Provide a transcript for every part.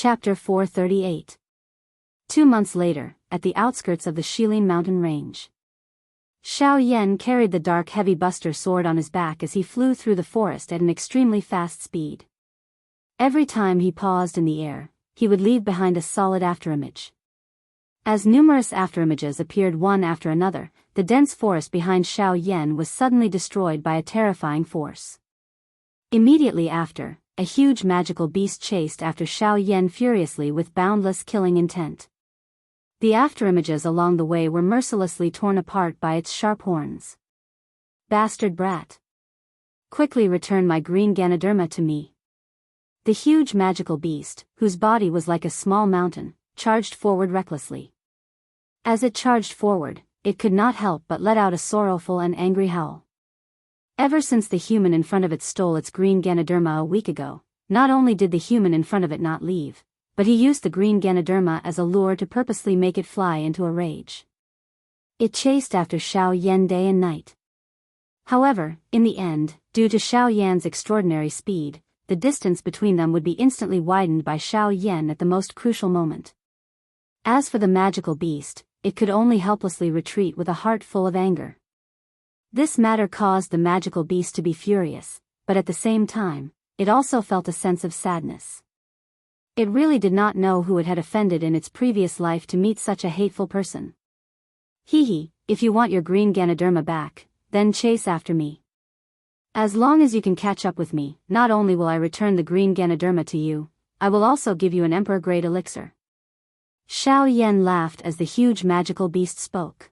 Chapter 438. 2 months later, at the outskirts of the Shilin mountain range. Xiao Yan carried the dark heavy buster sword on his back as he flew through the forest at an extremely fast speed. Every time he paused in the air, he would leave behind a solid afterimage. As numerous afterimages appeared one after another, the dense forest behind Xiao Yan was suddenly destroyed by a terrifying force. Immediately after, a huge magical beast chased after Xiao Yan furiously with boundless killing intent. The afterimages along the way were mercilessly torn apart by its sharp horns. Bastard brat! Quickly return my green Ganoderma to me. The huge magical beast, whose body was like a small mountain, charged forward recklessly. As it charged forward, it could not help but let out a sorrowful and angry howl. Ever since the human in front of it stole its green Ganoderma a week ago, not only did the human in front of it not leave, but he used the green Ganoderma as a lure to purposely make it fly into a rage. It chased after Xiao Yan day and night. However, in the end, due to Xiao Yan's extraordinary speed, the distance between them would be instantly widened by Xiao Yan at the most crucial moment. As for the magical beast, it could only helplessly retreat with a heart full of anger. This matter caused the magical beast to be furious, but at the same time, it also felt a sense of sadness. It really did not know who it had offended in its previous life to meet such a hateful person. Hee, if you want your green Ganoderma back, then chase after me. As long as you can catch up with me, not only will I return the green Ganoderma to you, I will also give you an emperor-grade elixir. Xiao Yan laughed as the huge magical beast spoke.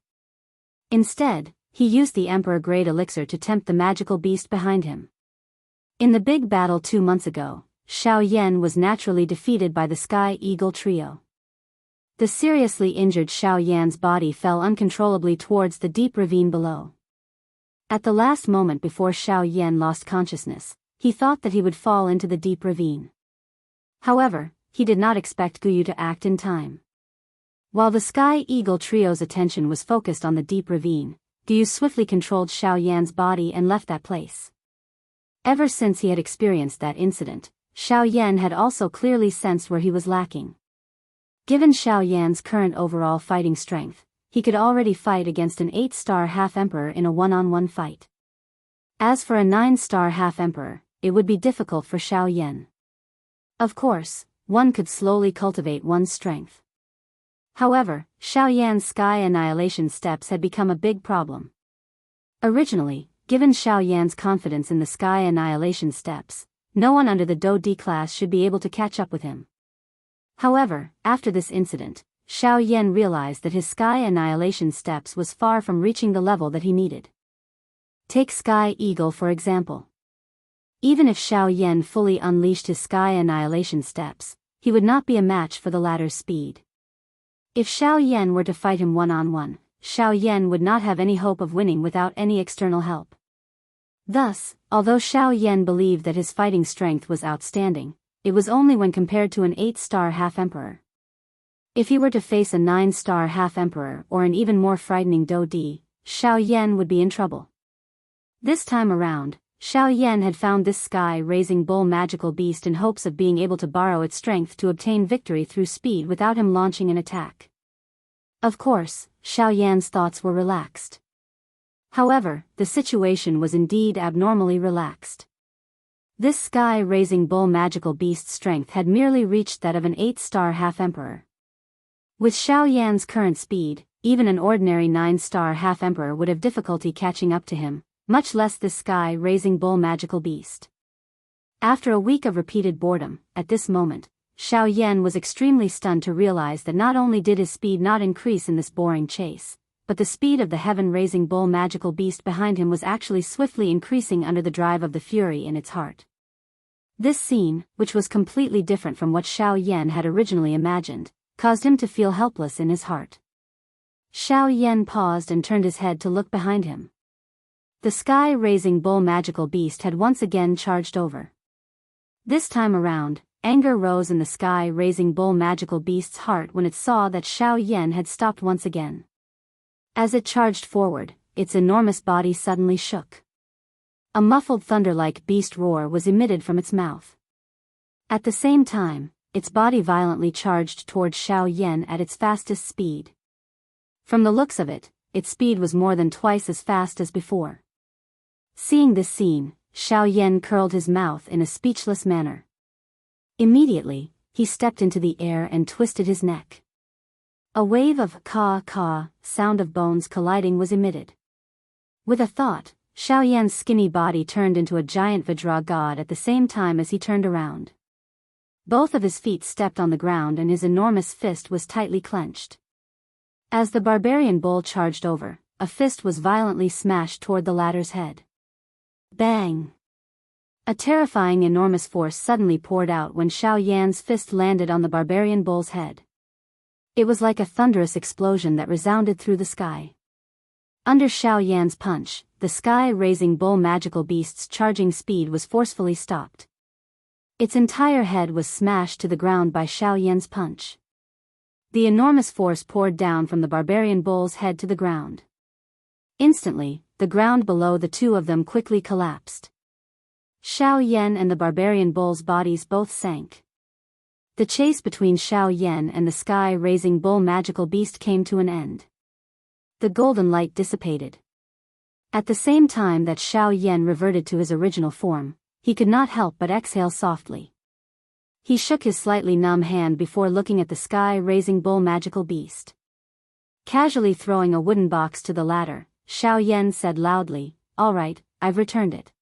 Instead, he used the emperor-grade elixir to tempt the magical beast behind him. In the big battle 2 months ago, Xiao Yan was naturally defeated by the Sky Eagle trio. The seriously injured Xiao Yan's body fell uncontrollably towards the deep ravine below. At the last moment before Xiao Yan lost consciousness, he thought that he would fall into the deep ravine. However, he did not expect Guyu to act in time. While the Sky Eagle trio's attention was focused on the deep ravine, Guyu swiftly controlled Xiao Yan's body and left that place. Ever since he had experienced that incident, Xiao Yan had also clearly sensed where he was lacking. Given Xiao Yan's current overall fighting strength, he could already fight against an 8-star half-emperor in a one-on-one fight. As for a 9-star half-emperor, it would be difficult for Xiao Yan. Of course, one could slowly cultivate one's strength. However, Xiao Yan's Sky Annihilation steps had become a big problem. Originally, given Xiao Yan's confidence in the Sky Annihilation steps, no one under the Do D class should be able to catch up with him. However, after this incident, Xiao Yan realized that his Sky Annihilation steps was far from reaching the level that he needed. Take Sky Eagle for example. Even if Xiao Yan fully unleashed his Sky Annihilation steps, he would not be a match for the latter's speed. If Xiao Yan were to fight him one-on-one, Xiao Yan would not have any hope of winning without any external help. Thus, although Xiao Yan believed that his fighting strength was outstanding, it was only when compared to an 8-star half-emperor. If he were to face a 9-star half-emperor or an even more frightening Do Di, Xiao Yan would be in trouble. This time around, Xiao Yan had found this sky-raising bull magical beast in hopes of being able to borrow its strength to obtain victory through speed without him launching an attack. Of course, Xiao Yan's thoughts were relaxed. However, the situation was indeed abnormally relaxed. This sky-raising bull magical beast's strength had merely reached that of an 8-star half-emperor. With Xiao Yan's current speed, even an ordinary 9-star half-emperor would have difficulty catching up to him, much less this sky-raising bull magical beast. After a week of repeated boredom, at this moment, Xiao Yan was extremely stunned to realize that not only did his speed not increase in this boring chase, but the speed of the heaven-raising bull magical beast behind him was actually swiftly increasing under the drive of the fury in its heart. This scene, which was completely different from what Xiao Yan had originally imagined, caused him to feel helpless in his heart. Xiao Yan paused and turned his head to look behind him. The sky-raising bull magical beast had once again charged over. This time around, anger rose in the sky-raising bull magical beast's heart when it saw that Xiao Yan had stopped once again. As it charged forward, its enormous body suddenly shook. A muffled thunder-like beast roar was emitted from its mouth. At the same time, its body violently charged toward Xiao Yan at its fastest speed. From the looks of it, its speed was more than twice as fast as before. Seeing this scene, Xiao Yan curled his mouth in a speechless manner. Immediately, he stepped into the air and twisted his neck. A wave of caw-caw, sound of bones colliding was emitted. With a thought, Xiao Yan's skinny body turned into a giant Vajra god at the same time as he turned around. Both of his feet stepped on the ground and his enormous fist was tightly clenched. As the barbarian bull charged over, a fist was violently smashed toward the latter's head. Bang! A terrifying enormous force suddenly poured out when Xiao Yan's fist landed on the barbarian bull's head. It was like a thunderous explosion that resounded through the sky. Under Xiao Yan's punch, the sky-raising bull magical beast's charging speed was forcefully stopped. Its entire head was smashed to the ground by Xiao Yan's punch. The enormous force poured down from the barbarian bull's head to the ground. Instantly, the ground below the two of them quickly collapsed. Xiao Yan and the barbarian bull's bodies both sank. The chase between Xiao Yan and the sky-raising bull magical beast came to an end. The golden light dissipated. At the same time that Xiao Yan reverted to his original form, he could not help but exhale softly. He shook his slightly numb hand before looking at the sky-raising bull magical beast. Casually throwing a wooden box to the latter, Xiao Yan said loudly, "All right, I've returned it.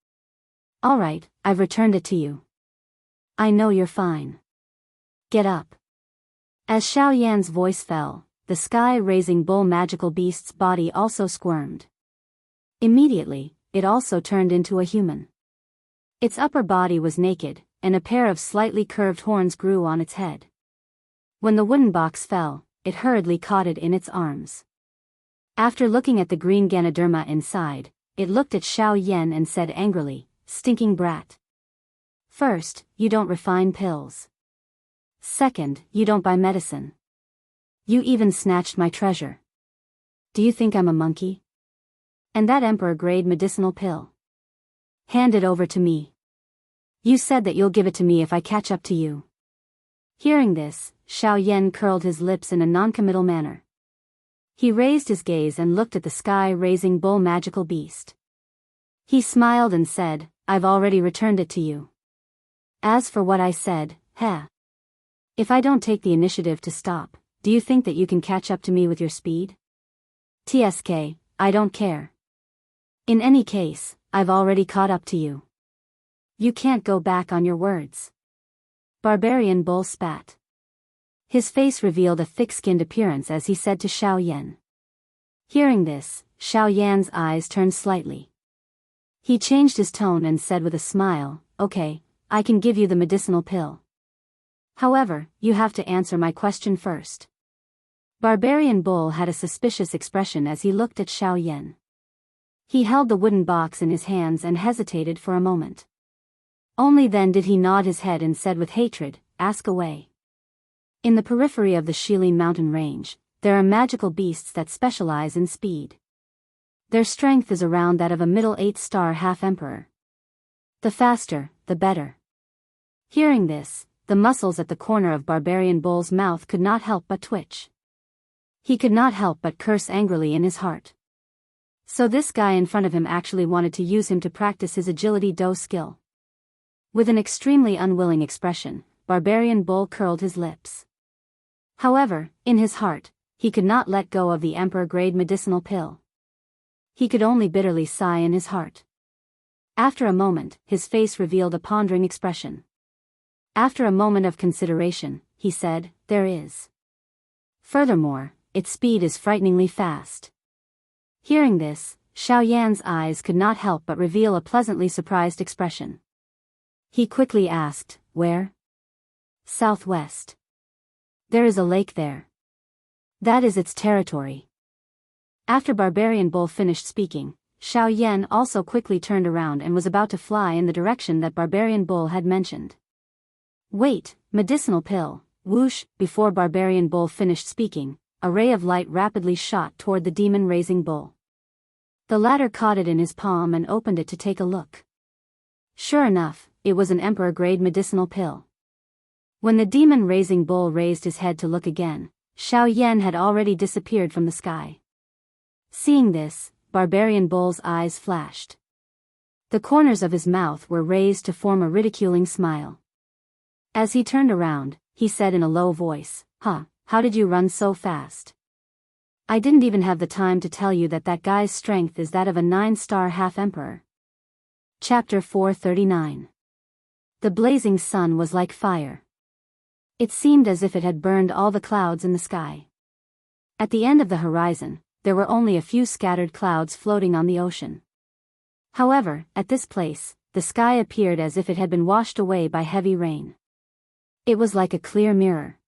All right, I've returned it to you. I know you're fine. Get up." As Xiao Yan's voice fell, the sky-raising bull magical beast's body also squirmed. Immediately, it also turned into a human. Its upper body was naked, and a pair of slightly curved horns grew on its head. When the wooden box fell, it hurriedly caught it in its arms. After looking at the green Ganoderma inside, it looked at Xiao Yan and said angrily, "Stinking brat. First, you don't refine pills. Second, you don't buy medicine. You even snatched my treasure. Do you think I'm a monkey? And that emperor-grade medicinal pill? Hand it over to me. You said that you'll give it to me if I catch up to you." Hearing this, Xiao Yan curled his lips in a noncommittal manner. He raised his gaze and looked at the sky-raising bull magical beast. He smiled and said, "I've already returned it to you. As for what I said, if I don't take the initiative to stop, do you think that you can catch up to me with your speed? TSK, I don't care. In any case, I've already caught up to you. You can't go back on your words." Barbarian bull spat. His face revealed a thick-skinned appearance as he said to Xiao Yan. Hearing this, Xiao Yan's eyes turned slightly. He changed his tone and said with a smile, "Okay, I can give you the medicinal pill. However, you have to answer my question first." Barbarian bull had a suspicious expression as he looked at Xiao Yan. He held the wooden box in his hands and hesitated for a moment. Only then did he nod his head and said with hatred, "Ask away." In the periphery of the Shilin mountain range, there are magical beasts that specialize in speed. Their strength is around that of a middle 8-star half-emperor. The faster, the better. Hearing this, the muscles at the corner of Barbarian Bull's mouth could not help but twitch. He could not help but curse angrily in his heart. So this guy in front of him actually wanted to use him to practice his agility do skill. With an extremely unwilling expression, Barbarian Bull curled his lips. However, in his heart, he could not let go of the emperor-grade medicinal pill. He could only bitterly sigh in his heart. After a moment, his face revealed a pondering expression. After a moment of consideration, he said, "There is. Furthermore, its speed is frighteningly fast." Hearing this, Xiao Yan's eyes could not help but reveal a pleasantly surprised expression. He quickly asked, "Where?" "Southwest. There is a lake there. That is its territory." After Barbarian Bull finished speaking, Xiao Yan also quickly turned around and was about to fly in the direction that Barbarian Bull had mentioned. "Wait, medicinal pill," whoosh, before Barbarian Bull finished speaking, a ray of light rapidly shot toward the demon-raising bull. The latter caught it in his palm and opened it to take a look. Sure enough, it was an emperor-grade medicinal pill. When the demon-raising bull raised his head to look again, Xiao Yan had already disappeared from the sky. Seeing this, Barbarian Bull's eyes flashed. The corners of his mouth were raised to form a ridiculing smile. As he turned around, he said in a low voice, how did you run so fast? I didn't even have the time to tell you that guy's strength is that of a 9-star half-emperor. Chapter 439. The blazing sun was like fire. It seemed as if it had burned all the clouds in the sky. At the end of the horizon, there were only a few scattered clouds floating on the ocean. However, at this place, the sky appeared as if it had been washed away by heavy rain. It was like a clear mirror.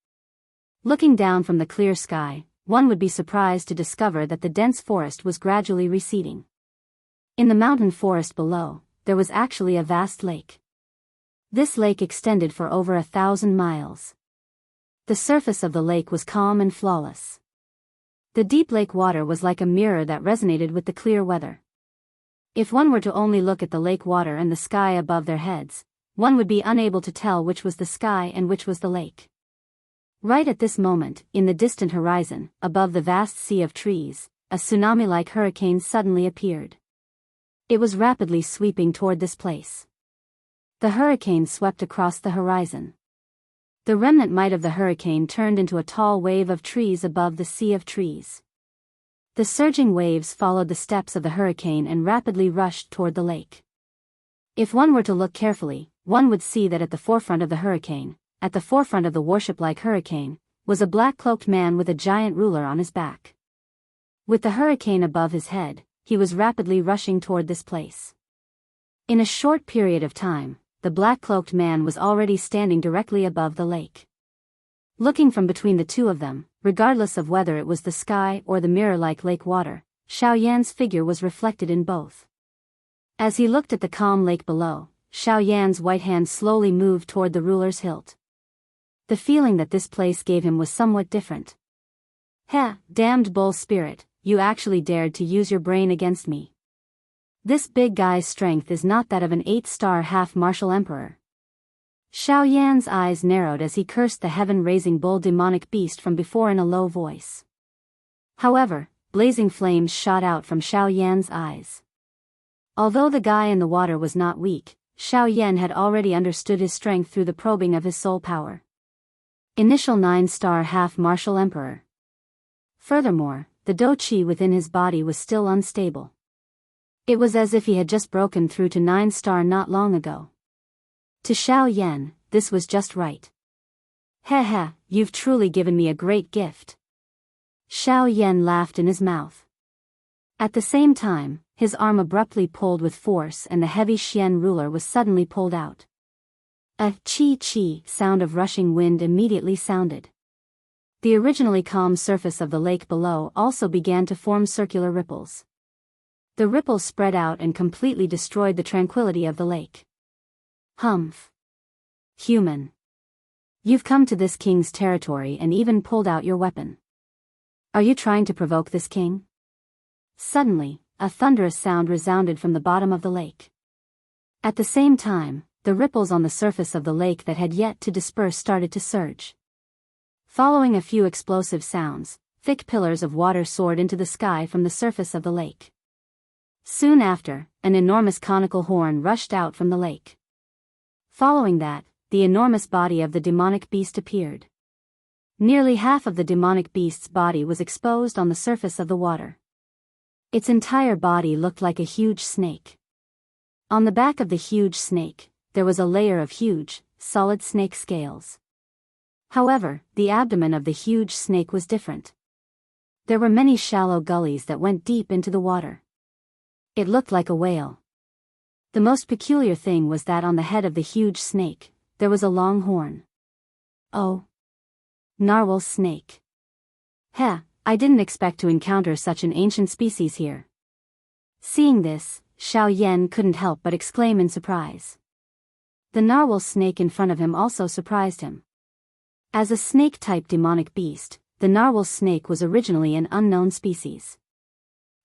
Looking down from the clear sky, one would be surprised to discover that the dense forest was gradually receding. In the mountain forest below, there was actually a vast lake. This lake extended for over 1,000 miles. The surface of the lake was calm and flawless. The deep lake water was like a mirror that resonated with the clear weather. If one were to only look at the lake water and the sky above their heads, one would be unable to tell which was the sky and which was the lake. Right at this moment, in the distant horizon, above the vast sea of trees, a tsunami-like hurricane suddenly appeared. It was rapidly sweeping toward this place. The hurricane swept across the horizon. The remnant might of the hurricane turned into a tall wave of trees above the sea of trees. The surging waves followed the steps of the hurricane and rapidly rushed toward the lake. If one were to look carefully, one would see that at the forefront of the hurricane, at the forefront of the warship-like hurricane, was a black-cloaked man with a giant ruler on his back. With the hurricane above his head, he was rapidly rushing toward this place. In a short period of time, the black-cloaked man was already standing directly above the lake. Looking from between the two of them, regardless of whether it was the sky or the mirror-like lake water, Xiao Yan's figure was reflected in both. As he looked at the calm lake below, Xiao Yan's white hand slowly moved toward the ruler's hilt. The feeling that this place gave him was somewhat different. Damned bull spirit, you actually dared to use your brain against me. This big guy's strength is not that of an 8-star half-martial emperor. Xiao Yan's eyes narrowed as he cursed the heaven-raising bull demonic beast from before in a low voice. However, blazing flames shot out from Xiao Yan's eyes. Although the guy in the water was not weak, Xiao Yan had already understood his strength through the probing of his soul power. Initial 9-star half-martial emperor. Furthermore, the dou qi within his body was still unstable. It was as if he had just broken through to 9-star not long ago. To Xiao Yan, this was just right. You've truly given me a great gift. Xiao Yan laughed in his mouth. At the same time, his arm abruptly pulled with force and the heavy Xian ruler was suddenly pulled out. A chi-chi sound of rushing wind immediately sounded. The originally calm surface of the lake below also began to form circular ripples. The ripples spread out and completely destroyed the tranquility of the lake. Humph. Human. You've come to this king's territory and even pulled out your weapon. Are you trying to provoke this king? Suddenly, a thunderous sound resounded from the bottom of the lake. At the same time, the ripples on the surface of the lake that had yet to disperse started to surge. Following a few explosive sounds, thick pillars of water soared into the sky from the surface of the lake. Soon after, an enormous conical horn rushed out from the lake. Following that, the enormous body of the demonic beast appeared. Nearly half of the demonic beast's body was exposed on the surface of the water. Its entire body looked like a huge snake. On the back of the huge snake, there was a layer of huge, solid snake scales. However, the abdomen of the huge snake was different. There were many shallow gullies that went deep into the water. It looked like a whale. The most peculiar thing was that on the head of the huge snake, there was a long horn. Oh. Narwhal snake. I didn't expect to encounter such an ancient species here. Seeing this, Xiao Yan couldn't help but exclaim in surprise. The narwhal snake in front of him also surprised him. As a snake-type demonic beast, the narwhal snake was originally an unknown species.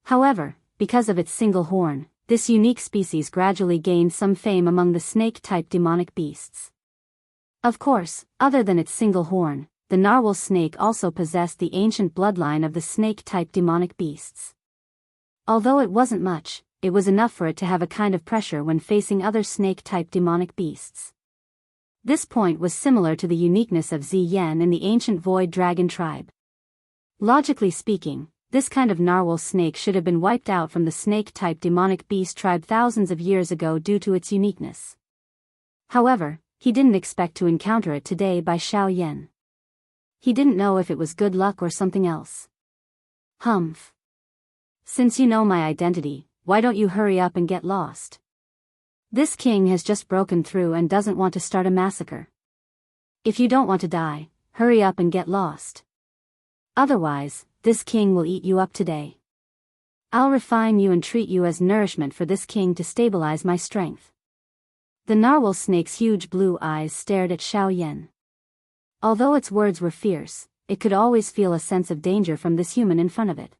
However, because of its single horn, this unique species gradually gained some fame among the snake-type demonic beasts. Of course, other than its single horn, the narwhal snake also possessed the ancient bloodline of the snake-type demonic beasts. Although it wasn't much, it was enough for it to have a kind of pressure when facing other snake-type demonic beasts. This point was similar to the uniqueness of Ziyan and the ancient void dragon tribe. Logically speaking, this kind of narwhal snake should have been wiped out from the snake-type demonic beast tribe thousands of years ago due to its uniqueness. However, he didn't expect to encounter it today by Xiao Yan. He didn't know if it was good luck or something else. Humph. Since you know my identity, why don't you hurry up and get lost? This king has just broken through and doesn't want to start a massacre. If you don't want to die, hurry up and get lost. Otherwise, this king will eat you up today. I'll refine you and treat you as nourishment for this king to stabilize my strength. The narwhal snake's huge blue eyes stared at Xiao Yan. Although its words were fierce, it could always feel a sense of danger from this human in front of it.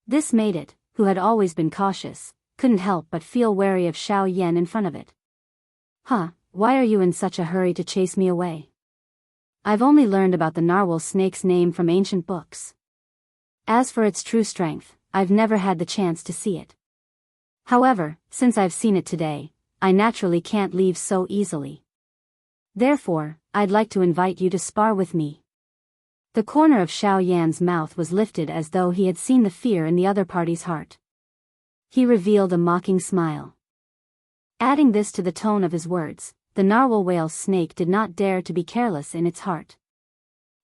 This made it, who had always been cautious, couldn't help but feel wary of Xiao Yan in front of it. Huh, why are you in such a hurry to chase me away? I've only learned about the narwhal snake's name from ancient books. As for its true strength, I've never had the chance to see it. However, since I've seen it today, I naturally can't leave so easily. Therefore, I'd like to invite you to spar with me. The corner of Xiao Yan's mouth was lifted as though he had seen the fear in the other party's heart. He revealed a mocking smile. Adding this to the tone of his words, the narwhal whale snake did not dare to be careless in its heart.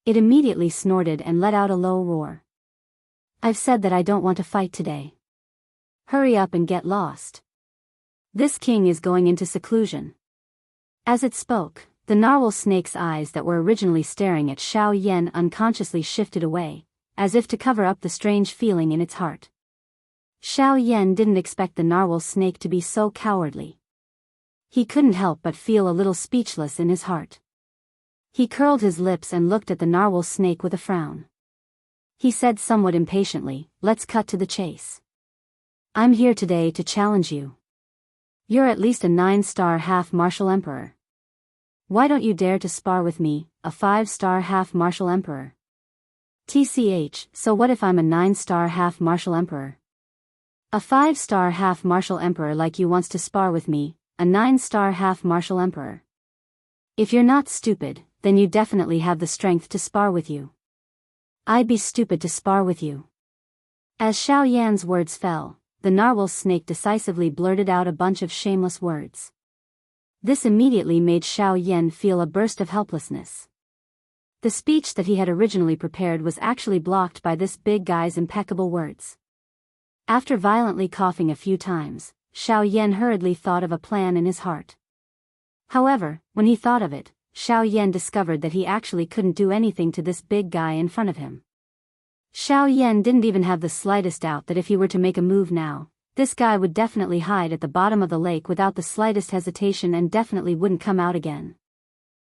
It immediately snorted and let out a low roar. I've said that I don't want to fight today. Hurry up and get lost. This king is going into seclusion. As it spoke, the narwhal snake's eyes that were originally staring at Xiao Yan unconsciously shifted away, as if to cover up the strange feeling in its heart. Xiao Yan didn't expect the narwhal snake to be so cowardly. He couldn't help but feel a little speechless in his heart. He curled his lips and looked at the narwhal snake with a frown. He said somewhat impatiently, "Let's cut to the chase. I'm here today to challenge you. You're at least a 9-star half-martial emperor. Why don't you dare to spar with me, a 5-star half-martial emperor? TCH, so what if I'm a 9-star half-martial emperor? A 5-star half-martial emperor like you wants to spar with me, a 9-star half-martial emperor. If you're not stupid, then you definitely have the strength to spar with you. I'd be stupid to spar with you." As Xiao Yan's words fell, the narwhal snake decisively blurted out a bunch of shameless words. This immediately made Xiao Yan feel a burst of helplessness. The speech that he had originally prepared was actually blocked by this big guy's impeccable words. After violently coughing a few times, Xiao Yan hurriedly thought of a plan in his heart. However, when he thought of it, Xiao Yan discovered that he actually couldn't do anything to this big guy in front of him. Xiao Yan didn't even have the slightest doubt that if he were to make a move now, this guy would definitely hide at the bottom of the lake without the slightest hesitation and definitely wouldn't come out again.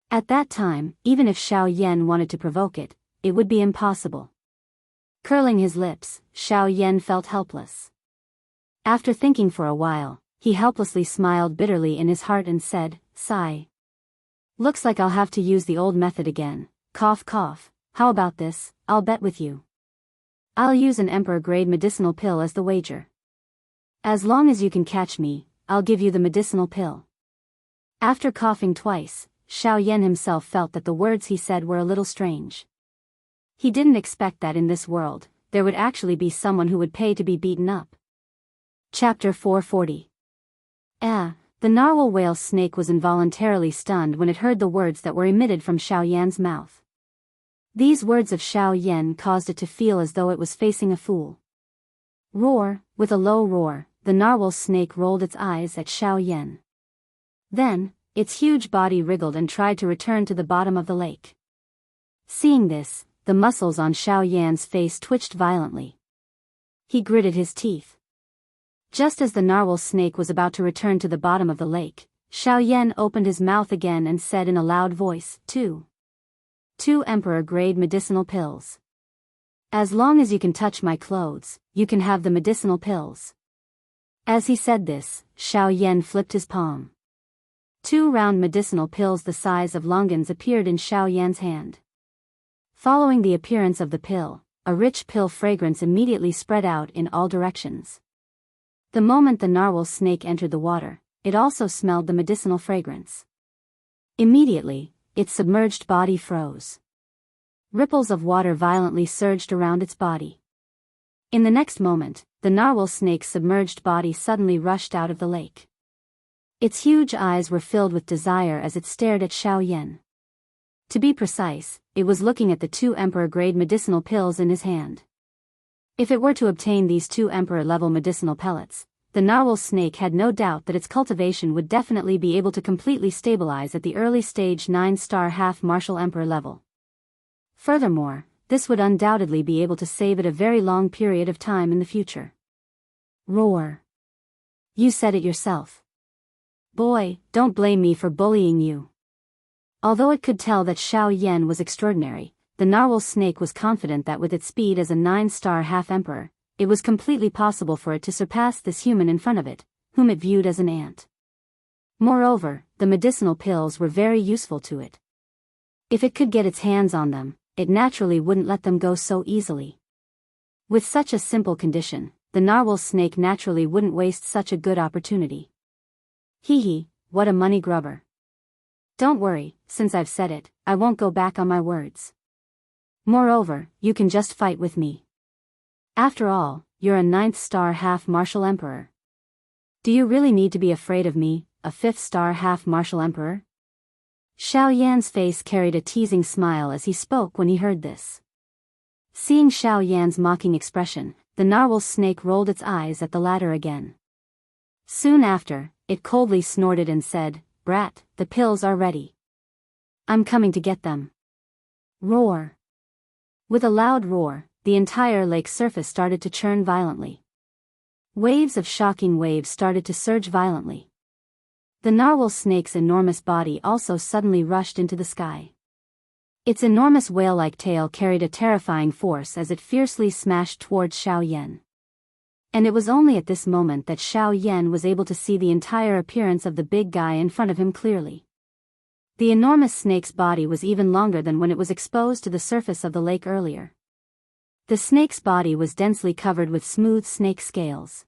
At that time, even if Xiao Yan wanted to provoke it, it would be impossible. Curling his lips, Xiao Yan felt helpless. After thinking for a while, he helplessly smiled bitterly in his heart and said, "Sigh. Looks like I'll have to use the old method again. Cough cough. How about this? I'll bet with you. I'll use an emperor-grade medicinal pill as the wager. As long as you can catch me, I'll give you the medicinal pill." After coughing twice, Xiao Yan himself felt that the words he said were a little strange. He didn't expect that in this world, there would actually be someone who would pay to be beaten up. Chapter 440. The narwhal whale snake was involuntarily stunned when it heard the words that were emitted from Xiao Yan's mouth. These words of Xiao Yan caused it to feel as though it was facing a fool. Roar, with a low roar, the narwhal snake rolled its eyes at Xiao Yan. Then, its huge body wriggled and tried to return to the bottom of the lake. Seeing this, the muscles on Xiao Yan's face twitched violently. He gritted his teeth. Just as the narwhal snake was about to return to the bottom of the lake, Xiao Yan opened his mouth again and said in a loud voice, Two emperor-grade medicinal pills. As long as you can touch my clothes, you can have the medicinal pills." As he said this, Xiao Yan flipped his palm. 2 round medicinal pills the size of longans appeared in Xiao Yan's hand. Following the appearance of the pill, a rich pill fragrance immediately spread out in all directions. The moment the narwhal snake entered the water, it also smelled the medicinal fragrance. Immediately, its submerged body froze. Ripples of water violently surged around its body. In the next moment, the narwhal snake's submerged body suddenly rushed out of the lake. Its huge eyes were filled with desire as it stared at Xiao Yan. To be precise, it was looking at the 2 emperor-grade medicinal pills in his hand. If it were to obtain these 2 emperor-level medicinal pellets, the narwhal snake had no doubt that its cultivation would definitely be able to completely stabilize at the early stage 9-star half-martial emperor level. Furthermore, this would undoubtedly be able to save it a very long period of time in the future. Roar. You said it yourself. Boy, don't blame me for bullying you. Although it could tell that Xiao Yan was extraordinary, the narwhal snake was confident that with its speed as a 9-star half-emperor, it was completely possible for it to surpass this human in front of it, whom it viewed as an ant. Moreover, the medicinal pills were very useful to it. If it could get its hands on them, it naturally wouldn't let them go so easily. With such a simple condition, the narwhal snake naturally wouldn't waste such a good opportunity. Hee hee, what a money grubber. Don't worry, since I've said it, I won't go back on my words. Moreover, you can just fight with me. After all, you're a 9th-star half-martial emperor. Do you really need to be afraid of me, a 5th-star half-martial emperor? Xiao Yan's face carried a teasing smile as he spoke when he heard this. Seeing Xiao Yan's mocking expression, the narwhal snake rolled its eyes at the latter again. Soon after, it coldly snorted and said, "Brat, the pills are ready. I'm coming to get them." Roar. With a loud roar, the entire lake surface started to churn violently. Waves of shocking waves started to surge violently. The narwhal snake's enormous body also suddenly rushed into the sky. Its enormous whale-like tail carried a terrifying force as it fiercely smashed towards Xiao Yan. And it was only at this moment that Xiao Yan was able to see the entire appearance of the big guy in front of him clearly. The enormous snake's body was even longer than when it was exposed to the surface of the lake earlier. The snake's body was densely covered with smooth snake scales.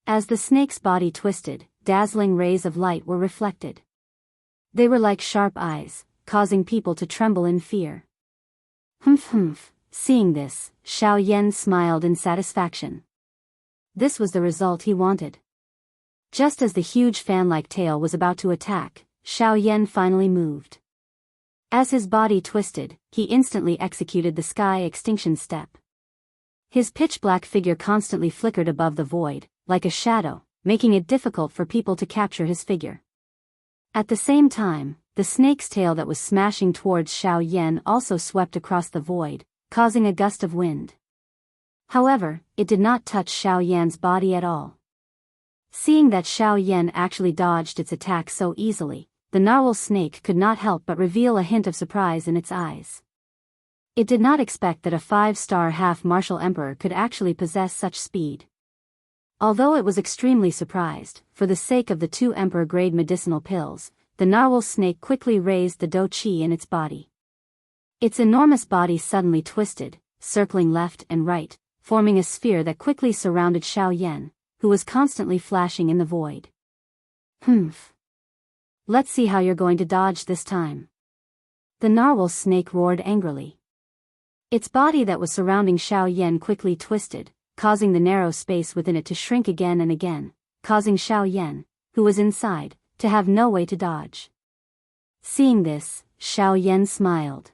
As the snake's body twisted, dazzling rays of light were reflected. They were like sharp eyes, causing people to tremble in fear. Humph. Seeing this, Xiao Yan smiled in satisfaction. This was the result he wanted. Just as the huge fan-like tail was about to attack, Xiao Yan finally moved. As his body twisted, he instantly executed the sky extinction step. His pitch-black figure constantly flickered above the void, like a shadow, making it difficult for people to capture his figure. At the same time, the snake's tail that was smashing towards Xiao Yan also swept across the void, causing a gust of wind. However, it did not touch Xiao Yan's body at all. Seeing that Xiao Yan actually dodged its attack so easily, the narwhal snake could not help but reveal a hint of surprise in its eyes. It did not expect that a 5-star half-martial emperor could actually possess such speed. Although it was extremely surprised, for the sake of the 2 emperor-grade medicinal pills, the narwhal snake quickly raised the do qi in its body. Its enormous body suddenly twisted, circling left and right, forming a sphere that quickly surrounded Xiao Yan, who was constantly flashing in the void. Humph. Let's see how you're going to dodge this time. The narwhal snake roared angrily. Its body that was surrounding Xiao Yan quickly twisted, causing the narrow space within it to shrink again and again, causing Xiao Yan, who was inside, to have no way to dodge. Seeing this, Xiao Yan smiled.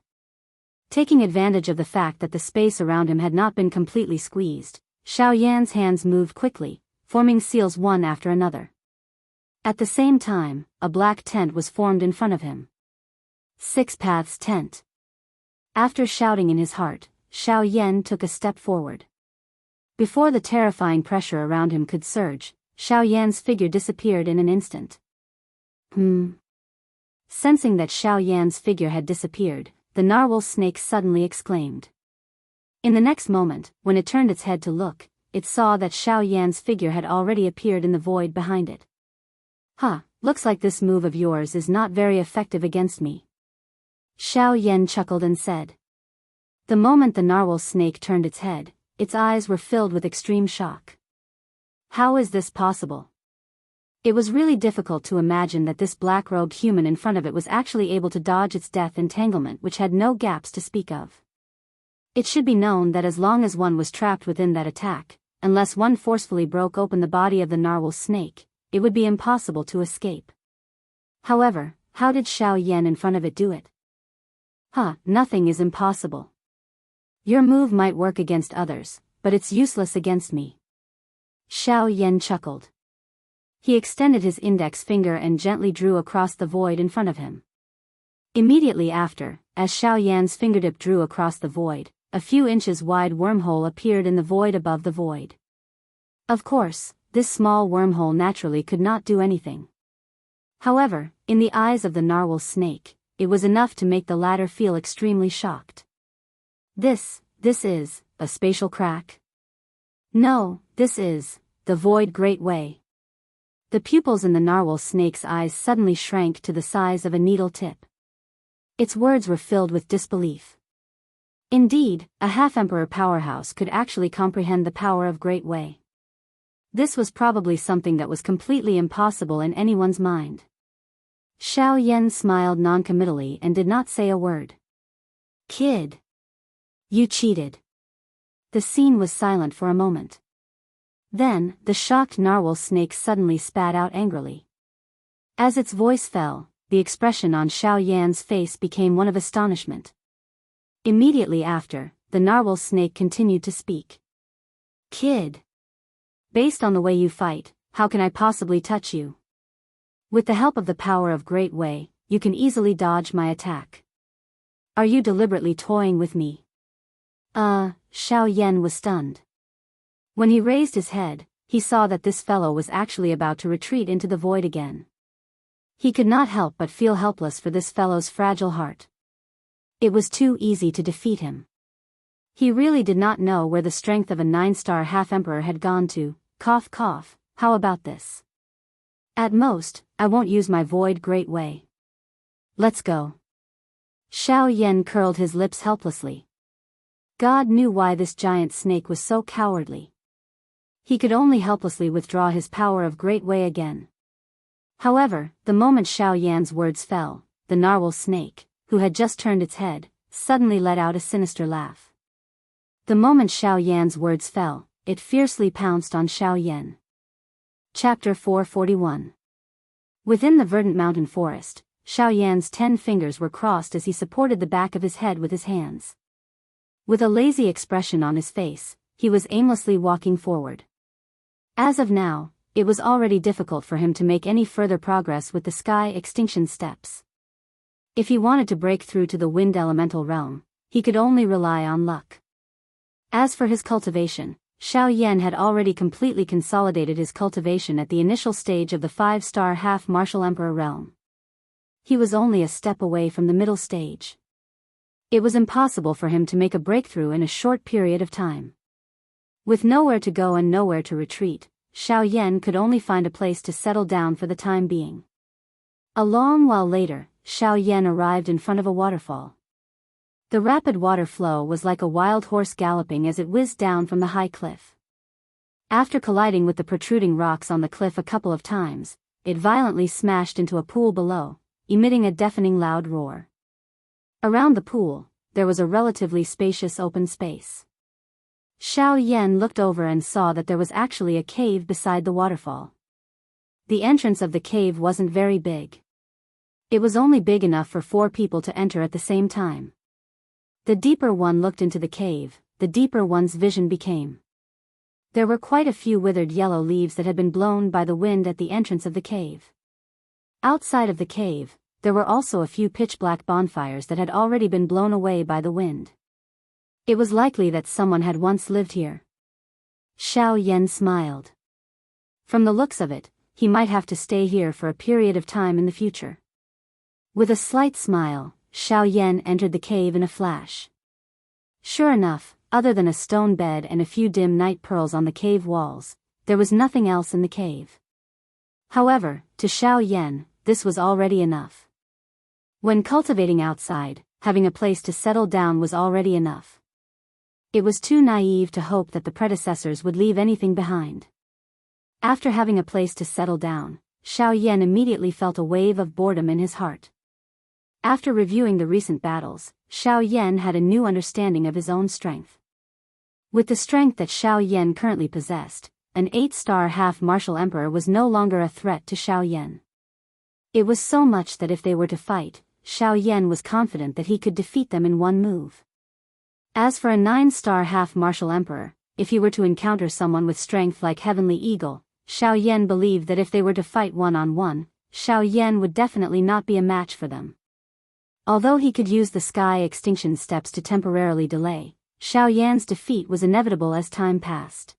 Taking advantage of the fact that the space around him had not been completely squeezed, Xiao Yan's hands moved quickly, forming seals one after another. At the same time, a black tent was formed in front of him. 6 Paths Tent. After shouting in his heart, Xiao Yan took a step forward. Before the terrifying pressure around him could surge, Xiao Yan's figure disappeared in an instant. Sensing that Xiao Yan's figure had disappeared, the narwhal snake suddenly exclaimed. In the next moment, when it turned its head to look, it saw that Xiao Yan's figure had already appeared in the void behind it. Looks like this move of yours is not very effective against me. Xiao Yan chuckled and said. The moment the narwhal snake turned its head, its eyes were filled with extreme shock. How is this possible? It was really difficult to imagine that this black-robed human in front of it was actually able to dodge its death entanglement, which had no gaps to speak of. It should be known that as long as one was trapped within that attack, unless one forcefully broke open the body of the narwhal snake, it would be impossible to escape. However, how did Xiao Yan in front of it do it? Nothing is impossible. Your move might work against others, but it's useless against me. Xiao Yan chuckled. He extended his index finger and gently drew across the void in front of him. Immediately after, as Xiao Yan's fingertip drew across the void, a few inches wide wormhole appeared in the void above the void. Of course, this small wormhole naturally could not do anything. However, in the eyes of the narwhal snake, it was enough to make the latter feel extremely shocked. This is a spatial crack? No, this is the void great way. The pupils in the narwhal snake's eyes suddenly shrank to the size of a needle tip. Its words were filled with disbelief. Indeed, a half-emperor powerhouse could actually comprehend the power of Great Way. This was probably something that was completely impossible in anyone's mind. Xiao Yan smiled noncommittally and did not say a word. Kid. You cheated. The scene was silent for a moment. Then, the shocked narwhal snake suddenly spat out angrily. As its voice fell, the expression on Xiao Yan's face became one of astonishment. Immediately after, the narwhal snake continued to speak. Kid. Based on the way you fight, how can I possibly touch you? With the help of the power of Great Way, you can easily dodge my attack. Are you deliberately toying with me? Xiao Yan was stunned. When he raised his head, he saw that this fellow was actually about to retreat into the void again. He could not help but feel helpless for this fellow's fragile heart. It was too easy to defeat him. He really did not know where the strength of a 9-star half-emperor had gone to. Cough cough, how about this? At most, I won't use my void Great Way. Let's go. Xiao Yan curled his lips helplessly. God knew why this giant snake was so cowardly. He could only helplessly withdraw his power of Great Way again. However, the moment Xiao Yan's words fell, the narwhal snake, who had just turned its head, suddenly let out a sinister laugh. The moment Xiao Yan's words fell, it fiercely pounced on Xiao Yan. Chapter 441. Within the verdant mountain forest, Xiao Yan's 10 fingers were crossed as he supported the back of his head with his hands. With a lazy expression on his face, he was aimlessly walking forward. As of now, it was already difficult for him to make any further progress with the sky extinction steps. If he wanted to break through to the wind elemental realm, he could only rely on luck. As for his cultivation, Xiao Yan had already completely consolidated his cultivation at the initial stage of the 5-star half-martial emperor realm. He was only a step away from the middle stage. It was impossible for him to make a breakthrough in a short period of time. With nowhere to go and nowhere to retreat, Xiao Yan could only find a place to settle down for the time being. A long while later, Xiao Yan arrived in front of a waterfall. The rapid water flow was like a wild horse galloping as it whizzed down from the high cliff. After colliding with the protruding rocks on the cliff a couple of times, it violently smashed into a pool below, emitting a deafening loud roar. Around the pool, there was a relatively spacious open space. Xiao Yan looked over and saw that there was actually a cave beside the waterfall. The entrance of the cave wasn't very big. It was only big enough for 4 people to enter at the same time. The deeper one looked into the cave, the deeper one's vision became. There were quite a few withered yellow leaves that had been blown by the wind at the entrance of the cave. Outside of the cave, there were also a few pitch-black bonfires that had already been blown away by the wind. It was likely that someone had once lived here. Xiao Yan smiled. From the looks of it, he might have to stay here for a period of time in the future. With a slight smile, Xiao Yan entered the cave in a flash. Sure enough, other than a stone bed and a few dim night pearls on the cave walls, there was nothing else in the cave. However, to Xiao Yan, this was already enough. When cultivating outside, having a place to settle down was already enough. It was too naive to hope that the predecessors would leave anything behind. After having a place to settle down, Xiao Yan immediately felt a wave of boredom in his heart. After reviewing the recent battles, Xiao Yan had a new understanding of his own strength. With the strength that Xiao Yan currently possessed, an 8-star half-martial emperor was no longer a threat to Xiao Yan. It was so much that if they were to fight, Xiao Yan was confident that he could defeat them in one move. As for a 9-star half-martial emperor, if he were to encounter someone with strength like Heavenly Eagle, Xiao Yan believed that if they were to fight one-on-one, Xiao Yan would definitely not be a match for them. Although he could use the sky extinction steps to temporarily delay, Xiao Yan's defeat was inevitable as time passed.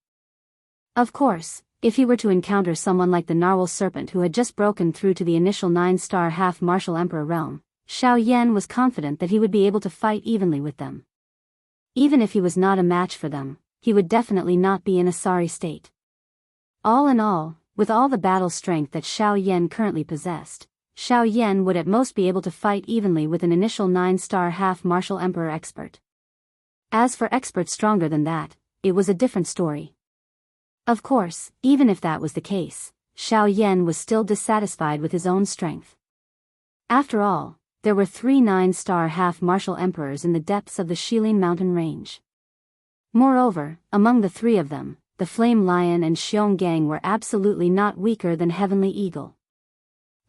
Of course, if he were to encounter someone like the Narwhal Serpent who had just broken through to the initial 9-star half-martial emperor realm, Xiao Yan was confident that he would be able to fight evenly with them. Even if he was not a match for them, he would definitely not be in a sorry state. All in all, with all the battle strength that Xiao Yan currently possessed, Xiao Yan would at most be able to fight evenly with an initial 9-star half-martial emperor expert. As for experts stronger than that, it was a different story. Of course, even if that was the case, Xiao Yan was still dissatisfied with his own strength. After all, there were 3 9-star half-martial emperors in the depths of the Shilin mountain range. Moreover, among the 3 of them, the Flame Lion and Xiong Gang were absolutely not weaker than Heavenly Eagle.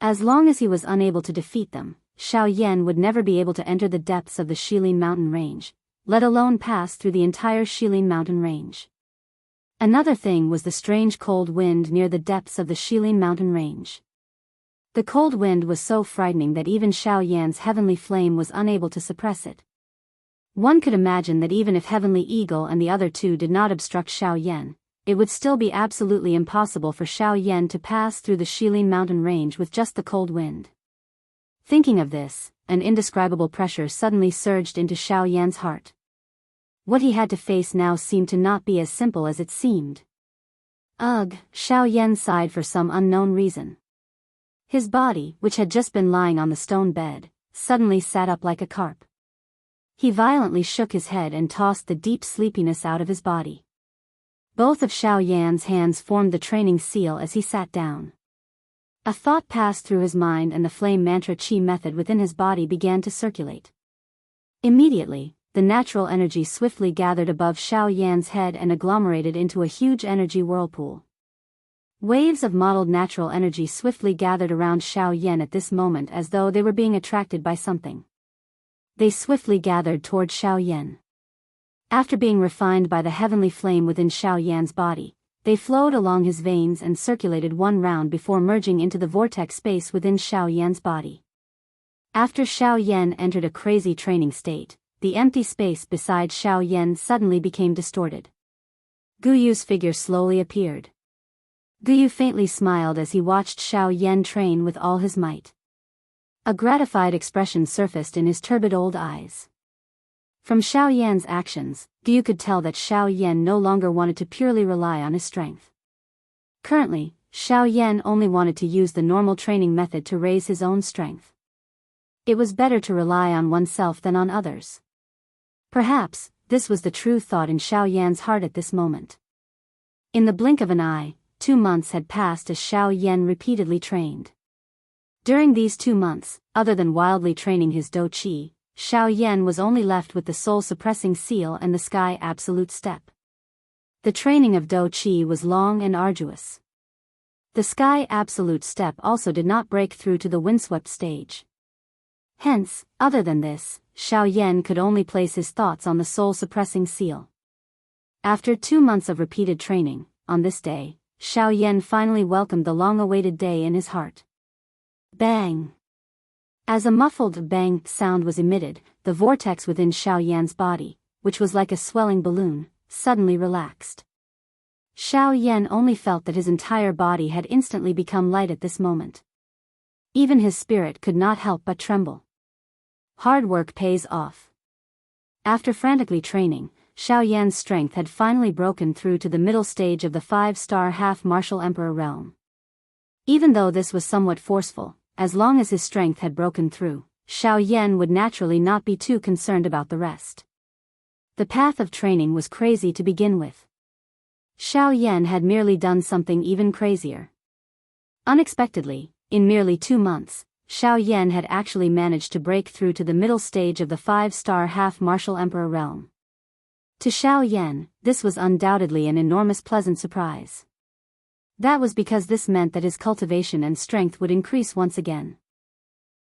As long as he was unable to defeat them, Xiao Yan would never be able to enter the depths of the Shilin mountain range, let alone pass through the entire Shilin mountain range. Another thing was the strange cold wind near the depths of the Shilin mountain range. The cold wind was so frightening that even Xiao Yan's heavenly flame was unable to suppress it. One could imagine that even if Heavenly Eagle and the other 2 did not obstruct Xiao Yan, it would still be absolutely impossible for Xiao Yan to pass through the Shilin mountain range with just the cold wind. Thinking of this, an indescribable pressure suddenly surged into Xiao Yan's heart. What he had to face now seemed to not be as simple as it seemed. Ugh, Xiao Yan sighed for some unknown reason. His body, which had just been lying on the stone bed, suddenly sat up like a carp. He violently shook his head and tossed the deep sleepiness out of his body. Both of Xiao Yan's hands formed the training seal as he sat down. A thought passed through his mind and the flame mantra chi method within his body began to circulate. Immediately, the natural energy swiftly gathered above Xiao Yan's head and agglomerated into a huge energy whirlpool. Waves of modeled natural energy swiftly gathered around Xiao Yan at this moment as though they were being attracted by something. They swiftly gathered toward Xiao Yan. After being refined by the heavenly flame within Xiao Yan's body, they flowed along his veins and circulated one round before merging into the vortex space within Xiao Yan's body. After Xiao Yan entered a crazy training state, the empty space beside Xiao Yan suddenly became distorted. Guyu's figure slowly appeared. Guyu faintly smiled as he watched Xiao Yan train with all his might. A gratified expression surfaced in his turbid old eyes. From Xiao Yan's actions, Guyu could tell that Xiao Yan no longer wanted to purely rely on his strength. Currently, Xiao Yan only wanted to use the normal training method to raise his own strength. It was better to rely on oneself than on others. Perhaps, this was the true thought in Xiao Yan's heart at this moment. In the blink of an eye, 2 months had passed as Xiao Yan repeatedly trained. During these 2 months, other than wildly training his Do Qi, Xiao Yan was only left with the soul-suppressing seal and the sky absolute step. The training of Do Qi was long and arduous. The sky absolute step also did not break through to the windswept stage. Hence, other than this, Xiao Yan could only place his thoughts on the soul-suppressing seal. After 2 months of repeated training, on this day, Xiao Yan finally welcomed the long-awaited day in his heart. Bang! As a muffled bang sound was emitted, the vortex within Xiao Yan's body, which was like a swelling balloon, suddenly relaxed. Xiao Yan only felt that his entire body had instantly become light at this moment. Even his spirit could not help but tremble. Hard work pays off. After frantically training, Xiao Yan's strength had finally broken through to the middle stage of the 5-star half-martial emperor realm. Even though this was somewhat forceful, as long as his strength had broken through, Xiao Yan would naturally not be too concerned about the rest. The path of training was crazy to begin with. Xiao Yan had merely done something even crazier. Unexpectedly, in merely 2 months, Xiao Yan had actually managed to break through to the middle stage of the 5-star half-martial emperor realm. To Xiao Yan, this was undoubtedly an enormous pleasant surprise. That was because this meant that his cultivation and strength would increase once again.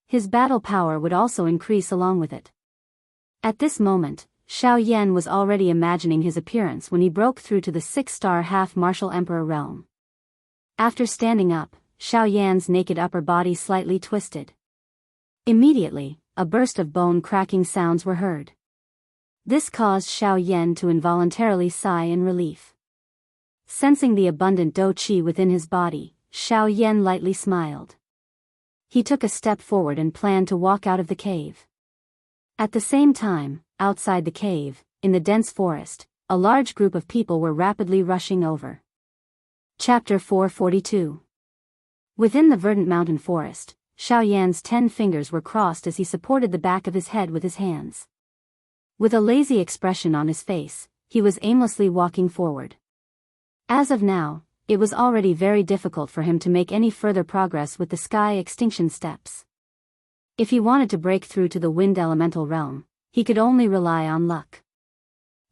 His battle power would also increase along with it. At this moment, Xiao Yan was already imagining his appearance when he broke through to the 6-star half-martial emperor realm. After standing up, Xiao Yan's naked upper body slightly twisted. Immediately, a burst of bone-cracking sounds were heard. This caused Xiao Yan to involuntarily sigh in relief. Sensing the abundant dou qi within his body, Xiao Yan lightly smiled. He took a step forward and planned to walk out of the cave. At the same time, outside the cave, in the dense forest, a large group of people were rapidly rushing over. Chapter 442. Within the verdant mountain forest, Xiao Yan's 10 fingers were crossed as he supported the back of his head with his hands. With a lazy expression on his face, he was aimlessly walking forward. As of now, it was already very difficult for him to make any further progress with the sky extinction steps. If he wanted to break through to the wind elemental realm, he could only rely on luck.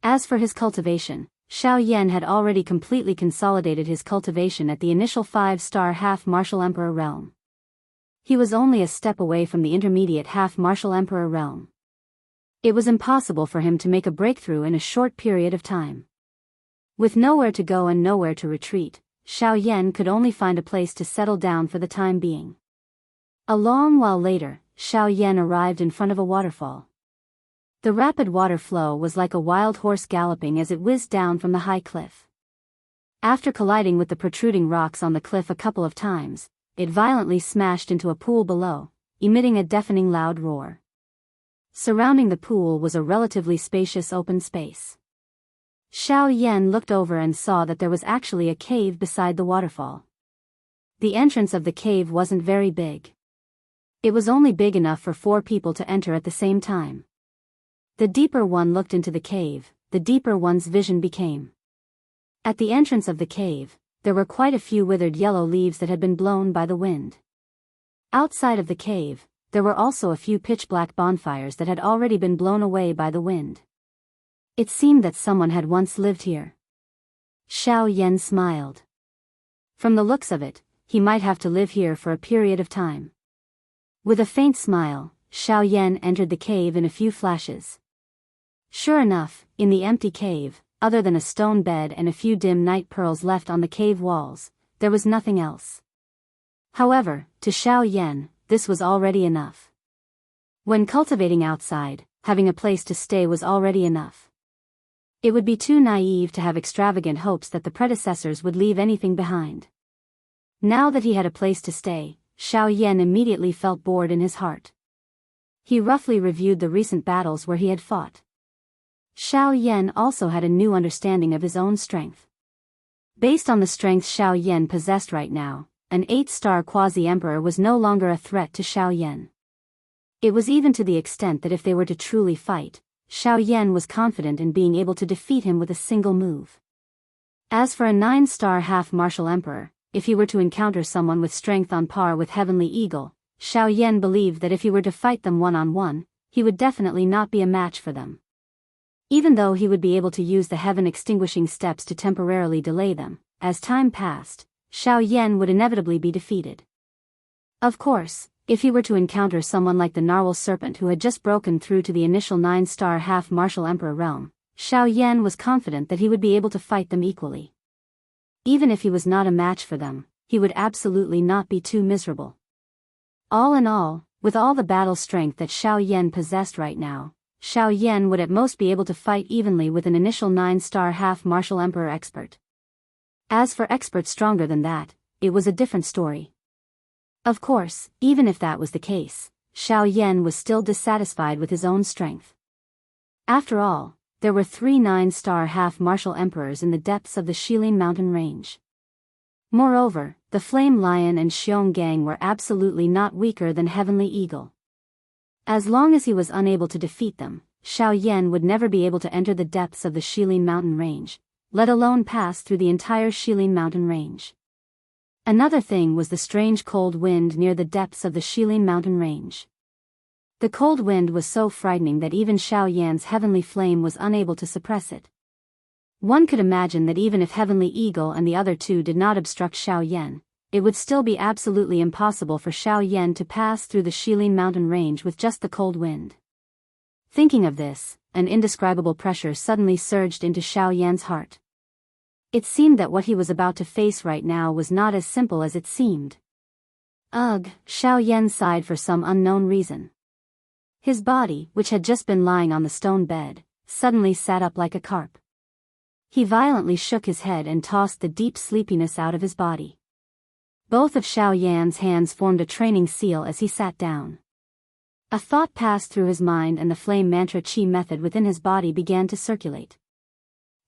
As for his cultivation, Xiao Yan had already completely consolidated his cultivation at the initial 5-star half-martial emperor realm. He was only a step away from the intermediate half-martial emperor realm. It was impossible for him to make a breakthrough in a short period of time. With nowhere to go and nowhere to retreat, Xiao Yan could only find a place to settle down for the time being. A long while later, Xiao Yan arrived in front of a waterfall. The rapid water flow was like a wild horse galloping as it whizzed down from the high cliff. After colliding with the protruding rocks on the cliff a couple of times, it violently smashed into a pool below, emitting a deafening loud roar. Surrounding the pool was a relatively spacious open space. Xiao Yan looked over and saw that there was actually a cave beside the waterfall. The entrance of the cave wasn't very big. It was only big enough for 4 people to enter at the same time. The deeper one looked into the cave, the deeper one's vision became. At the entrance of the cave, there were quite a few withered yellow leaves that had been blown by the wind. Outside of the cave, there were also a few pitch-black bonfires that had already been blown away by the wind. It seemed that someone had once lived here. Xiao Yan smiled. From the looks of it, he might have to live here for a period of time. With a faint smile, Xiao Yan entered the cave in a few flashes. Sure enough, in the empty cave, other than a stone bed and a few dim night pearls left on the cave walls, there was nothing else. However, to Xiao Yan, this was already enough. When cultivating outside, having a place to stay was already enough. It would be too naive to have extravagant hopes that the predecessors would leave anything behind. Now that he had a place to stay, Xiao Yan immediately felt bored in his heart. He roughly reviewed the recent battles where he had fought. Xiao Yan also had a new understanding of his own strength. Based on the strength Xiao Yan possessed right now, an 8-star quasi-emperor was no longer a threat to Xiao Yan. It was even to the extent that if they were to truly fight, Xiao Yan was confident in being able to defeat him with a single move. As for a 9-star half-martial emperor, if he were to encounter someone with strength on par with Heavenly Eagle, Xiao Yan believed that if he were to fight them one-on-one, he would definitely not be a match for them. Even though he would be able to use the heaven-extinguishing steps to temporarily delay them, as time passed, Xiao Yan would inevitably be defeated. Of course, if he were to encounter someone like the Narwhal Serpent who had just broken through to the initial 9-star half-martial emperor realm, Xiao Yan was confident that he would be able to fight them equally. Even if he was not a match for them, he would absolutely not be too miserable. All in all, with all the battle strength that Xiao Yan possessed right now, Xiao Yan would at most be able to fight evenly with an initial 9-star half-martial emperor expert. As for experts stronger than that, it was a different story. Of course, even if that was the case, Xiao Yan was still dissatisfied with his own strength. After all, there were 3 9-star half-martial emperors in the depths of the Shilin mountain range. Moreover, the Flame Lion and Xiong Gang were absolutely not weaker than Heavenly Eagle. As long as he was unable to defeat them, Xiao Yan would never be able to enter the depths of the Shilin Mountain Range, let alone pass through the entire Shilin Mountain Range. Another thing was the strange cold wind near the depths of the Shilin Mountain Range. The cold wind was so frightening that even Xiao Yan's heavenly flame was unable to suppress it. One could imagine that even if Heavenly Eagle and the other two did not obstruct Xiao Yan, it would still be absolutely impossible for Xiao Yan to pass through the Shilin Mountain Range with just the cold wind. Thinking of this, an indescribable pressure suddenly surged into Xiao Yan's heart. It seemed that what he was about to face right now was not as simple as it seemed. Ugh, Xiao Yan sighed for some unknown reason. His body, which had just been lying on the stone bed, suddenly sat up like a carp. He violently shook his head and tossed the deep sleepiness out of his body. Both of Xiao Yan's hands formed a training seal as he sat down. A thought passed through his mind and the flame mantra chi method within his body began to circulate.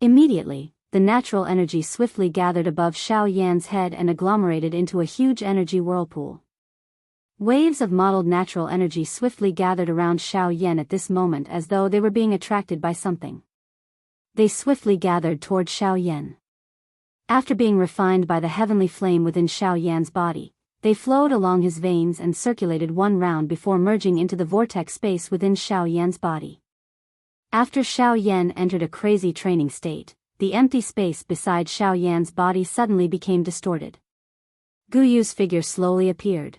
Immediately, the natural energy swiftly gathered above Xiao Yan's head and agglomerated into a huge energy whirlpool. Waves of mottled natural energy swiftly gathered around Xiao Yan at this moment as though they were being attracted by something. They swiftly gathered toward Xiao Yan. After being refined by the heavenly flame within Xiao Yan's body, they flowed along his veins and circulated one round before merging into the vortex space within Xiao Yan's body. After Xiao Yan entered a crazy training state, the empty space beside Xiao Yan's body suddenly became distorted. Guyu's figure slowly appeared.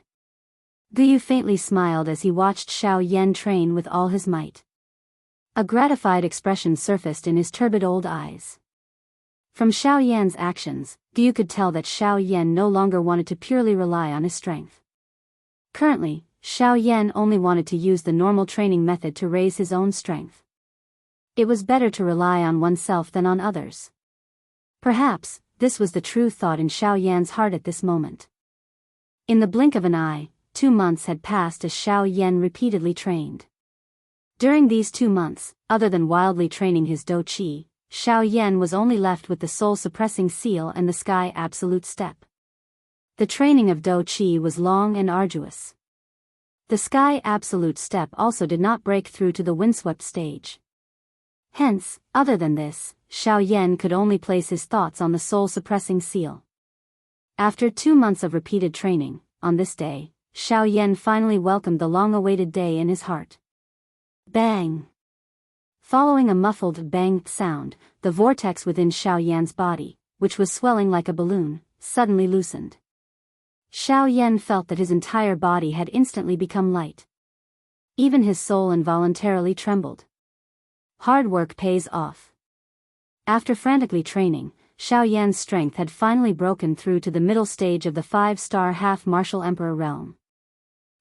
Guyu faintly smiled as he watched Xiao Yan train with all his might. A gratified expression surfaced in his turbid old eyes. From Xiao Yan's actions, Guyu could tell that Xiao Yan no longer wanted to purely rely on his strength. Currently, Xiao Yan only wanted to use the normal training method to raise his own strength. It was better to rely on oneself than on others. Perhaps, this was the true thought in Xiao Yan's heart at this moment. In the blink of an eye, 2 months had passed as Xiao Yan repeatedly trained. During these 2 months, other than wildly training his Do Qi, Xiao Yan was only left with the soul-suppressing seal and the Sky Absolute Step. The training of Do Qi was long and arduous. The Sky Absolute Step also did not break through to the windswept stage. Hence, other than this, Xiao Yan could only place his thoughts on the soul-suppressing seal. After 2 months of repeated training, on this day, Xiao Yan finally welcomed the long-awaited day in his heart. Bang! Following a muffled bang sound, the vortex within Xiao Yan's body, which was swelling like a balloon, suddenly loosened. Xiao Yan felt that his entire body had instantly become light. Even his soul involuntarily trembled. Hard work pays off. After frantically training, Xiao Yan's strength had finally broken through to the middle stage of the 5-star half-martial emperor realm.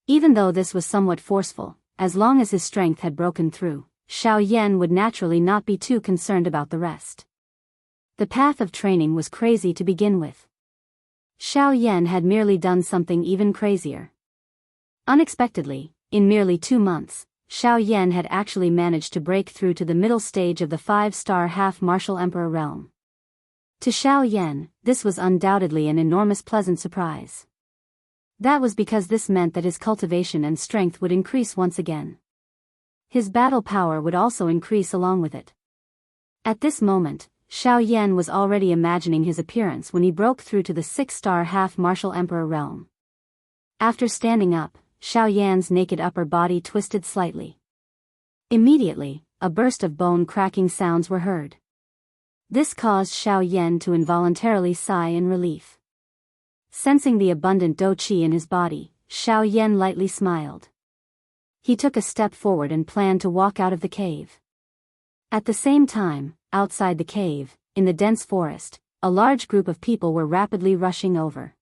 Even though this was somewhat forceful, as long as his strength had broken through, Xiao Yan would naturally not be too concerned about the rest. The path of training was crazy to begin with. Xiao Yan had merely done something even crazier. Unexpectedly, in merely 2 months, Xiao Yan had actually managed to break through to the middle stage of the 5-star half-martial emperor realm. To Xiao Yan, this was undoubtedly an enormous pleasant surprise. That was because this meant that his cultivation and strength would increase once again. His battle power would also increase along with it. At this moment, Xiao Yan was already imagining his appearance when he broke through to the 6-star half-martial emperor realm. After standing up, Xiao Yan's naked upper body twisted slightly. Immediately, a burst of bone-cracking sounds were heard. This caused Xiao Yan to involuntarily sigh in relief. Sensing the abundant Do Qi in his body, Xiao Yan lightly smiled. He took a step forward and planned to walk out of the cave. At the same time, outside the cave, in the dense forest, a large group of people were rapidly rushing over.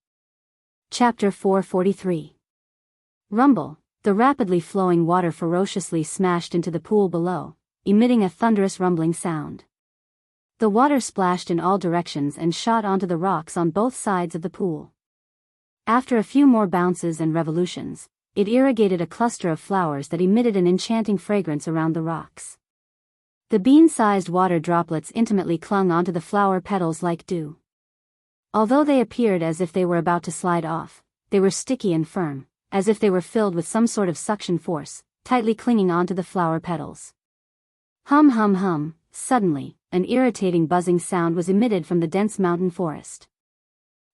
Chapter 443. Rumble. The rapidly flowing water ferociously smashed into the pool below, emitting a thunderous rumbling sound. The water splashed in all directions and shot onto the rocks on both sides of the pool. After a few more bounces and revolutions, it irrigated a cluster of flowers that emitted an enchanting fragrance around the rocks. The bean-sized water droplets intimately clung onto the flower petals like dew. Although they appeared as if they were about to slide off, they were sticky and firm, as if they were filled with some sort of suction force, tightly clinging onto the flower petals. Hum hum hum, suddenly, an irritating buzzing sound was emitted from the dense mountain forest.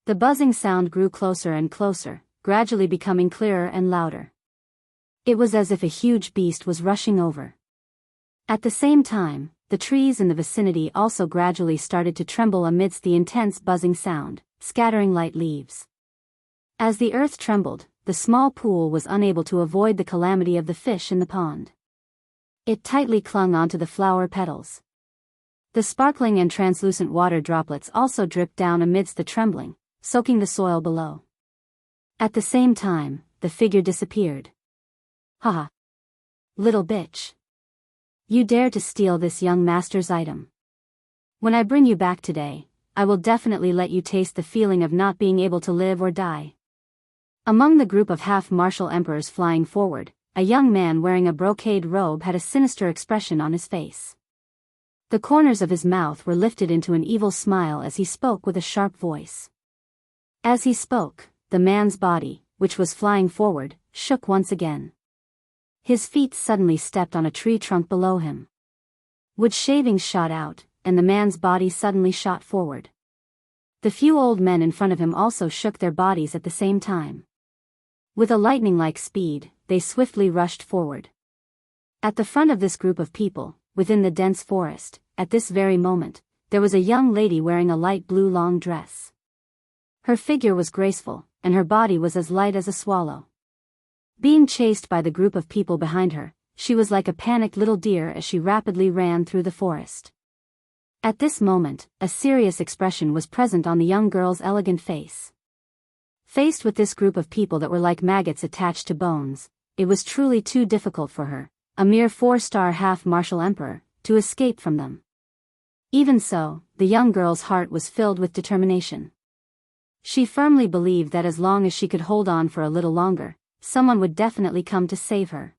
The buzzing sound grew closer and closer, gradually becoming clearer and louder. It was as if a huge beast was rushing over. At the same time, the trees in the vicinity also gradually started to tremble amidst the intense buzzing sound, scattering light leaves. As the earth trembled, the small pool was unable to avoid the calamity of the fish in the pond. It tightly clung onto the flower petals. The sparkling and translucent water droplets also dripped down amidst the trembling, soaking the soil below. At the same time, the figure disappeared. Haha. Little bitch. You dare to steal this young master's item. When I bring you back today, I will definitely let you taste the feeling of not being able to live or die. Among the group of half-martial emperors flying forward, a young man wearing a brocade robe had a sinister expression on his face. The corners of his mouth were lifted into an evil smile as he spoke with a sharp voice. As he spoke, the man's body, which was flying forward, shook once again. His feet suddenly stepped on a tree trunk below him. Wood shavings shot out, and the man's body suddenly shot forward. The few old men in front of him also shook their bodies at the same time. With a lightning-like speed, they swiftly rushed forward. At the front of this group of people, within the dense forest, at this very moment, there was a young lady wearing a light blue long dress. Her figure was graceful, and her body was as light as a swallow. Being chased by the group of people behind her, she was like a panicked little deer as she rapidly ran through the forest. At this moment, a serious expression was present on the young girl's elegant face. Faced with this group of people that were like maggots attached to bones, it was truly too difficult for her, a mere 4-star half-martial emperor, to escape from them. Even so, the young girl's heart was filled with determination. She firmly believed that as long as she could hold on for a little longer, someone would definitely come to save her.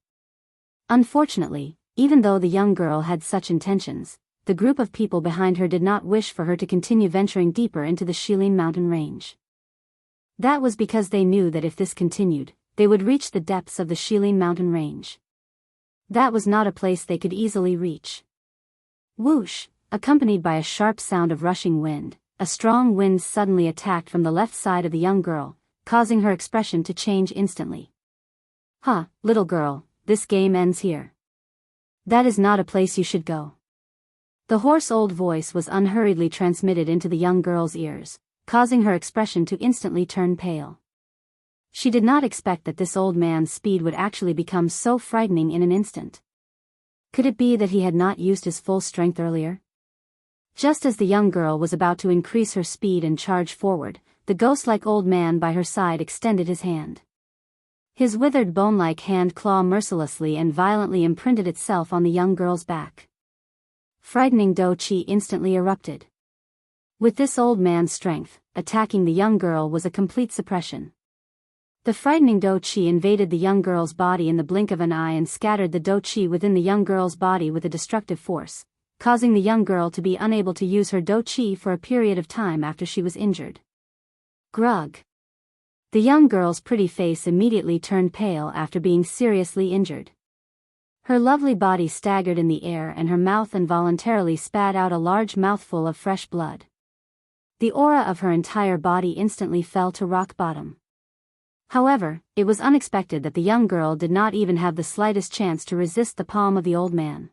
Unfortunately, even though the young girl had such intentions, the group of people behind her did not wish for her to continue venturing deeper into the Shilin mountain range. That was because they knew that if this continued, they would reach the depths of the Shilin mountain range. That was not a place they could easily reach. Whoosh, accompanied by a sharp sound of rushing wind, a strong wind suddenly attacked from the left side of the young girl, causing her expression to change instantly. "Ha, little girl, this game ends here. That is not a place you should go." The hoarse old voice was unhurriedly transmitted into the young girl's ears, causing her expression to instantly turn pale. She did not expect that this old man's speed would actually become so frightening in an instant. Could it be that he had not used his full strength earlier? Just as the young girl was about to increase her speed and charge forward, the ghost-like old man by her side extended his hand. His withered bone-like hand claw mercilessly and violently imprinted itself on the young girl's back. Frightening Do-Chi instantly erupted. With this old man's strength, attacking the young girl was a complete suppression. The frightening Do-Chi invaded the young girl's body in the blink of an eye and scattered the Do-Chi within the young girl's body with a destructive force, causing the young girl to be unable to use her Do-Chi for a period of time after she was injured. Grug. The young girl's pretty face immediately turned pale after being seriously injured. Her lovely body staggered in the air and her mouth involuntarily spat out a large mouthful of fresh blood. The aura of her entire body instantly fell to rock bottom. However, it was unexpected that the young girl did not even have the slightest chance to resist the palm of the old man.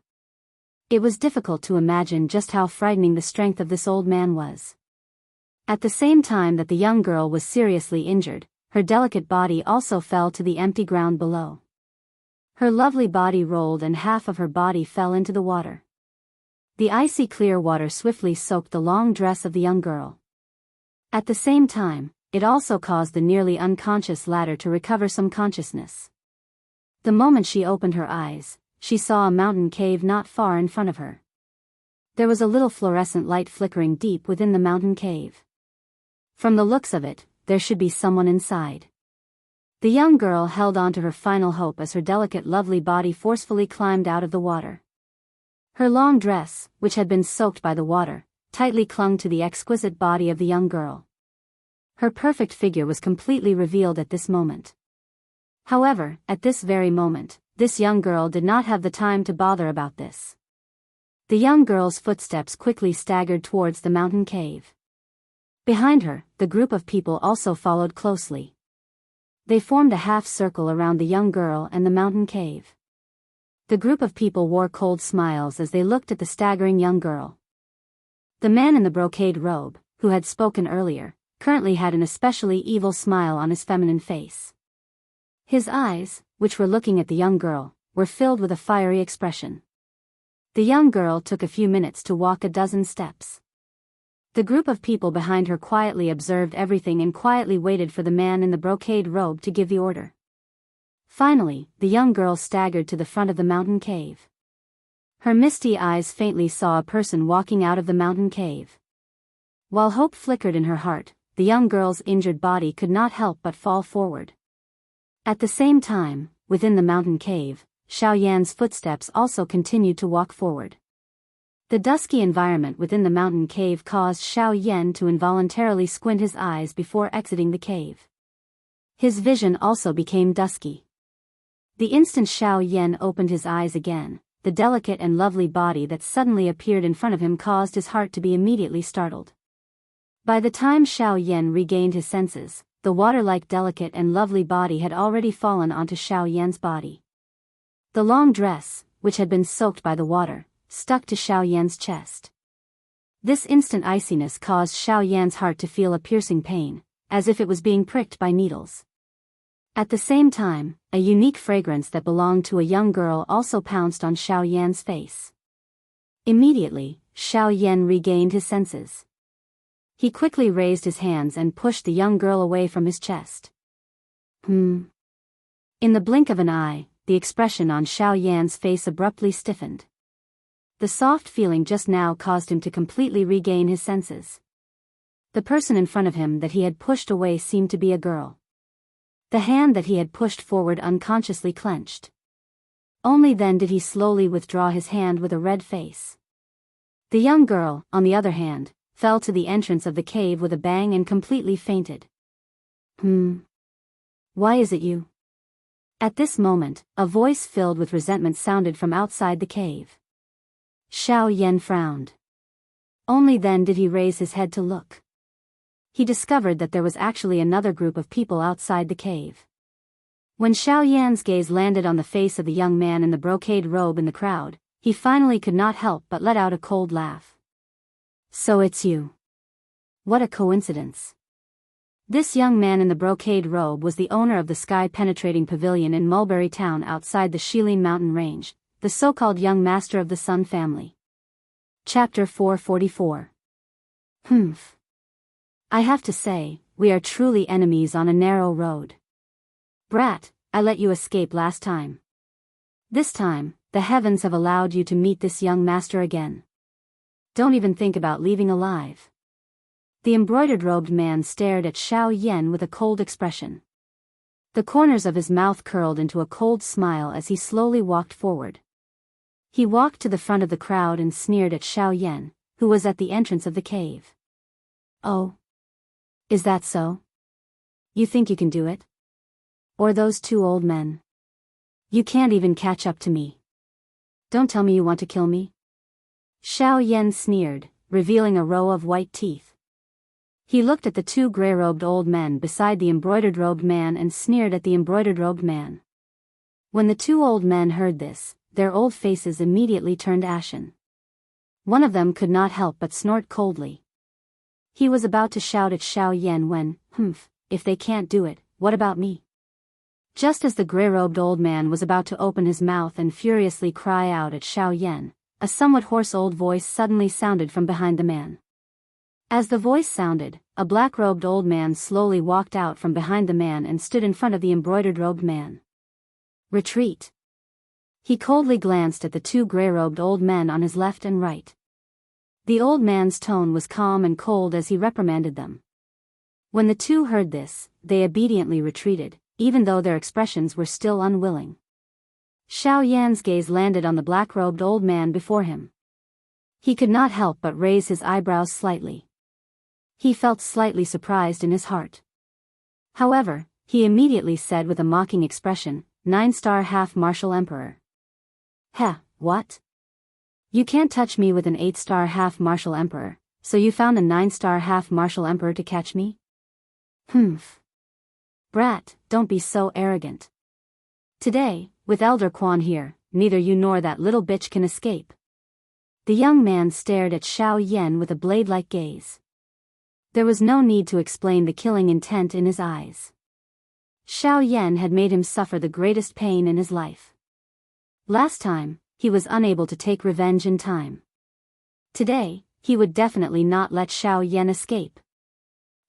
It was difficult to imagine just how frightening the strength of this old man was. At the same time that the young girl was seriously injured, her delicate body also fell to the empty ground below. Her lovely body rolled and half of her body fell into the water. The icy clear water swiftly soaked the long dress of the young girl. At the same time, it also caused the nearly unconscious latter to recover some consciousness. The moment she opened her eyes, she saw a mountain cave not far in front of her. There was a little fluorescent light flickering deep within the mountain cave. From the looks of it, there should be someone inside. The young girl held on to her final hope as her delicate lovely body forcefully climbed out of the water. Her long dress, which had been soaked by the water, tightly clung to the exquisite body of the young girl. Her perfect figure was completely revealed at this moment. However, at this very moment, this young girl did not have the time to bother about this. The young girl's footsteps quickly staggered towards the mountain cave. Behind her, the group of people also followed closely. They formed a half-circle around the young girl and the mountain cave. The group of people wore cold smiles as they looked at the staggering young girl. The man in the brocade robe, who had spoken earlier, currently had an especially evil smile on his feminine face. His eyes, which were looking at the young girl, were filled with a fiery expression. The young girl took a few minutes to walk a dozen steps. The group of people behind her quietly observed everything and quietly waited for the man in the brocade robe to give the order. Finally, the young girl staggered to the front of the mountain cave. Her misty eyes faintly saw a person walking out of the mountain cave. While hope flickered in her heart, the young girl's injured body could not help but fall forward. At the same time, within the mountain cave, Xiao Yan's footsteps also continued to walk forward. The dusky environment within the mountain cave caused Xiao Yan to involuntarily squint his eyes before exiting the cave. His vision also became dusky. The instant Xiao Yan opened his eyes again, the delicate and lovely body that suddenly appeared in front of him caused his heart to be immediately startled. By the time Xiao Yan regained his senses, the water-like delicate and lovely body had already fallen onto Xiao Yan's body. The long dress, which had been soaked by the water, stuck to Xiao Yan's chest. This instant iciness caused Xiao Yan's heart to feel a piercing pain, as if it was being pricked by needles. At the same time, a unique fragrance that belonged to a young girl also pounced on Xiao Yan's face. Immediately, Xiao Yan regained his senses. He quickly raised his hands and pushed the young girl away from his chest. In the blink of an eye, the expression on Xiao Yan's face abruptly stiffened. The soft feeling just now caused him to completely regain his senses. The person in front of him that he had pushed away seemed to be a girl. The hand that he had pushed forward unconsciously clenched. Only then did he slowly withdraw his hand with a red face. The young girl, on the other hand, fell to the entrance of the cave with a bang and completely fainted. Why is it you? At this moment, a voice filled with resentment sounded from outside the cave. Xiao Yan frowned. Only then did he raise his head to look. He discovered that there was actually another group of people outside the cave. When Xiao Yan's gaze landed on the face of the young man in the brocade robe in the crowd, he finally could not help but let out a cold laugh. So it's you. What a coincidence. This young man in the brocade robe was the owner of the sky-penetrating pavilion in Mulberry Town outside the Shilin mountain range, the so-called young master of the Sun family. Chapter 444. I have to say, we are truly enemies on a narrow road. Brat, I let you escape last time. This time, the heavens have allowed you to meet this young master again. Don't even think about leaving alive. The embroidered-robed man stared at Xiao Yan with a cold expression. The corners of his mouth curled into a cold smile as he slowly walked forward. He walked to the front of the crowd and sneered at Xiao Yan, who was at the entrance of the cave. Oh. Is that so? You think you can do it? Or those two old men? You can't even catch up to me. Don't tell me you want to kill me. Xiao Yan sneered, revealing a row of white teeth. He looked at the two gray-robed old men beside the embroidered-robed man and sneered at the embroidered-robed man. When the two old men heard this, their old faces immediately turned ashen. One of them could not help but snort coldly. He was about to shout at Xiao Yan when, if they can't do it, what about me? Just as the gray-robed old man was about to open his mouth and furiously cry out at Xiao Yan, a somewhat hoarse old voice suddenly sounded from behind the man. As the voice sounded, a black-robed old man slowly walked out from behind the man and stood in front of the embroidered-robed man. Retreat. He coldly glanced at the two gray-robed old men on his left and right. The old man's tone was calm and cold as he reprimanded them. When the two heard this, they obediently retreated, even though their expressions were still unwilling. Xiao Yan's gaze landed on the black-robed old man before him. He could not help but raise his eyebrows slightly. He felt slightly surprised in his heart. However, he immediately said with a mocking expression, 9-star half martial emperor. Heh, what? You can't touch me with an 8-star half martial emperor, so you found a 9-star half martial emperor to catch me? Humph. Brat, don't be so arrogant. Today, with Elder Quan here, neither you nor that little bitch can escape. The young man stared at Xiao Yan with a blade-like gaze. There was no need to explain the killing intent in his eyes. Xiao Yan had made him suffer the greatest pain in his life. Last time, he was unable to take revenge in time. Today, he would definitely not let Xiao Yan escape.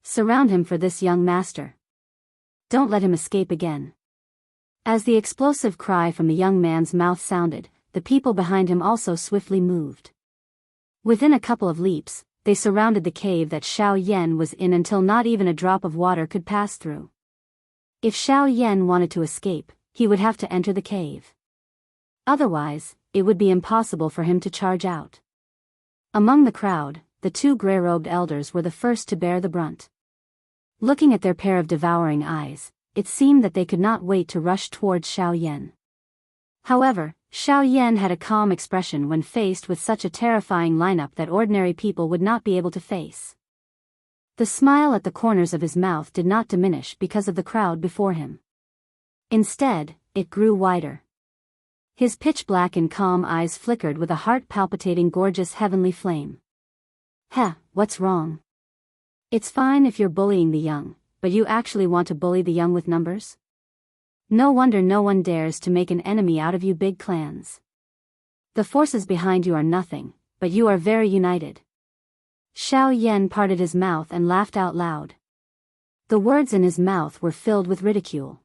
Surround him for this young master. Don't let him escape again. As the explosive cry from the young man's mouth sounded, the people behind him also swiftly moved. Within a couple of leaps, they surrounded the cave that Xiao Yan was in until not even a drop of water could pass through. If Xiao Yan wanted to escape, he would have to enter the cave. Otherwise, it would be impossible for him to charge out. Among the crowd, the two gray-robed elders were the first to bear the brunt. Looking at their pair of devouring eyes, it seemed that they could not wait to rush towards Xiao Yan. However, Xiao Yan had a calm expression when faced with such a terrifying lineup that ordinary people would not be able to face. The smile at the corners of his mouth did not diminish because of the crowd before him. Instead, it grew wider. His pitch-black and calm eyes flickered with a heart-palpitating gorgeous heavenly flame. Heh, what's wrong? It's fine if you're bullying the young, but you actually want to bully the young with numbers? No wonder no one dares to make an enemy out of you big clans. The forces behind you are nothing, but you are very united. Xiao Yan parted his mouth and laughed out loud. The words in his mouth were filled with ridicule.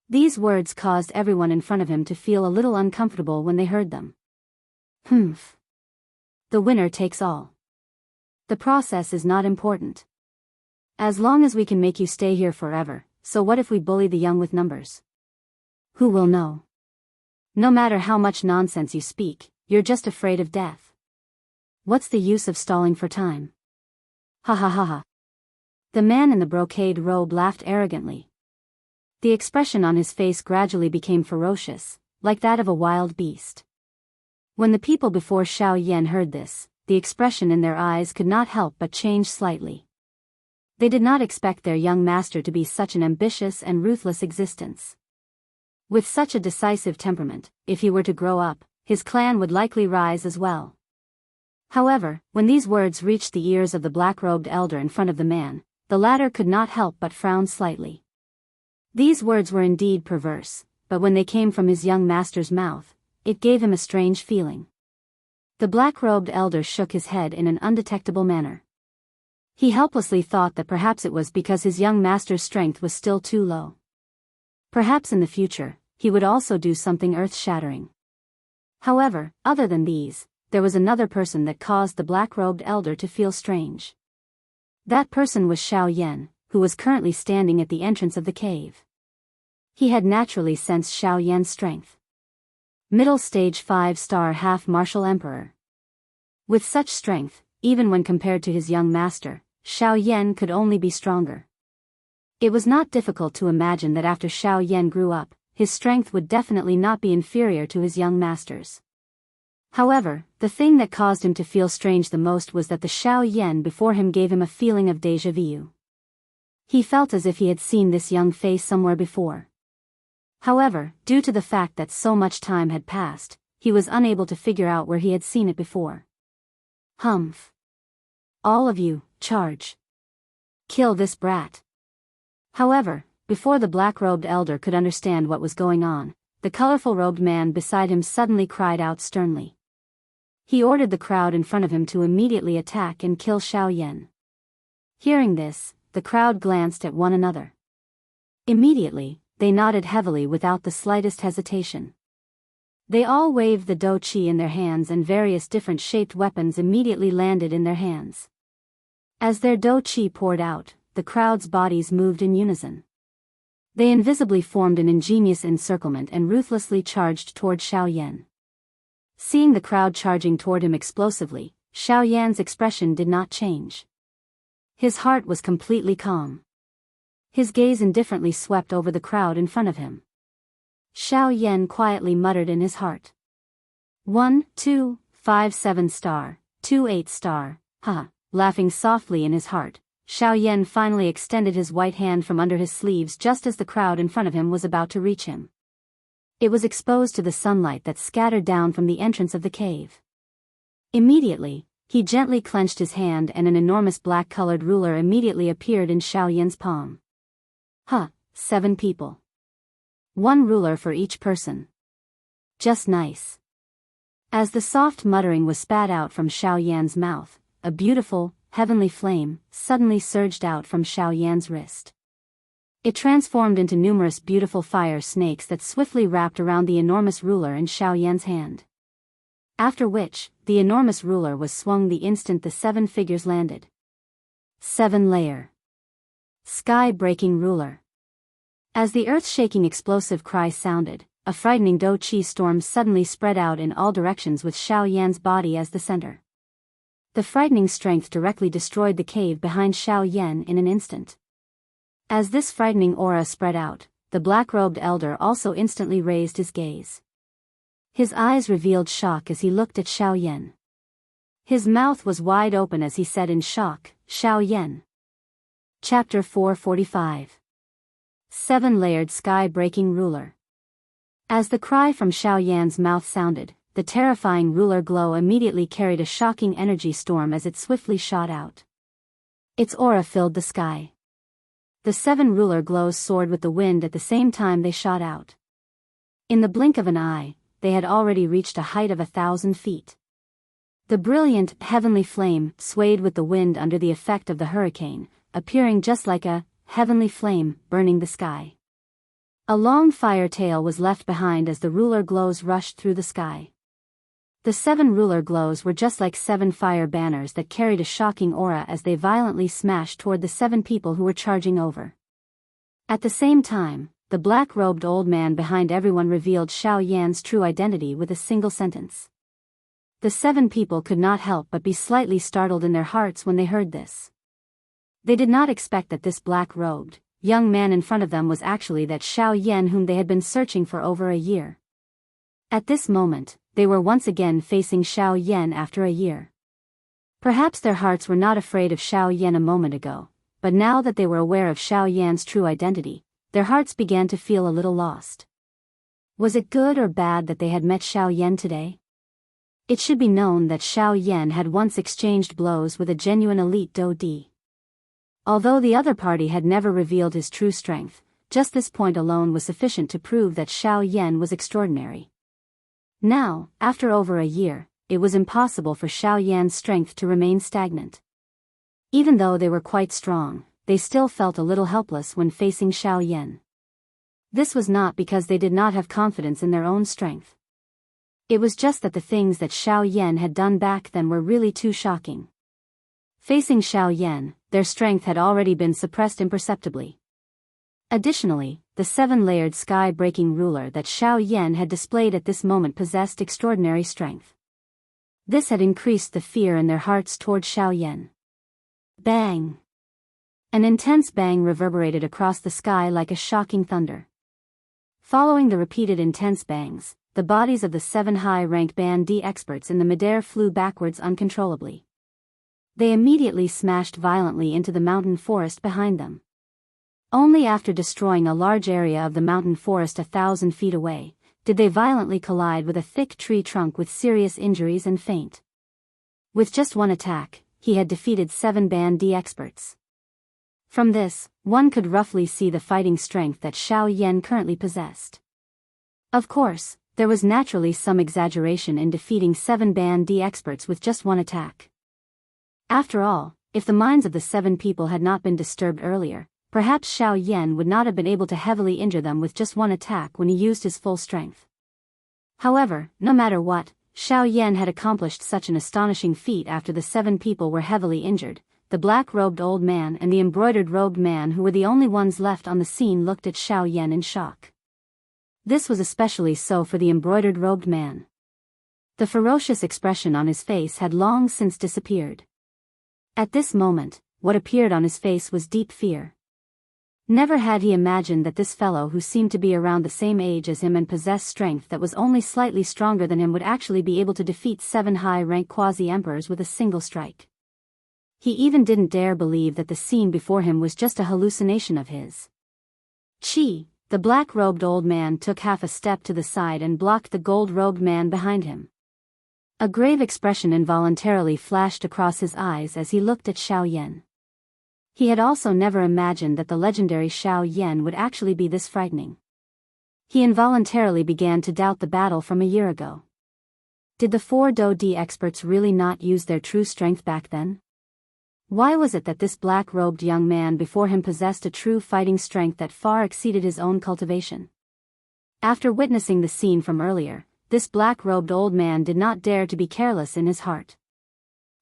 These words caused everyone in front of him to feel a little uncomfortable when they heard them. Humph. The winner takes all. The process is not important. As long as we can make you stay here forever, so what if we bully the young with numbers? Who will know? No matter how much nonsense you speak, you're just afraid of death. What's the use of stalling for time? Ha ha ha ha. The man in the brocade robe laughed arrogantly. The expression on his face gradually became ferocious, like that of a wild beast. When the people before Xiao Yan heard this, the expression in their eyes could not help but change slightly. They did not expect their young master to be such an ambitious and ruthless existence. With such a decisive temperament, if he were to grow up, his clan would likely rise as well. However, when these words reached the ears of the black-robed elder in front of the man, the latter could not help but frown slightly. These words were indeed perverse, but when they came from his young master's mouth, it gave him a strange feeling. The black-robed elder shook his head in an undetectable manner. He helplessly thought that perhaps it was because his young master's strength was still too low. Perhaps in the future, he would also do something earth-shattering. However, other than these, there was another person that caused the black-robed elder to feel strange. That person was Xiao Yan, who was currently standing at the entrance of the cave. He had naturally sensed Xiao Yan's strength. Middle stage 5-star half martial emperor. With such strength, even when compared to his young master, Xiao Yan could only be stronger. It was not difficult to imagine that after Xiao Yan grew up, his strength would definitely not be inferior to his young master's. However, the thing that caused him to feel strange the most was that the Xiao Yan before him gave him a feeling of déjà vu. He felt as if he had seen this young face somewhere before. However, due to the fact that so much time had passed, he was unable to figure out where he had seen it before. Humph. All of you, charge. Kill this brat. However, before the black-robed elder could understand what was going on, the colorful-robed man beside him suddenly cried out sternly. He ordered the crowd in front of him to immediately attack and kill Xiao Yan. Hearing this, the crowd glanced at one another. Immediately, they nodded heavily without the slightest hesitation. They all waved the dou qi in their hands and various different shaped weapons immediately landed in their hands. As their dou qi poured out, the crowd's bodies moved in unison. They invisibly formed an ingenious encirclement and ruthlessly charged toward Xiao Yan. Seeing the crowd charging toward him explosively, Xiao Yan's expression did not change. His heart was completely calm. His gaze indifferently swept over the crowd in front of him. Xiao Yan quietly muttered in his heart. 1, 2, 5, 7 star, 2, 8 star, ha. Laughing softly in his heart, Xiao Yan finally extended his white hand from under his sleeves just as the crowd in front of him was about to reach him. It was exposed to the sunlight that scattered down from the entrance of the cave. Immediately, he gently clenched his hand and an enormous black-colored ruler immediately appeared in Xiao Yan's palm. 7 people. 1 ruler for each person. Just nice. As the soft muttering was spat out from Xiao Yan's mouth, a beautiful, heavenly flame suddenly surged out from Xiao Yan's wrist. It transformed into numerous beautiful fire snakes that swiftly wrapped around the enormous ruler in Xiao Yan's hand. After which, the enormous ruler was swung the instant the 7 figures landed. 7-layer. Sky-breaking ruler. As the earth-shaking explosive cry sounded, a frightening Do-Chi storm suddenly spread out in all directions with Xiao Yan's body as the center. The frightening strength directly destroyed the cave behind Xiao Yan in an instant. As this frightening aura spread out, the black-robed elder also instantly raised his gaze. His eyes revealed shock as he looked at Xiao Yan. His mouth was wide open as he said in shock, Xiao Yan. Chapter 445. 7-layered sky-breaking ruler. As the cry from Xiao Yan's mouth sounded, the terrifying ruler glow immediately carried a shocking energy storm as it swiftly shot out. Its aura filled the sky. The 7 ruler glows soared with the wind at the same time they shot out. In the blink of an eye, they had already reached a height of 1,000 feet. The brilliant, heavenly flame swayed with the wind under the effect of the hurricane, appearing just like a heavenly flame burning the sky. A long fire tail was left behind as the ruler glows rushed through the sky. The 7 ruler glows were just like 7 fire banners that carried a shocking aura as they violently smashed toward the 7 people who were charging over. At the same time, the black-robed old man behind everyone revealed Xiao Yan's true identity with a single sentence. The 7 people could not help but be slightly startled in their hearts when they heard this. They did not expect that this black-robed, young man in front of them was actually that Xiao Yan whom they had been searching for over a year. At this moment, they were once again facing Xiao Yan after a year. Perhaps their hearts were not afraid of Xiao Yan a moment ago, but now that they were aware of Xiao Yan's true identity, their hearts began to feel a little lost. Was it good or bad that they had met Xiao Yan today? It should be known that Xiao Yan had once exchanged blows with a genuine elite Do-Di. Although the other party had never revealed his true strength, just this point alone was sufficient to prove that Xiao Yan was extraordinary. Now, after over a year, it was impossible for Xiao Yan's strength to remain stagnant. Even though they were quite strong, they still felt a little helpless when facing Xiao Yan. This was not because they did not have confidence in their own strength. It was just that the things that Xiao Yan had done back then were really too shocking. Facing Xiao Yan, their strength had already been suppressed imperceptibly. Additionally, the 7-layered sky-breaking ruler that Xiao Yan had displayed at this moment possessed extraordinary strength. This had increased the fear in their hearts toward Xiao Yan. Bang! An intense bang reverberated across the sky like a shocking thunder. Following the repeated intense bangs, the bodies of the 7 high-ranked Band D experts in the midair flew backwards uncontrollably. They immediately smashed violently into the mountain forest behind them. Only after destroying a large area of the mountain forest 1,000 feet away, did they violently collide with a thick tree trunk with serious injuries and faint. With just one attack, he had defeated 7 Band D experts. From this, one could roughly see the fighting strength that Xiao Yan currently possessed. Of course, there was naturally some exaggeration in defeating 7 Band D experts with just one attack. After all, if the minds of the 7 people had not been disturbed earlier, perhaps Xiao Yan would not have been able to heavily injure them with just one attack when he used his full strength. However, no matter what, Xiao Yan had accomplished such an astonishing feat after the 7 people were heavily injured. The black-robed old man and the embroidered-robed man who were the only ones left on the scene looked at Xiao Yan in shock. This was especially so for the embroidered-robed man. The ferocious expression on his face had long since disappeared. At this moment, what appeared on his face was deep fear. Never had he imagined that this fellow who seemed to be around the same age as him and possessed strength that was only slightly stronger than him would actually be able to defeat 7 high-rank quasi-emperors with a single strike. He even didn't dare believe that the scene before him was just a hallucination of his. Chi, the black-robed old man, took half a step to the side and blocked the gold-robed man behind him. A grave expression involuntarily flashed across his eyes as he looked at Xiao Yan. He had also never imagined that the legendary Xiao Yan would actually be this frightening. He involuntarily began to doubt the battle from a year ago. Did the 4 Do-Di experts really not use their true strength back then? Why was it that this black-robed young man before him possessed a true fighting strength that far exceeded his own cultivation? After witnessing the scene from earlier, this black-robed old man did not dare to be careless in his heart.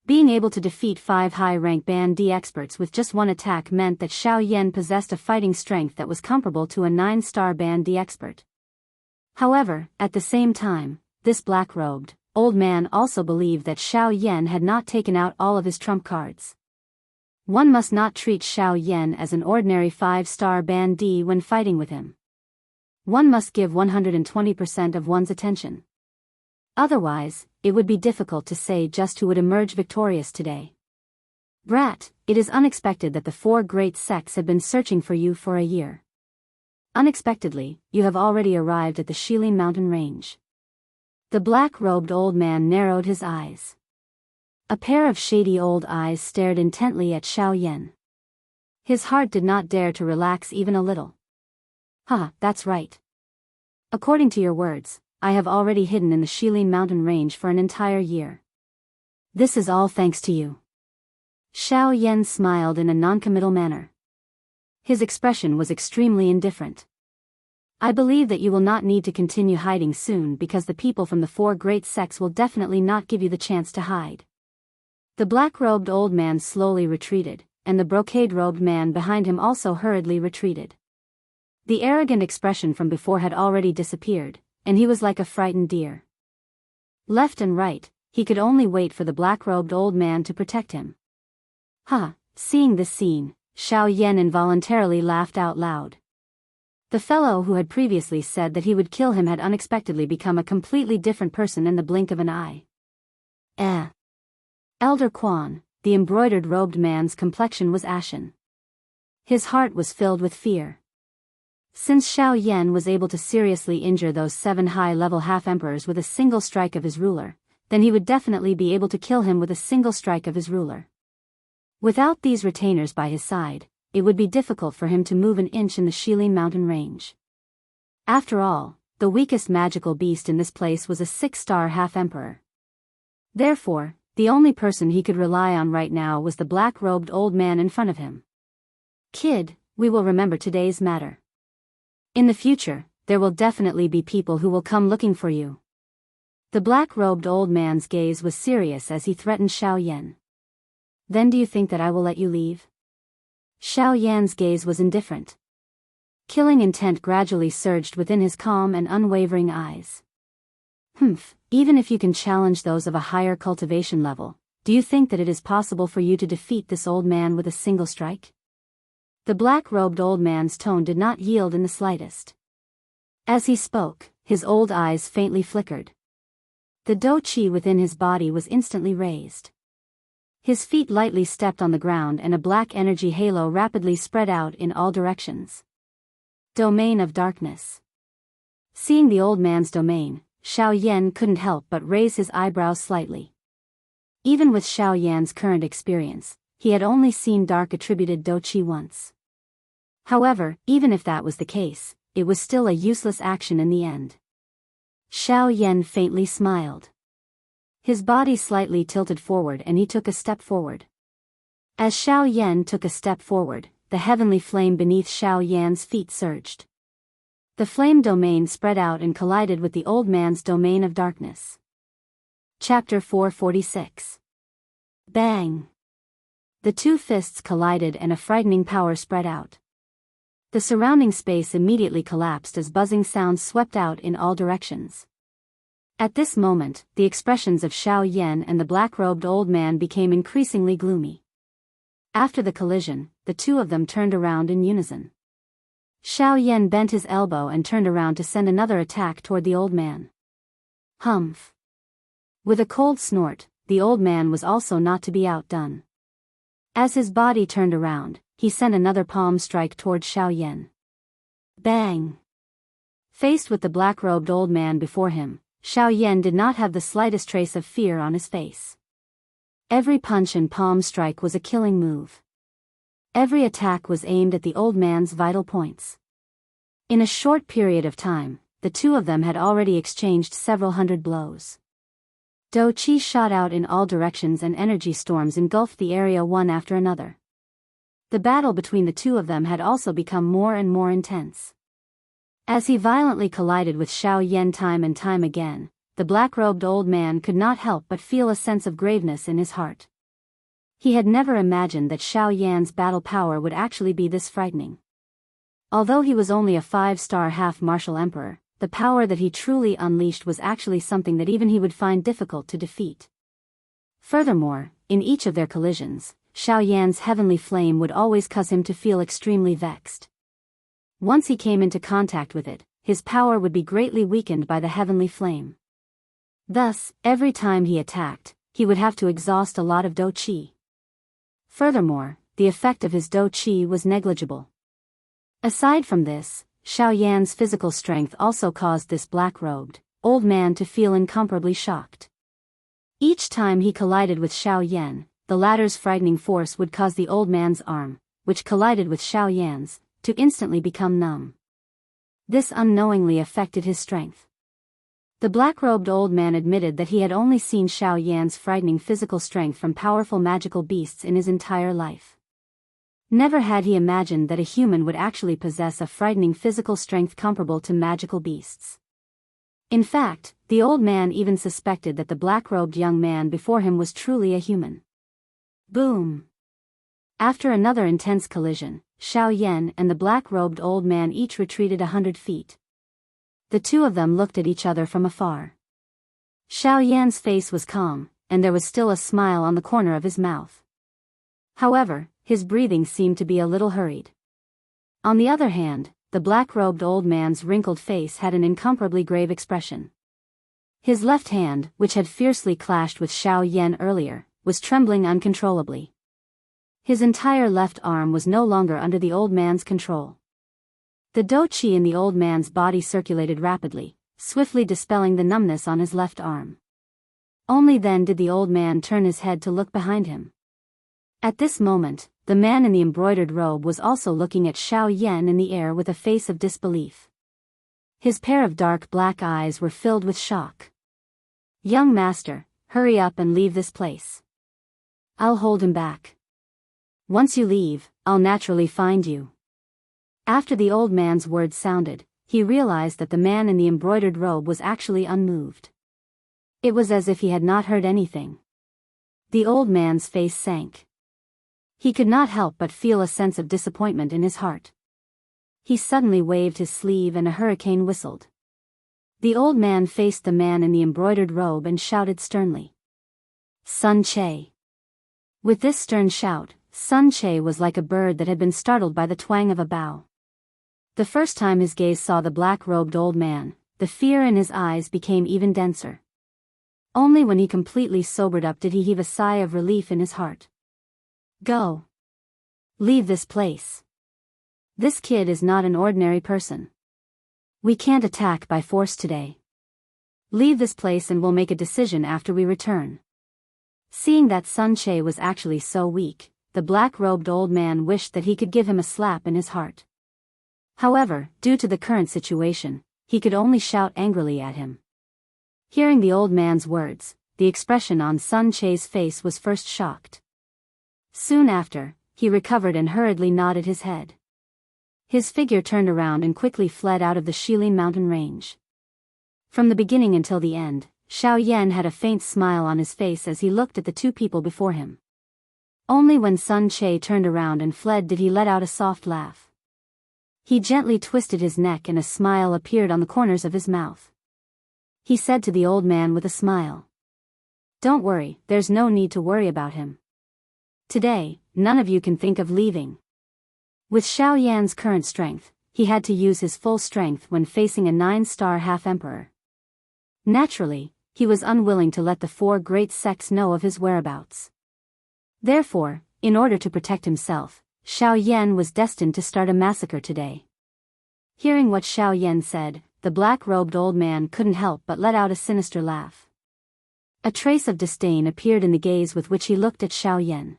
Being able to defeat 5 high-rank Band D experts with just one attack meant that Xiao Yan possessed a fighting strength that was comparable to a 9-star Band D expert. However, at the same time, this black-robed old man also believed that Xiao Yan had not taken out all of his trump cards. One must not treat Xiao Yan as an ordinary 5-star Band D when fighting with him. One must give 120% of one's attention. Otherwise, it would be difficult to say just who would emerge victorious today. Brat, it is unexpected that the 4 great sects have been searching for you for a year. Unexpectedly, you have already arrived at the Shilin mountain range. The black-robed old man narrowed his eyes. A pair of shady old eyes stared intently at Xiao Yan. His heart did not dare to relax even a little. That's right. According to your words, I have already hidden in the Shilin mountain range for an entire year. This is all thanks to you. Xiao Yan smiled in a noncommittal manner. His expression was extremely indifferent. I believe that you will not need to continue hiding soon because the people from the 4 great sects will definitely not give you the chance to hide. The black-robed old man slowly retreated, and the brocade-robed man behind him also hurriedly retreated. The arrogant expression from before had already disappeared, and he was like a frightened deer. Left and right, he could only wait for the black-robed old man to protect him. Seeing this scene, Xiao Yan involuntarily laughed out loud. The fellow who had previously said that he would kill him had unexpectedly become a completely different person in the blink of an eye. Elder Quan, the embroidered-robed man's complexion was ashen. His heart was filled with fear. Since Xiao Yan was able to seriously injure those 7 high-level half-emperors with a single strike of his ruler, then he would definitely be able to kill him with a single strike of his ruler. Without these retainers by his side, it would be difficult for him to move an inch in the Shilin mountain range. After all, the weakest magical beast in this place was a 6-star half-emperor. Therefore, the only person he could rely on right now was the black-robed old man in front of him. Kid, we will remember today's matter. In the future, there will definitely be people who will come looking for you. The black-robed old man's gaze was serious as he threatened Xiao Yan. Then do you think that I will let you leave? Xiao Yan's gaze was indifferent. Killing intent gradually surged within his calm and unwavering eyes. Even if you can challenge those of a higher cultivation level, do you think that it is possible for you to defeat this old man with a single strike? The black-robed old man's tone did not yield in the slightest. As he spoke, his old eyes faintly flickered. The do-chi within his body was instantly raised. His feet lightly stepped on the ground and a black energy halo rapidly spread out in all directions. Domain of darkness. Seeing the old man's domain, Xiao Yan couldn't help but raise his eyebrows slightly. Even with Xiao Yan's current experience, he had only seen dark attributed do-chi once. However, even if that was the case, it was still a useless action in the end. Xiao Yan faintly smiled. His body slightly tilted forward and he took a step forward. As Xiao Yan took a step forward, the heavenly flame beneath Xiao Yan's feet surged. The flame domain spread out and collided with the old man's domain of darkness. Chapter 446. Bang! The 2 fists collided and a frightening power spread out. The surrounding space immediately collapsed as buzzing sounds swept out in all directions. At this moment, the expressions of Xiao Yan and the black-robed old man became increasingly gloomy. After the collision, the two of them turned around in unison. Xiao Yan bent his elbow and turned around to send another attack toward the old man. Humph! With a cold snort, the old man was also not to be outdone. As his body turned around, he sent another palm strike toward Xiao Yan. Bang! Faced with the black-robed old man before him, Xiao Yan did not have the slightest trace of fear on his face. Every punch and palm strike was a killing move. Every attack was aimed at the old man's vital points. In a short period of time, the two of them had already exchanged several hundred blows. Do Qi shot out in all directions and energy storms engulfed the area one after another. The battle between the two of them had also become more and more intense. As he violently collided with Xiao Yan time and time again, the black-robed old man could not help but feel a sense of graveness in his heart. He had never imagined that Xiao Yan's battle power would actually be this frightening. Although he was only a 5-star half-martial emperor, the power that he truly unleashed was actually something that even he would find difficult to defeat. Furthermore, in each of their collisions, Xiao Yan's heavenly flame would always cause him to feel extremely vexed. Once he came into contact with it, his power would be greatly weakened by the heavenly flame. Thus, every time he attacked, he would have to exhaust a lot of Do Qi. Furthermore, the effect of his Do Qi was negligible. Aside from this, Xiao Yan's physical strength also caused this black-robed old man to feel incomparably shocked. Each time he collided with Xiao Yan, the latter's frightening force would cause the old man's arm, which collided with Xiao Yan's, to instantly become numb. This unknowingly affected his strength. The black-robed old man admitted that he had only seen Xiao Yan's frightening physical strength from powerful magical beasts in his entire life. Never had he imagined that a human would actually possess a frightening physical strength comparable to magical beasts. In fact, the old man even suspected that the black-robed young man before him was truly a human. Boom! After another intense collision, Xiao Yan and the black-robed old man each retreated 100 feet. The two of them looked at each other from afar. Xiao Yan's face was calm, and there was still a smile on the corner of his mouth. However, his breathing seemed to be a little hurried. On the other hand, the black-robed old man's wrinkled face had an incomparably grave expression. His left hand, which had fiercely clashed with Xiao Yan earlier, was trembling uncontrollably. His entire left arm was no longer under the old man's control. The Do Qi in the old man's body circulated rapidly, swiftly dispelling the numbness on his left arm. Only then did the old man turn his head to look behind him. At this moment, the man in the embroidered robe was also looking at Xiao Yan in the air with a face of disbelief. His pair of dark black eyes were filled with shock. "Young master, hurry up and leave this place. I'll hold him back. Once you leave, I'll naturally find you." After the old man's words sounded, he realized that the man in the embroidered robe was actually unmoved. It was as if he had not heard anything. The old man's face sank. He could not help but feel a sense of disappointment in his heart. He suddenly waved his sleeve and a hurricane whistled. The old man faced the man in the embroidered robe and shouted sternly, "Sun Che." With this stern shout, Sun Che was like a bird that had been startled by the twang of a bow. The first time his gaze saw the black-robed old man, the fear in his eyes became even denser. Only when he completely sobered up did he heave a sigh of relief in his heart. "Go. Leave this place. This kid is not an ordinary person. We can't attack by force today. Leave this place and we'll make a decision after we return." Seeing that Sun Che was actually so weak, the black-robed old man wished that he could give him a slap in his heart. However, due to the current situation, he could only shout angrily at him. Hearing the old man's words, the expression on Sun Che's face was first shocked. Soon after, he recovered and hurriedly nodded his head. His figure turned around and quickly fled out of the Shilin mountain range. From the beginning until the end, Xiao Yan had a faint smile on his face as he looked at the two people before him. Only when Sun Che turned around and fled did he let out a soft laugh. He gently twisted his neck and a smile appeared on the corners of his mouth. He said to the old man with a smile, "Don't worry, there's no need to worry about him. Today, none of you can think of leaving. With Xiao Yan's current strength, he had to use his full strength when facing a 9-star half-emperor. Naturally, he was unwilling to let the 4 great sects know of his whereabouts. Therefore, in order to protect himself, Xiao Yan was destined to start a massacre today. Hearing what Xiao Yan said, the black-robed old man couldn't help but let out a sinister laugh. A trace of disdain appeared in the gaze with which he looked at Xiao Yan.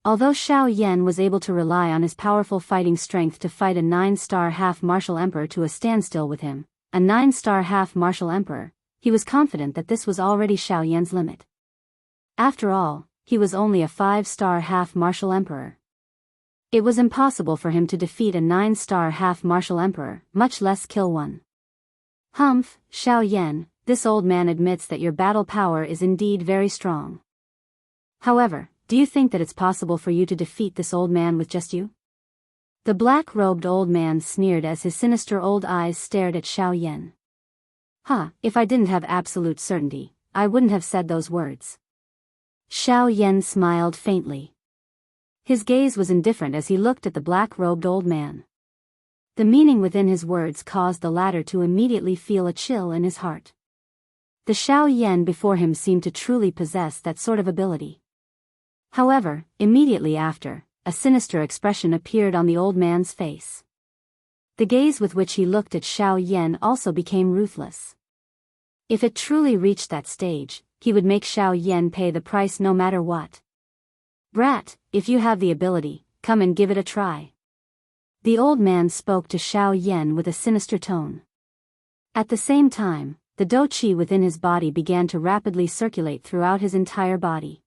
Although Xiao Yan was able to rely on his powerful fighting strength to fight a 9-star half-martial emperor to a standstill with him, a 9-star half-martial emperor, he was confident that this was already Xiao Yan's limit. After all, he was only a 5-star half-martial emperor. It was impossible for him to defeat a 9-star half-martial emperor, much less kill one. Humph, Xiao Yan, this old man admits that your battle power is indeed very strong. However, do you think that it's possible for you to defeat this old man with just you? The black-robed old man sneered as his sinister old eyes stared at Xiao Yan. If I didn't have absolute certainty, I wouldn't have said those words. Xiao Yan smiled faintly. His gaze was indifferent as he looked at the black-robed old man. The meaning within his words caused the latter to immediately feel a chill in his heart. The Xiao Yan before him seemed to truly possess that sort of ability. However, immediately after, a sinister expression appeared on the old man's face. The gaze with which he looked at Xiao Yan also became ruthless. If it truly reached that stage, he would make Xiao Yan pay the price no matter what. Brat, if you have the ability, come and give it a try. The old man spoke to Xiao Yan with a sinister tone. At the same time, the dou qi within his body began to rapidly circulate throughout his entire body.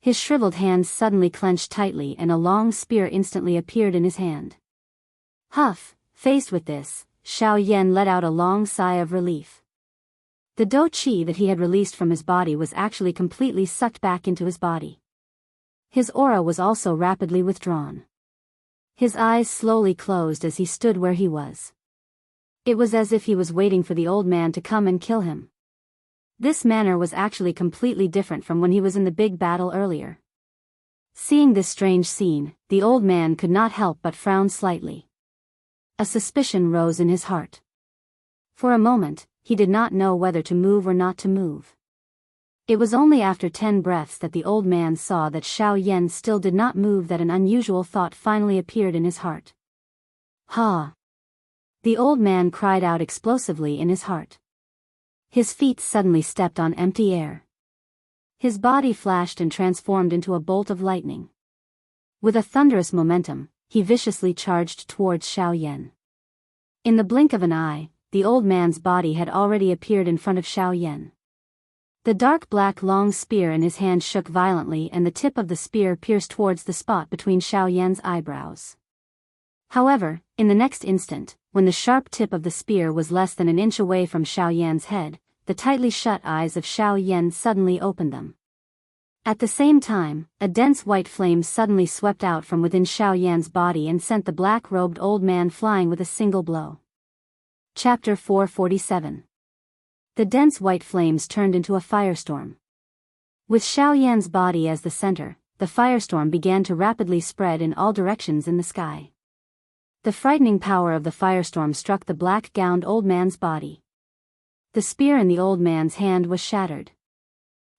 His shriveled hands suddenly clenched tightly and a long spear instantly appeared in his hand. Huff, faced with this, Xiao Yan let out a long sigh of relief. The dou qi that he had released from his body was actually completely sucked back into his body. His aura was also rapidly withdrawn. His eyes slowly closed as he stood where he was. It was as if he was waiting for the old man to come and kill him. This manner was actually completely different from when he was in the big battle earlier. Seeing this strange scene, the old man could not help but frown slightly. A suspicion rose in his heart. For a moment, he did not know whether to move or not to move. It was only after 10 breaths that the old man saw that Xiao Yan still did not move that an unusual thought finally appeared in his heart. Ha! The old man cried out explosively in his heart. His feet suddenly stepped on empty air. His body flashed and transformed into a bolt of lightning. With a thunderous momentum, he viciously charged towards Xiao Yan. In the blink of an eye, the old man's body had already appeared in front of Xiao Yan. The dark black long spear in his hand shook violently and the tip of the spear pierced towards the spot between Xiao Yan's eyebrows. However, in the next instant, when the sharp tip of the spear was less than an inch away from Xiao Yan's head, the tightly shut eyes of Xiao Yan suddenly opened them. At the same time, a dense white flame suddenly swept out from within Xiao Yan's body and sent the black-robed old man flying with a single blow. Chapter 447. The dense white flames turned into a firestorm. With Xiao Yan's body as the center, the firestorm began to rapidly spread in all directions in the sky. The frightening power of the firestorm struck the black-gowned old man's body. The spear in the old man's hand was shattered.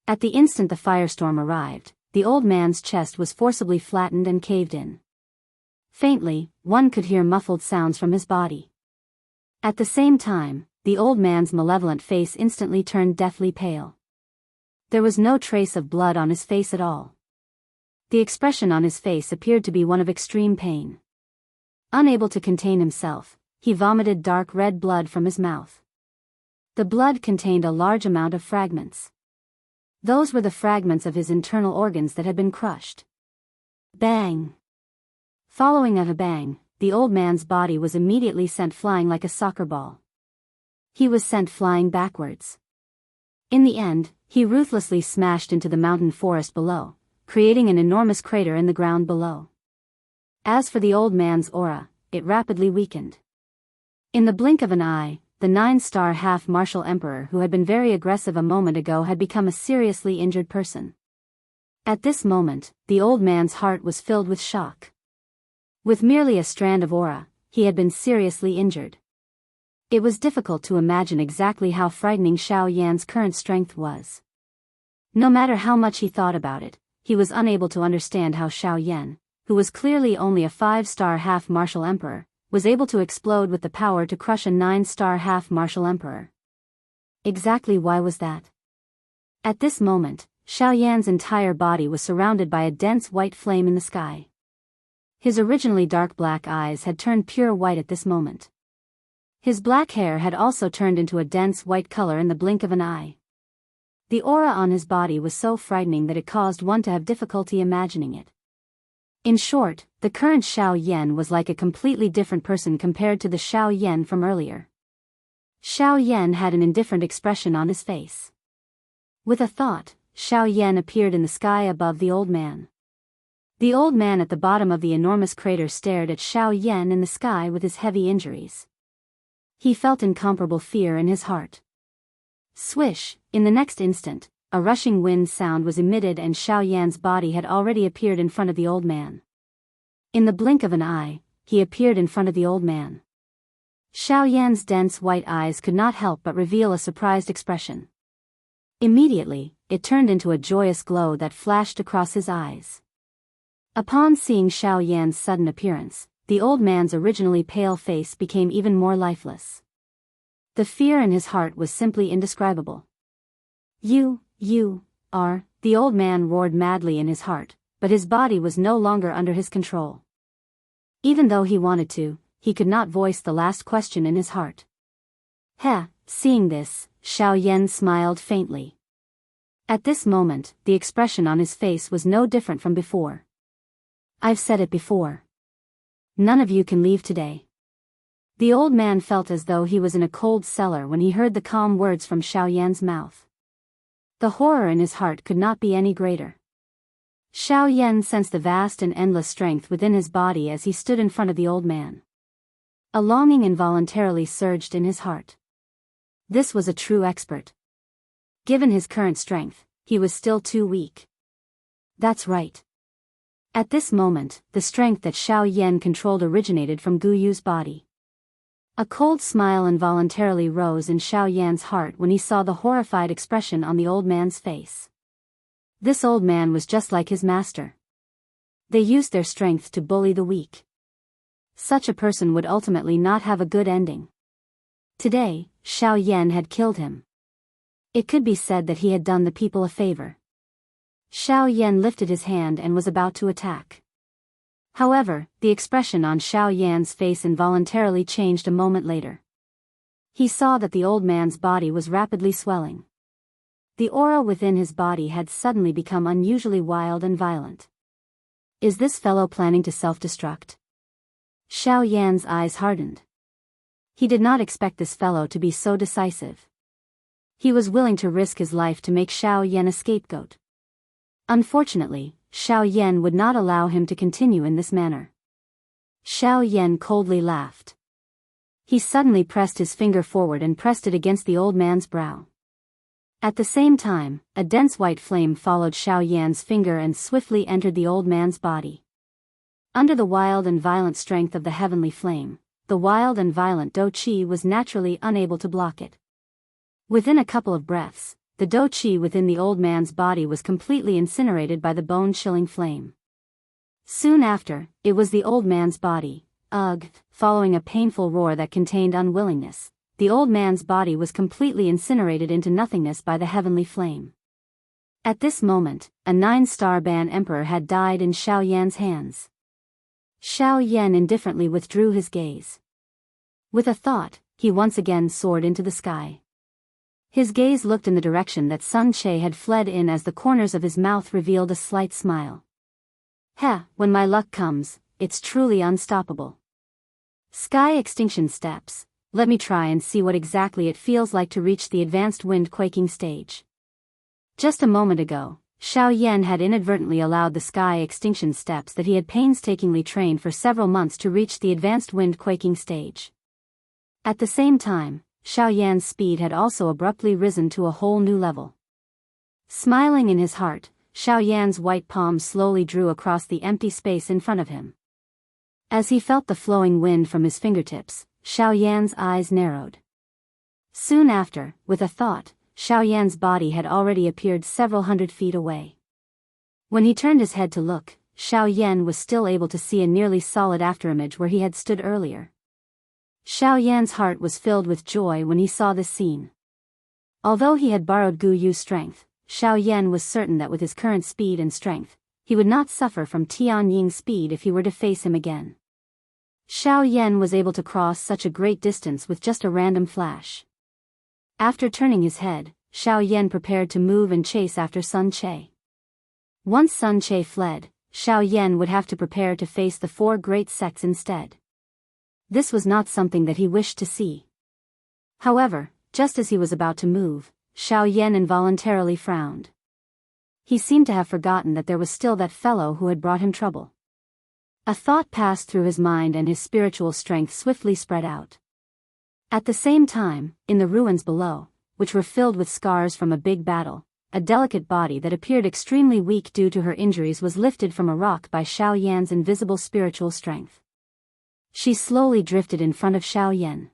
At the instant the firestorm arrived, the old man's chest was forcibly flattened and caved in. Faintly, one could hear muffled sounds from his body. At the same time, the old man's malevolent face instantly turned deathly pale. There was no trace of blood on his face at all. The expression on his face appeared to be one of extreme pain. Unable to contain himself, he vomited dark red blood from his mouth. The blood contained a large amount of fragments. Those were the fragments of his internal organs that had been crushed. Bang! Following a bang, the old man's body was immediately sent flying like a soccer ball. He was sent flying backwards. In the end, he ruthlessly smashed into the mountain forest below, creating an enormous crater in the ground below. As for the old man's aura, it rapidly weakened. In the blink of an eye, the 9-star half-martial emperor who had been very aggressive a moment ago had become a seriously injured person. At this moment, the old man's heart was filled with shock. With merely a strand of aura, he had been seriously injured. It was difficult to imagine exactly how frightening Xiao Yan's current strength was. No matter how much he thought about it, he was unable to understand how Xiao Yan, who was clearly only a 5-star half-martial emperor, was able to explode with the power to crush a 9-star half-martial emperor. Exactly why was that? At this moment, Xiao Yan's entire body was surrounded by a dense white flame in the sky. His originally dark black eyes had turned pure white at this moment. His black hair had also turned into a dense white color in the blink of an eye. The aura on his body was so frightening that it caused one to have difficulty imagining it. In short, the current Xiao Yan was like a completely different person compared to the Xiao Yan from earlier. Xiao Yan had an indifferent expression on his face. With a thought, Xiao Yan appeared in the sky above the old man. The old man at the bottom of the enormous crater stared at Xiao Yan in the sky with his heavy injuries. He felt incomparable fear in his heart. Swish, in the next instant, a rushing wind sound was emitted and Xiao Yan's body had already appeared in front of the old man. In the blink of an eye, he appeared in front of the old man. Xiao Yan's dense white eyes could not help but reveal a surprised expression. Immediately, it turned into a joyous glow that flashed across his eyes. Upon seeing Xiao Yan's sudden appearance, the old man's originally pale face became even more lifeless. The fear in his heart was simply indescribable. You are, the old man roared madly in his heart, but his body was no longer under his control. Even though he wanted to, he could not voice the last question in his heart. Seeing this, Xiao Yan smiled faintly. At this moment, the expression on his face was no different from before. I've said it before. None of you can leave today. The old man felt as though he was in a cold cellar when he heard the calm words from Xiao Yan's mouth. The horror in his heart could not be any greater. Xiao Yan sensed the vast and endless strength within his body as he stood in front of the old man. A longing involuntarily surged in his heart. This was a true expert. Given his current strength, he was still too weak. That's right. At this moment, the strength that Xiao Yan controlled originated from Gu Yu's body. A cold smile involuntarily rose in Xiao Yan's heart when he saw the horrified expression on the old man's face. This old man was just like his master. They used their strength to bully the weak. Such a person would ultimately not have a good ending. Today, Xiao Yan had killed him. It could be said that he had done the people a favor. Xiao Yan lifted his hand and was about to attack. However, the expression on Xiao Yan's face involuntarily changed a moment later. He saw that the old man's body was rapidly swelling. The aura within his body had suddenly become unusually wild and violent. Is this fellow planning to self-destruct? Xiao Yan's eyes hardened. He did not expect this fellow to be so decisive. He was willing to risk his life to make Xiao Yan a scapegoat. Unfortunately, Xiao Yan would not allow him to continue in this manner. Xiao Yan coldly laughed. He suddenly pressed his finger forward and pressed it against the old man's brow. At the same time, a dense white flame followed Xiao Yan's finger and swiftly entered the old man's body. Under the wild and violent strength of the heavenly flame, the wild and violent Do Qi was naturally unable to block it. Within a couple of breaths, the Do Qi within the old man's body was completely incinerated by the bone-chilling flame. Soon after, it was the old man's body. Following a painful roar that contained unwillingness, the old man's body was completely incinerated into nothingness by the heavenly flame. At this moment, a 9-star Ban Emperor had died in Xiao Yan's hands. Xiao Yan indifferently withdrew his gaze. With a thought, he once again soared into the sky. His gaze looked in the direction that Sun Che had fled in as the corners of his mouth revealed a slight smile. When my luck comes, it's truly unstoppable. Sky extinction steps, let me try and see what exactly it feels like to reach the advanced wind quaking stage. Just a moment ago, Xiao Yan had inadvertently allowed the sky extinction steps that he had painstakingly trained for several months to reach the advanced wind quaking stage. At the same time, Xiao Yan's speed had also abruptly risen to a whole new level. Smiling in his heart, Xiao Yan's white palm slowly drew across the empty space in front of him. As he felt the flowing wind from his fingertips, Xiao Yan's eyes narrowed. Soon after, with a thought, Xiao Yan's body had already appeared several hundred feet away. When he turned his head to look, Xiao Yan was still able to see a nearly solid afterimage where he had stood earlier. Xiao Yan's heart was filled with joy when he saw this scene. Although he had borrowed Gu Yu's strength, Xiao Yan was certain that with his current speed and strength, he would not suffer from Tian Ying's speed if he were to face him again. Xiao Yan was able to cross such a great distance with just a random flash. After turning his head, Xiao Yan prepared to move and chase after Sun Che. Once Sun Che fled, Xiao Yan would have to prepare to face the four great sects instead. This was not something that he wished to see. However, just as he was about to move, Xiao Yan involuntarily frowned. He seemed to have forgotten that there was still that fellow who had brought him trouble. A thought passed through his mind and his spiritual strength swiftly spread out. At the same time, in the ruins below, which were filled with scars from a big battle, a delicate body that appeared extremely weak due to her injuries was lifted from a rock by Xiao Yan's invisible spiritual strength. She slowly drifted in front of Xiao Yan.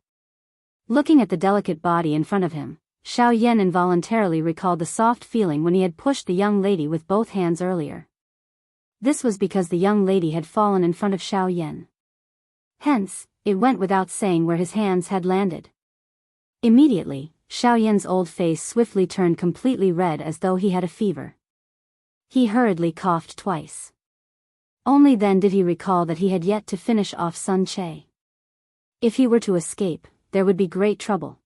Looking at the delicate body in front of him, Xiao Yan involuntarily recalled the soft feeling when he had pushed the young lady with both hands earlier. This was because the young lady had fallen in front of Xiao Yan. Hence, it went without saying where his hands had landed. Immediately, Xiao Yan's old face swiftly turned completely red as though he had a fever. He hurriedly coughed twice. Only then did he recall that he had yet to finish off Sun Che. If he were to escape, there would be great trouble.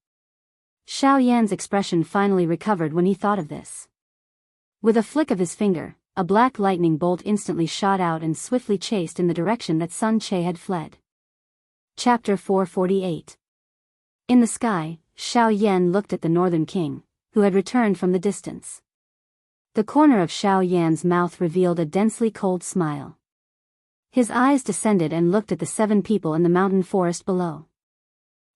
Xiao Yan's expression finally recovered when he thought of this. With a flick of his finger, a black lightning bolt instantly shot out and swiftly chased in the direction that Sun Che had fled. Chapter 448. In the sky, Xiao Yan looked at the Northern King, who had returned from the distance. The corner of Xiao Yan's mouth revealed a densely cold smile. His eyes descended and looked at the 7 people in the mountain forest below.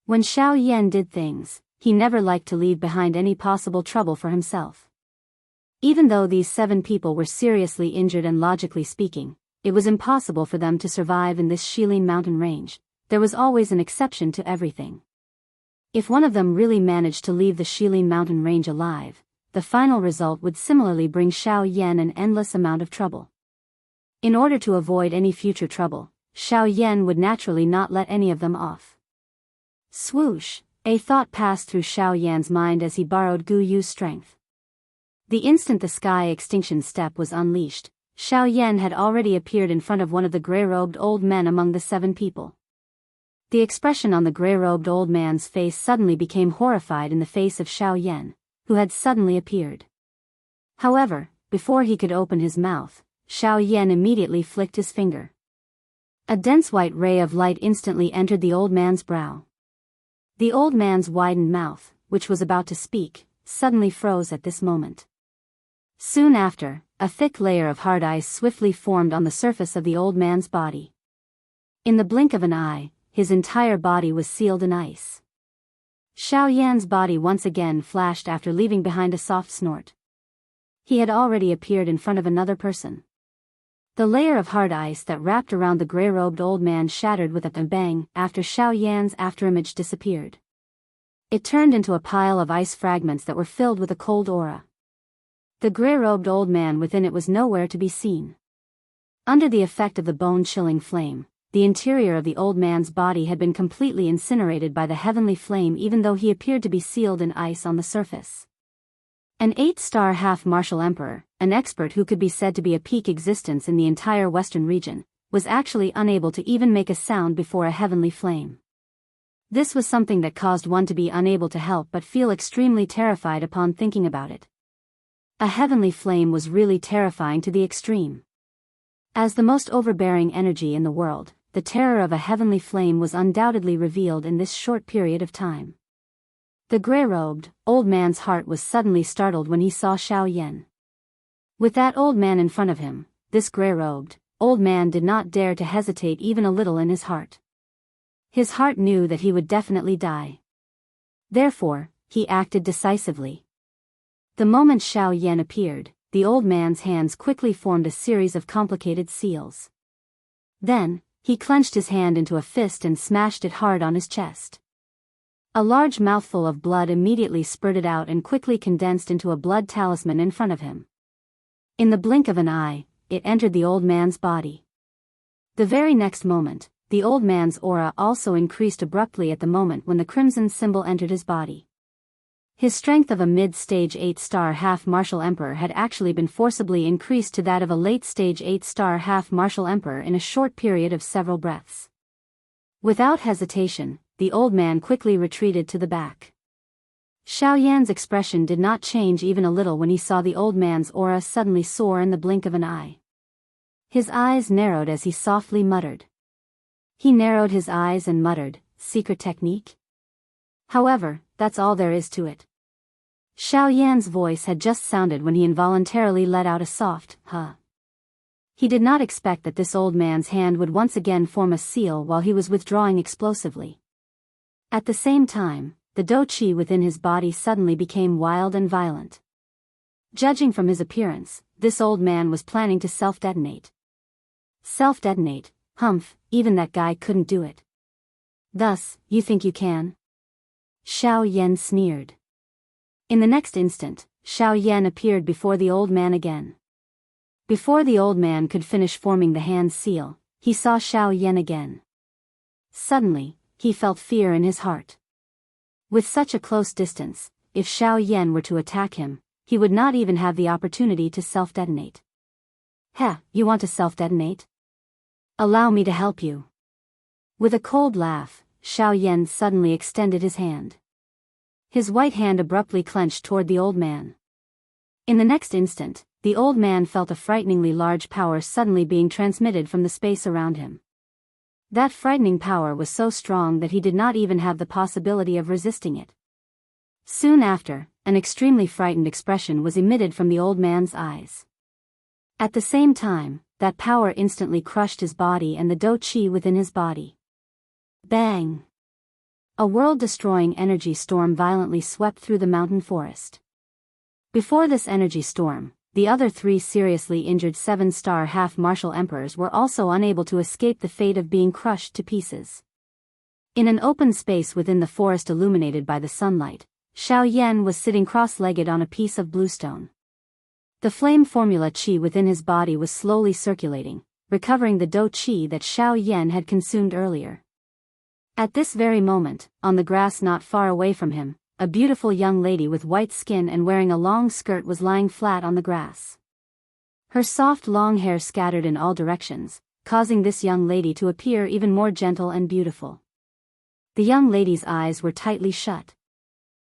When Xiao Yan did things, he never liked to leave behind any possible trouble for himself. Even though these 7 people were seriously injured and logically speaking, it was impossible for them to survive in this Shilin mountain range. There was always an exception to everything. If one of them really managed to leave the Shilin mountain range alive, the final result would similarly bring Xiao Yan an endless amount of trouble. In order to avoid any future trouble, Xiao Yan would naturally not let any of them off. Swoosh, a thought passed through Xiao Yan's mind as he borrowed Gu Yu's strength. The instant the sky extinction step was unleashed, Xiao Yan had already appeared in front of one of the grey-robed old men among the 7 people. The expression on the grey-robed old man's face suddenly became horrified in the face of Xiao Yan, who had suddenly appeared. However, before he could open his mouth, Xiao Yan immediately flicked his finger. A dense white ray of light instantly entered the old man's brow. The old man's widened mouth, which was about to speak, suddenly froze at this moment. Soon after, a thick layer of hard ice swiftly formed on the surface of the old man's body. In the blink of an eye, his entire body was sealed in ice. Xiao Yan's body once again flashed after leaving behind a soft snort. He had already appeared in front of another person. The layer of hard ice that wrapped around the grey-robed old man shattered with a bang after Xiao Yan's afterimage disappeared. It turned into a pile of ice fragments that were filled with a cold aura. The grey-robed old man within it was nowhere to be seen. Under the effect of the bone-chilling flame, the interior of the old man's body had been completely incinerated by the heavenly flame even though he appeared to be sealed in ice on the surface. An 8-star half-martial emperor, an expert who could be said to be a peak existence in the entire western region, was actually unable to even make a sound before a heavenly flame. This was something that caused one to be unable to help but feel extremely terrified upon thinking about it. A heavenly flame was really terrifying to the extreme. As the most overbearing energy in the world, the terror of a heavenly flame was undoubtedly revealed in this short period of time. The grey-robed, old man's heart was suddenly startled when he saw Xiao Yan. With that old man in front of him, this grey-robed, old man did not dare to hesitate even a little in his heart. His heart knew that he would definitely die. Therefore, he acted decisively. The moment Xiao Yan appeared, the old man's hands quickly formed a series of complicated seals. Then, he clenched his hand into a fist and smashed it hard on his chest. A large mouthful of blood immediately spurted out and quickly condensed into a blood talisman in front of him. In the blink of an eye, it entered the old man's body. The very next moment, the old man's aura also increased abruptly at the moment when the crimson symbol entered his body. His strength of a mid-stage 8-star half-martial emperor had actually been forcibly increased to that of a late-stage 8-star half-martial emperor in a short period of several breaths. Without hesitation, the old man quickly retreated to the back. Xiao Yan's expression did not change even a little when he saw the old man's aura suddenly soar in the blink of an eye. His eyes narrowed as he softly muttered. He narrowed his eyes and muttered, "Secret technique?" However, that's all there is to it. Xiao Yan's voice had just sounded when he involuntarily let out a soft, "huh." He did not expect that this old man's hand would once again form a seal while he was withdrawing explosively. At the same time, the dou qi within his body suddenly became wild and violent. Judging from his appearance, this old man was planning to self-detonate. Self-detonate, humph, even that guy couldn't do it. Thus, you think you can? Xiao Yan sneered. In the next instant, Xiao Yan appeared before the old man again. Before the old man could finish forming the hand seal, he saw Xiao Yan again. Suddenly, he felt fear in his heart. With such a close distance, if Xiao Yan were to attack him, he would not even have the opportunity to self-detonate. "Heh, you want to self-detonate? Allow me to help you." With a cold laugh, Xiao Yan suddenly extended his hand. His white hand abruptly clenched toward the old man. In the next instant, the old man felt a frighteningly large power suddenly being transmitted from the space around him. That frightening power was so strong that he did not even have the possibility of resisting it. Soon after, an extremely frightened expression was emitted from the old man's eyes. At the same time, that power instantly crushed his body and the dou qi within his body. Bang! A world-destroying energy storm violently swept through the mountain forest. Before this energy storm, the other 3 seriously injured 7-star half-martial emperors were also unable to escape the fate of being crushed to pieces. In an open space within the forest illuminated by the sunlight, Xiao Yan was sitting cross-legged on a piece of bluestone. The flame formula qi within his body was slowly circulating, recovering the dou qi that Xiao Yan had consumed earlier. At this very moment, on the grass not far away from him, a beautiful young lady with white skin and wearing a long skirt was lying flat on the grass. Her soft long hair scattered in all directions, causing this young lady to appear even more gentle and beautiful. The young lady's eyes were tightly shut.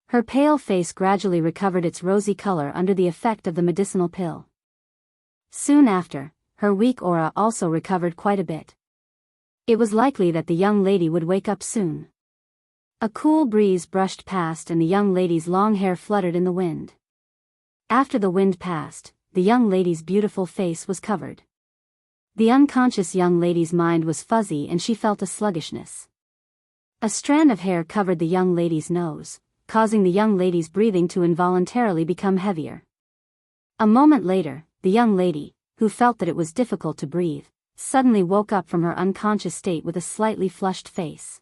Her pale face gradually recovered its rosy color under the effect of the medicinal pill. Soon after, her weak aura also recovered quite a bit. It was likely that the young lady would wake up soon. A cool breeze brushed past and the young lady's long hair fluttered in the wind. After the wind passed, the young lady's beautiful face was covered. The unconscious young lady's mind was fuzzy and she felt a sluggishness. A strand of hair covered the young lady's nose, causing the young lady's breathing to involuntarily become heavier. A moment later, the young lady, who felt that it was difficult to breathe, suddenly woke up from her unconscious state with a slightly flushed face.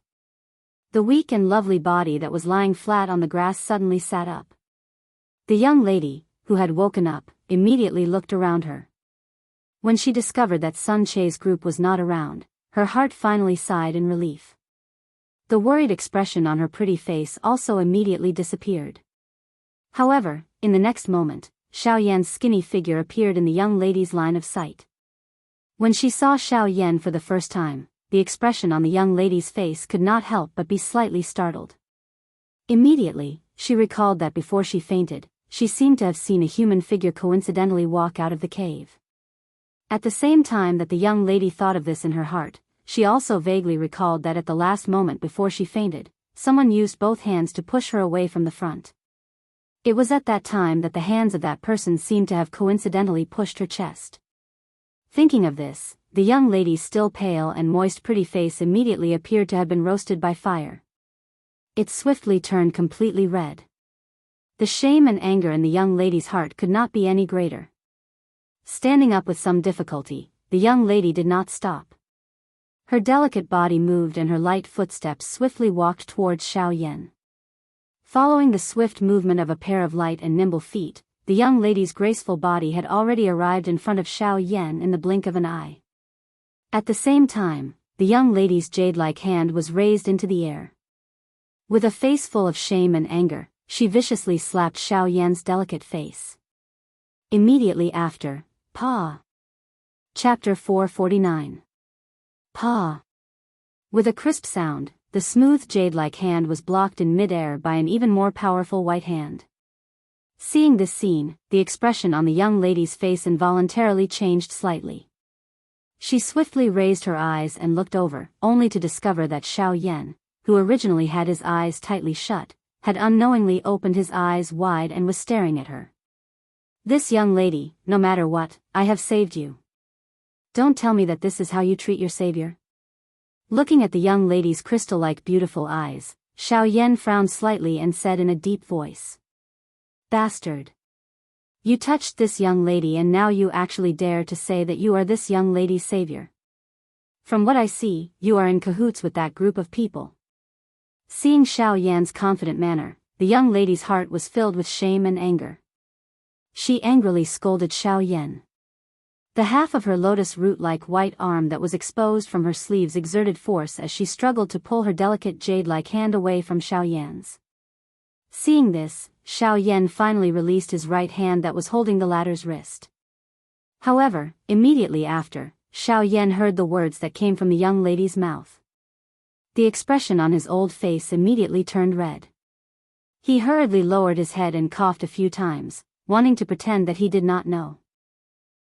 The weak and lovely body that was lying flat on the grass suddenly sat up. The young lady, who had woken up, immediately looked around her. When she discovered that Sun Che's group was not around, her heart finally sighed in relief. The worried expression on her pretty face also immediately disappeared. However, in the next moment, Xiao Yan's skinny figure appeared in the young lady's line of sight. When she saw Xiao Yan for the first time, the expression on the young lady's face could not help but be slightly startled. Immediately, she recalled that before she fainted, she seemed to have seen a human figure coincidentally walk out of the cave. At the same time that the young lady thought of this in her heart, she also vaguely recalled that at the last moment before she fainted, someone used both hands to push her away from the front. It was at that time that the hands of that person seemed to have coincidentally pushed her chest. Thinking of this, the young lady's still pale and moist pretty face immediately appeared to have been roasted by fire. It swiftly turned completely red. The shame and anger in the young lady's heart could not be any greater. Standing up with some difficulty, the young lady did not stop. Her delicate body moved and her light footsteps swiftly walked towards Xiao Yan. Following the swift movement of a pair of light and nimble feet, the young lady's graceful body had already arrived in front of Xiao Yan in the blink of an eye. At the same time, the young lady's jade-like hand was raised into the air. With a face full of shame and anger, she viciously slapped Xiao Yan's delicate face. Immediately after, Pa. Chapter 449. Pa. With a crisp sound, the smooth jade-like hand was blocked in mid-air by an even more powerful white hand. Seeing this scene, the expression on the young lady's face involuntarily changed slightly. She swiftly raised her eyes and looked over, only to discover that Xiao Yan, who originally had his eyes tightly shut, had unknowingly opened his eyes wide and was staring at her. This young lady, no matter what, I have saved you. Don't tell me that this is how you treat your savior. Looking at the young lady's crystal-like beautiful eyes, Xiao Yan frowned slightly and said in a deep voice. Bastard. You touched this young lady and now you actually dare to say that you are this young lady's savior. From what I see, you are in cahoots with that group of people. Seeing Xiao Yan's confident manner, the young lady's heart was filled with shame and anger. She angrily scolded Xiao Yan. The half of her lotus root-like white arm that was exposed from her sleeves exerted force as she struggled to pull her delicate jade-like hand away from Xiao Yan's. Seeing this, Xiao Yan finally released his right hand that was holding the latter's wrist. However, immediately after, Xiao Yan heard the words that came from the young lady's mouth. The expression on his old face immediately turned red. He hurriedly lowered his head and coughed a few times, wanting to pretend that he did not know.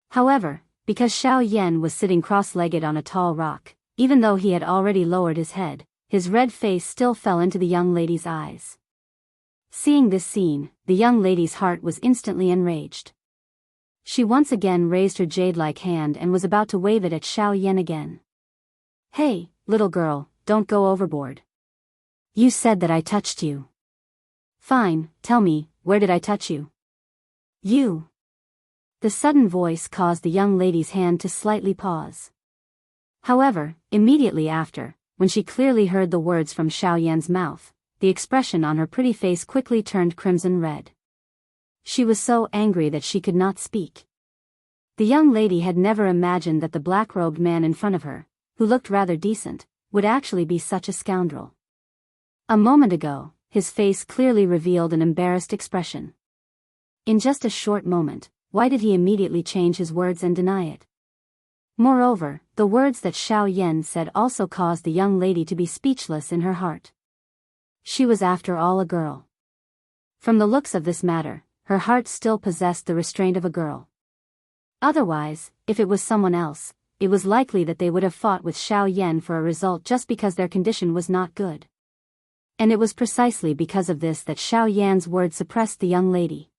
However, because Xiao Yan was sitting cross-legged on a tall rock, even though he had already lowered his head, his red face still fell into the young lady's eyes. Seeing this scene, the young lady's heart was instantly enraged. She once again raised her jade-like hand and was about to wave it at Xiao Yan again. Hey, little girl, don't go overboard. You said that I touched you. Fine, tell me, where did I touch you? You. The sudden voice caused the young lady's hand to slightly pause. However, immediately after, when she clearly heard the words from Xiao Yan's mouth, the expression on her pretty face quickly turned crimson red. She was so angry that she could not speak. The young lady had never imagined that the black-robed man in front of her, who looked rather decent, would actually be such a scoundrel. A moment ago, his face clearly revealed an embarrassed expression. In just a short moment, why did he immediately change his words and deny it? Moreover, the words that Xiao Yan said also caused the young lady to be speechless in her heart. She was after all a girl. From the looks of this matter, her heart still possessed the restraint of a girl. Otherwise, if it was someone else, it was likely that they would have fought with Xiao Yan for a result just because their condition was not good. And it was precisely because of this that Xiao Yan's words suppressed the young lady.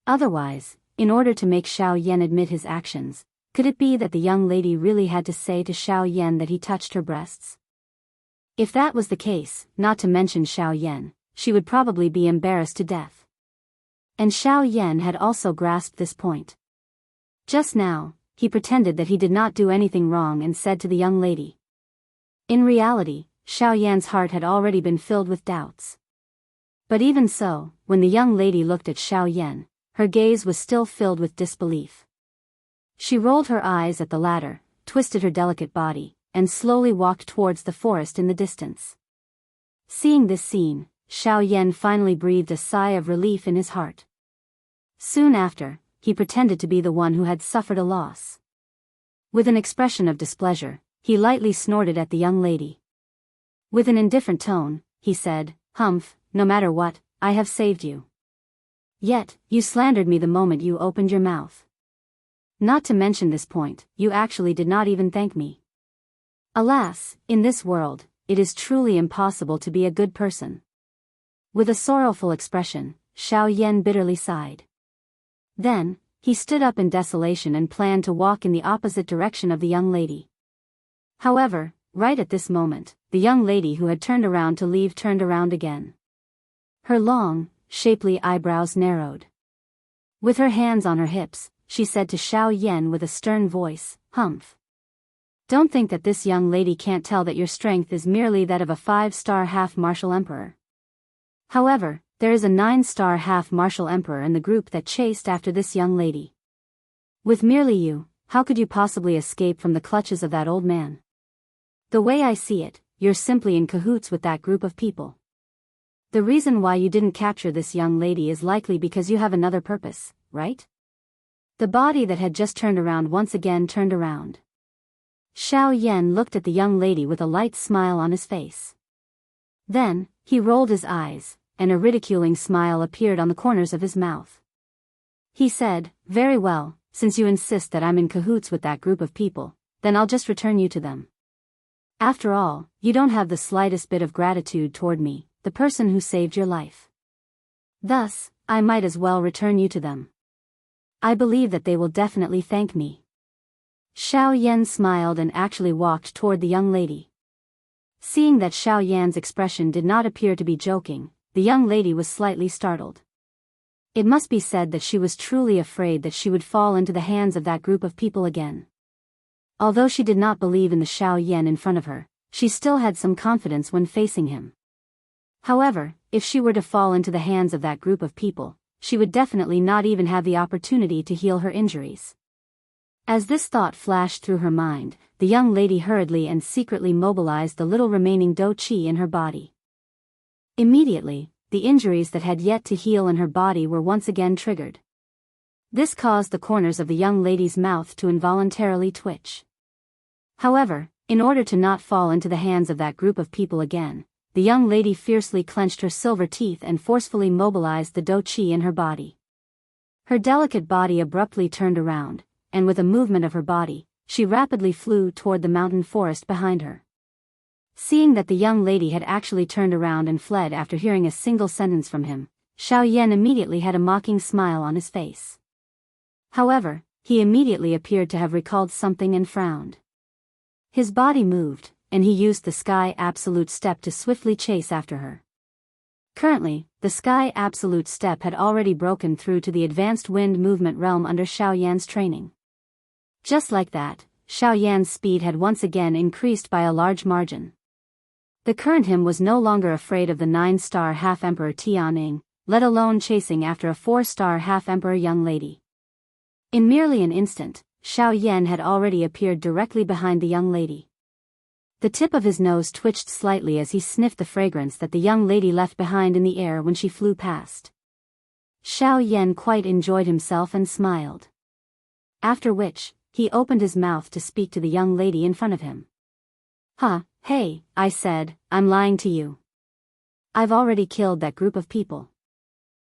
Otherwise, in order to make Xiao Yan admit his actions, could it be that the young lady really had to say to Xiao Yan that he touched her breasts? If that was the case, not to mention Xiao Yan, she would probably be embarrassed to death. And Xiao Yan had also grasped this point. Just now, he pretended that he did not do anything wrong and said to the young lady. In reality, Xiao Yan's heart had already been filled with doubts. But even so, when the young lady looked at Xiao Yan, her gaze was still filled with disbelief. She rolled her eyes at the latter, twisted her delicate body, and slowly walked towards the forest in the distance. Seeing this scene, Xiao Yan finally breathed a sigh of relief in his heart. Soon after, he pretended to be the one who had suffered a loss. With an expression of displeasure, he lightly snorted at the young lady. With an indifferent tone, he said, "Humph, no matter what, I have saved you. Yet, you slandered me the moment you opened your mouth. Not to mention this point, you actually did not even thank me. Alas, in this world, it is truly impossible to be a good person." With a sorrowful expression, Xiao Yan bitterly sighed. Then, he stood up in desolation and planned to walk in the opposite direction of the young lady. However, right at this moment, the young lady who had turned around to leave turned around again. Her long, shapely eyebrows narrowed. With her hands on her hips, she said to Xiao Yan with a stern voice, "Humph. Don't think that this young lady can't tell that your strength is merely that of a 5-star half-martial emperor. However, there is a 9-star half-martial emperor in the group that chased after this young lady. With merely you, how could you possibly escape from the clutches of that old man? The way I see it, you're simply in cahoots with that group of people. The reason why you didn't capture this young lady is likely because you have another purpose, right?" The body that had just turned around once again turned around. Xiao Yan looked at the young lady with a light smile on his face. Then, he rolled his eyes, and a ridiculing smile appeared on the corners of his mouth. He said, "Very well, since you insist that I'm in cahoots with that group of people, then I'll just return you to them. After all, you don't have the slightest bit of gratitude toward me, the person who saved your life. Thus, I might as well return you to them. I believe that they will definitely thank me." Xiao Yan smiled and actually walked toward the young lady. Seeing that Xiao Yan's expression did not appear to be joking, the young lady was slightly startled. It must be said that she was truly afraid that she would fall into the hands of that group of people again. Although she did not believe in the Xiao Yan in front of her, she still had some confidence when facing him. However, if she were to fall into the hands of that group of people, she would definitely not even have the opportunity to heal her injuries. As this thought flashed through her mind, the young lady hurriedly and secretly mobilized the little remaining do qi in her body. Immediately, the injuries that had yet to heal in her body were once again triggered. This caused the corners of the young lady's mouth to involuntarily twitch. However, in order to not fall into the hands of that group of people again, the young lady fiercely clenched her silver teeth and forcefully mobilized the do qi in her body. Her delicate body abruptly turned around, and with a movement of her body, she rapidly flew toward the mountain forest behind her. Seeing that the young lady had actually turned around and fled after hearing a single sentence from him, Xiao Yan immediately had a mocking smile on his face. However, he immediately appeared to have recalled something and frowned. His body moved, and he used the Sky Absolute Step to swiftly chase after her. Currently, the Sky Absolute Step had already broken through to the advanced wind movement realm under Xiao Yan's training. Just like that, Xiao Yan's speed had once again increased by a large margin. The current him was no longer afraid of the 9-star half-emperor Tianing, let alone chasing after a 4-star half-emperor young lady. In merely an instant, Xiao Yan had already appeared directly behind the young lady. The tip of his nose twitched slightly as he sniffed the fragrance that the young lady left behind in the air when she flew past. Xiao Yan quite enjoyed himself and smiled. After which, he opened his mouth to speak to the young lady in front of him. "Huh, hey," I said, "I'm lying to you. I've already killed that group of people.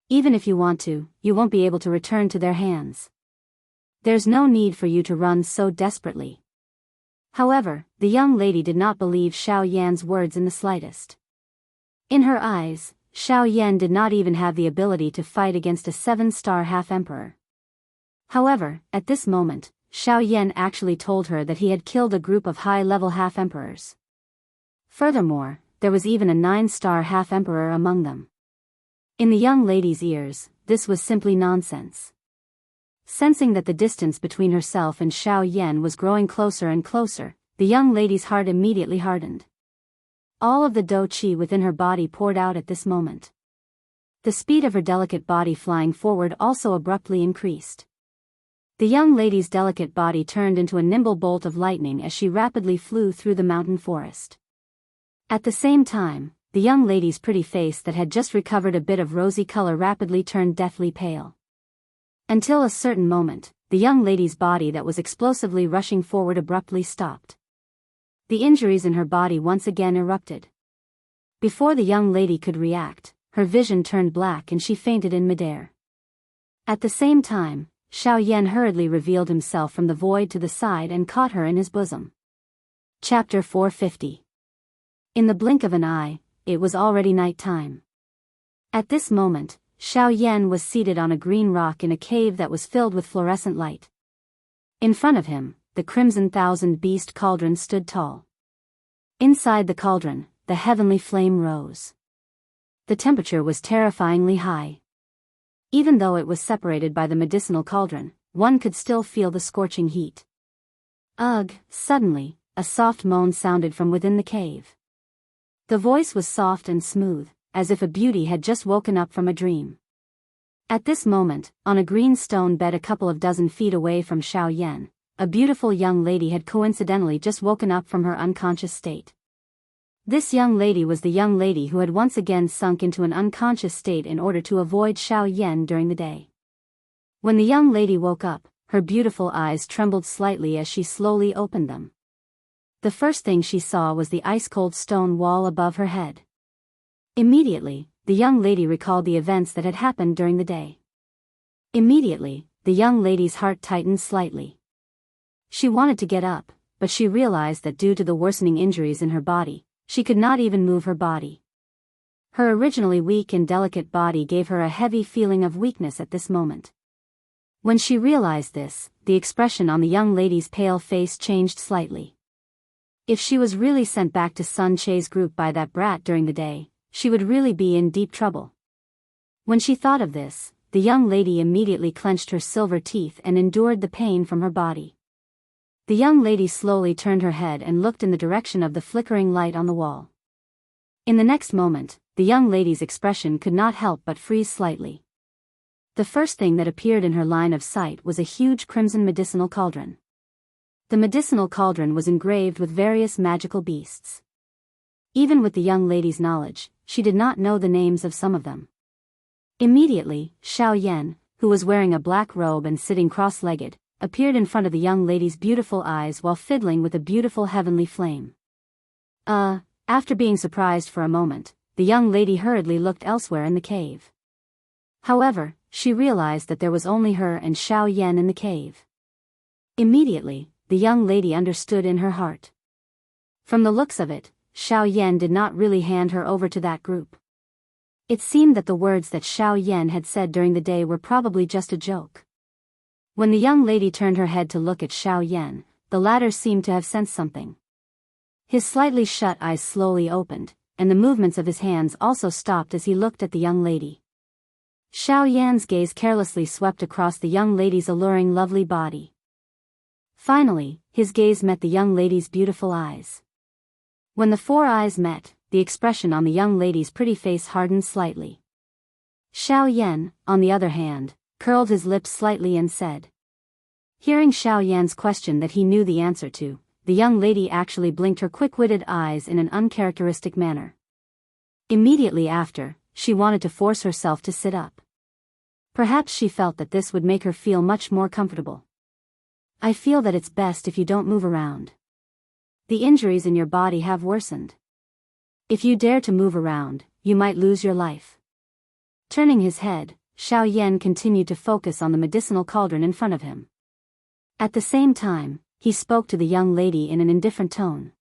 Even if you want to, you won't be able to return to their hands. There's no need for you to run so desperately." However, the young lady did not believe Xiao Yan's words in the slightest. In her eyes, Xiao Yan did not even have the ability to fight against a 7-star half-emperor. However, at this moment, Xiao Yan actually told her that he had killed a group of high-level half-emperors. Furthermore, there was even a 9-star half-emperor among them. In the young lady's ears, this was simply nonsense. Sensing that the distance between herself and Xiao Yan was growing closer and closer, the young lady's heart immediately hardened. All of the do qi within her body poured out at this moment. The speed of her delicate body flying forward also abruptly increased. The young lady's delicate body turned into a nimble bolt of lightning as she rapidly flew through the mountain forest. At the same time, the young lady's pretty face that had just recovered a bit of rosy color rapidly turned deathly pale. Until a certain moment, the young lady's body that was explosively rushing forward abruptly stopped. The injuries in her body once again erupted. Before the young lady could react, her vision turned black and she fainted in midair. At the same time, Xiao Yan hurriedly revealed himself from the void to the side and caught her in his bosom. Chapter 450. In the blink of an eye, it was already night time. At this moment, Xiao Yan was seated on a green rock in a cave that was filled with fluorescent light. In front of him, the Crimson Thousand Beast cauldron stood tall. Inside the cauldron, the heavenly flame rose. The temperature was terrifyingly high. Even though it was separated by the medicinal cauldron, one could still feel the scorching heat. Ugh! Suddenly, a soft moan sounded from within the cave. The voice was soft and smooth, as if a beauty had just woken up from a dream. At this moment, on a green stone bed a couple of dozen feet away from Xiao Yan, a beautiful young lady had coincidentally just woken up from her unconscious state. This young lady was the young lady who had once again sunk into an unconscious state in order to avoid Xiao Yan during the day. When the young lady woke up, her beautiful eyes trembled slightly as she slowly opened them. The first thing she saw was the ice-cold stone wall above her head. Immediately, the young lady recalled the events that had happened during the day. Immediately, the young lady's heart tightened slightly. She wanted to get up, but she realized that due to the worsening injuries in her body, she could not even move her body. Her originally weak and delicate body gave her a heavy feeling of weakness at this moment. When she realized this, the expression on the young lady's pale face changed slightly. If she was really sent back to Sun Che's group by that brat during the day, she would really be in deep trouble. When she thought of this, the young lady immediately clenched her silver teeth and endured the pain from her body. The young lady slowly turned her head and looked in the direction of the flickering light on the wall. In the next moment, the young lady's expression could not help but freeze slightly. The first thing that appeared in her line of sight was a huge crimson medicinal cauldron. The medicinal cauldron was engraved with various magical beasts. Even with the young lady's knowledge, she did not know the names of some of them. Immediately, Xiao Yan, who was wearing a black robe and sitting cross-legged, appeared in front of the young lady's beautiful eyes while fiddling with a beautiful heavenly flame. After being surprised for a moment, the young lady hurriedly looked elsewhere in the cave. However, she realized that there was only her and Xiao Yan in the cave. Immediately, the young lady understood in her heart. From the looks of it, Xiao Yan did not really hand her over to that group. It seemed that the words that Xiao Yan had said during the day were probably just a joke. When the young lady turned her head to look at Xiao Yan, the latter seemed to have sensed something. His slightly shut eyes slowly opened, and the movements of his hands also stopped as he looked at the young lady. Xiao Yan's gaze carelessly swept across the young lady's alluring lovely body. Finally, his gaze met the young lady's beautiful eyes. When the four eyes met, the expression on the young lady's pretty face hardened slightly. Xiao Yan, on the other hand, curled his lips slightly and said. Hearing Xiao Yan's question that he knew the answer to, the young lady actually blinked her quick-witted eyes in an uncharacteristic manner. Immediately after, she wanted to force herself to sit up. Perhaps she felt that this would make her feel much more comfortable. I feel that it's best if you don't move around. The injuries in your body have worsened. If you dare to move around, you might lose your life. Turning his head, Xiao Yan continued to focus on the medicinal cauldron in front of him. At the same time, he spoke to the young lady in an indifferent tone.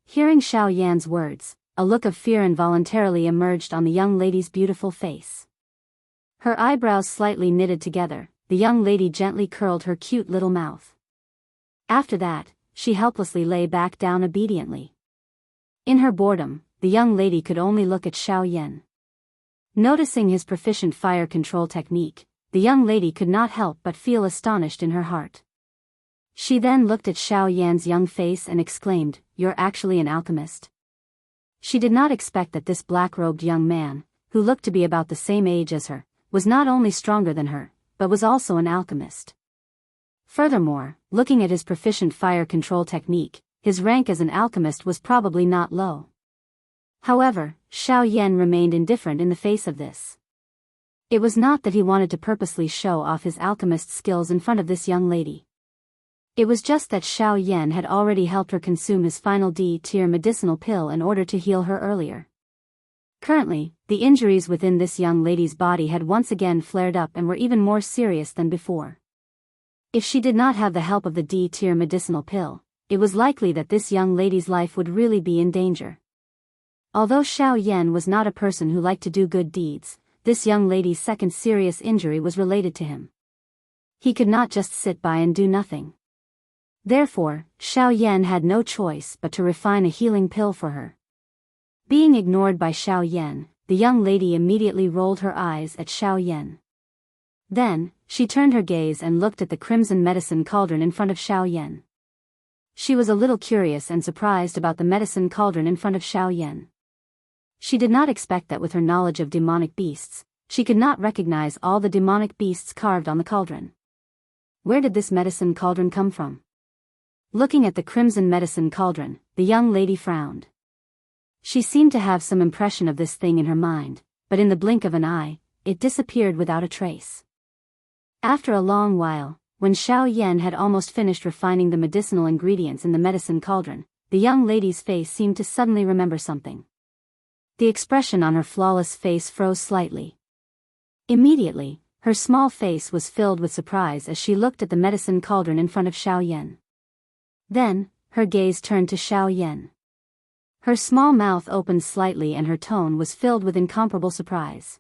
Hearing Xiao Yan's words, a look of fear involuntarily emerged on the young lady's beautiful face. Her eyebrows slightly knitted together, the young lady gently curled her cute little mouth. After that, she helplessly lay back down obediently. In her boredom, the young lady could only look at Xiao Yan. Noticing his proficient fire control technique, the young lady could not help but feel astonished in her heart. She then looked at Xiao Yan's young face and exclaimed, "You're actually an alchemist." She did not expect that this black-robed young man, who looked to be about the same age as her, was not only stronger than her, but was also an alchemist. Furthermore, looking at his proficient fire control technique, his rank as an alchemist was probably not low. However, Xiao Yan remained indifferent in the face of this. It was not that he wanted to purposely show off his alchemist skills in front of this young lady. It was just that Xiao Yan had already helped her consume his final D-tier medicinal pill in order to heal her earlier. Currently, the injuries within this young lady's body had once again flared up and were even more serious than before. If she did not have the help of the D-tier medicinal pill, it was likely that this young lady's life would really be in danger. Although Xiao Yan was not a person who liked to do good deeds, this young lady's second serious injury was related to him. He could not just sit by and do nothing. Therefore, Xiao Yan had no choice but to refine a healing pill for her. Being ignored by Xiao Yan, the young lady immediately rolled her eyes at Xiao Yan. Then, she turned her gaze and looked at the crimson medicine cauldron in front of Xiao Yan. She was a little curious and surprised about the medicine cauldron in front of Xiao Yan. She did not expect that with her knowledge of demonic beasts, she could not recognize all the demonic beasts carved on the cauldron. Where did this medicine cauldron come from? Looking at the crimson medicine cauldron, the young lady frowned. She seemed to have some impression of this thing in her mind, but in the blink of an eye, it disappeared without a trace. After a long while, when Xiao Yan had almost finished refining the medicinal ingredients in the medicine cauldron, the young lady's face seemed to suddenly remember something. The expression on her flawless face froze slightly. Immediately, her small face was filled with surprise as she looked at the medicine cauldron in front of Xiao Yan. Then, her gaze turned to Xiao Yan. Her small mouth opened slightly and her tone was filled with incomparable surprise.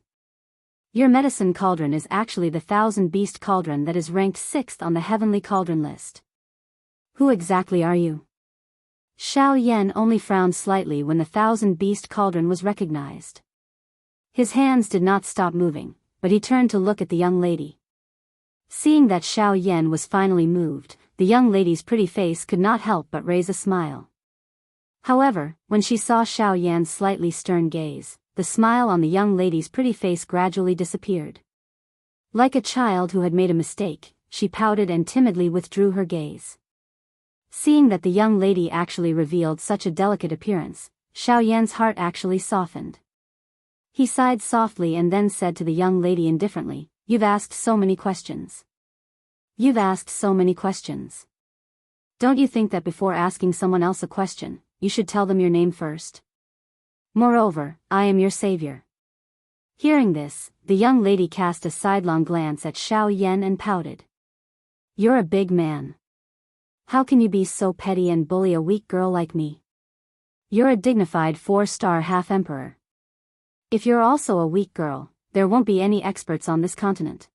Your medicine cauldron is actually the 1,000-beast cauldron that is ranked 6th on the heavenly cauldron list. Who exactly are you? Xiao Yan only frowned slightly when the 1,000-beast cauldron was recognized. His hands did not stop moving, but he turned to look at the young lady. Seeing that Xiao Yan was finally moved, the young lady's pretty face could not help but raise a smile. However, when she saw Xiao Yan's slightly stern gaze, the smile on the young lady's pretty face gradually disappeared. Like a child who had made a mistake, she pouted and timidly withdrew her gaze. Seeing that the young lady actually revealed such a delicate appearance, Xiao Yan's heart actually softened. He sighed softly and then said to the young lady indifferently, "You've asked so many questions. You've asked so many questions. Don't you think that before asking someone else a question, you should tell them your name first? Moreover, I am your savior." Hearing this, the young lady cast a sidelong glance at Xiao Yan and pouted. "You're a big man. How can you be so petty and bully a weak girl like me? You're a dignified 4-star half-emperor. If you're also a weak girl, there won't be any experts on this continent."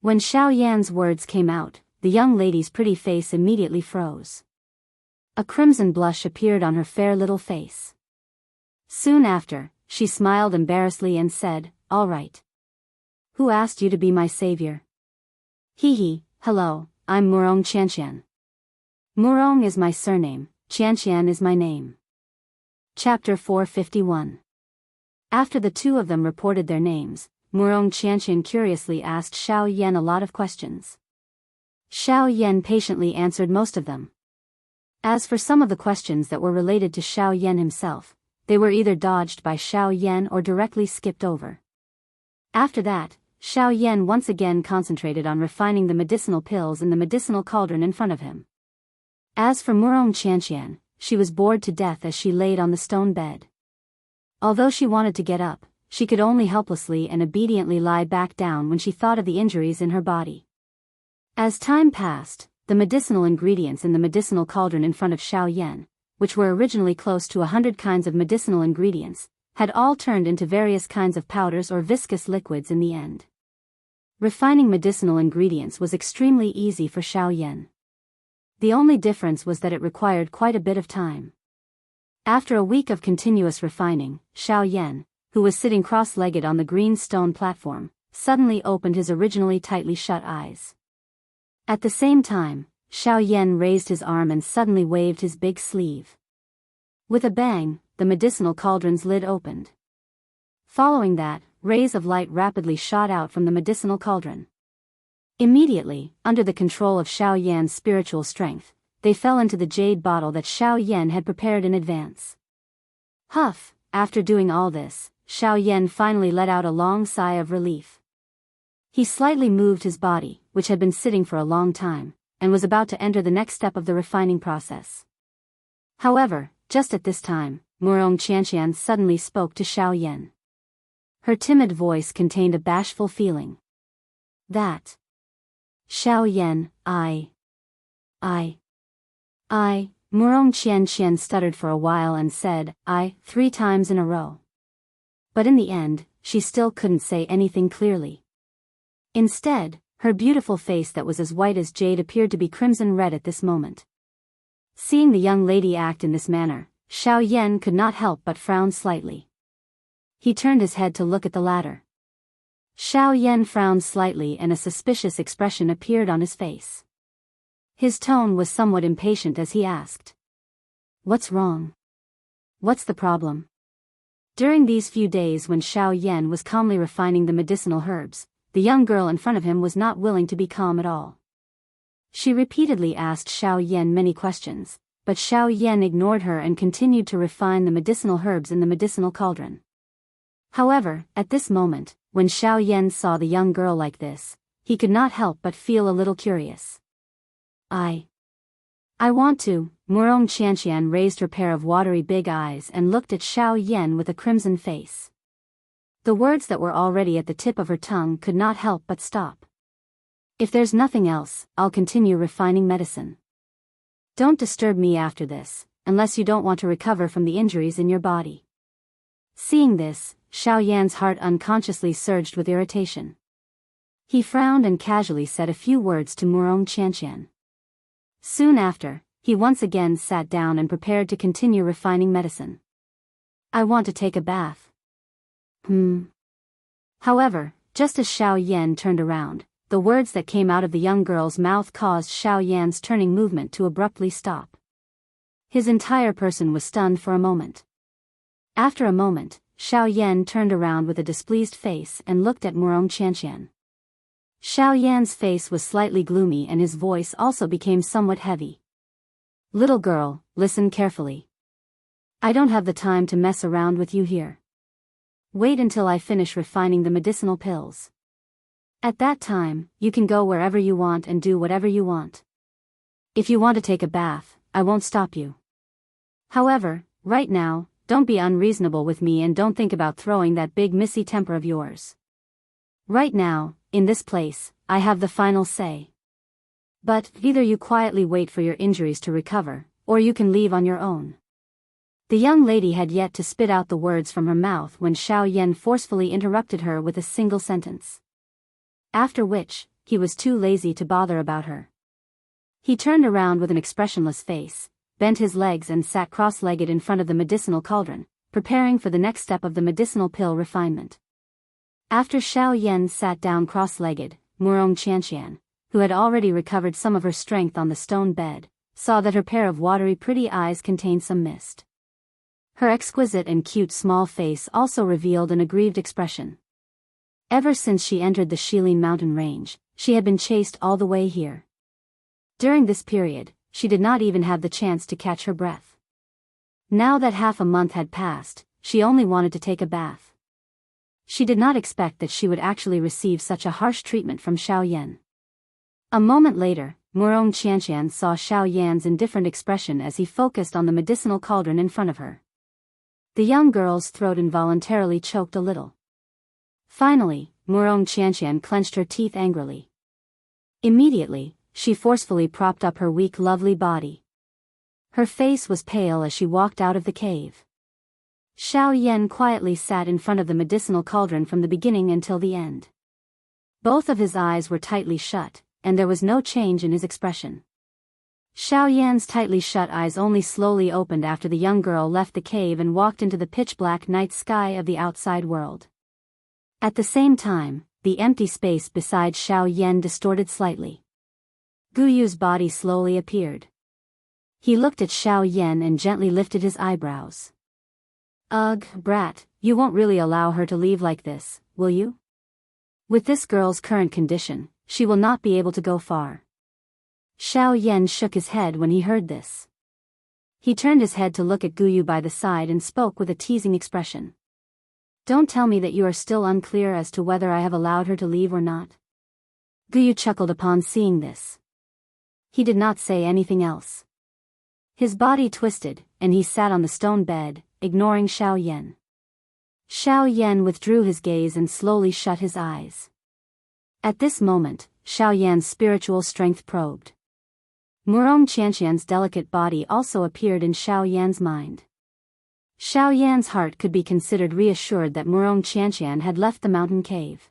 When Xiao Yan's words came out, the young lady's pretty face immediately froze. A crimson blush appeared on her fair little face. Soon after, she smiled embarrassedly and said, "All right. Who asked you to be my savior?" "Hee, hello, I'm Murong Qianqian. Murong is my surname, Qianqian is my name." Chapter 451. After the two of them reported their names, Murong Qianqian curiously asked Xiao Yan a lot of questions. Xiao Yan patiently answered most of them. As for some of the questions that were related to Xiao Yan himself, they were either dodged by Xiao Yan or directly skipped over. After that, Xiao Yan once again concentrated on refining the medicinal pills in the medicinal cauldron in front of him. As for Murong Qianqian, she was bored to death as she laid on the stone bed. Although she wanted to get up, she could only helplessly and obediently lie back down when she thought of the injuries in her body. As time passed, the medicinal ingredients in the medicinal cauldron in front of Xiao Yan, which were originally close to 100 kinds of medicinal ingredients, had all turned into various kinds of powders or viscous liquids in the end. Refining medicinal ingredients was extremely easy for Xiao Yan. The only difference was that it required quite a bit of time. After a week of continuous refining, Xiao Yan, who was sitting cross-legged on the green stone platform, suddenly opened his originally tightly shut eyes. At the same time, Xiao Yan raised his arm and suddenly waved his big sleeve. With a bang, the medicinal cauldron's lid opened. Following that, rays of light rapidly shot out from the medicinal cauldron. Immediately, under the control of Xiao Yan's spiritual strength, they fell into the jade bottle that Xiao Yan had prepared in advance. Huff, after doing all this, Xiao Yan finally let out a long sigh of relief. He slightly moved his body, which had been sitting for a long time, and was about to enter the next step of the refining process. However, just at this time, Murong Qianqian suddenly spoke to Xiao Yan. Her timid voice contained a bashful feeling. "That. Xiao Yan, Murong Qianqian stuttered for a while and said, 3 times in a row. But in the end, she still couldn't say anything clearly. Instead, her beautiful face that was as white as jade appeared to be crimson red at this moment. Seeing the young lady act in this manner, Xiao Yan could not help but frown slightly. He turned his head to look at the latter. Xiao Yan frowned slightly and a suspicious expression appeared on his face. His tone was somewhat impatient as he asked. What's wrong? What's the problem? During these few days when Xiao Yan was calmly refining the medicinal herbs, the young girl in front of him was not willing to be calm at all. She repeatedly asked Xiao Yan many questions, but Xiao Yan ignored her and continued to refine the medicinal herbs in the medicinal cauldron. However, at this moment, when Xiao Yan saw the young girl like this, he could not help but feel a little curious. I want to. Murong Qianqian raised her pair of watery big eyes and looked at Xiao Yan with a crimson face. The words that were already at the tip of her tongue could not help but stop. If there's nothing else, I'll continue refining medicine. Don't disturb me after this, unless you don't want to recover from the injuries in your body. Seeing this, Xiao Yan's heart unconsciously surged with irritation. He frowned and casually said a few words to Murong Qianqian. Soon after, he once again sat down and prepared to continue refining medicine. I want to take a bath. However, just as Xiao Yan turned around, the words that came out of the young girl's mouth caused Xiao Yan's turning movement to abruptly stop. His entire person was stunned for a moment. After a moment, Xiao Yan turned around with a displeased face and looked at Murong Qianqian. Xiao Yan's face was slightly gloomy and his voice also became somewhat heavy. Little girl, listen carefully. I don't have the time to mess around with you here. Wait until I finish refining the medicinal pills. At that time, you can go wherever you want and do whatever you want. If you want to take a bath, I won't stop you. However, right now, don't be unreasonable with me and don't think about throwing that big missy temper of yours. Right now, in this place, I have the final say. But, either you quietly wait for your injuries to recover, or you can leave on your own. The young lady had yet to spit out the words from her mouth when Xiao Yan forcefully interrupted her with a single sentence. After which, he was too lazy to bother about her. He turned around with an expressionless face, bent his legs and sat cross-legged in front of the medicinal cauldron, preparing for the next step of the medicinal pill refinement. After Xiao Yan sat down cross-legged, Murong Qianqian, who had already recovered some of her strength on the stone bed, saw that her pair of watery pretty eyes contained some mist. Her exquisite and cute small face also revealed an aggrieved expression. Ever since she entered the Shilin mountain range, she had been chased all the way here. During this period, she did not even have the chance to catch her breath. Now that half a month had passed, she only wanted to take a bath. She did not expect that she would actually receive such a harsh treatment from Xiao Yan. A moment later, Murong Qianqian saw Xiao Yan's indifferent expression as he focused on the medicinal cauldron in front of her. The young girl's throat involuntarily choked a little. Finally, Murong Qianqian clenched her teeth angrily. Immediately, she forcefully propped up her weak lovely body. Her face was pale as she walked out of the cave. Xiao Yan quietly sat in front of the medicinal cauldron from the beginning until the end. Both of his eyes were tightly shut, and there was no change in his expression. Xiao Yan's tightly shut eyes only slowly opened after the young girl left the cave and walked into the pitch-black night sky of the outside world. At the same time, the empty space beside Xiao Yan distorted slightly. Guyu's body slowly appeared. He looked at Xiao Yan and gently lifted his eyebrows. Ugh, brat, you won't really allow her to leave like this, will you? With this girl's current condition, she will not be able to go far. Xiao Yan shook his head when he heard this. He turned his head to look at Guyu by the side and spoke with a teasing expression. Don't tell me that you are still unclear as to whether I have allowed her to leave or not. Guyu chuckled upon seeing this. He did not say anything else. His body twisted, and he sat on the stone bed, ignoring Xiao Yan. Xiao Yan withdrew his gaze and slowly shut his eyes. At this moment, Xiao Yan's spiritual strength probed. Murong Qianqian's delicate body also appeared in Xiao Yan's mind. Xiao Yan's heart could be considered reassured that Murong Qianqian had left the mountain cave.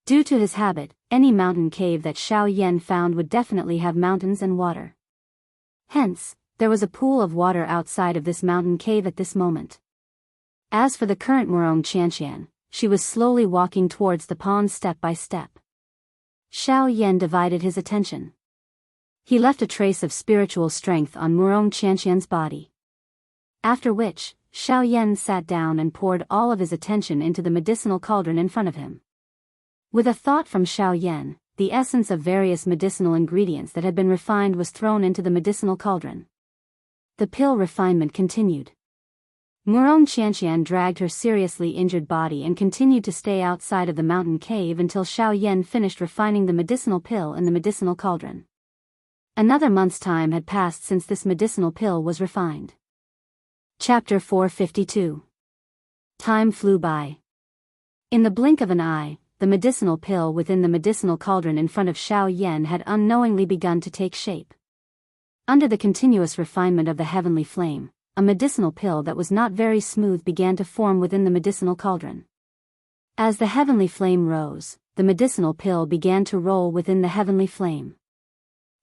Due to his habit, any mountain cave that Xiao Yan found would definitely have mountains and water. Hence, there was a pool of water outside of this mountain cave at this moment. As for the current Murong Qianqian, she was slowly walking towards the pond step by step. Xiao Yan divided his attention. He left a trace of spiritual strength on Murong Qianqian's body. After which, Xiao Yan sat down and poured all of his attention into the medicinal cauldron in front of him. With a thought from Xiao Yan, the essence of various medicinal ingredients that had been refined was thrown into the medicinal cauldron. The pill refinement continued. Murong Qianqian dragged her seriously injured body and continued to stay outside of the mountain cave until Xiao Yan finished refining the medicinal pill in the medicinal cauldron. Another month's time had passed since this medicinal pill was refined. Chapter 452. Time flew by. In the blink of an eye, the medicinal pill within the medicinal cauldron in front of Xiao Yan had unknowingly begun to take shape. Under the continuous refinement of the heavenly flame, a medicinal pill that was not very smooth began to form within the medicinal cauldron. As the heavenly flame rose, the medicinal pill began to roll within the heavenly flame.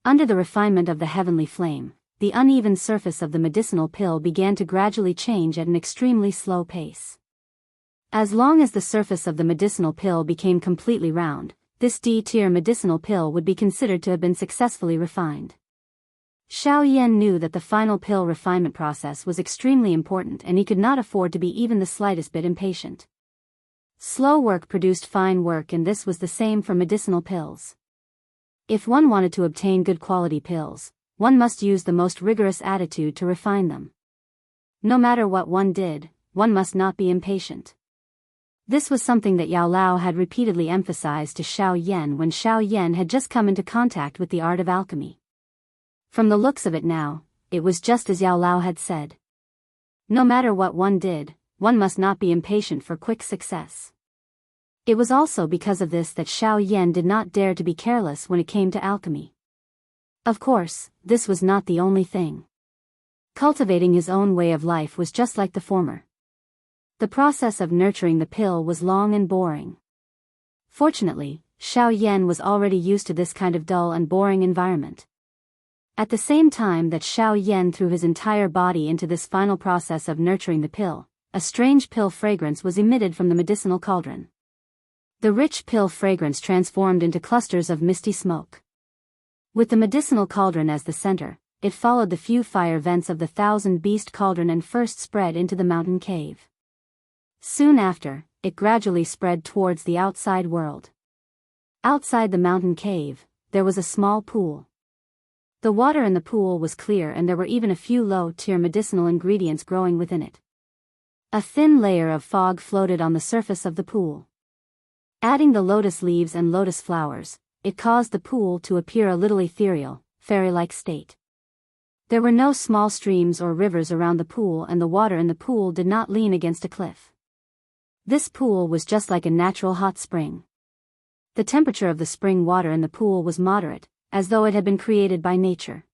Under the refinement of the heavenly flame, the uneven surface of the medicinal pill began to gradually change at an extremely slow pace. As long as the surface of the medicinal pill became completely round, this D-tier medicinal pill would be considered to have been successfully refined. Xiao Yan knew that the final pill refinement process was extremely important and he could not afford to be even the slightest bit impatient. Slow work produced fine work, and this was the same for medicinal pills. If one wanted to obtain good quality pills, one must use the most rigorous attitude to refine them. No matter what one did, one must not be impatient. This was something that Yao Lao had repeatedly emphasized to Xiao Yan when Xiao Yan had just come into contact with the art of alchemy. From the looks of it now, it was just as Yao Lao had said. No matter what one did, one must not be impatient for quick success. It was also because of this that Xiao Yan did not dare to be careless when it came to alchemy. Of course, this was not the only thing. Cultivating his own way of life was just like the former. The process of nurturing the pill was long and boring. Fortunately, Xiao Yan was already used to this kind of dull and boring environment. At the same time that Xiao Yan threw his entire body into this final process of nurturing the pill, a strange pill fragrance was emitted from the medicinal cauldron. The rich pill fragrance transformed into clusters of misty smoke. With the medicinal cauldron as the center, it followed the few fire vents of the thousand-beast cauldron and first spread into the mountain cave. Soon after, it gradually spread towards the outside world. Outside the mountain cave, there was a small pool. The water in the pool was clear and there were even a few low-tier medicinal ingredients growing within it. A thin layer of fog floated on the surface of the pool. Adding the lotus leaves and lotus flowers, it caused the pool to appear a little ethereal, fairy-like state. There were no small streams or rivers around the pool, and the water in the pool did not lean against a cliff. This pool was just like a natural hot spring. The temperature of the spring water in the pool was moderate, as though it had been created by nature.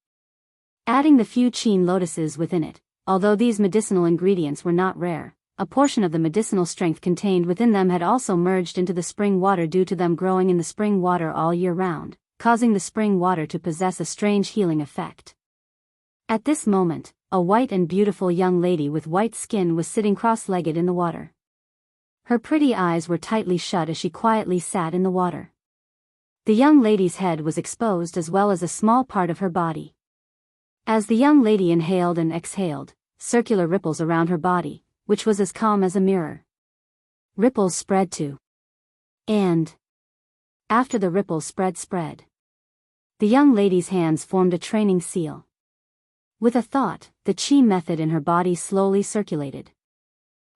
Adding the few chin lotuses within it, although these medicinal ingredients were not rare, a portion of the medicinal strength contained within them had also merged into the spring water due to them growing in the spring water all year round, causing the spring water to possess a strange healing effect. At this moment, a white and beautiful young lady with white skin was sitting cross-legged in the water. Her pretty eyes were tightly shut as she quietly sat in the water. The young lady's head was exposed as well as a small part of her body. As the young lady inhaled and exhaled, circular ripples around her body, which was as calm as a mirror. Ripples spread to. And after the ripples spread. The young lady's hands formed a training seal. With a thought, the chi method in her body slowly circulated.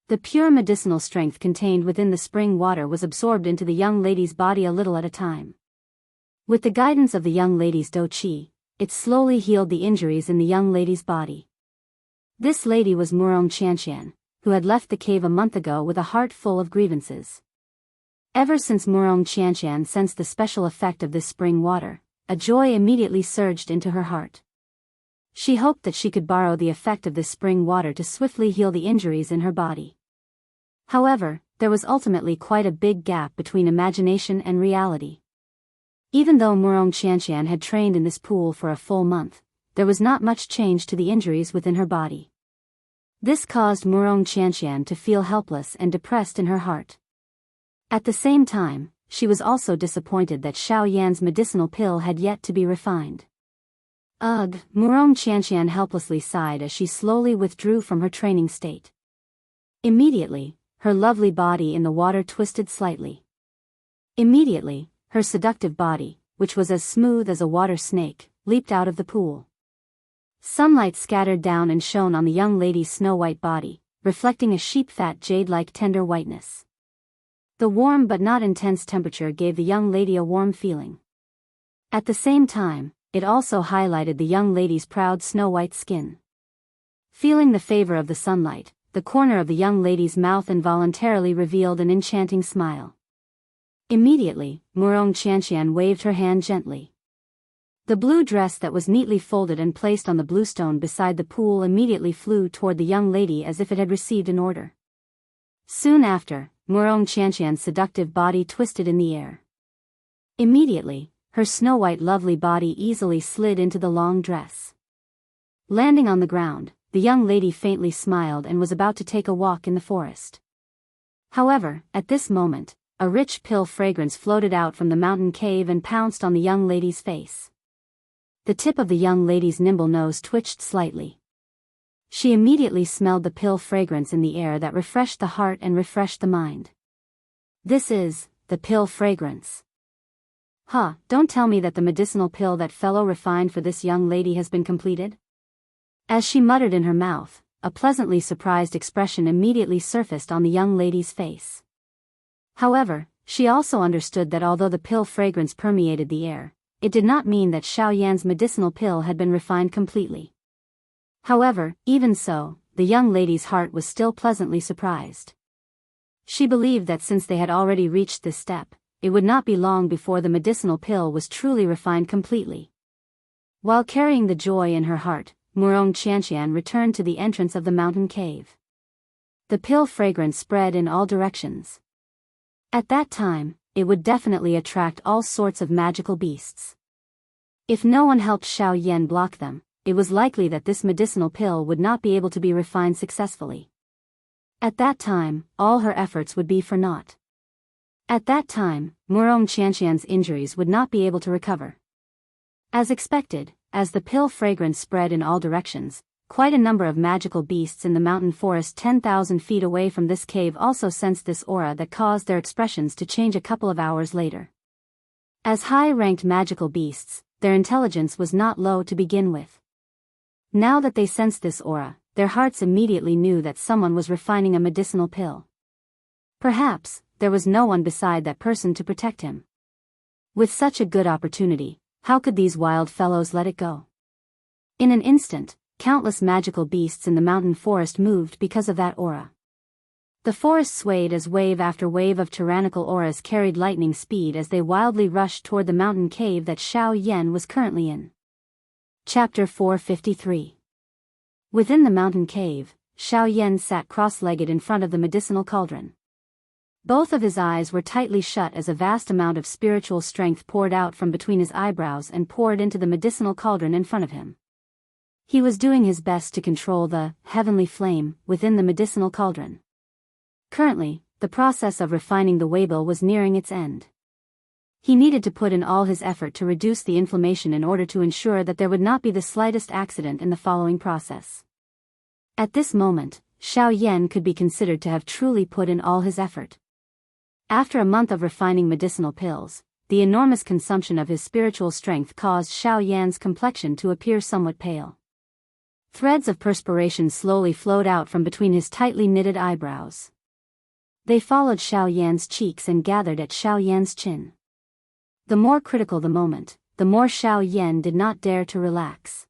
The pure medicinal strength contained within the spring water was absorbed into the young lady's body a little at a time. With the guidance of the young lady's do chi, it slowly healed the injuries in the young lady's body. This lady was Murong Qianqian, who had left the cave a month ago with a heart full of grievances. Ever since Murong Qianqian sensed the special effect of this spring water, a joy immediately surged into her heart. She hoped that she could borrow the effect of this spring water to swiftly heal the injuries in her body. However, there was ultimately quite a big gap between imagination and reality. Even though Murong Qianqian had trained in this pool for a full month, there was not much change to the injuries within her body. This caused Murong Qianqian to feel helpless and depressed in her heart. At the same time, she was also disappointed that Xiao Yan's medicinal pill had yet to be refined. Ugh, Murong Qianqian helplessly sighed as she slowly withdrew from her training state. Immediately, her lovely body in the water twisted slightly. Immediately, her seductive body, which was as smooth as a water snake, leaped out of the pool. Sunlight scattered down and shone on the young lady's snow-white body, reflecting a sheep-fat jade-like tender whiteness. The warm but not intense temperature gave the young lady a warm feeling. At the same time, it also highlighted the young lady's proud snow-white skin. Feeling the favor of the sunlight, the corner of the young lady's mouth involuntarily revealed an enchanting smile. Immediately, Murong Qianqian waved her hand gently. The blue dress that was neatly folded and placed on the bluestone beside the pool immediately flew toward the young lady as if it had received an order. Soon after, Murong Qianqian's seductive body twisted in the air. Immediately, her snow-white lovely body easily slid into the long dress. Landing on the ground, the young lady faintly smiled and was about to take a walk in the forest. However, at this moment, a rich pill fragrance floated out from the mountain cave and pounced on the young lady's face. The tip of the young lady's nimble nose twitched slightly. She immediately smelled the pill fragrance in the air that refreshed the heart and refreshed the mind. This is the pill fragrance. Huh, don't tell me that the medicinal pill that fellow refined for this young lady has been completed? As she muttered in her mouth, a pleasantly surprised expression immediately surfaced on the young lady's face. However, she also understood that although the pill fragrance permeated the air, it did not mean that Xiao Yan's medicinal pill had been refined completely. However, even so, the young lady's heart was still pleasantly surprised. She believed that since they had already reached this step, it would not be long before the medicinal pill was truly refined completely. While carrying the joy in her heart, Murong Qianqian returned to the entrance of the mountain cave. The pill fragrance spread in all directions. At that time, it would definitely attract all sorts of magical beasts. If no one helped Xiao Yan block them, it was likely that this medicinal pill would not be able to be refined successfully. At that time, all her efforts would be for naught. At that time, Murong Qianqian's injuries would not be able to recover. As expected, as the pill fragrance spread in all directions, quite a number of magical beasts in the mountain forest 10,000 feet away from this cave also sensed this aura that caused their expressions to change a couple of hours later. As high-ranked magical beasts, their intelligence was not low to begin with. Now that they sensed this aura, their hearts immediately knew that someone was refining a medicinal pill. Perhaps, there was no one beside that person to protect him. With such a good opportunity, how could these wild fellows let it go? In an instant, countless magical beasts in the mountain forest moved because of that aura. The forest swayed as wave after wave of tyrannical auras carried lightning speed as they wildly rushed toward the mountain cave that Xiao Yan was currently in. Chapter 453. Within the mountain cave, Xiao Yan sat cross-legged in front of the medicinal cauldron. Both of his eyes were tightly shut as a vast amount of spiritual strength poured out from between his eyebrows and poured into the medicinal cauldron in front of him. He was doing his best to control the heavenly flame within the medicinal cauldron. Currently, the process of refining the Weibo was nearing its end. He needed to put in all his effort to reduce the inflammation in order to ensure that there would not be the slightest accident in the following process. At this moment, Xiao Yan could be considered to have truly put in all his effort. After a month of refining medicinal pills, the enormous consumption of his spiritual strength caused Xiao Yan's complexion to appear somewhat pale. Threads of perspiration slowly flowed out from between his tightly knitted eyebrows. They followed Xiao Yan's cheeks and gathered at Xiao Yan's chin. The more critical the moment, the more Xiao Yan did not dare to relax.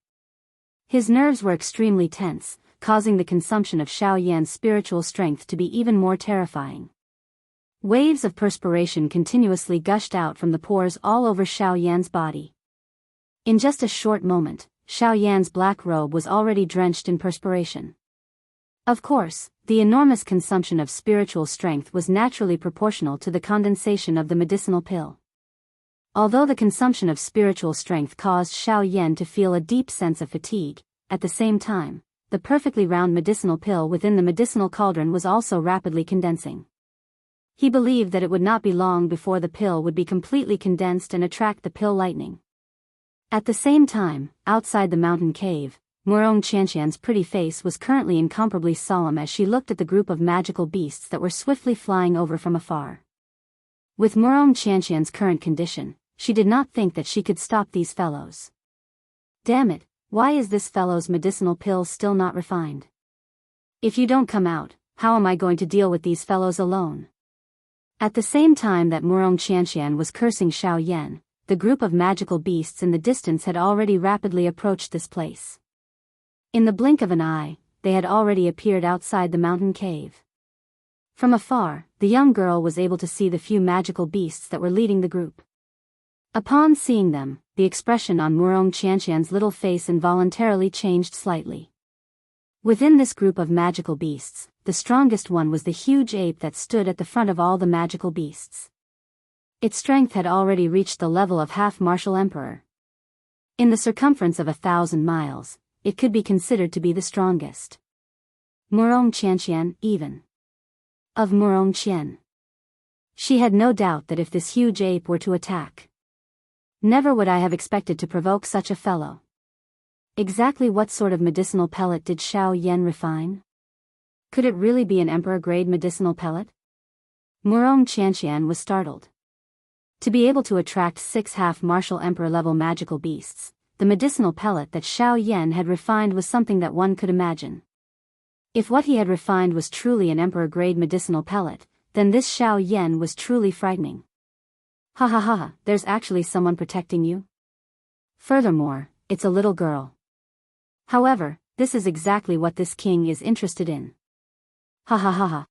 His nerves were extremely tense, causing the consumption of Xiao Yan's spiritual strength to be even more terrifying. Waves of perspiration continuously gushed out from the pores all over Xiao Yan's body. In just a short moment, Xiao Yan's black robe was already drenched in perspiration. Of course, the enormous consumption of spiritual strength was naturally proportional to the condensation of the medicinal pill. Although the consumption of spiritual strength caused Xiao Yan to feel a deep sense of fatigue, at the same time, the perfectly round medicinal pill within the medicinal cauldron was also rapidly condensing. He believed that it would not be long before the pill would be completely condensed and attract the pill lightning. At the same time, outside the mountain cave, Murong Qianqian's pretty face was currently incomparably solemn as she looked at the group of magical beasts that were swiftly flying over from afar. With Murong Qianqian's current condition, she did not think that she could stop these fellows. Damn it, why is this fellow's medicinal pill still not refined? If you don't come out, how am I going to deal with these fellows alone? At the same time that Murong Qianqian was cursing Xiao Yan, the group of magical beasts in the distance had already rapidly approached this place. In the blink of an eye, they had already appeared outside the mountain cave. From afar, the young girl was able to see the few magical beasts that were leading the group. Upon seeing them, the expression on Murong Qianqian's little face involuntarily changed slightly. Within this group of magical beasts, the strongest one was the huge ape that stood at the front of all the magical beasts. Its strength had already reached the level of half-martial emperor. In the circumference of 1,000 miles, it could be considered to be the strongest. Murong Qianqian, even. Of Murong Qian. She had no doubt that if this huge ape were to attack, never would I have expected to provoke such a fellow. Exactly what sort of medicinal pellet did Xiao Yan refine? Could it really be an emperor-grade medicinal pellet? Murong Qianqian was startled. To be able to attract 6 half-martial emperor-level magical beasts, the medicinal pellet that Xiao Yan had refined was something that one could imagine. If what he had refined was truly an emperor-grade medicinal pellet, then this Xiao Yan was truly frightening. Ha ha ha, there's actually someone protecting you? Furthermore, it's a little girl. However, this is exactly what this king is interested in. Ha ha ha ha.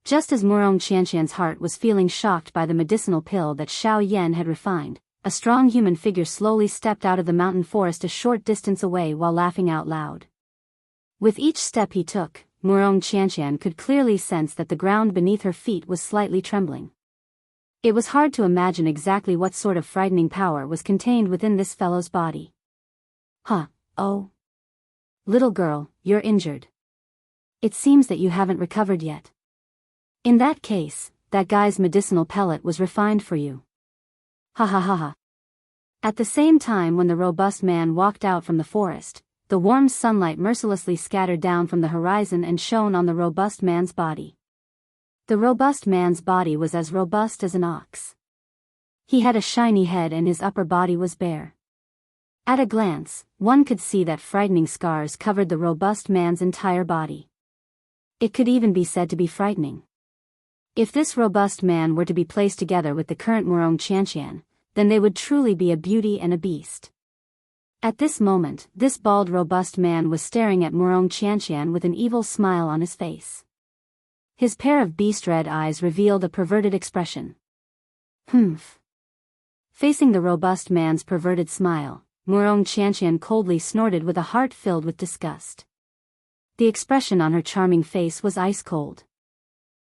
Just as Murong Qianqian's heart was feeling shocked by the medicinal pill that Xiao Yan had refined, a strong human figure slowly stepped out of the mountain forest a short distance away while laughing out loud. With each step he took, Murong Qianqian could clearly sense that the ground beneath her feet was slightly trembling. It was hard to imagine exactly what sort of frightening power was contained within this fellow's body. Huh, oh. Little girl, you're injured. It seems that you haven't recovered yet. In that case, that guy's medicinal pellet was refined for you. Ha ha ha ha. At the same time when the robust man walked out from the forest, the warm sunlight mercilessly scattered down from the horizon and shone on the robust man's body. The robust man's body was as robust as an ox. He had a shiny head and his upper body was bare. At a glance, one could see that frightening scars covered the robust man's entire body. It could even be said to be frightening. If this robust man were to be placed together with the current Murong Qianqian, then they would truly be a beauty and a beast. At this moment, this bald robust man was staring at Murong Qianqian with an evil smile on his face. His pair of beast-red eyes revealed a perverted expression. Humph. Facing the robust man's perverted smile, Murong Qianqian coldly snorted with a heart filled with disgust. The expression on her charming face was ice-cold.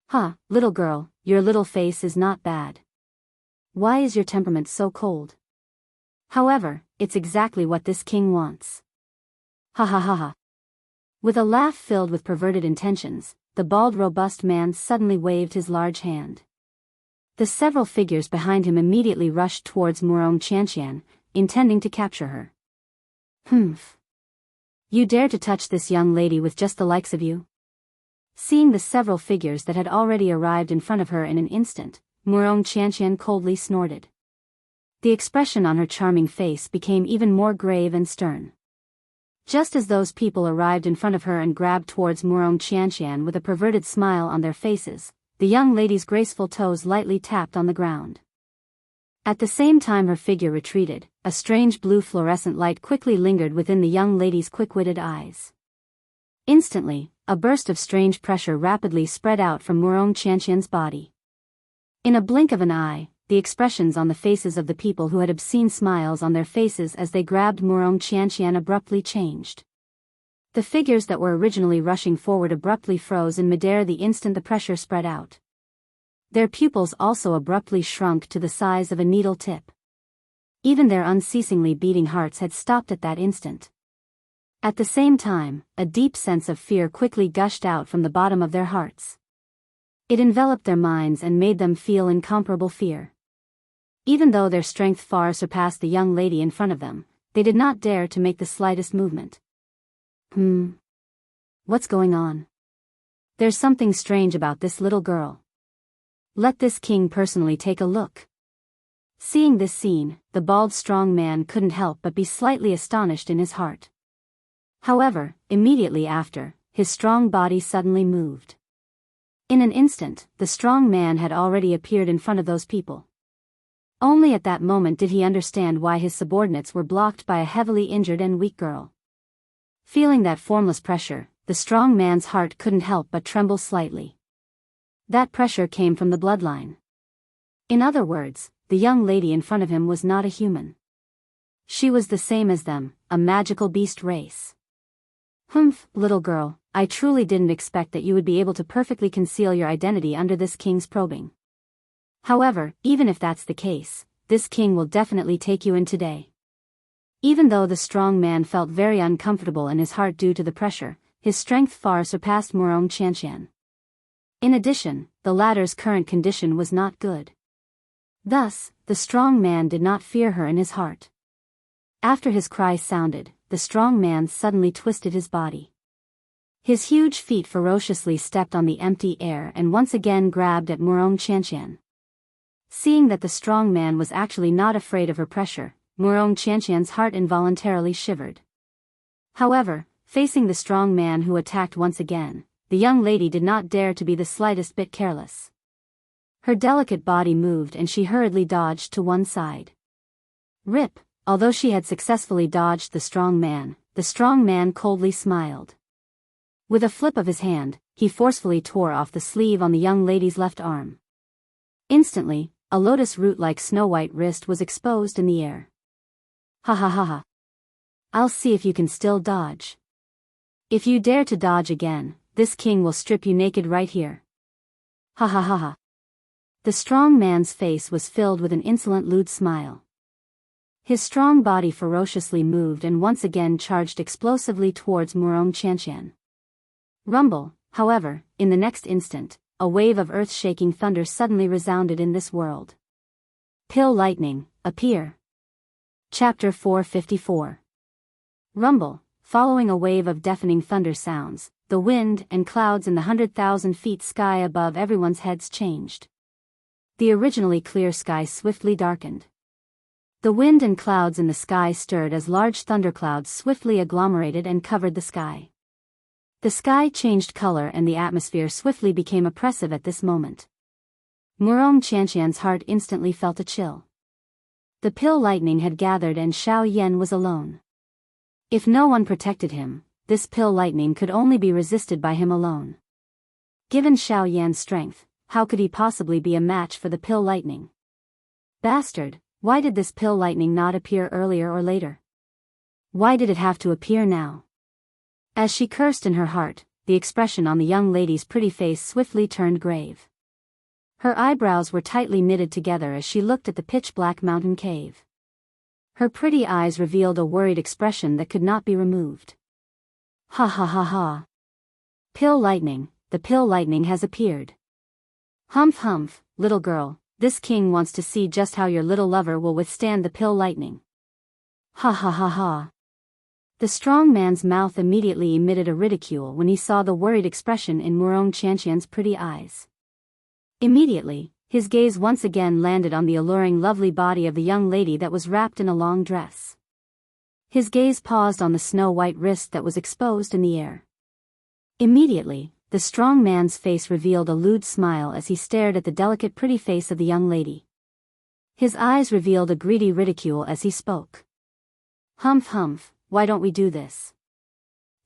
Huh, little girl, your little face is not bad. Why is your temperament so cold? However, it's exactly what this king wants. Ha ha ha ha. With a laugh filled with perverted intentions, the bald robust man suddenly waved his large hand. The several figures behind him immediately rushed towards Murong Qianqian, intending to capture her. Humph. You dare to touch this young lady with just the likes of you? Seeing the several figures that had already arrived in front of her in an instant, Murong Qianqian coldly snorted. The expression on her charming face became even more grave and stern. Just as those people arrived in front of her and grabbed towards Murong Qianqian with a perverted smile on their faces, the young lady's graceful toes lightly tapped on the ground. At the same time her figure retreated, a strange blue fluorescent light quickly lingered within the young lady's quick-witted eyes. Instantly, a burst of strange pressure rapidly spread out from Murong Qianqian's body. In a blink of an eye, the expressions on the faces of the people who had obscene smiles on their faces as they grabbed Murong Qianqian abruptly changed. The figures that were originally rushing forward abruptly froze in midair the instant the pressure spread out. Their pupils also abruptly shrunk to the size of a needle tip. Even their unceasingly beating hearts had stopped at that instant. At the same time, a deep sense of fear quickly gushed out from the bottom of their hearts. It enveloped their minds and made them feel incomparable fear. Even though their strength far surpassed the young lady in front of them, they did not dare to make the slightest movement. What's going on? There's something strange about this little girl. Let this king personally take a look. Seeing this scene, the bald strong man couldn't help but be slightly astonished in his heart. However, immediately after, his strong body suddenly moved. In an instant, the strong man had already appeared in front of those people. Only at that moment did he understand why his subordinates were blocked by a heavily injured and weak girl. Feeling that formless pressure, the strong man's heart couldn't help but tremble slightly. That pressure came from the bloodline. In other words, the young lady in front of him was not a human. She was the same as them, a magical beast race. Little girl, I truly didn't expect that you would be able to perfectly conceal your identity under this king's probing. However, even if that's the case, this king will definitely take you in today. Even though the strong man felt very uncomfortable in his heart due to the pressure, his strength far surpassed Murong Qianqian. In addition, the latter's current condition was not good. Thus, the strong man did not fear her in his heart. After his cry sounded, the strong man suddenly twisted his body. His huge feet ferociously stepped on the empty air and once again grabbed at Murong Qianqian. Seeing that the strong man was actually not afraid of her pressure, Murong Qianqian's heart involuntarily shivered. However, facing the strong man who attacked once again, the young lady did not dare to be the slightest bit careless. Her delicate body moved and she hurriedly dodged to one side. Rip, although she had successfully dodged the strong man coldly smiled. With a flip of his hand, he forcefully tore off the sleeve on the young lady's left arm. Instantly, a lotus root-like snow-white wrist was exposed in the air. Ha ha ha ha. I'll see if you can still dodge. If you dare to dodge again, this king will strip you naked right here. Ha ha ha ha. The strong man's face was filled with an insolent lewd smile. His strong body ferociously moved and once again charged explosively towards Murong Qianqian. Rumble, however, in the next instant, a wave of earth-shaking thunder suddenly resounded in this world. Pill lightning, appear. Chapter 454. Rumble, following a wave of deafening thunder sounds, the wind and clouds in the 100,000 feet sky above everyone's heads changed. The originally clear sky swiftly darkened. The wind and clouds in the sky stirred as large thunderclouds swiftly agglomerated and covered the sky. The sky changed color and the atmosphere swiftly became oppressive at this moment. Murong Qianqian's heart instantly felt a chill. The pill lightning had gathered and Xiao Yan was alone. If no one protected him, this pill lightning could only be resisted by him alone. Given Xiao Yan's strength, how could he possibly be a match for the pill lightning? Bastard, why did this pill lightning not appear earlier or later? Why did it have to appear now? As she cursed in her heart, the expression on the young lady's pretty face swiftly turned grave. Her eyebrows were tightly knitted together as she looked at the pitch-black mountain cave. Her pretty eyes revealed a worried expression that could not be removed. Ha ha ha ha. Pill lightning, the pill lightning has appeared. Humph, little girl, this king wants to see just how your little lover will withstand the pill lightning. Ha ha ha ha. The strong man's mouth immediately emitted a ridicule when he saw the worried expression in Murong Qianqian's pretty eyes. Immediately, his gaze once again landed on the alluring lovely body of the young lady that was wrapped in a long dress. His gaze paused on the snow-white wrist that was exposed in the air. Immediately, the strong man's face revealed a lewd smile as he stared at the delicate pretty face of the young lady. His eyes revealed a greedy ridicule as he spoke. Humph, why don't we do this?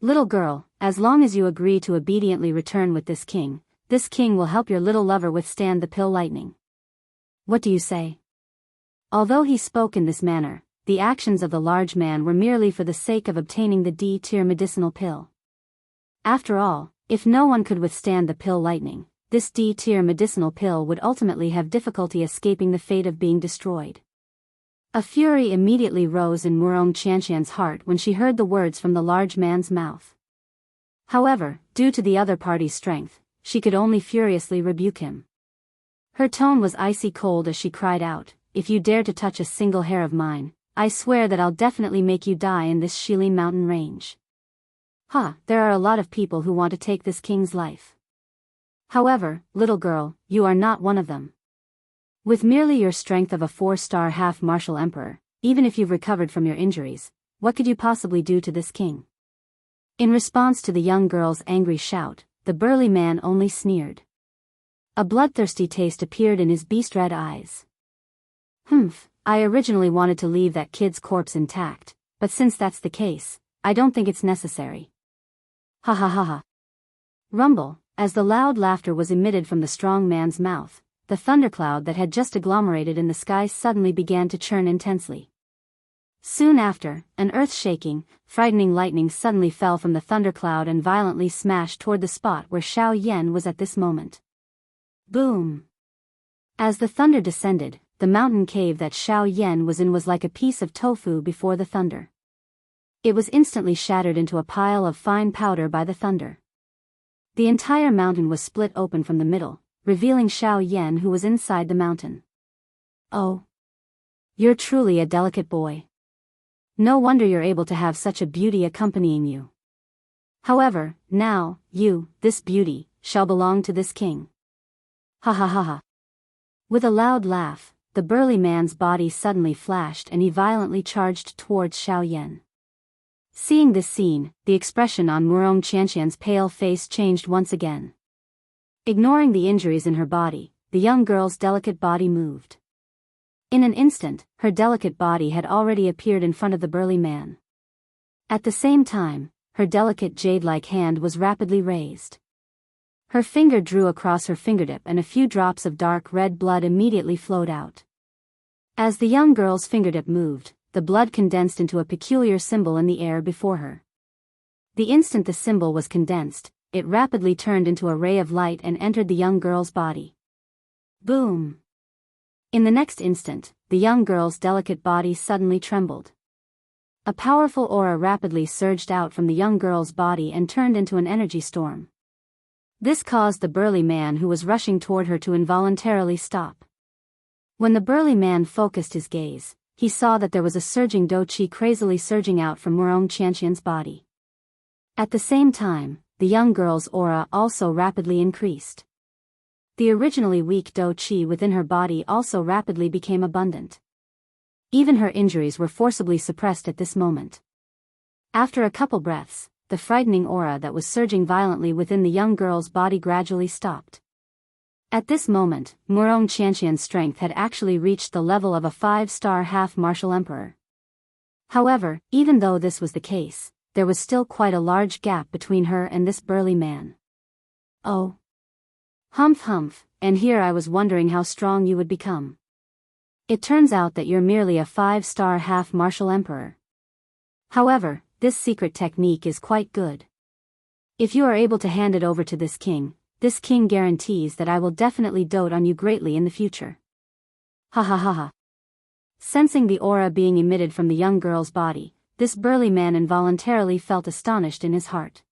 Little girl, as long as you agree to obediently return with this king will help your little lover withstand the pill lightning. What do you say? Although he spoke in this manner, the actions of the large man were merely for the sake of obtaining the D-tier medicinal pill. After all, if no one could withstand the pill lightning, this D-tier medicinal pill would ultimately have difficulty escaping the fate of being destroyed. A fury immediately rose in Murong Qianqian's heart when she heard the words from the large man's mouth. However, due to the other party's strength, she could only furiously rebuke him. Her tone was icy cold as she cried out, "If you dare to touch a single hair of mine, I swear that I'll definitely make you die in this Shilin mountain range." There are a lot of people who want to take this king's life. However, little girl, you are not one of them. With merely your strength of a 4-star half-martial emperor, even if you've recovered from your injuries, what could you possibly do to this king? In response to the young girl's angry shout, the burly man only sneered. A bloodthirsty taste appeared in his beast-red eyes. I originally wanted to leave that kid's corpse intact, but since that's the case, I don't think it's necessary. Ha ha ha ha. Rumble, as the loud laughter was emitted from the strong man's mouth, the thundercloud that had just agglomerated in the sky suddenly began to churn intensely. Soon after, an earth-shaking, frightening lightning suddenly fell from the thundercloud and violently smashed toward the spot where Xiao Yan was at this moment. Boom! As the thunder descended, the mountain cave that Xiao Yan was in was like a piece of tofu before the thunder. It was instantly shattered into a pile of fine powder by the thunder. The entire mountain was split open from the middle, revealing Xiao Yan who was inside the mountain. "Oh. You're truly a delicate boy. No wonder you're able to have such a beauty accompanying you. However, now, this beauty, shall belong to this king." Ha ha ha ha. With a loud laugh, the burly man's body suddenly flashed and he violently charged towards Xiao Yan. Seeing this scene, the expression on Murong Qianqian's pale face changed once again. Ignoring the injuries in her body, the young girl's delicate body moved. In an instant, her delicate body had already appeared in front of the burly man. At the same time, her delicate jade-like hand was rapidly raised. Her finger drew across her fingertip and a few drops of dark red blood immediately flowed out. As the young girl's fingertip moved, the blood condensed into a peculiar symbol in the air before her. The instant the symbol was condensed, it rapidly turned into a ray of light and entered the young girl's body. Boom! In the next instant, the young girl's delicate body suddenly trembled. A powerful aura rapidly surged out from the young girl's body and turned into an energy storm. This caused the burly man who was rushing toward her to involuntarily stop. When the burly man focused his gaze, he saw that there was a surging do qi crazily surging out from Murong Qianqian's body. At the same time, the young girl's aura also rapidly increased. The originally weak do qi within her body also rapidly became abundant. Even her injuries were forcibly suppressed at this moment. After a couple breaths, the frightening aura that was surging violently within the young girl's body gradually stopped. At this moment, Murong Qianqian's strength had actually reached the level of a 5-star half-martial emperor. However, even though this was the case, there was still quite a large gap between her and this burly man. "Oh. Humph, and here I was wondering how strong you would become. It turns out that you're merely a 5-star half-martial emperor. However, this secret technique is quite good. If you are able to hand it over to this king guarantees that I will definitely dote on you greatly in the future." Ha ha ha ha. Sensing the aura being emitted from the young girl's body, this burly man involuntarily felt astonished in his heart.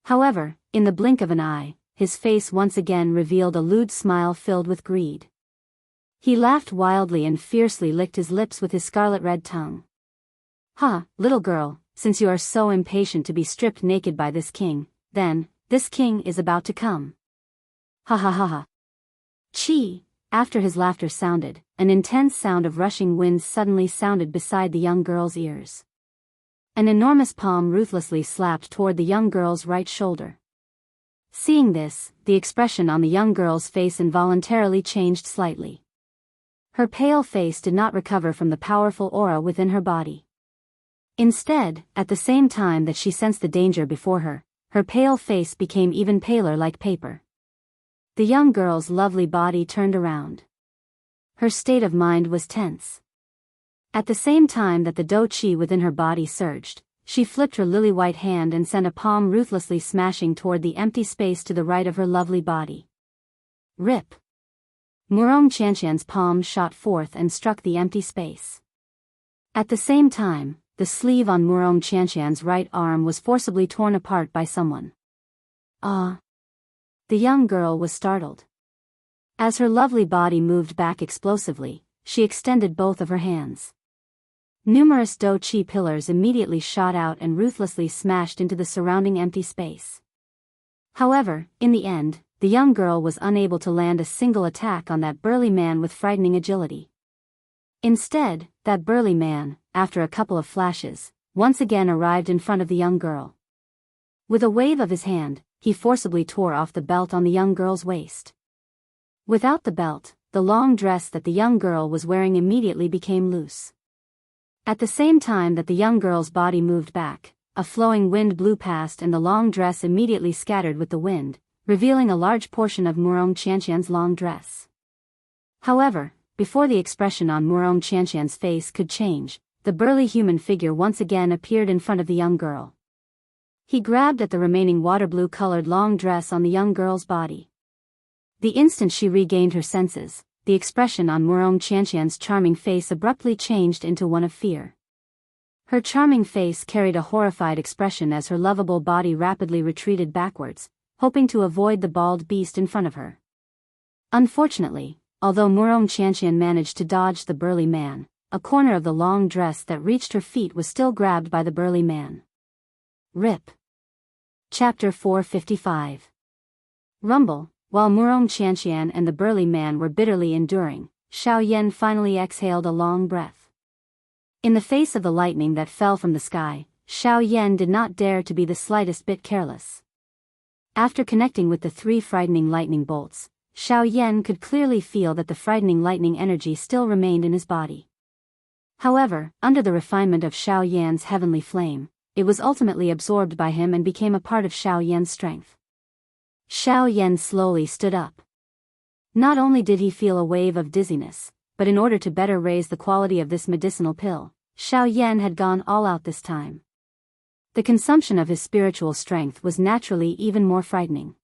However, in the blink of an eye, his face once again revealed a lewd smile filled with greed. He laughed wildly and fiercely licked his lips with his scarlet-red tongue. Little girl, since you are so impatient to be stripped naked by this king, then, this king is about to come. Ha ha ha ha. Chi! After his laughter sounded, an intense sound of rushing winds suddenly sounded beside the young girl's ears. An enormous palm ruthlessly slapped toward the young girl's right shoulder. Seeing this, the expression on the young girl's face involuntarily changed slightly. Her pale face did not recover from the powerful aura within her body. Instead, at the same time that she sensed the danger before her, her pale face became even paler like paper. The young girl's lovely body turned around. Her state of mind was tense. At the same time that the do qi within her body surged, she flipped her lily-white hand and sent a palm ruthlessly smashing toward the empty space to the right of her lovely body. Rip! Murong Qianqian's palm shot forth and struck the empty space. At the same time, the sleeve on Murong Qianqian's right arm was forcibly torn apart by someone. The young girl was startled. As her lovely body moved back explosively, she extended both of her hands. Numerous Do-Chi pillars immediately shot out and ruthlessly smashed into the surrounding empty space. However, in the end, the young girl was unable to land a single attack on that burly man with frightening agility. Instead, that burly man, after a couple of flashes, once again arrived in front of the young girl. With a wave of his hand, he forcibly tore off the belt on the young girl's waist. Without the belt, the long dress that the young girl was wearing immediately became loose. At the same time that the young girl's body moved back, a flowing wind blew past and the long dress immediately scattered with the wind, revealing a large portion of Murong Qianqian's long dress. However, before the expression on Murong Qianqian's face could change, the burly human figure once again appeared in front of the young girl. He grabbed at the remaining water blue-colored long dress on the young girl's body. The instant she regained her senses, the expression on Murong Qianqian's charming face abruptly changed into one of fear. Her charming face carried a horrified expression as her lovable body rapidly retreated backwards, hoping to avoid the bald beast in front of her. Unfortunately, although Murong Qianqian managed to dodge the burly man, a corner of the long dress that reached her feet was still grabbed by the burly man. RIP. Chapter 455. Rumble. While Murong Qianqian and the burly man were bitterly enduring, Xiao Yan finally exhaled a long breath. In the face of the lightning that fell from the sky, Xiao Yan did not dare to be the slightest bit careless. After connecting with the 3 frightening lightning bolts, Xiao Yan could clearly feel that the frightening lightning energy still remained in his body. However, under the refinement of Xiao Yan's heavenly flame, it was ultimately absorbed by him and became a part of Xiao Yan's strength. Xiao Yan slowly stood up. Not only did he feel a wave of dizziness, but in order to better raise the quality of this medicinal pill, Xiao Yan had gone all out this time. The consumption of his spiritual strength was naturally even more frightening.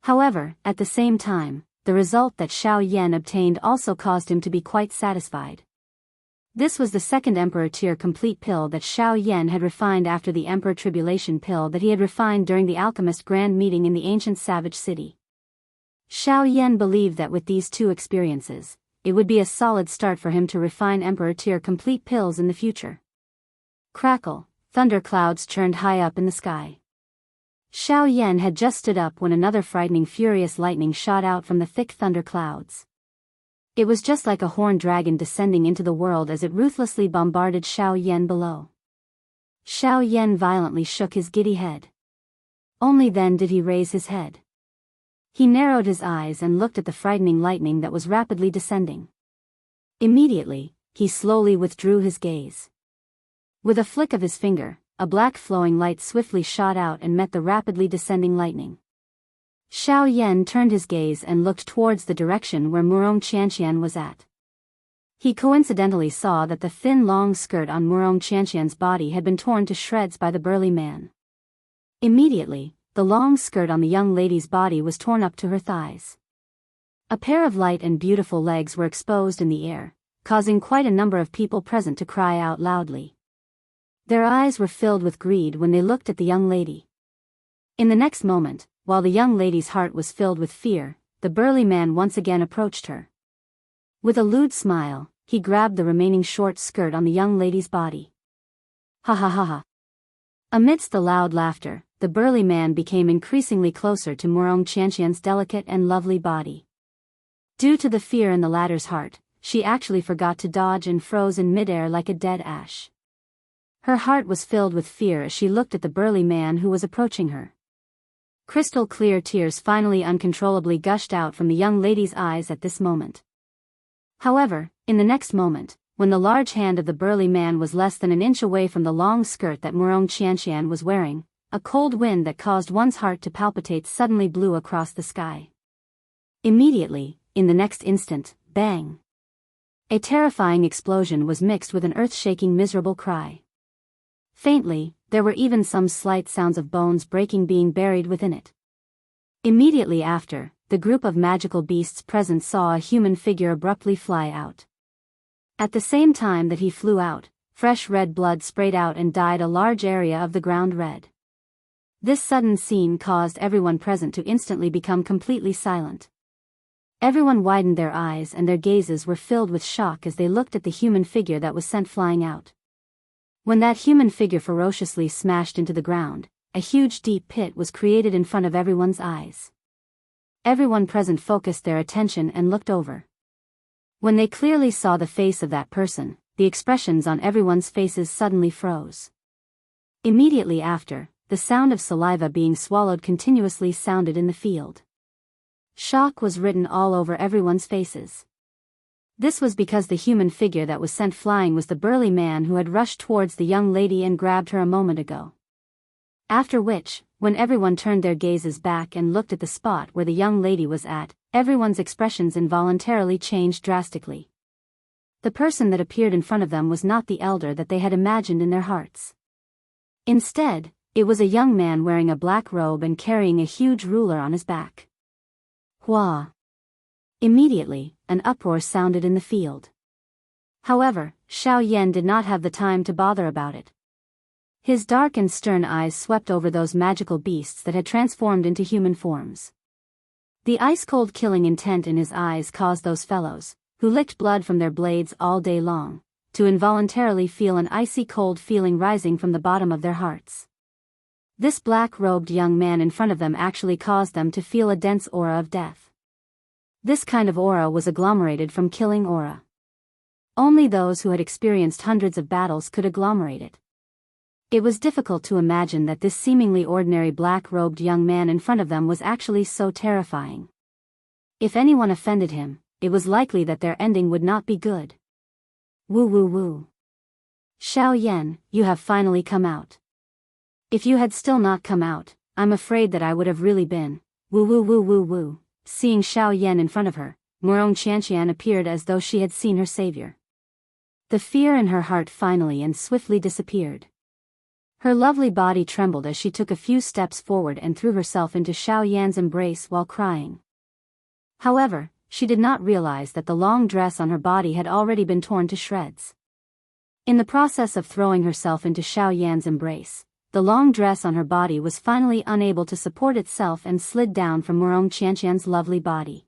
However, at the same time, the result that Xiao Yan obtained also caused him to be quite satisfied. This was the second Emperor Tier complete pill that Xiao Yan had refined after the Emperor Tribulation pill that he had refined during the Alchemist Grand Meeting in the ancient Savage City. Xiao Yan believed that with these 2 experiences, it would be a solid start for him to refine Emperor Tier complete pills in the future. Crackle, thunder clouds churned high up in the sky. Xiao Yan had just stood up when another frightening furious lightning shot out from the thick thunder clouds. It was just like a horned dragon descending into the world as it ruthlessly bombarded Xiao Yan below. Xiao Yan violently shook his giddy head. Only then did he raise his head. He narrowed his eyes and looked at the frightening lightning that was rapidly descending. Immediately, he slowly withdrew his gaze. With a flick of his finger, a black flowing light swiftly shot out and met the rapidly descending lightning. Xiao Yan turned his gaze and looked towards the direction where Murong Qianqian was at. He coincidentally saw that the thin long skirt on Murong Qianqian's body had been torn to shreds by the burly man. Immediately, the long skirt on the young lady's body was torn up to her thighs. A pair of light and beautiful legs were exposed in the air, causing quite a number of people present to cry out loudly. Their eyes were filled with greed when they looked at the young lady. In the next moment, while the young lady's heart was filled with fear, the burly man once again approached her. With a lewd smile, he grabbed the remaining short skirt on the young lady's body. Ha ha ha ha. Amidst the loud laughter, the burly man became increasingly closer to Murong Qianqian's delicate and lovely body. Due to the fear in the latter's heart, she actually forgot to dodge and froze in midair like a dead ash. Her heart was filled with fear as she looked at the burly man who was approaching her. Crystal clear tears finally uncontrollably gushed out from the young lady's eyes at this moment. However, in the next moment, when the large hand of the burly man was less than an inch away from the long skirt that Murong Qianqian was wearing, a cold wind that caused one's heart to palpitate suddenly blew across the sky. Immediately, in the next instant, bang! A terrifying explosion was mixed with an earth-shaking miserable cry. Faintly, there were even some slight sounds of bones breaking being buried within it. Immediately after, the group of magical beasts present saw a human figure abruptly fly out. At the same time that he flew out, fresh red blood sprayed out and dyed a large area of the ground red. This sudden scene caused everyone present to instantly become completely silent. Everyone widened their eyes and their gazes were filled with shock as they looked at the human figure that was sent flying out. When that human figure ferociously smashed into the ground, a huge deep pit was created in front of everyone's eyes. Everyone present focused their attention and looked over. When they clearly saw the face of that person, the expressions on everyone's faces suddenly froze. Immediately after, the sound of saliva being swallowed continuously sounded in the field. Shock was written all over everyone's faces. This was because the human figure that was sent flying was the burly man who had rushed towards the young lady and grabbed her a moment ago. After which, when everyone turned their gazes back and looked at the spot where the young lady was at, everyone's expressions involuntarily changed drastically. The person that appeared in front of them was not the elder that they had imagined in their hearts. Instead, it was a young man wearing a black robe and carrying a huge ruler on his back. Hua! Immediately, an uproar sounded in the field. However, Xiao Yan did not have the time to bother about it. His dark and stern eyes swept over those magical beasts that had transformed into human forms. The ice-cold killing intent in his eyes caused those fellows, who licked blood from their blades all day long, to involuntarily feel an icy cold feeling rising from the bottom of their hearts. This black-robed young man in front of them actually caused them to feel a dense aura of death. This kind of aura was agglomerated from killing aura. Only those who had experienced hundreds of battles could agglomerate it. It was difficult to imagine that this seemingly ordinary black-robed young man in front of them was actually so terrifying. If anyone offended him, it was likely that their ending would not be good. Woo woo woo. Xiao Yan, you have finally come out. If you had still not come out, I'm afraid that I would have really been. Woo woo woo woo woo. Seeing Xiao Yan in front of her, Murong Qianqian appeared as though she had seen her savior. The fear in her heart finally and swiftly disappeared. Her lovely body trembled as she took a few steps forward and threw herself into Xiao Yan's embrace while crying. However, she did not realize that the long dress on her body had already been torn to shreds. In the process of throwing herself into Xiao Yan's embrace, the long dress on her body was finally unable to support itself and slid down from Murong Qianqian's lovely body.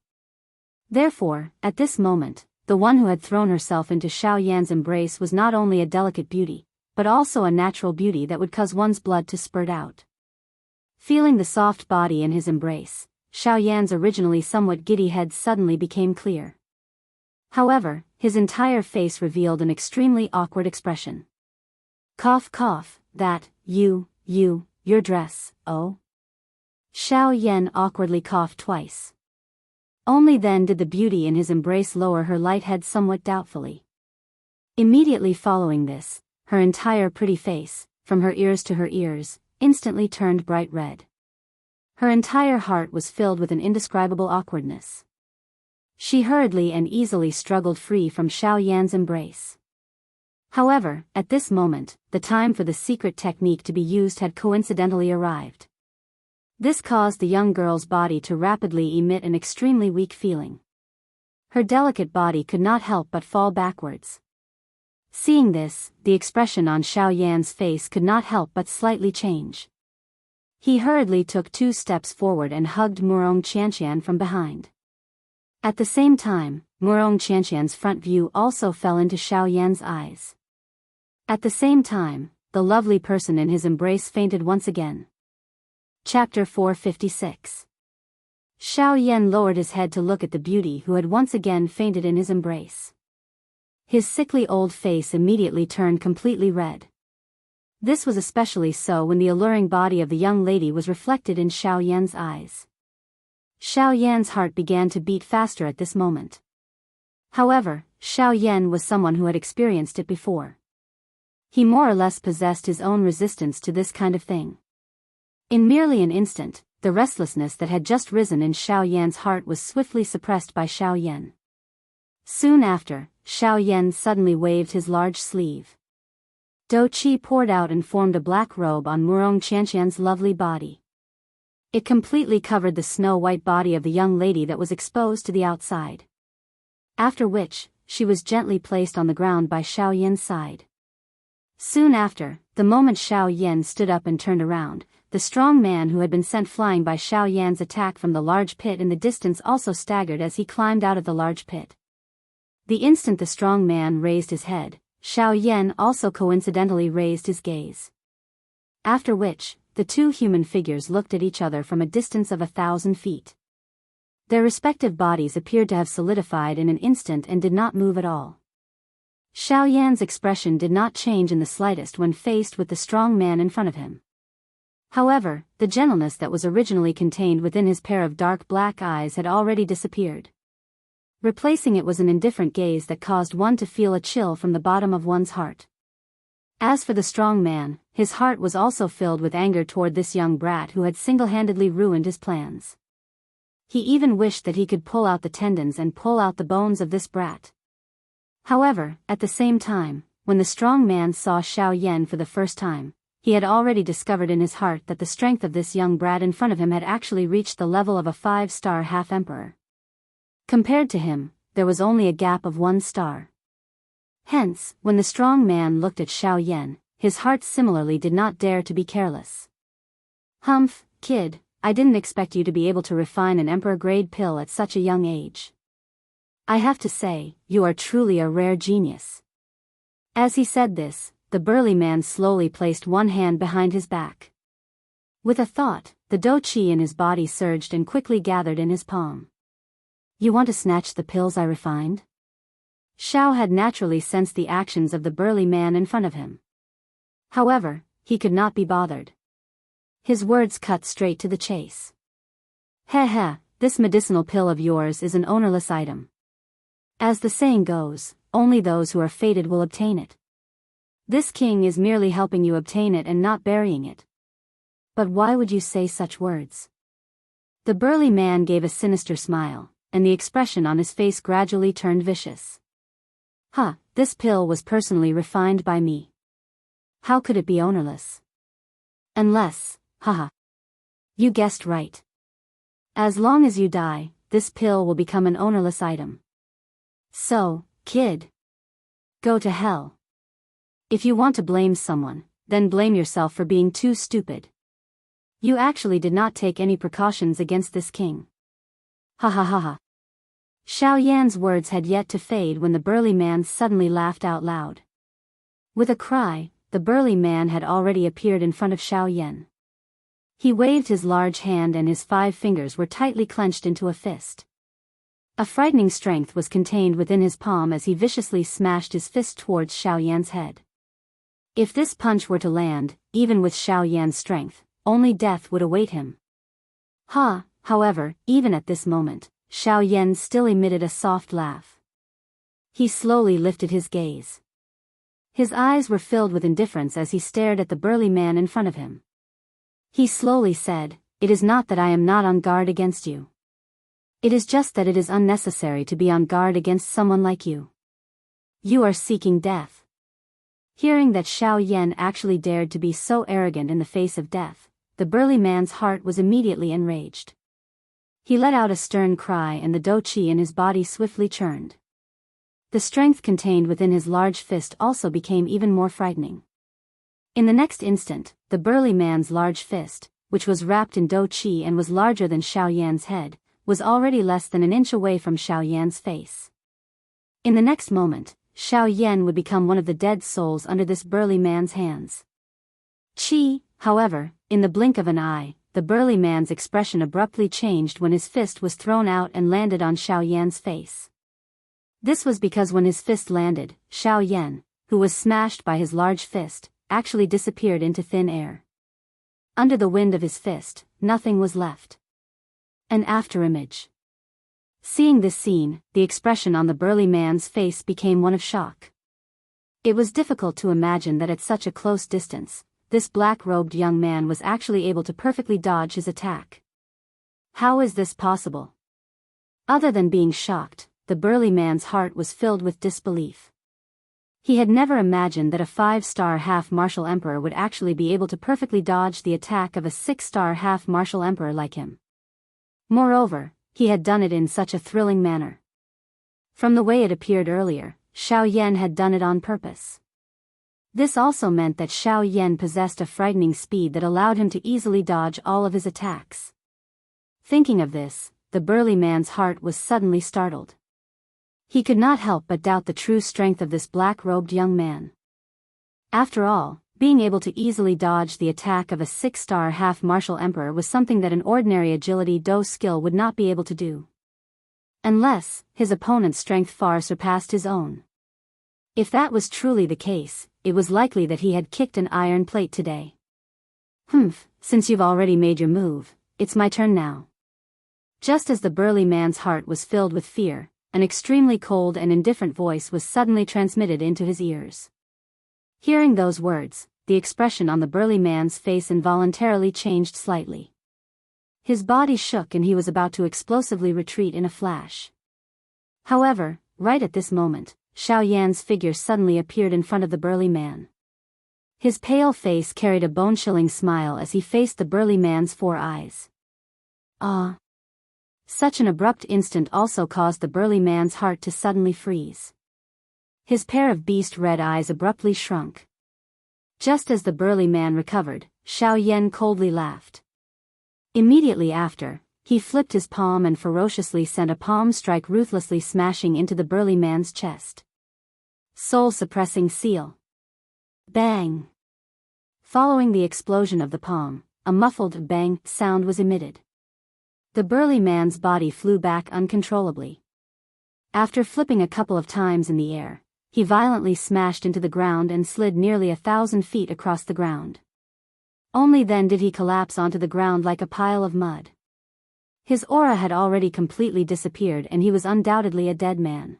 Therefore, at this moment, the one who had thrown herself into Xiao Yan's embrace was not only a delicate beauty, but also a natural beauty that would cause one's blood to spurt out. Feeling the soft body in his embrace, Xiao Yan's originally somewhat giddy head suddenly became clear. However, his entire face revealed an extremely awkward expression. Cough cough, that, your dress, oh? Xiao Yan awkwardly coughed twice. Only then did the beauty in his embrace lower her light head somewhat doubtfully. Immediately following this, her entire pretty face, from her ears to her ears, instantly turned bright red. Her entire heart was filled with an indescribable awkwardness. She hurriedly and easily struggled free from Xiao Yan's embrace. However, at this moment, the time for the secret technique to be used had coincidentally arrived. This caused the young girl's body to rapidly emit an extremely weak feeling. Her delicate body could not help but fall backwards. Seeing this, the expression on Xiao Yan's face could not help but slightly change. He hurriedly took 2 steps forward and hugged Murong Qianqian from behind. At the same time, Murong Qianqian's front view also fell into Xiao Yan's eyes. At the same time, the lovely person in his embrace fainted once again. Chapter 456. Xiao Yan lowered his head to look at the beauty who had once again fainted in his embrace. His sickly old face immediately turned completely red. This was especially so when the alluring body of the young lady was reflected in Xiao Yan's eyes. Xiao Yan's heart began to beat faster at this moment. However, Xiao Yan was someone who had experienced it before. He more or less possessed his own resistance to this kind of thing. In merely an instant, the restlessness that had just risen in Xiao Yan's heart was swiftly suppressed by Xiao Yan. Soon after, Xiao Yan suddenly waved his large sleeve. Do Qi poured out and formed a black robe on Murong Qianqian's lovely body. It completely covered the snow-white body of the young lady that was exposed to the outside. After which, she was gently placed on the ground by Xiao Yan's side. Soon after, the moment Xiao Yan stood up and turned around, the strong man who had been sent flying by Xiao Yan's attack from the large pit in the distance also staggered as he climbed out of the large pit. The instant the strong man raised his head, Xiao Yan also coincidentally raised his gaze. After which, the two human figures looked at each other from a distance of 1,000 feet. Their respective bodies appeared to have solidified in an instant and did not move at all. Xiao Yan's expression did not change in the slightest when faced with the strong man in front of him. However, the gentleness that was originally contained within his pair of dark black eyes had already disappeared. Replacing it was an indifferent gaze that caused one to feel a chill from the bottom of one's heart. As for the strong man, his heart was also filled with anger toward this young brat who had single-handedly ruined his plans. He even wished that he could pull out the tendons and pull out the bones of this brat. However, at the same time, when the strong man saw Xiao Yan for the first time, he had already discovered in his heart that the strength of this young brat in front of him had actually reached the level of a 5-star half-emperor. Compared to him, there was only a gap of 1 star. Hence, when the strong man looked at Xiao Yan, his heart similarly did not dare to be careless. "Humph, kid, I didn't expect you to be able to refine an emperor-grade pill at such a young age. I have to say, you are truly a rare genius." As he said this, the burly man slowly placed one hand behind his back. With a thought, the dou qi in his body surged and quickly gathered in his palm. "You want to snatch the pills I refined?" Xiao had naturally sensed the actions of the burly man in front of him. However, he could not be bothered. His words cut straight to the chase. "Heh heh, this medicinal pill of yours is an ownerless item. As the saying goes, only those who are fated will obtain it. This king is merely helping you obtain it and not burying it. But why would you say such words?" The burly man gave a sinister smile, and the expression on his face gradually turned vicious. "Huh, this pill was personally refined by me. How could it be ownerless? Unless, haha. You guessed right. As long as you die, this pill will become an ownerless item. So, kid, go to hell. If you want to blame someone, then blame yourself for being too stupid. You actually did not take any precautions against this king. Ha ha ha ha." Xiao Yan's words had yet to fade when the burly man suddenly laughed out loud. With a cry, the burly man had already appeared in front of Xiao Yan. He waved his large hand and his 5 fingers were tightly clenched into a fist. A frightening strength was contained within his palm as he viciously smashed his fist towards Xiao Yan's head. If this punch were to land, even with Xiao Yan's strength, only death would await him. However, even at this moment, Xiao Yan still emitted a soft laugh. He slowly lifted his gaze. His eyes were filled with indifference as he stared at the burly man in front of him. He slowly said, "It is not that I am not on guard against you. It is just that it is unnecessary to be on guard against someone like you. You are seeking death." Hearing that Xiao Yan actually dared to be so arrogant in the face of death, the burly man's heart was immediately enraged. He let out a stern cry and the dou qi in his body swiftly churned. The strength contained within his large fist also became even more frightening. In the next instant, the burly man's large fist, which was wrapped in dou qi and was larger than Xiao Yan's head, was already less than an inch away from Xiao Yan's face. In the next moment, Xiao Yan would become one of the dead souls under this burly man's hands. However, in the blink of an eye, the burly man's expression abruptly changed when his fist was thrown out and landed on Xiao Yan's face. This was because when his fist landed, Xiao Yan, who was smashed by his large fist, actually disappeared into thin air. Under the wind of his fist, nothing was left. An afterimage. Seeing this scene, the expression on the burly man's face became one of shock. It was difficult to imagine that at such a close distance, this black-robed young man was actually able to perfectly dodge his attack. How is this possible? Other than being shocked, the burly man's heart was filled with disbelief. He had never imagined that a 5-star half-martial emperor would actually be able to perfectly dodge the attack of a 6-star half-martial emperor like him. Moreover, he had done it in such a thrilling manner. From the way it appeared earlier, Xiao Yan had done it on purpose. This also meant that Xiao Yan possessed a frightening speed that allowed him to easily dodge all of his attacks. Thinking of this, the burly man's heart was suddenly startled. He could not help but doubt the true strength of this black-robed young man. After all, being able to easily dodge the attack of a 6-star half-martial emperor was something that an ordinary agility do skill would not be able to do. Unless, his opponent's strength far surpassed his own. If that was truly the case, it was likely that he had kicked an iron plate today. Since you've already made your move, it's my turn now. Just as the burly man's heart was filled with fear, an extremely cold and indifferent voice was suddenly transmitted into his ears. Hearing those words, the expression on the burly man's face involuntarily changed slightly. His body shook and he was about to explosively retreat in a flash. However, right at this moment, Xiao Yan's figure suddenly appeared in front of the burly man. His pale face carried a bone-chilling smile as he faced the burly man's 4 eyes. Such an abrupt instant also caused the burly man's heart to suddenly freeze. His pair of beast-red eyes abruptly shrunk. Just as the burly man recovered, Xiao Yan coldly laughed. Immediately after, he flipped his palm and ferociously sent a palm strike ruthlessly smashing into the burly man's chest. Soul-suppressing seal. Bang! Following the explosion of the palm, a muffled bang sound was emitted. The burly man's body flew back uncontrollably. After flipping a couple of times in the air, he violently smashed into the ground and slid nearly 1,000 feet across the ground. Only then did he collapse onto the ground like a pile of mud. His aura had already completely disappeared and he was undoubtedly a dead man.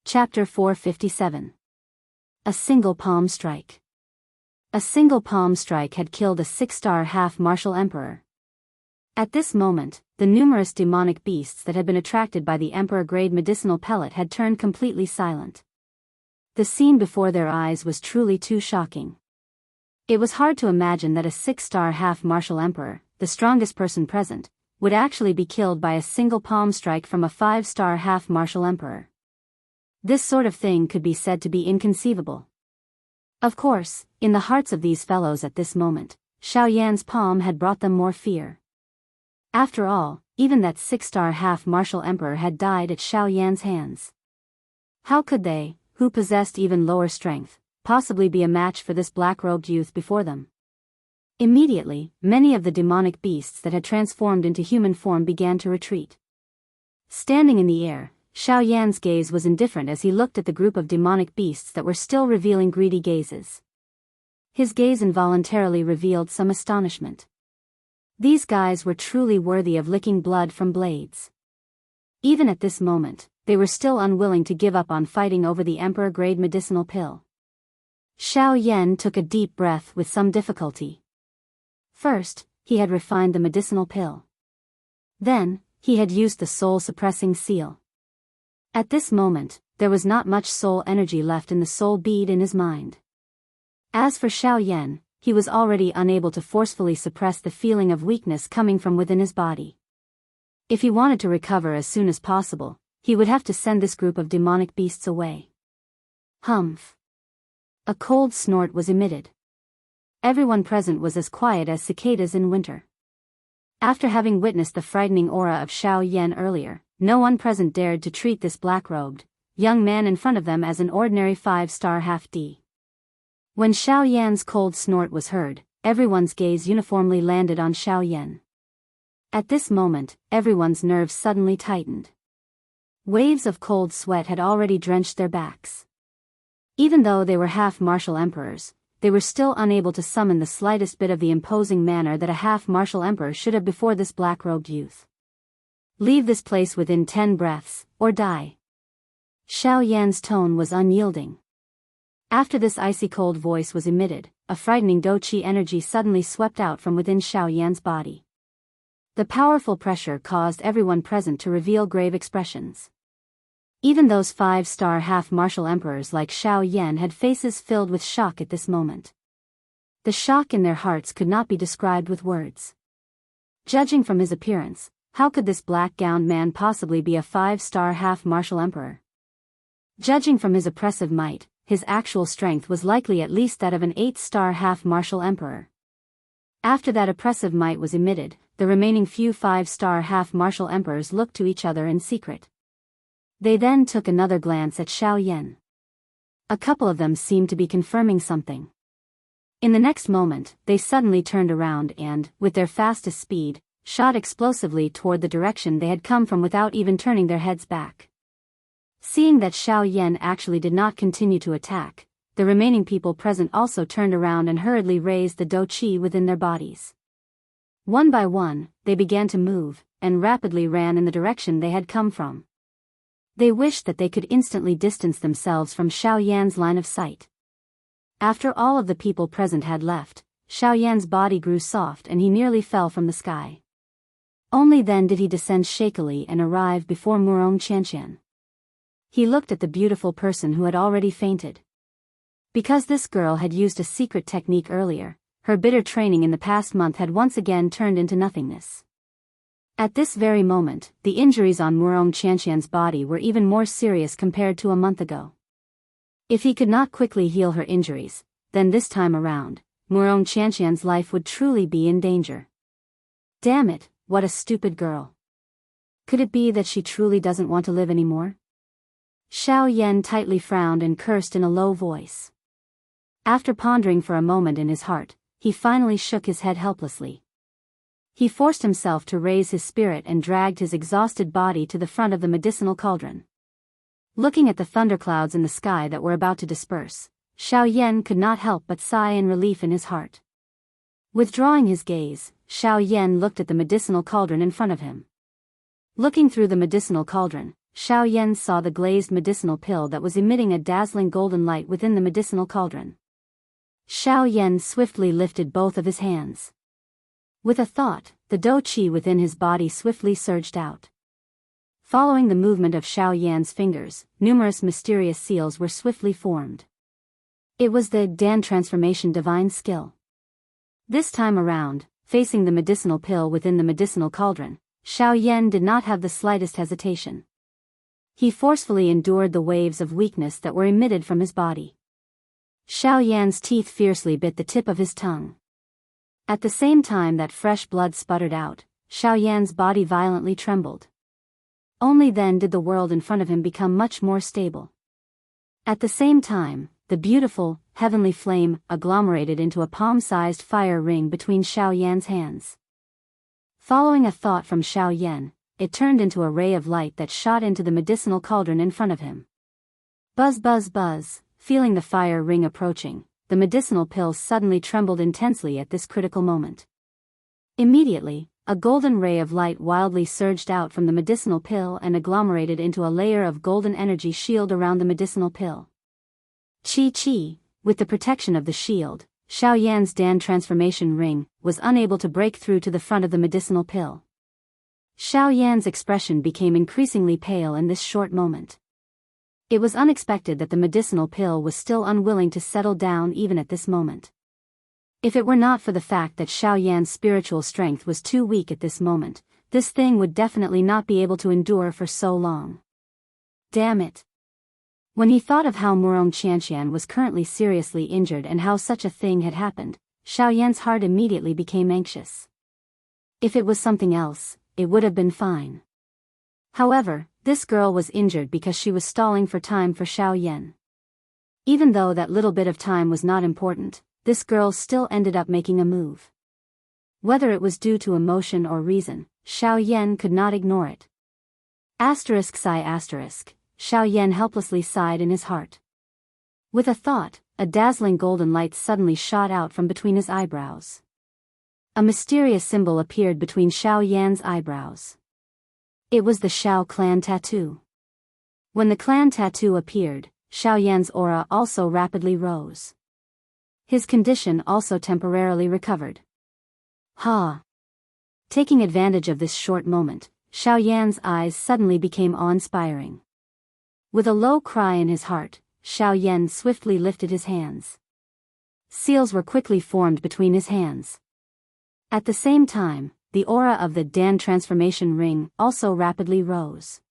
Chapter 457. A single palm strike. A single palm strike had killed a 6-star half-martial emperor. At this moment, the numerous demonic beasts that had been attracted by the emperor-grade medicinal pellet had turned completely silent. The scene before their eyes was truly too shocking. It was hard to imagine that a 6-star half-martial emperor, the strongest person present, would actually be killed by a single palm strike from a 5-star half-martial emperor. This sort of thing could be said to be inconceivable. Of course, in the hearts of these fellows at this moment, Xiao Yan's palm had brought them more fear. After all, even that 6-star half-martial emperor had died at Xiao Yan's hands. How could they, who possessed even lower strength, possibly be a match for this black-robed youth before them? Immediately, many of the demonic beasts that had transformed into human form began to retreat. Standing in the air, Xiao Yan's gaze was indifferent as he looked at the group of demonic beasts that were still revealing greedy gazes. His gaze involuntarily revealed some astonishment. These guys were truly worthy of licking blood from blades. Even at this moment, they were still unwilling to give up on fighting over the emperor-grade medicinal pill. Xiao Yan took a deep breath with some difficulty. First, he had refined the medicinal pill. Then, he had used the soul-suppressing seal. At this moment, there was not much soul energy left in the soul bead in his mind. As for Xiao Yan, he was already unable to forcefully suppress the feeling of weakness coming from within his body. If he wanted to recover as soon as possible, he would have to send this group of demonic beasts away. Humph! A cold snort was emitted. Everyone present was as quiet as cicadas in winter. After having witnessed the frightening aura of Xiao Yan earlier, no one present dared to treat this black-robed young man in front of them as an ordinary 5-star half-D. When Xiao Yan's cold snort was heard, everyone's gaze uniformly landed on Xiao Yan. At this moment, everyone's nerves suddenly tightened. Waves of cold sweat had already drenched their backs. Even though they were half-martial emperors, they were still unable to summon the slightest bit of the imposing manner that a half-martial emperor should have before this black-robed youth. Leave this place within 10 breaths, or die. Xiao Yan's tone was unyielding. After this icy-cold voice was emitted, a frightening do-qi energy suddenly swept out from within Xiao Yan's body. The powerful pressure caused everyone present to reveal grave expressions. Even those 5-star half-martial emperors like Xiao Yan had faces filled with shock at this moment. The shock in their hearts could not be described with words. Judging from his appearance, how could this black-gowned man possibly be a 5-star half-martial emperor? Judging from his oppressive might, his actual strength was likely at least that of an 8-star half-martial emperor. After that oppressive might was emitted, the remaining few 5-star half-martial emperors looked to each other in secret. They then took another glance at Xiao Yan. A couple of them seemed to be confirming something. In the next moment, they suddenly turned around and, with their fastest speed, shot explosively toward the direction they had come from without even turning their heads back. Seeing that Xiao Yan actually did not continue to attack, the remaining people present also turned around and hurriedly raised the dou qi within their bodies. One by one, they began to move, and rapidly ran in the direction they had come from. They wished that they could instantly distance themselves from Xiao Yan's line of sight. After all of the people present had left, Xiao Yan's body grew soft and he nearly fell from the sky. Only then did he descend shakily and arrive before Murong Qianqian. He looked at the beautiful person who had already fainted. Because this girl had used a secret technique earlier, her bitter training in the past month had once again turned into nothingness. At this very moment, the injuries on Murong Qianqian's body were even more serious compared to a month ago. If he could not quickly heal her injuries, then this time around, Murong Qianqian's life would truly be in danger. Damn it, what a stupid girl. Could it be that she truly doesn't want to live anymore? Xiao Yan tightly frowned and cursed in a low voice. After pondering for a moment in his heart, he finally shook his head helplessly. He forced himself to raise his spirit and dragged his exhausted body to the front of the medicinal cauldron. Looking at the thunderclouds in the sky that were about to disperse, Xiao Yan could not help but sigh in relief in his heart. Withdrawing his gaze, Xiao Yan looked at the medicinal cauldron in front of him. Looking through the medicinal cauldron, Xiao Yan saw the glazed medicinal pill that was emitting a dazzling golden light within the medicinal cauldron. Xiao Yan swiftly lifted both of his hands. With a thought, the dou qi within his body swiftly surged out. Following the movement of Xiao Yan's fingers, numerous mysterious seals were swiftly formed. It was the Dan transformation divine skill. This time around, facing the medicinal pill within the medicinal cauldron, Xiao Yan did not have the slightest hesitation. He forcefully endured the waves of weakness that were emitted from his body. Xiao Yan's teeth fiercely bit the tip of his tongue. At the same time that fresh blood sputtered out, Xiao Yan's body violently trembled. Only then did the world in front of him become much more stable. At the same time, the beautiful, heavenly flame agglomerated into a palm-sized fire ring between Xiao Yan's hands. Following a thought from Xiao Yan, it turned into a ray of light that shot into the medicinal cauldron in front of him. Buzz buzz buzz, feeling the fire ring approaching, the medicinal pill suddenly trembled intensely at this critical moment. Immediately, a golden ray of light wildly surged out from the medicinal pill and agglomerated into a layer of golden energy shield around the medicinal pill. Chi, with the protection of the shield, Xiao Yan's Dan transformation ring was unable to break through to the front of the medicinal pill. Xiao Yan's expression became increasingly pale in this short moment. It was unexpected that the medicinal pill was still unwilling to settle down even at this moment. If it were not for the fact that Xiao Yan's spiritual strength was too weak at this moment, this thing would definitely not be able to endure for so long. Damn it. When he thought of how Murong Qianqian was currently seriously injured and how such a thing had happened, Xiao Yan's heart immediately became anxious. If it was something else, it would have been fine. However, this girl was injured because she was stalling for time for Xiao Yan. Even though that little bit of time was not important, this girl still ended up making a move. Whether it was due to emotion or reason, Xiao Yan could not ignore it. Sigh Xiao Yan helplessly sighed in his heart. With a thought, a dazzling golden light suddenly shot out from between his eyebrows. A mysterious symbol appeared between Xiao Yan's eyebrows. It was the Xiao clan tattoo. When the clan tattoo appeared, Xiao Yan's aura also rapidly rose. His condition also temporarily recovered. Taking advantage of this short moment, Xiao Yan's eyes suddenly became awe-inspiring. With a low cry in his heart, Xiao Yan swiftly lifted his hands. Seals were quickly formed between his hands. At the same time, the aura of the Dan transformation ring also rapidly rose.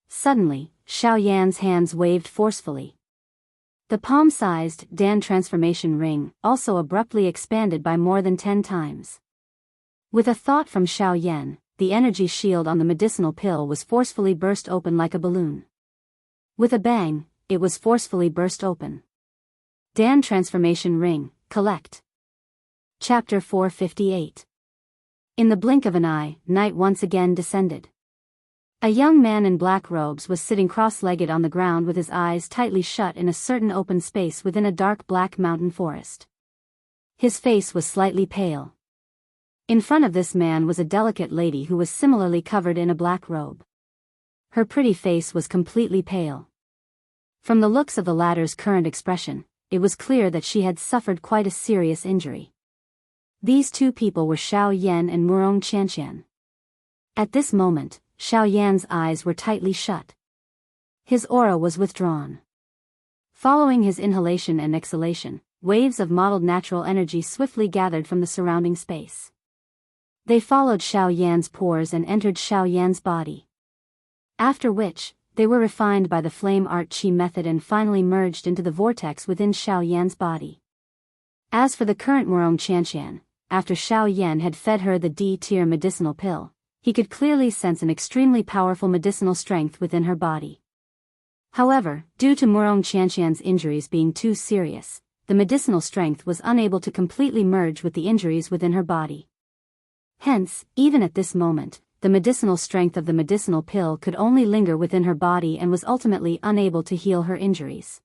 Suddenly, Xiao Yan's hands waved forcefully. The palm-sized Dan transformation ring also abruptly expanded by more than 10 times. With a thought from Xiao Yan, the energy shield on the medicinal pill was forcefully burst open like a balloon. With a bang, it was forcefully burst open. Dan transformation ring, collect. Chapter 458. In the blink of an eye, night once again descended. A young man in black robes was sitting cross-legged on the ground with his eyes tightly shut in a certain open space within a dark black mountain forest. His face was slightly pale. In front of this man was a delicate lady who was similarly covered in a black robe. Her pretty face was completely pale. From the looks of the latter's current expression, it was clear that she had suffered quite a serious injury. These two people were Xiao Yan and Murong Qianqian. At this moment, Xiao Yan's eyes were tightly shut. His aura was withdrawn. Following his inhalation and exhalation, waves of mottled natural energy swiftly gathered from the surrounding space. They followed Xiao Yan's pores and entered Xiao Yan's body. After which, they were refined by the flame art chi method and finally merged into the vortex within Xiao Yan's body. As for the current Murong Qianqian, after Xiao Yan had fed her the D-tier medicinal pill, he could clearly sense an extremely powerful medicinal strength within her body. However, due to Murong Qianqian's injuries being too serious, the medicinal strength was unable to completely merge with the injuries within her body. Hence, even at this moment, the medicinal strength of the medicinal pill could only linger within her body and was ultimately unable to heal her injuries.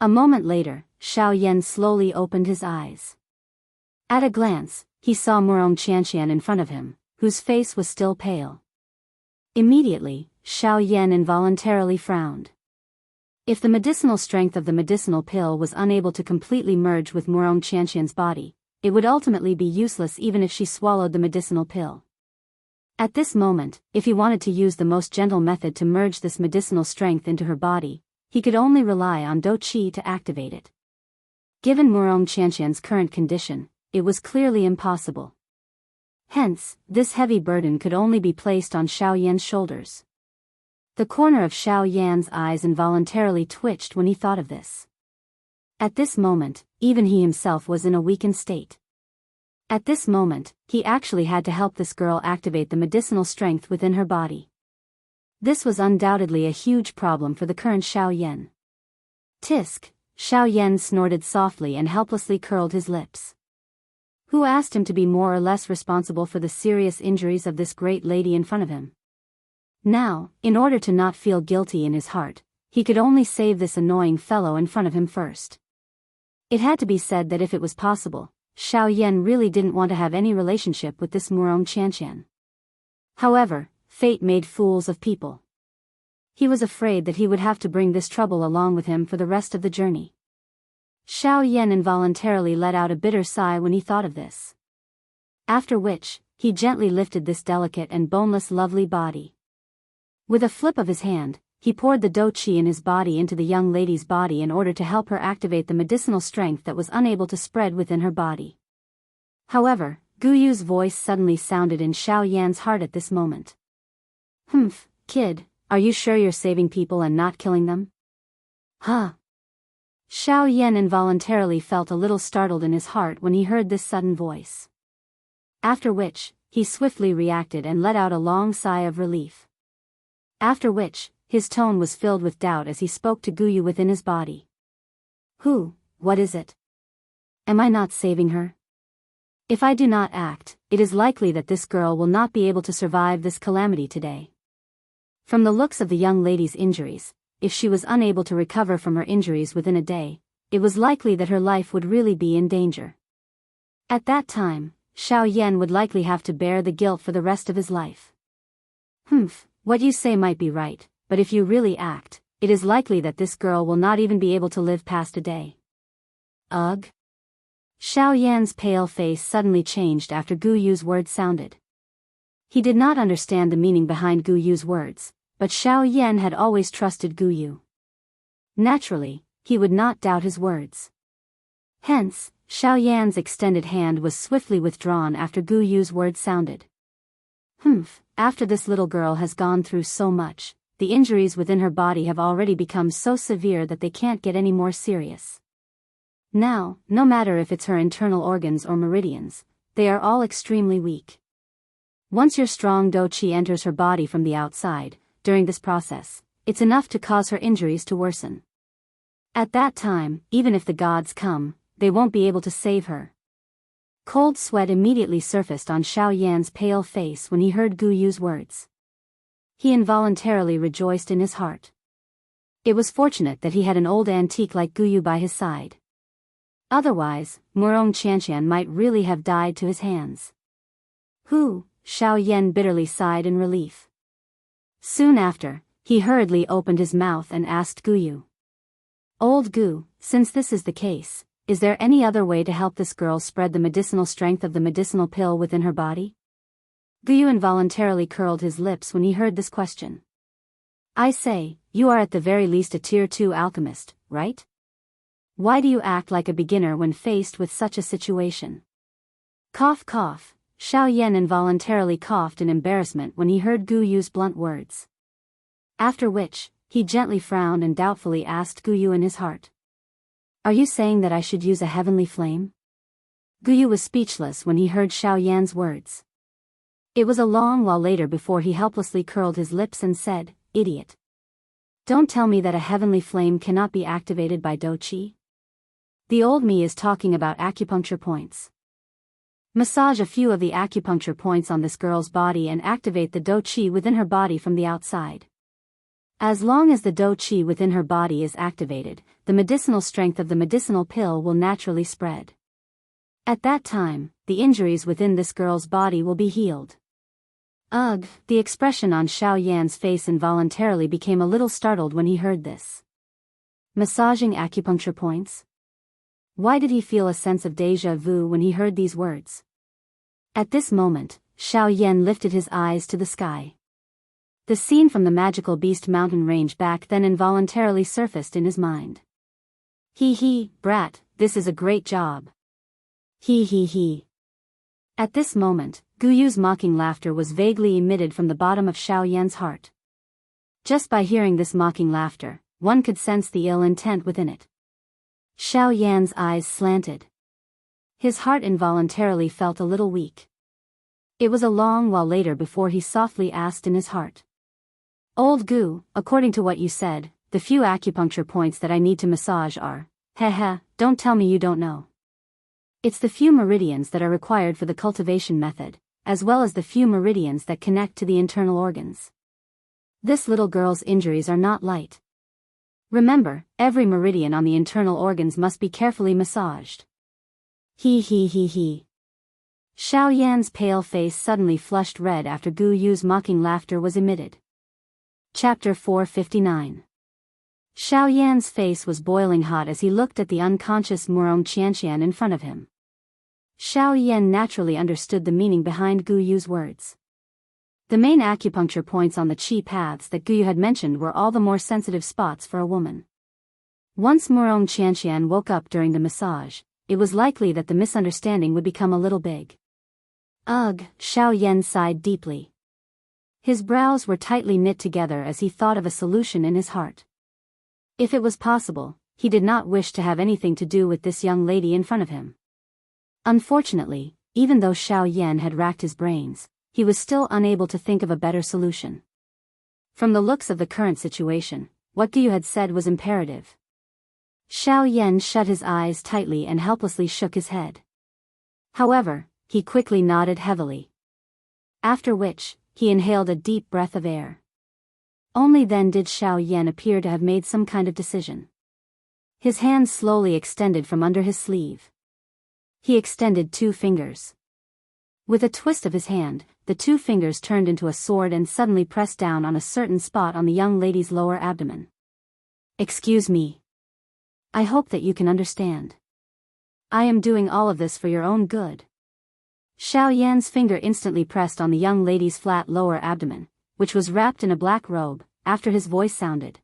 A moment later, Xiao Yan slowly opened his eyes. At a glance, he saw Murong Qianqian in front of him, whose face was still pale. Immediately, Xiao Yan involuntarily frowned. If the medicinal strength of the medicinal pill was unable to completely merge with Murong Qianqian's body, it would ultimately be useless even if she swallowed the medicinal pill. At this moment, if he wanted to use the most gentle method to merge this medicinal strength into her body, he could only rely on Do Qi to activate it. Given Murong Qianqian's current condition, it was clearly impossible. Hence, this heavy burden could only be placed on Xiao Yan's shoulders. The corner of Xiao Yan's eyes involuntarily twitched when he thought of this. At this moment, even he himself was in a weakened state. At this moment, he actually had to help this girl activate the medicinal strength within her body. This was undoubtedly a huge problem for the current Xiao Yan. Tisk, Xiao Yan snorted softly and helplessly curled his lips. Who asked him to be more or less responsible for the serious injuries of this great lady in front of him? Now, in order to not feel guilty in his heart, he could only save this annoying fellow in front of him first. It had to be said that if it was possible, Xiao Yan really didn't want to have any relationship with this Murong Qianqian. However, fate made fools of people. He was afraid that he would have to bring this trouble along with him for the rest of the journey. Xiao Yan involuntarily let out a bitter sigh when he thought of this. After which, he gently lifted this delicate and boneless lovely body. With a flip of his hand, he poured the Do Qi in his body into the young lady's body in order to help her activate the medicinal strength that was unable to spread within her body. However, Gu Yu's voice suddenly sounded in Xiao Yan's heart at this moment. "Humph, kid, are you sure you're saving people and not killing them?" "Huh." Xiao Yan involuntarily felt a little startled in his heart when he heard this sudden voice. After which, he swiftly reacted and let out a long sigh of relief. After which, his tone was filled with doubt as he spoke to Gu Yu within his body. What is it? Am I not saving her? If I do not act, it is likely that this girl will not be able to survive this calamity today. From the looks of the young lady's injuries, if she was unable to recover from her injuries within a day, it was likely that her life would really be in danger. At that time, Xiao Yan would likely have to bear the guilt for the rest of his life. What you say might be right, but if you really act, it is likely that this girl will not even be able to live past a day. Ugh. Xiao Yan's pale face suddenly changed after Gu Yu's words sounded. He did not understand the meaning behind Gu Yu's words, but Xiao Yan had always trusted Gu Yu. Naturally, he would not doubt his words. Hence, Xiao Yan's extended hand was swiftly withdrawn after Gu Yu's words sounded. After this little girl has gone through so much, the injuries within her body have already become so severe that they can't get any more serious. Now, no matter if it's her internal organs or meridians, they are all extremely weak. Once your strong do qi enters her body from the outside, during this process, it's enough to cause her injuries to worsen. At that time, even if the gods come, they won't be able to save her. Cold sweat immediately surfaced on Xiao Yan's pale face when he heard Gu Yu's words. He involuntarily rejoiced in his heart. It was fortunate that he had an old antique like Gu Yu by his side. Otherwise, Murong Qianqian might really have died to his hands. Hu, Xiao Yan bitterly sighed in relief. Soon after, he hurriedly opened his mouth and asked Gu Yu. Old Gu, since this is the case, is there any other way to help this girl spread the medicinal strength of the medicinal pill within her body? Gu Yu involuntarily curled his lips when he heard this question. I say, you are at the very least a tier 2 alchemist, right? Why do you act like a beginner when faced with such a situation? Cough cough, Xiao Yan involuntarily coughed in embarrassment when he heard Gu Yu's blunt words. After which, he gently frowned and doubtfully asked Gu Yu in his heart. Are you saying that I should use a heavenly flame? Gu Yu was speechless when he heard Xiao Yan's words. It was a long while later before he helplessly curled his lips and said, Idiot. Don't tell me that a heavenly flame cannot be activated by do qi. The old me is talking about acupuncture points. Massage a few of the acupuncture points on this girl's body and activate the do qi within her body from the outside. As long as the do qi within her body is activated, the medicinal strength of the medicinal pill will naturally spread. At that time, the injuries within this girl's body will be healed. Ugh, the expression on Xiao Yan's face involuntarily became a little startled when he heard this. Massaging acupuncture points? Why did he feel a sense of déjà vu when he heard these words? At this moment, Xiao Yan lifted his eyes to the sky. The scene from the magical Beast Mountain range back then involuntarily surfaced in his mind. He, brat, this is a great job. He. At this moment, Gu Yu's mocking laughter was vaguely emitted from the bottom of Xiao Yan's heart. Just by hearing this mocking laughter, one could sense the ill intent within it. Xiao Yan's eyes slanted. His heart involuntarily felt a little weak. It was a long while later before he softly asked in his heart. Old Gu, according to what you said, the few acupuncture points that I need to massage are, don't tell me you don't know. It's the few meridians that are required for the cultivation method, as well as the few meridians that connect to the internal organs. This little girl's injuries are not light. Remember, every meridian on the internal organs must be carefully massaged. He. Xiao Yan's pale face suddenly flushed red after Gu Yu's mocking laughter was emitted. Chapter 459. Xiao Yan's face was boiling hot as he looked at the unconscious Murong Qianqian in front of him. Xiao Yan naturally understood the meaning behind Gu Yu's words. The main acupuncture points on the qi paths that Gu Yu had mentioned were all the more sensitive spots for a woman. Once Murong Qianqian woke up during the massage, it was likely that the misunderstanding would become a little big. Ugh, Xiao Yan sighed deeply. His brows were tightly knit together as he thought of a solution in his heart. If it was possible, he did not wish to have anything to do with this young lady in front of him. Unfortunately, even though Xiao Yan had racked his brains, he was still unable to think of a better solution. From the looks of the current situation, what Gu Yu had said was imperative. Xiao Yan shut his eyes tightly and helplessly shook his head. However, he quickly nodded heavily. After which, he inhaled a deep breath of air. Only then did Xiao Yan appear to have made some kind of decision. His hand slowly extended from under his sleeve. He extended 2 fingers. With a twist of his hand, the 2 fingers turned into a sword and suddenly pressed down on a certain spot on the young lady's lower abdomen. Excuse me. I hope that you can understand. I am doing all of this for your own good. Xiao Yan's finger instantly pressed on the young lady's flat lower abdomen, which was wrapped in a black robe, after his voice sounded.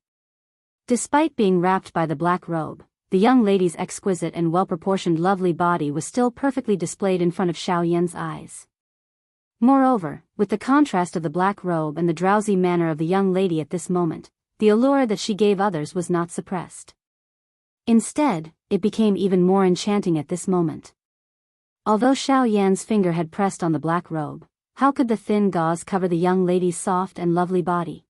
Despite being wrapped by the black robe, the young lady's exquisite and well-proportioned lovely body was still perfectly displayed in front of Xiao Yan's eyes. Moreover, with the contrast of the black robe and the drowsy manner of the young lady at this moment, the allure that she gave others was not suppressed. Instead, it became even more enchanting at this moment. Although Xiao Yan's finger had pressed on the black robe, how could the thin gauze cover the young lady's soft and lovely body?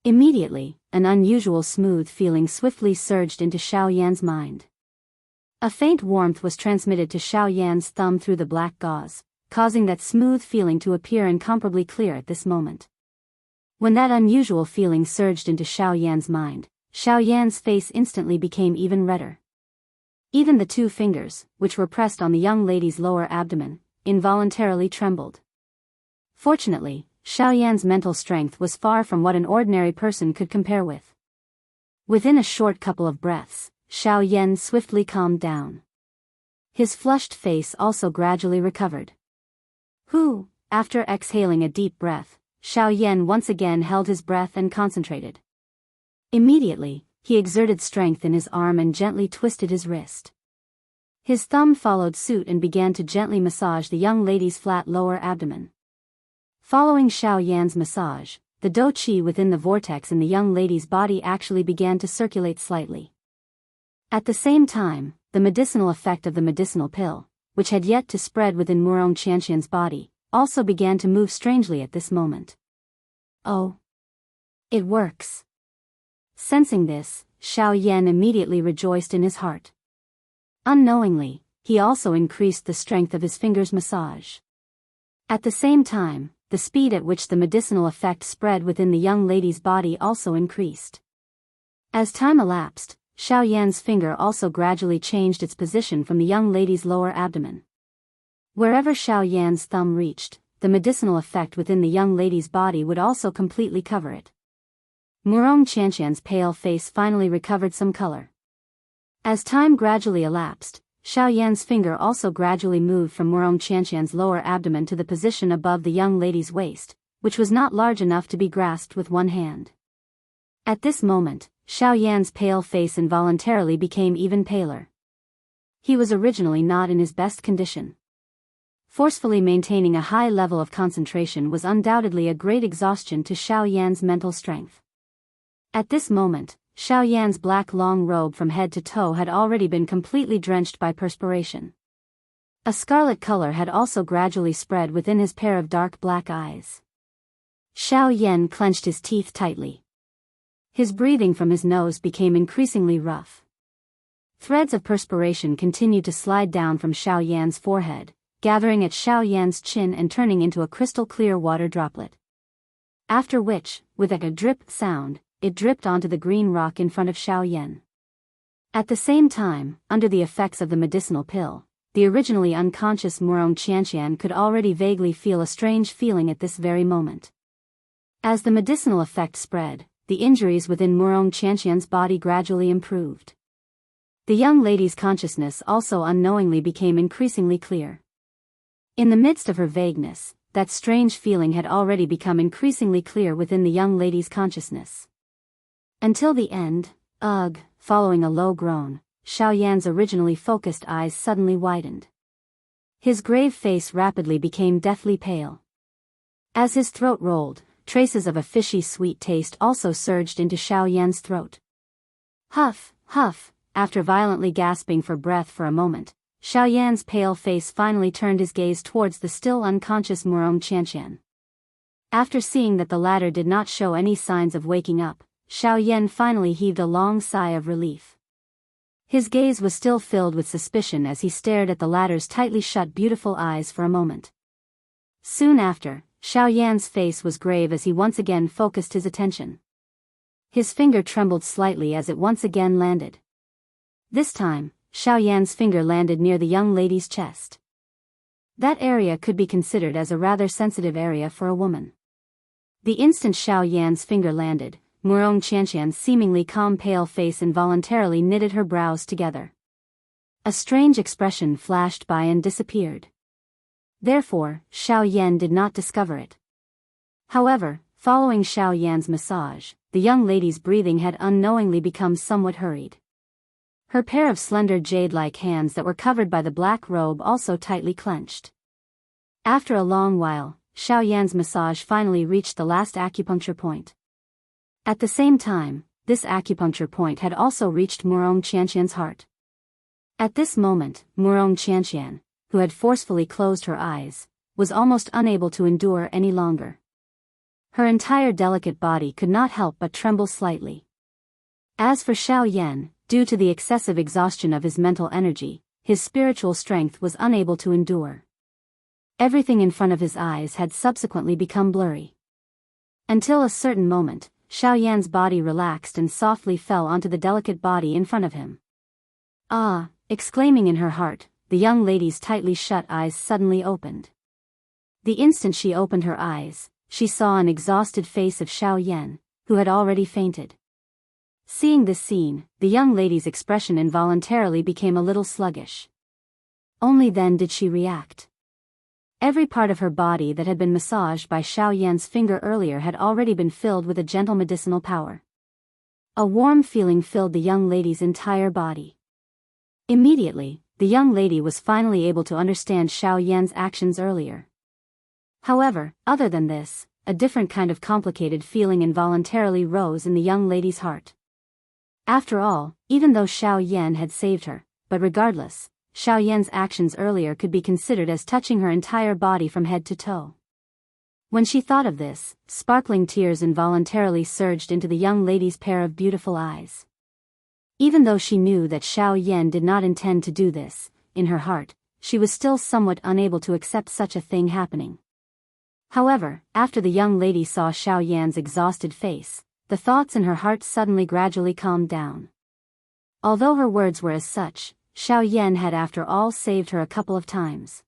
Immediately, an unusual smooth feeling swiftly surged into Xiao Yan's mind. A faint warmth was transmitted to Xiao Yan's thumb through the black gauze, causing that smooth feeling to appear incomparably clear at this moment. When that unusual feeling surged into Xiao Yan's mind, Xiao Yan's face instantly became even redder. Even the two fingers, which were pressed on the young lady's lower abdomen, involuntarily trembled. Fortunately, Xiao Yan's mental strength was far from what an ordinary person could compare with. Within a short couple of breaths, Xiao Yan swiftly calmed down. His flushed face also gradually recovered. After exhaling a deep breath, Xiao Yan once again held his breath and concentrated. Immediately, he exerted strength in his arm and gently twisted his wrist. His thumb followed suit and began to gently massage the young lady's flat lower abdomen. Following Xiao Yan's massage, the dou qi within the vortex in the young lady's body actually began to circulate slightly. At the same time, the medicinal effect of the medicinal pill, which had yet to spread within Murong Qianqian's body, also began to move strangely at this moment. Oh! It works! Sensing this, Xiao Yan immediately rejoiced in his heart. Unknowingly, he also increased the strength of his fingers' massage. At the same time, the speed at which the medicinal effect spread within the young lady's body also increased. As time elapsed, Xiao Yan's finger also gradually changed its position from the young lady's lower abdomen. Wherever Xiao Yan's thumb reached, the medicinal effect within the young lady's body would also completely cover it. Murong Qianqian's pale face finally recovered some color. As time gradually elapsed, Xiao Yan's finger also gradually moved from Murong Qianqian's lower abdomen to the position above the young lady's waist, which was not large enough to be grasped with one hand. At this moment, Xiao Yan's pale face involuntarily became even paler. He was originally not in his best condition. Forcefully maintaining a high level of concentration was undoubtedly a great exhaustion to Xiao Yan's mental strength. At this moment, Xiao Yan's black long robe from head to toe had already been completely drenched by perspiration. A scarlet color had also gradually spread within his pair of dark black eyes. Xiao Yan clenched his teeth tightly. His breathing from his nose became increasingly rough. Threads of perspiration continued to slide down from Xiao Yan's forehead, gathering at Xiao Yan's chin and turning into a crystal-clear water droplet. After which, with a drip sound, it dripped onto the green rock in front of Xiao Yan. At the same time, under the effects of the medicinal pill, the originally unconscious Murong Qianqian could already vaguely feel a strange feeling at this very moment. As the medicinal effect spread, the injuries within Murong Qianqian's body gradually improved. The young lady's consciousness also unknowingly became increasingly clear. In the midst of her vagueness, that strange feeling had already become increasingly clear within the young lady's consciousness. Until the end, following a low groan, Xiao Yan's originally focused eyes suddenly widened. His grave face rapidly became deathly pale. As his throat rolled, traces of a fishy sweet taste also surged into Xiao Yan's throat. Huff, huff, after violently gasping for breath for a moment, Xiao Yan's pale face finally turned his gaze towards the still unconscious Murong Qianqian. After seeing that the latter did not show any signs of waking up, Xiao Yan finally heaved a long sigh of relief. His gaze was still filled with suspicion as he stared at the latter's tightly shut beautiful eyes for a moment. Soon after, Xiao Yan's face was grave as he once again focused his attention. His finger trembled slightly as it once again landed. This time, Xiao Yan's finger landed near the young lady's chest. That area could be considered as a rather sensitive area for a woman. The instant Xiao Yan's finger landed, Murong Qianqian's seemingly calm pale face involuntarily knitted her brows together. A strange expression flashed by and disappeared. Therefore, Xiao Yan did not discover it. However, following Xiao Yan's massage, the young lady's breathing had unknowingly become somewhat hurried. Her pair of slender jade-like hands that were covered by the black robe also tightly clenched. After a long while, Xiao Yan's massage finally reached the last acupuncture point. At the same time, this acupuncture point had also reached Murong Qianqian's heart. At this moment, Murong Qianqian, who had forcefully closed her eyes, was almost unable to endure any longer. Her entire delicate body could not help but tremble slightly. As for Xiao Yan, due to the excessive exhaustion of his mental energy, his spiritual strength was unable to endure. Everything in front of his eyes had subsequently become blurry. Until a certain moment, Xiao Yan's body relaxed and softly fell onto the delicate body in front of him. Ah! Exclaiming in her heart, the young lady's tightly shut eyes suddenly opened. The instant she opened her eyes, she saw an exhausted face of Xiao Yan, who had already fainted. Seeing this scene, the young lady's expression involuntarily became a little sluggish. Only then did she react. Every part of her body that had been massaged by Xiao Yan's finger earlier had already been filled with a gentle medicinal power. A warm feeling filled the young lady's entire body. Immediately, the young lady was finally able to understand Xiao Yan's actions earlier. However, other than this, a different kind of complicated feeling involuntarily rose in the young lady's heart. After all, even though Xiao Yan had saved her, but regardless, Xiao Yan's actions earlier could be considered as touching her entire body from head to toe. When she thought of this, sparkling tears involuntarily surged into the young lady's pair of beautiful eyes. Even though she knew that Xiao Yan did not intend to do this, in her heart, she was still somewhat unable to accept such a thing happening. However, after the young lady saw Xiao Yan's exhausted face, the thoughts in her heart suddenly gradually calmed down. Although her words were as such, Xiao Yan had after all saved her a couple of times.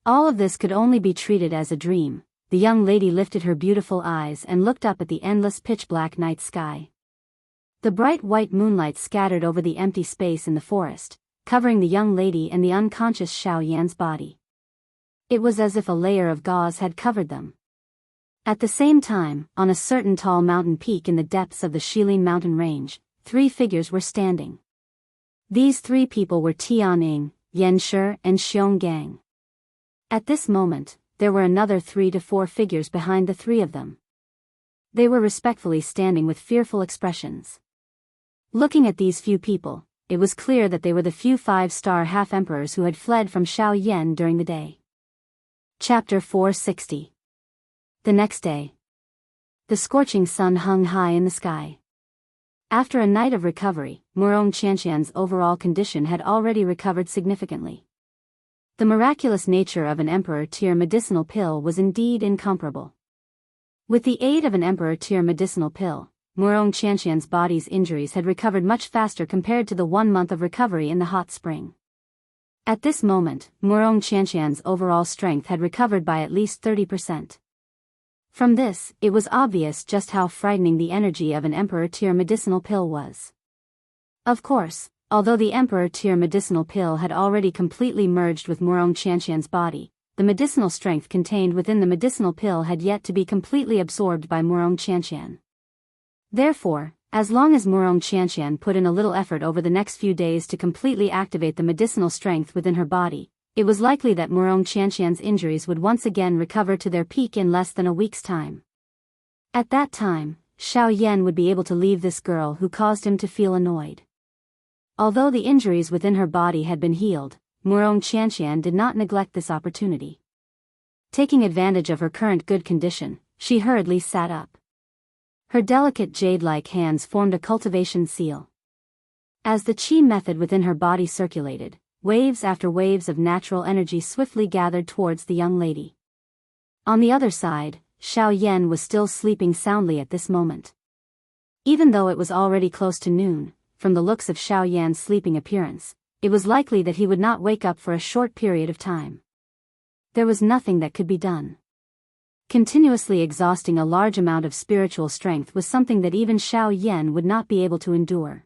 All of this could only be treated as a dream. The young lady lifted her beautiful eyes and looked up at the endless pitch-black night sky. The bright white moonlight scattered over the empty space in the forest, covering the young lady and the unconscious Xiao Yan's body. It was as if a layer of gauze had covered them. At the same time, on a certain tall mountain peak in the depths of the Shilin mountain range, 3 figures were standing. These 3 people were Tianying, Yan Shi, and Xiong Gang. At this moment, there were another 3 to 4 figures behind the 3 of them. They were respectfully standing with fearful expressions. Looking at these few people, it was clear that they were the few 5-star half-emperors who had fled from Xiao Yan during the day. Chapter 460. The next day. The scorching sun hung high in the sky. After a night of recovery, Murong Qianqian's overall condition had already recovered significantly. The miraculous nature of an Emperor-tier medicinal pill was indeed incomparable. With the aid of an Emperor-tier medicinal pill, Murong Qianqian's body's injuries had recovered much faster compared to the 1 month of recovery in the hot spring. At this moment, Murong Qianqian's overall strength had recovered by at least 30%. From this, it was obvious just how frightening the energy of an Emperor-tier medicinal pill was. Of course, although the Emperor-tier medicinal pill had already completely merged with Murong Qianqian's body, the medicinal strength contained within the medicinal pill had yet to be completely absorbed by Murong Qianqian. Therefore, as long as Murong Qianqian put in a little effort over the next few days to completely activate the medicinal strength within her body, it was likely that Murong Qianqian's injuries would once again recover to their peak in less than a week's time. At that time, Xiao Yan would be able to leave this girl who caused him to feel annoyed. Although the injuries within her body had been healed, Murong Qianqian did not neglect this opportunity. Taking advantage of her current good condition, she hurriedly sat up. Her delicate jade-like hands formed a cultivation seal. As the qi method within her body circulated, waves after waves of natural energy swiftly gathered towards the young lady. On the other side, Xiao Yan was still sleeping soundly at this moment. Even though it was already close to noon, from the looks of Xiao Yan's sleeping appearance, it was likely that he would not wake up for a short period of time. There was nothing that could be done. Continuously exhausting a large amount of spiritual strength was something that even Xiao Yan would not be able to endure.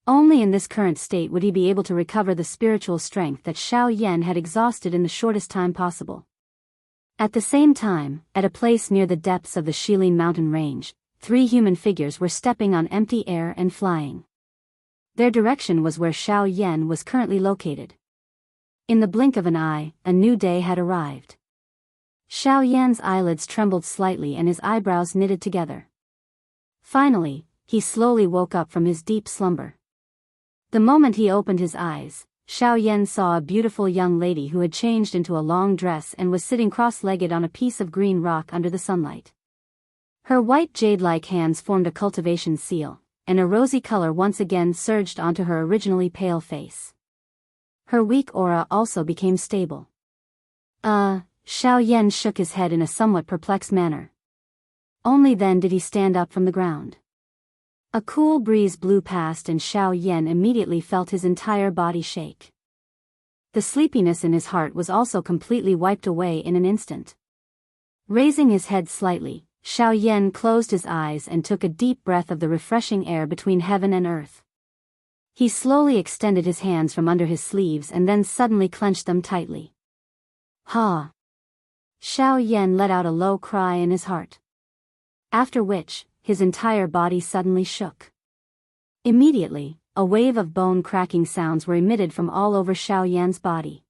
Only in this current state would he be able to recover the spiritual strength that Xiao Yan had exhausted in the shortest time possible. At the same time, at a place near the depths of the Shilin mountain range, 3 human figures were stepping on empty air and flying. Their direction was where Xiao Yan was currently located. In the blink of an eye, a new day had arrived. Xiao Yan's eyelids trembled slightly and his eyebrows knitted together. Finally, he slowly woke up from his deep slumber. The moment he opened his eyes, Xiao Yan saw a beautiful young lady who had changed into a long dress and was sitting cross-legged on a piece of green rock under the sunlight. Her white jade-like hands formed a cultivation seal, and a rosy color once again surged onto her originally pale face. Her weak aura also became stable. Xiao Yan shook his head in a somewhat perplexed manner. Only then did he stand up from the ground. A cool breeze blew past and Xiao Yan immediately felt his entire body shake. The sleepiness in his heart was also completely wiped away in an instant. Raising his head slightly, Xiao Yan closed his eyes and took a deep breath of the refreshing air between heaven and earth. He slowly extended his hands from under his sleeves and then suddenly clenched them tightly. Ha! Xiao Yan let out a low cry in his heart. After which, his entire body suddenly shook. Immediately, a wave of bone-cracking sounds were emitted from all over Xiao Yan's body.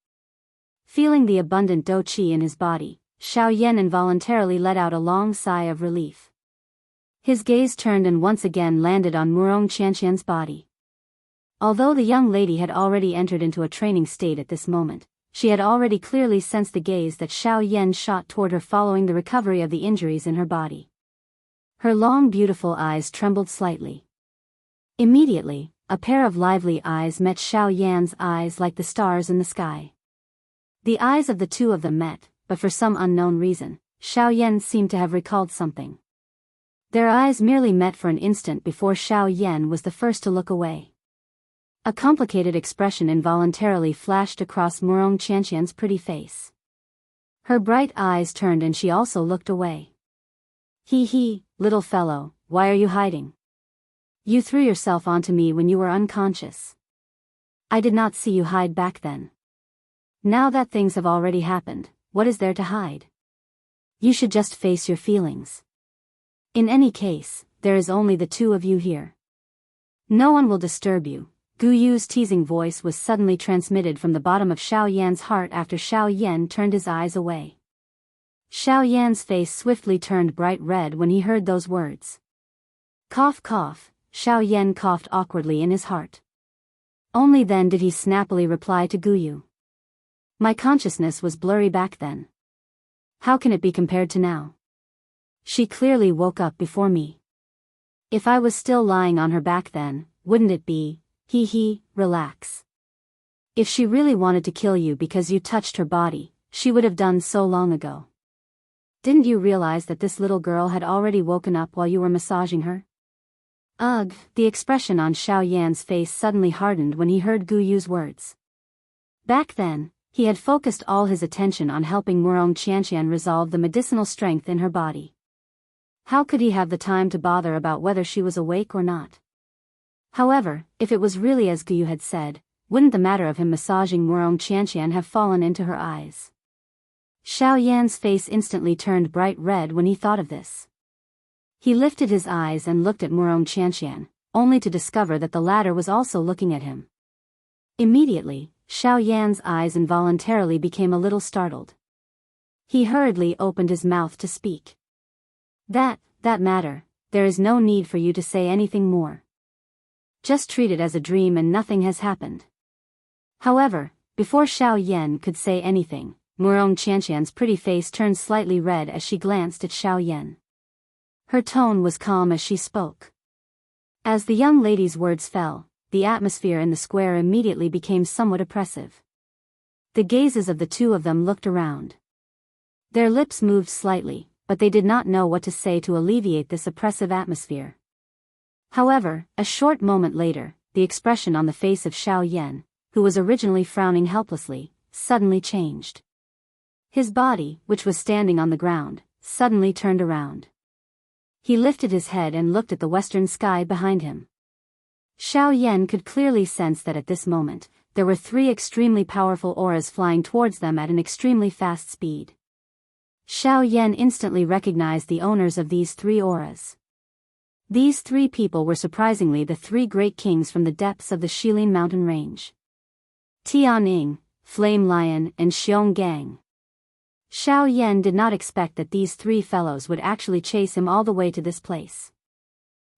Feeling the abundant dou qi in his body, Xiao Yan involuntarily let out a long sigh of relief. His gaze turned and once again landed on Murong Qianqian's body. Although the young lady had already entered into a training state at this moment, she had already clearly sensed the gaze that Xiao Yan shot toward her following the recovery of the injuries in her body. Her long beautiful eyes trembled slightly. Immediately, a pair of lively eyes met Xiao Yan's eyes like the stars in the sky. The eyes of the two of them met, but for some unknown reason, Xiao Yan seemed to have recalled something. Their eyes merely met for an instant before Xiao Yan was the first to look away. A complicated expression involuntarily flashed across Murong Qianqian's pretty face. Her bright eyes turned and she also looked away. He, little fellow, why are you hiding? You threw yourself onto me when you were unconscious. I did not see you hide back then. Now that things have already happened, what is there to hide? You should just face your feelings. In any case, there is only the two of you here. No one will disturb you. Gu Yu's teasing voice was suddenly transmitted from the bottom of Xiao Yan's heart after Xiao Yan turned his eyes away. Xiao Yan's face swiftly turned bright red when he heard those words. Cough cough, Xiao Yan coughed awkwardly in his heart. Only then did he snappily reply to Gu Yu. My consciousness was blurry back then. How can it be compared to now? She clearly woke up before me. If I was still lying on her back then, wouldn't it be, relax. If she really wanted to kill you because you touched her body, she would have done so long ago. Didn't you realize that this little girl had already woken up while you were massaging her? Ugh, the expression on Xiao Yan's face suddenly hardened when he heard Gu Yu's words. Back then, he had focused all his attention on helping Murong Qianqian resolve the medicinal strength in her body. How could he have the time to bother about whether she was awake or not? However, if it was really as Gu Yu had said, wouldn't the matter of him massaging Murong Qianqian have fallen into her eyes? Xiao Yan's face instantly turned bright red when he thought of this. He lifted his eyes and looked at Murong Qianqian, only to discover that the latter was also looking at him. Immediately, Xiao Yan's eyes involuntarily became a little startled. He hurriedly opened his mouth to speak. That matter, there is no need for you to say anything more. Just treat it as a dream and nothing has happened. However, before Xiao Yan could say anything, Murong Qianqian's pretty face turned slightly red as she glanced at Xiao Yan. Her tone was calm as she spoke. As the young lady's words fell, the atmosphere in the square immediately became somewhat oppressive. The gazes of the two of them looked around. Their lips moved slightly, but they did not know what to say to alleviate this oppressive atmosphere. However, a short moment later, the expression on the face of Xiao Yan, who was originally frowning helplessly, suddenly changed. His body, which was standing on the ground, suddenly turned around. He lifted his head and looked at the western sky behind him. Xiao Yan could clearly sense that at this moment, there were three extremely powerful auras flying towards them at an extremely fast speed. Xiao Yan instantly recognized the owners of these three auras. These three people were surprisingly the three great kings from the depths of the Shilin mountain range. Tianying, Flame Lion and Xiong Gang. Xiao Yan did not expect that these three fellows would actually chase him all the way to this place.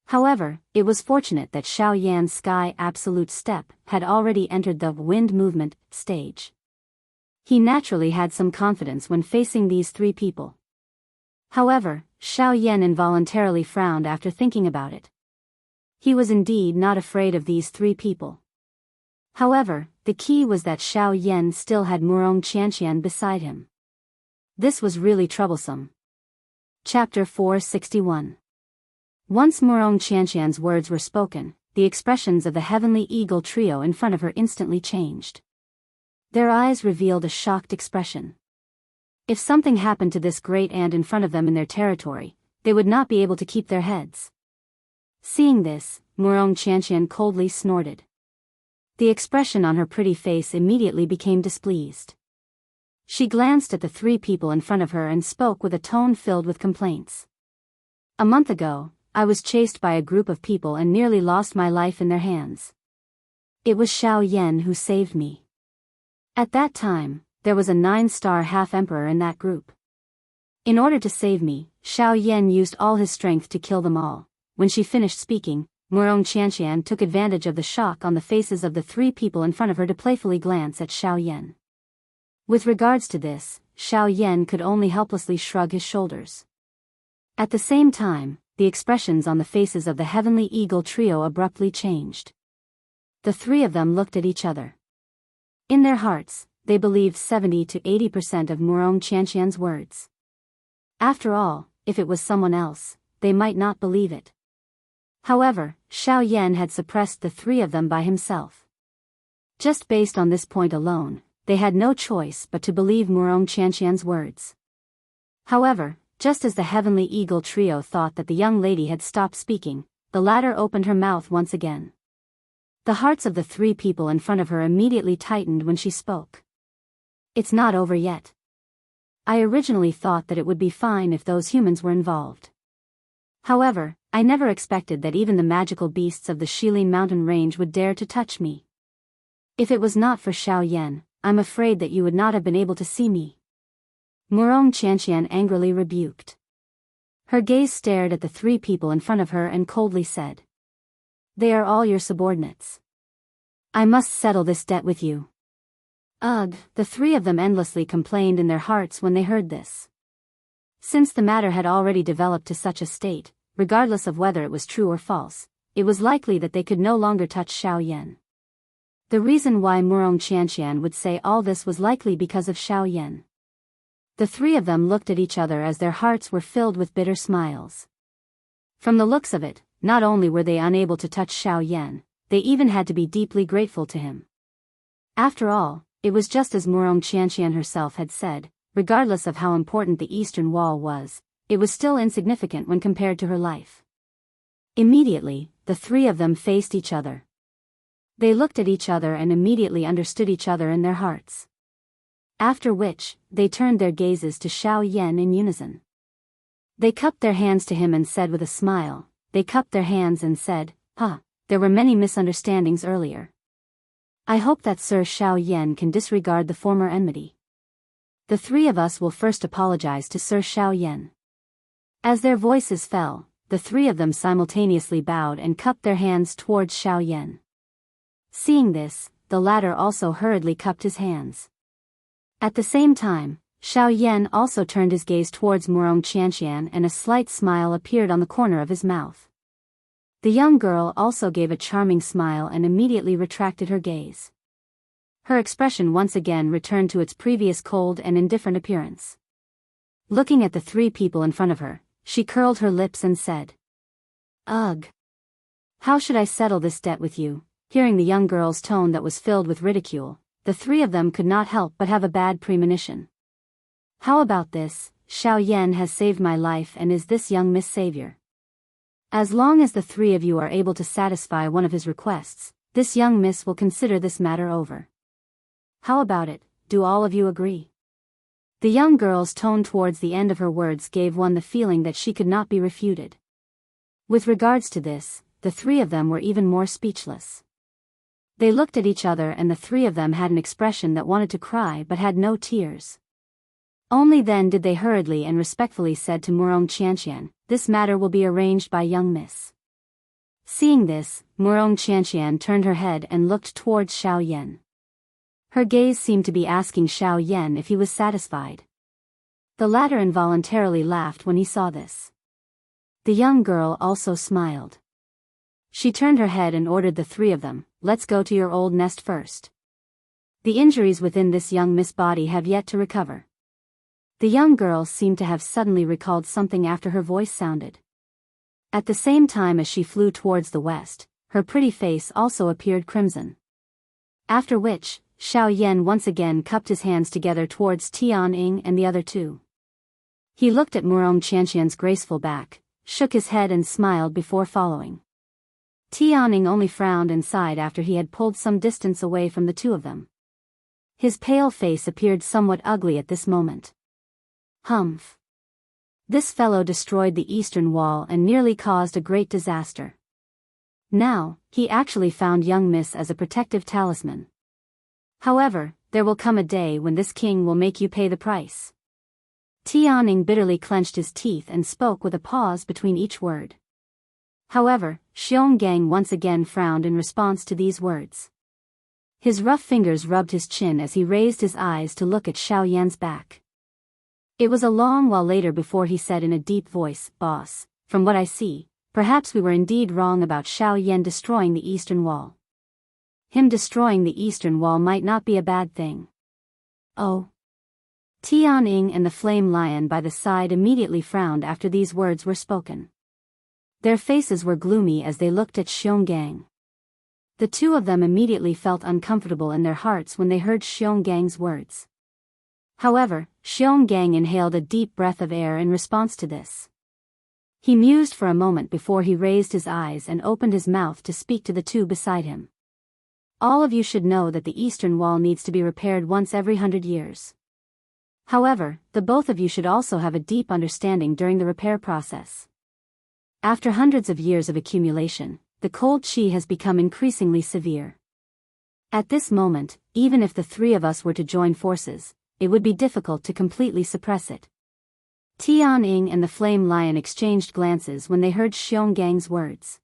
However, it was fortunate that Xiao Yan's sky absolute step had already entered the wind movement stage. He naturally had some confidence when facing these three people. However, Xiao Yan involuntarily frowned after thinking about it. He was indeed not afraid of these three people. However, the key was that Xiao Yan still had Murong Qianqian beside him. This was really troublesome. Chapter 461. Once Murong Qianqian's words were spoken, the expressions of the heavenly eagle trio in front of her instantly changed. Their eyes revealed a shocked expression. If something happened to this great ant in front of them in their territory, they would not be able to keep their heads. Seeing this, Murong Qianqian coldly snorted. The expression on her pretty face immediately became displeased. She glanced at the three people in front of her and spoke with a tone filled with complaints. A month ago, I was chased by a group of people and nearly lost my life in their hands. It was Xiao Yan who saved me. At that time, there was a 9-star half-emperor in that group. In order to save me, Xiao Yan used all his strength to kill them all. When she finished speaking, Murong Qianqian took advantage of the shock on the faces of the three people in front of her to playfully glance at Xiao Yan. With regards to this, Xiao Yan could only helplessly shrug his shoulders. At the same time, the expressions on the faces of the heavenly eagle trio abruptly changed. The three of them looked at each other. In their hearts, they believed 70 to 80% of Murong Qianqian's words. After all, if it was someone else, they might not believe it. However, Xiao Yan had suppressed the three of them by himself. Just based on this point alone, they had no choice but to believe Murong Qianqian's words. However, just as the heavenly eagle trio thought that the young lady had stopped speaking, the latter opened her mouth once again. The hearts of the three people in front of her immediately tightened when she spoke. It's not over yet. I originally thought that it would be fine if those humans were involved. However, I never expected that even the magical beasts of the Shilin mountain range would dare to touch me. If it was not for Xiao Yan, I'm afraid that you would not have been able to see me. Murong Qianqian angrily rebuked. Her gaze stared at the three people in front of her and coldly said, "They are all your subordinates. I must settle this debt with you." Ugh, the three of them endlessly complained in their hearts when they heard this. Since the matter had already developed to such a state, regardless of whether it was true or false, it was likely that they could no longer touch Xiao Yan. The reason why Murong Qianqian would say all this was likely because of Xiao Yan. The three of them looked at each other as their hearts were filled with bitter smiles. From the looks of it, not only were they unable to touch Xiao Yan, they even had to be deeply grateful to him. After all, it was just as Murong Qianqian herself had said, regardless of how important the Eastern Wall was, it was still insignificant when compared to her life. Immediately, the three of them faced each other. They looked at each other and immediately understood each other in their hearts. After which, they turned their gazes to Xiao Yan in unison. They cupped their hands to him and said with a smile, there were many misunderstandings earlier. I hope that Sir Xiao Yan can disregard the former enmity. The three of us will first apologize to Sir Xiao Yan." As their voices fell, the three of them simultaneously bowed and cupped their hands towards Xiao Yan. Seeing this, the latter also hurriedly cupped his hands. At the same time, Xiao Yan also turned his gaze towards Murong Qianqian and a slight smile appeared on the corner of his mouth. The young girl also gave a charming smile and immediately retracted her gaze. Her expression once again returned to its previous cold and indifferent appearance. Looking at the three people in front of her, she curled her lips and said, "Ugh! How should I settle this debt with you?" Hearing the young girl's tone that was filled with ridicule, the three of them could not help but have a bad premonition. How about this? Xiao Yan has saved my life and is this young Miss Savior. As long as the three of you are able to satisfy one of his requests, this young miss will consider this matter over. How about it, do all of you agree? The young girl's tone towards the end of her words gave one the feeling that she could not be refuted. With regards to this, the three of them were even more speechless. They looked at each other and the three of them had an expression that wanted to cry but had no tears. Only then did they hurriedly and respectfully said to Murong Qianqian, "This matter will be arranged by young miss." Seeing this, Murong Qianqian turned her head and looked towards Xiao Yan. Her gaze seemed to be asking Xiao Yan if he was satisfied. The latter involuntarily laughed when he saw this. The young girl also smiled. She turned her head and ordered the three of them, "Let's go to your old nest first. The injuries within this young miss body have yet to recover." The young girl seemed to have suddenly recalled something after her voice sounded. At the same time as she flew towards the west, her pretty face also appeared crimson. After which, Xiao Yan once again cupped his hands together towards Tianying and the other two. He looked at Murong Qianqian's graceful back, shook his head and smiled before following. Tianying only frowned and sighed after he had pulled some distance away from the two of them. His pale face appeared somewhat ugly at this moment. Humph. This fellow destroyed the eastern wall and nearly caused a great disaster. Now, he actually found young miss as a protective talisman. However, there will come a day when this king will make you pay the price. Tianying bitterly clenched his teeth and spoke with a pause between each word. However, Xionggang once again frowned in response to these words. His rough fingers rubbed his chin as he raised his eyes to look at Xiao Yan's back. It was a long while later before he said in a deep voice, "Boss, from what I see, perhaps we were indeed wrong about Xiao Yan destroying the eastern wall. Him destroying the eastern wall might not be a bad thing." "Oh." Tianying and the flame lion by the side immediately frowned after these words were spoken. Their faces were gloomy as they looked at Xionggang. The two of them immediately felt uncomfortable in their hearts when they heard Xiongang's words. However, Xionggang inhaled a deep breath of air in response to this. He mused for a moment before he raised his eyes and opened his mouth to speak to the two beside him. "All of you should know that the eastern wall needs to be repaired once every 100 years. However, the both of you should also have a deep understanding during the repair process. After hundreds of years of accumulation, the cold qi has become increasingly severe. At this moment, even if the three of us were to join forces, it would be difficult to completely suppress it." Tianying and the flame lion exchanged glances when they heard Xiongang's words.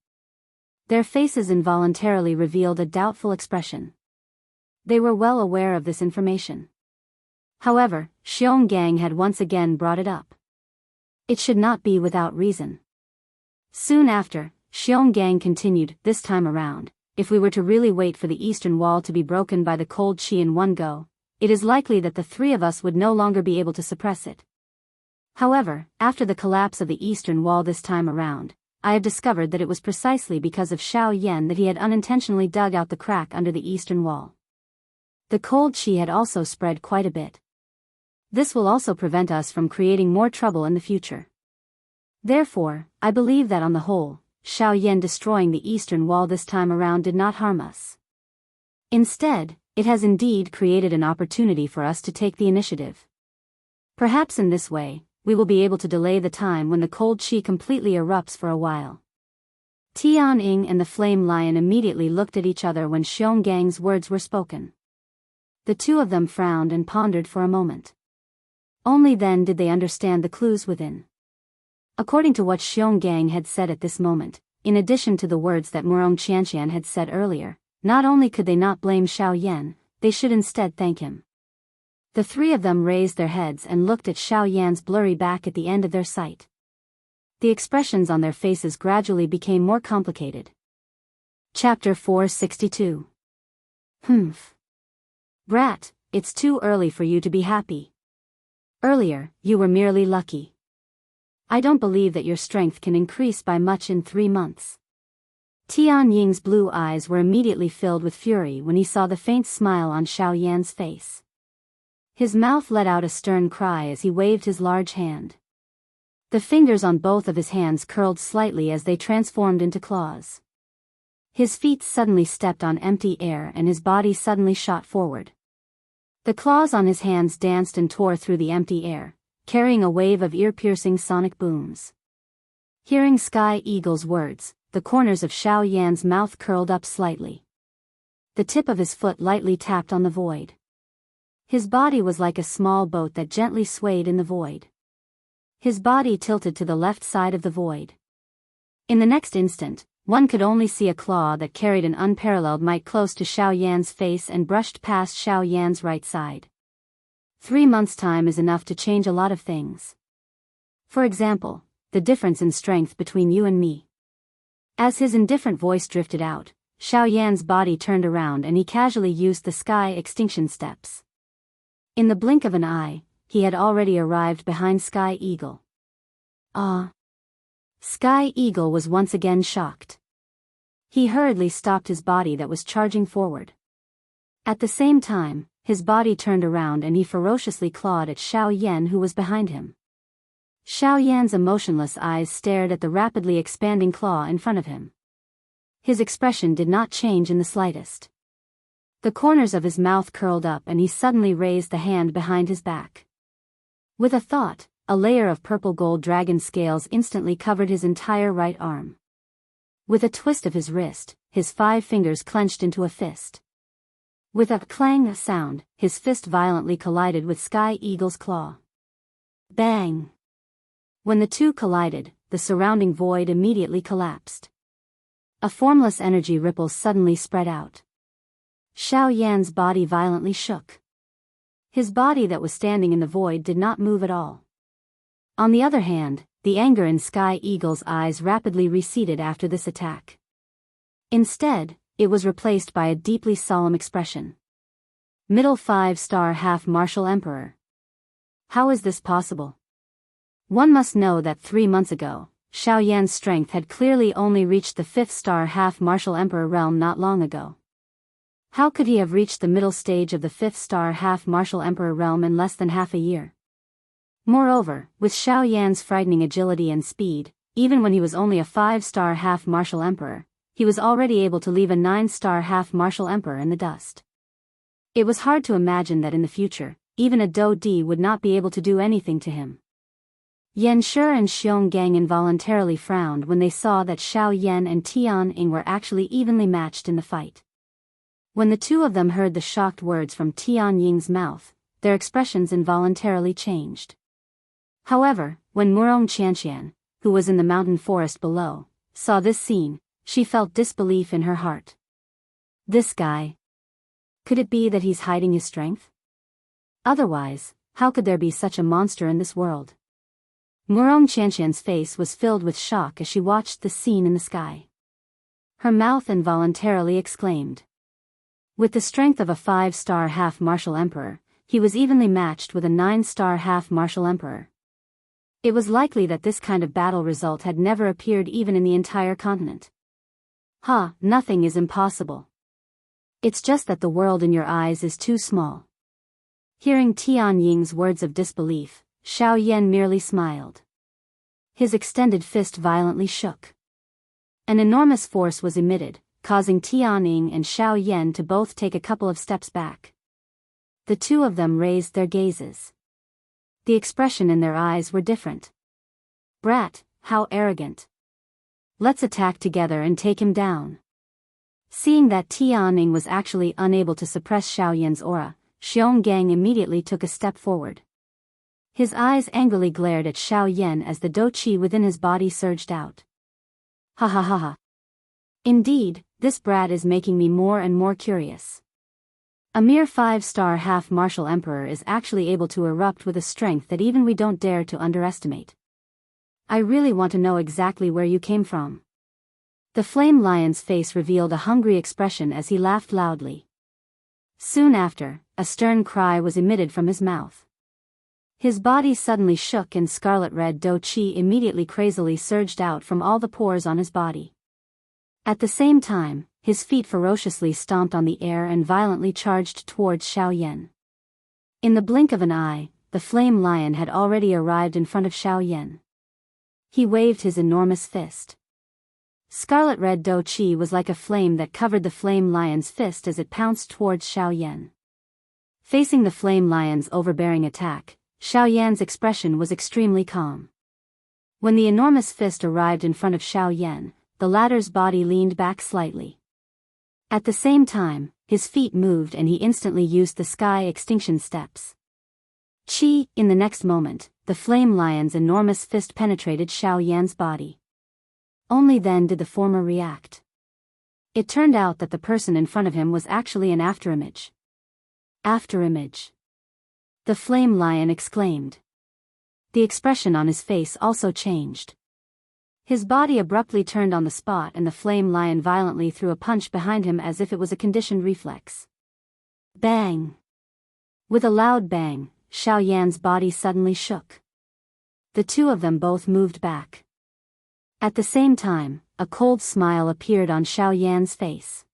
Their faces involuntarily revealed a doubtful expression. They were well aware of this information. However, Xionggang had once again brought it up. It should not be without reason. Soon after, Xionggang continued, "This time around, if we were to really wait for the eastern wall to be broken by the cold qi in one go, it is likely that the three of us would no longer be able to suppress it. However, after the collapse of the eastern wall this time around, I have discovered that it was precisely because of Xiao Yan that he had unintentionally dug out the crack under the eastern wall. The cold qi had also spread quite a bit. This will also prevent us from creating more trouble in the future. Therefore, I believe that on the whole, Xiao Yan destroying the eastern wall this time around did not harm us. Instead, it has indeed created an opportunity for us to take the initiative. Perhaps in this way, we will be able to delay the time when the cold qi completely erupts for a while." Tianying and the flame lion immediately looked at each other when Xiongang's words were spoken. The two of them frowned and pondered for a moment. Only then did they understand the clues within. According to what Xionggang had said at this moment, in addition to the words that Murong Qianqian had said earlier, not only could they not blame Xiao Yan, they should instead thank him. The three of them raised their heads and looked at Xiao Yan's blurry back at the end of their sight. The expressions on their faces gradually became more complicated. Chapter 462. Humph. Brat, it's too early for you to be happy. Earlier, you were merely lucky. I don't believe that your strength can increase by much in 3 months. Tianying's blue eyes were immediately filled with fury when he saw the faint smile on Xiao Yan's face. His mouth let out a stern cry as he waved his large hand. The fingers on both of his hands curled slightly as they transformed into claws. His feet suddenly stepped on empty air and his body suddenly shot forward. The claws on his hands danced and tore through the empty air, carrying a wave of ear-piercing sonic booms. Hearing Sky Eagle's words, the corners of Xiao Yan's mouth curled up slightly. The tip of his foot lightly tapped on the void. His body was like a small boat that gently swayed in the void. His body tilted to the left side of the void. In the next instant, one could only see a claw that carried an unparalleled might close to Xiao Yan's face and brushed past Xiao Yan's right side. 3 months' time is enough to change a lot of things. For example, the difference in strength between you and me. As his indifferent voice drifted out, Xiao Yan's body turned around and he casually used the sky extinction steps. In the blink of an eye, he had already arrived behind Sky Eagle. Ah! Sky Eagle was once again shocked. He hurriedly stopped his body that was charging forward. At the same time, his body turned around and he ferociously clawed at Xiao Yan who was behind him. Xiao Yan's emotionless eyes stared at the rapidly expanding claw in front of him. His expression did not change in the slightest. The corners of his mouth curled up and he suddenly raised the hand behind his back. With a thought, a layer of purple-gold dragon scales instantly covered his entire right arm. With a twist of his wrist, his 5 fingers clenched into a fist. With a clang sound, his fist violently collided with Sky Eagle's claw. Bang! When the two collided, the surrounding void immediately collapsed. A formless energy ripple suddenly spread out. Xiao Yan's body violently shook. His body that was standing in the void did not move at all. On the other hand, the anger in Sky Eagle's eyes rapidly receded after this attack. Instead, it was replaced by a deeply solemn expression. Middle 5-star half-martial emperor. How is this possible? One must know that 3 months ago, Xiao Yan's strength had clearly only reached the 5th-star half-martial emperor realm not long ago. How could he have reached the middle stage of the 5th-star half-martial emperor realm in less than half a year? Moreover, with Xiao Yan's frightening agility and speed, even when he was only a 5-star half-martial emperor, he was already able to leave a 9-star half-martial emperor in the dust. It was hard to imagine that in the future, even a Do Di would not be able to do anything to him. Yan Shi and Xiong Gang involuntarily frowned when they saw that Xiao Yan and Tian Ying were actually evenly matched in the fight. When the two of them heard the shocked words from Tian Ying's mouth, their expressions involuntarily changed. However, when Murong Qianqian, who was in the mountain forest below, saw this scene, she felt disbelief in her heart. This guy. Could it be that he's hiding his strength? Otherwise, how could there be such a monster in this world? Murong Qianqian's face was filled with shock as she watched the scene in the sky. Her mouth involuntarily exclaimed. With the strength of a 5-star half-martial emperor, he was evenly matched with a 9-star half-martial emperor. It was likely that this kind of battle result had never appeared even in the entire continent. Nothing is impossible. It's just that the world in your eyes is too small. Hearing Tian Ying's words of disbelief, Xiao Yan merely smiled. His extended fist violently shook. An enormous force was emitted, causing Tian Ying and Xiao Yan to both take a couple of steps back. The two of them raised their gazes. The expression in their eyes were different. Brat, how arrogant. Let's attack together and take him down. Seeing that Tian Ying was actually unable to suppress Xiao Yan's aura, Xiong Gang immediately took a step forward. His eyes angrily glared at Xiao Yan as the do qi within his body surged out. Ha ha ha ha. Indeed, this brat is making me more and more curious. A mere 5-star half-martial emperor is actually able to erupt with a strength that even we don't dare to underestimate. I really want to know exactly where you came from. The flame lion's face revealed a hungry expression as he laughed loudly. Soon after, a stern cry was emitted from his mouth. His body suddenly shook and scarlet-red do qi immediately crazily surged out from all the pores on his body. At the same time, his feet ferociously stomped on the air and violently charged towards Xiao Yan. In the blink of an eye, the flame lion had already arrived in front of Xiao Yan. He waved his enormous fist. Scarlet-red do qi was like a flame that covered the flame lion's fist as it pounced towards Xiao Yan. Facing the flame lion's overbearing attack, Xiao Yan's expression was extremely calm. When the enormous fist arrived in front of Xiao Yan, the latter's body leaned back slightly. At the same time, his feet moved and he instantly used the sky extinction steps. In the next moment, the flame lion's enormous fist penetrated Xiao Yan's body. Only then did the former react. It turned out that the person in front of him was actually an afterimage. Afterimage. The flame lion exclaimed. The expression on his face also changed. His body abruptly turned on the spot and the flame lion violently threw a punch behind him as if it was a conditioned reflex. Bang! With a loud bang, Xiao Yan's body suddenly shook. The two of them both moved back. At the same time, a cold smile appeared on Xiao Yan's face.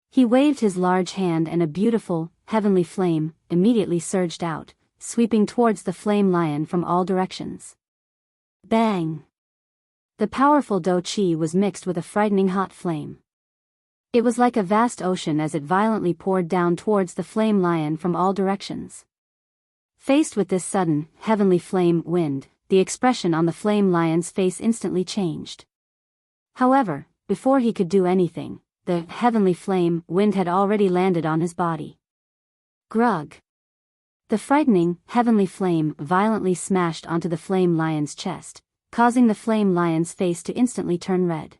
He waved his large hand and a beautiful, heavenly flame immediately surged out, sweeping towards the flame lion from all directions. Bang! The powerful Do Chi was mixed with a frightening hot flame. It was like a vast ocean as it violently poured down towards the flame lion from all directions. Faced with this sudden, heavenly flame wind, the expression on the flame lion's face instantly changed. However, before he could do anything, the heavenly flame wind had already landed on his body. Grug! The frightening, heavenly flame violently smashed onto the flame lion's chest, causing the flame lion's face to instantly turn red.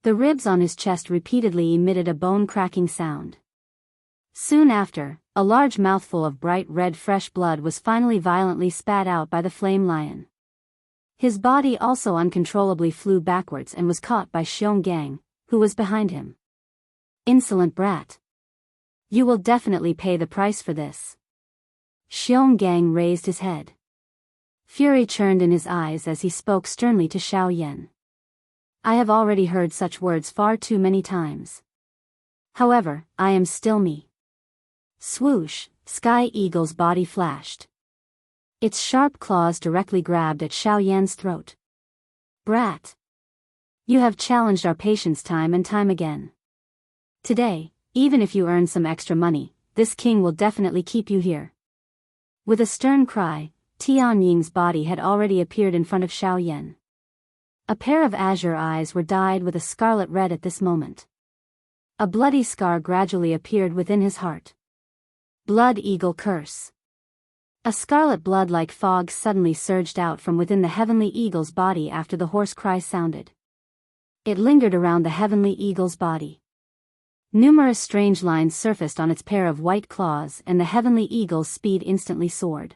The ribs on his chest repeatedly emitted a bone-cracking sound. Soon after, a large mouthful of bright red fresh blood was finally violently spat out by the flame lion. His body also uncontrollably flew backwards and was caught by Xionggang, who was behind him. Insolent brat! You will definitely pay the price for this. Xionggang raised his head. Fury churned in his eyes as he spoke sternly to Xiao Yan. I have already heard such words far too many times. However, I am still me. Swoosh, Sky Eagle's body flashed. Its sharp claws directly grabbed at Xiao Yan's throat. Brat! You have challenged our patience time and time again. Today, even if you earn some extra money, this king will definitely keep you here. With a stern cry, Tianying's body had already appeared in front of Xiao Yan. A pair of azure eyes were dyed with a scarlet red at this moment. A bloody scar gradually appeared within his heart. Blood Eagle Curse. A scarlet blood-like fog suddenly surged out from within the heavenly eagle's body after the hoarse cry sounded. It lingered around the heavenly eagle's body. Numerous strange lines surfaced on its pair of white claws and the heavenly eagle's speed instantly soared.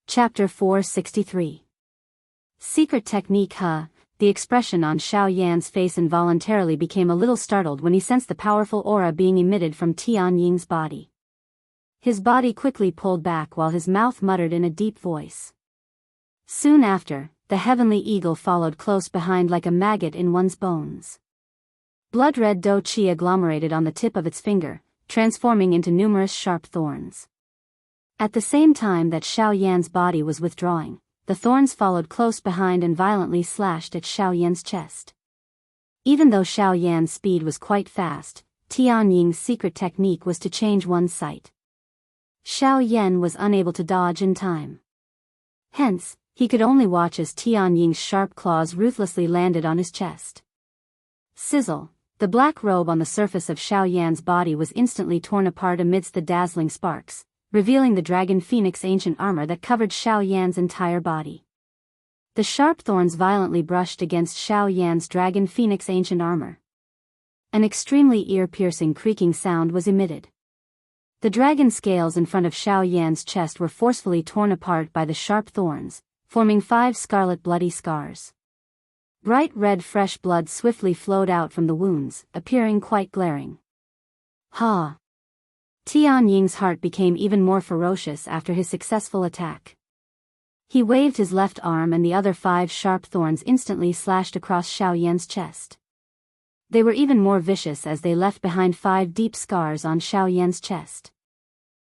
Chapter 463. Secret Technique. The expression on Xiao Yan's face involuntarily became a little startled when he sensed the powerful aura being emitted from Tianying's body. His body quickly pulled back while his mouth muttered in a deep voice. Soon after, the heavenly eagle followed close behind like a maggot in one's bones. Blood-red Do Chi agglomerated on the tip of its finger, transforming into numerous sharp thorns. At the same time that Xiao Yan's body was withdrawing, the thorns followed close behind and violently slashed at Xiao Yan's chest. Even though Xiao Yan's speed was quite fast, Tianying's secret technique was to change one's sight. Xiao Yan was unable to dodge in time. Hence, he could only watch as Tianying's sharp claws ruthlessly landed on his chest. Sizzle! The black robe on the surface of Xiao Yan's body was instantly torn apart amidst the dazzling sparks, revealing the Dragon Phoenix ancient armor that covered Xiao Yan's entire body. The sharp thorns violently brushed against Xiao Yan's Dragon Phoenix ancient armor. An extremely ear-piercing creaking sound was emitted. The dragon scales in front of Xiao Yan's chest were forcefully torn apart by the sharp thorns, forming 5 scarlet bloody scars. Bright red fresh blood swiftly flowed out from the wounds, appearing quite glaring. Ha! Tianying's heart became even more ferocious after his successful attack. He waved his left arm and the other 5 sharp thorns instantly slashed across Xiao Yan's chest. They were even more vicious as they left behind 5 deep scars on Xiao Yan's chest.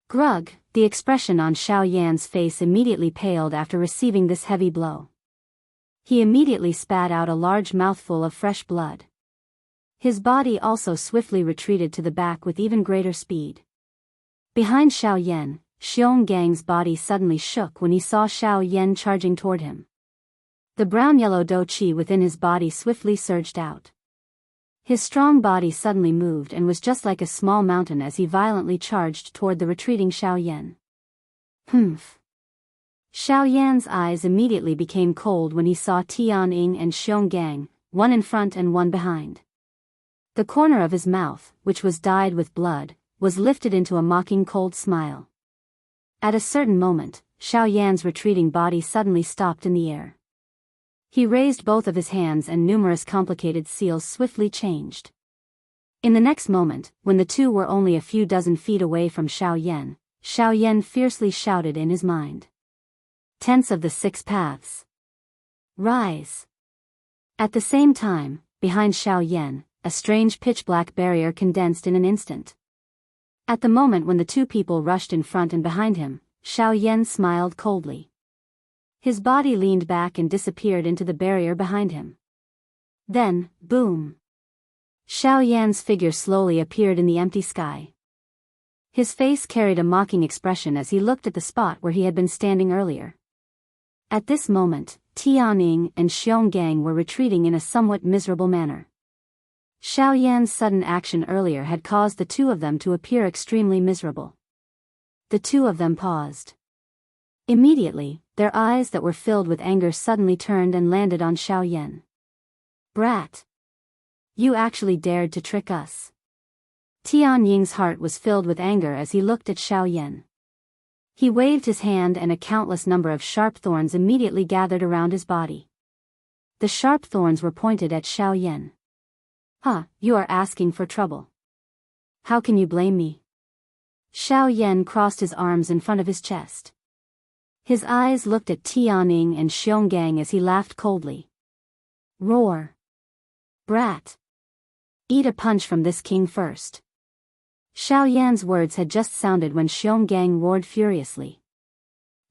Grug! The expression on Xiao Yan's face immediately paled after receiving this heavy blow. He immediately spat out a large mouthful of fresh blood. His body also swiftly retreated to the back with even greater speed. Behind Xiao Yan, Xiongang's body suddenly shook when he saw Xiao Yan charging toward him. The brown-yellow Do Chi within his body swiftly surged out. His strong body suddenly moved and was just like a small mountain as he violently charged toward the retreating Xiao Yan. Humph. Xiao Yan's eyes immediately became cold when he saw Tianying and Xionggang, one in front and one behind. The corner of his mouth, which was dyed with blood, was lifted into a mocking cold smile. At a certain moment, Xiao Yan's retreating body suddenly stopped in the air. He raised both of his hands and numerous complicated seals swiftly changed. In the next moment, when the two were only a few dozen feet away from Xiao Yan fiercely shouted in his mind. Tense of the Six Paths. Rise. At the same time, behind Xiao Yan, a strange pitch-black barrier condensed in an instant. At the moment when the two people rushed in front and behind him, Xiao Yan smiled coldly. His body leaned back and disappeared into the barrier behind him. Then, boom! Xiao Yan's figure slowly appeared in the empty sky. His face carried a mocking expression as he looked at the spot where he had been standing earlier. At this moment, Tianying and Xionggang were retreating in a somewhat miserable manner. Xiao Yan's sudden action earlier had caused the two of them to appear extremely miserable. The two of them paused. Immediately, their eyes that were filled with anger suddenly turned and landed on Xiao Yan. Brat! You actually dared to trick us. Tianying's heart was filled with anger as he looked at Xiao Yan. He waved his hand and a countless number of sharp thorns immediately gathered around his body. The sharp thorns were pointed at Xiao Yan. You are asking for trouble. How can you blame me? Xiao Yan crossed his arms in front of his chest. His eyes looked at Tianying and Xionggang as he laughed coldly. Roar! Brat! Eat a punch from this king first. Xiao Yan's words had just sounded when Xionggang roared furiously.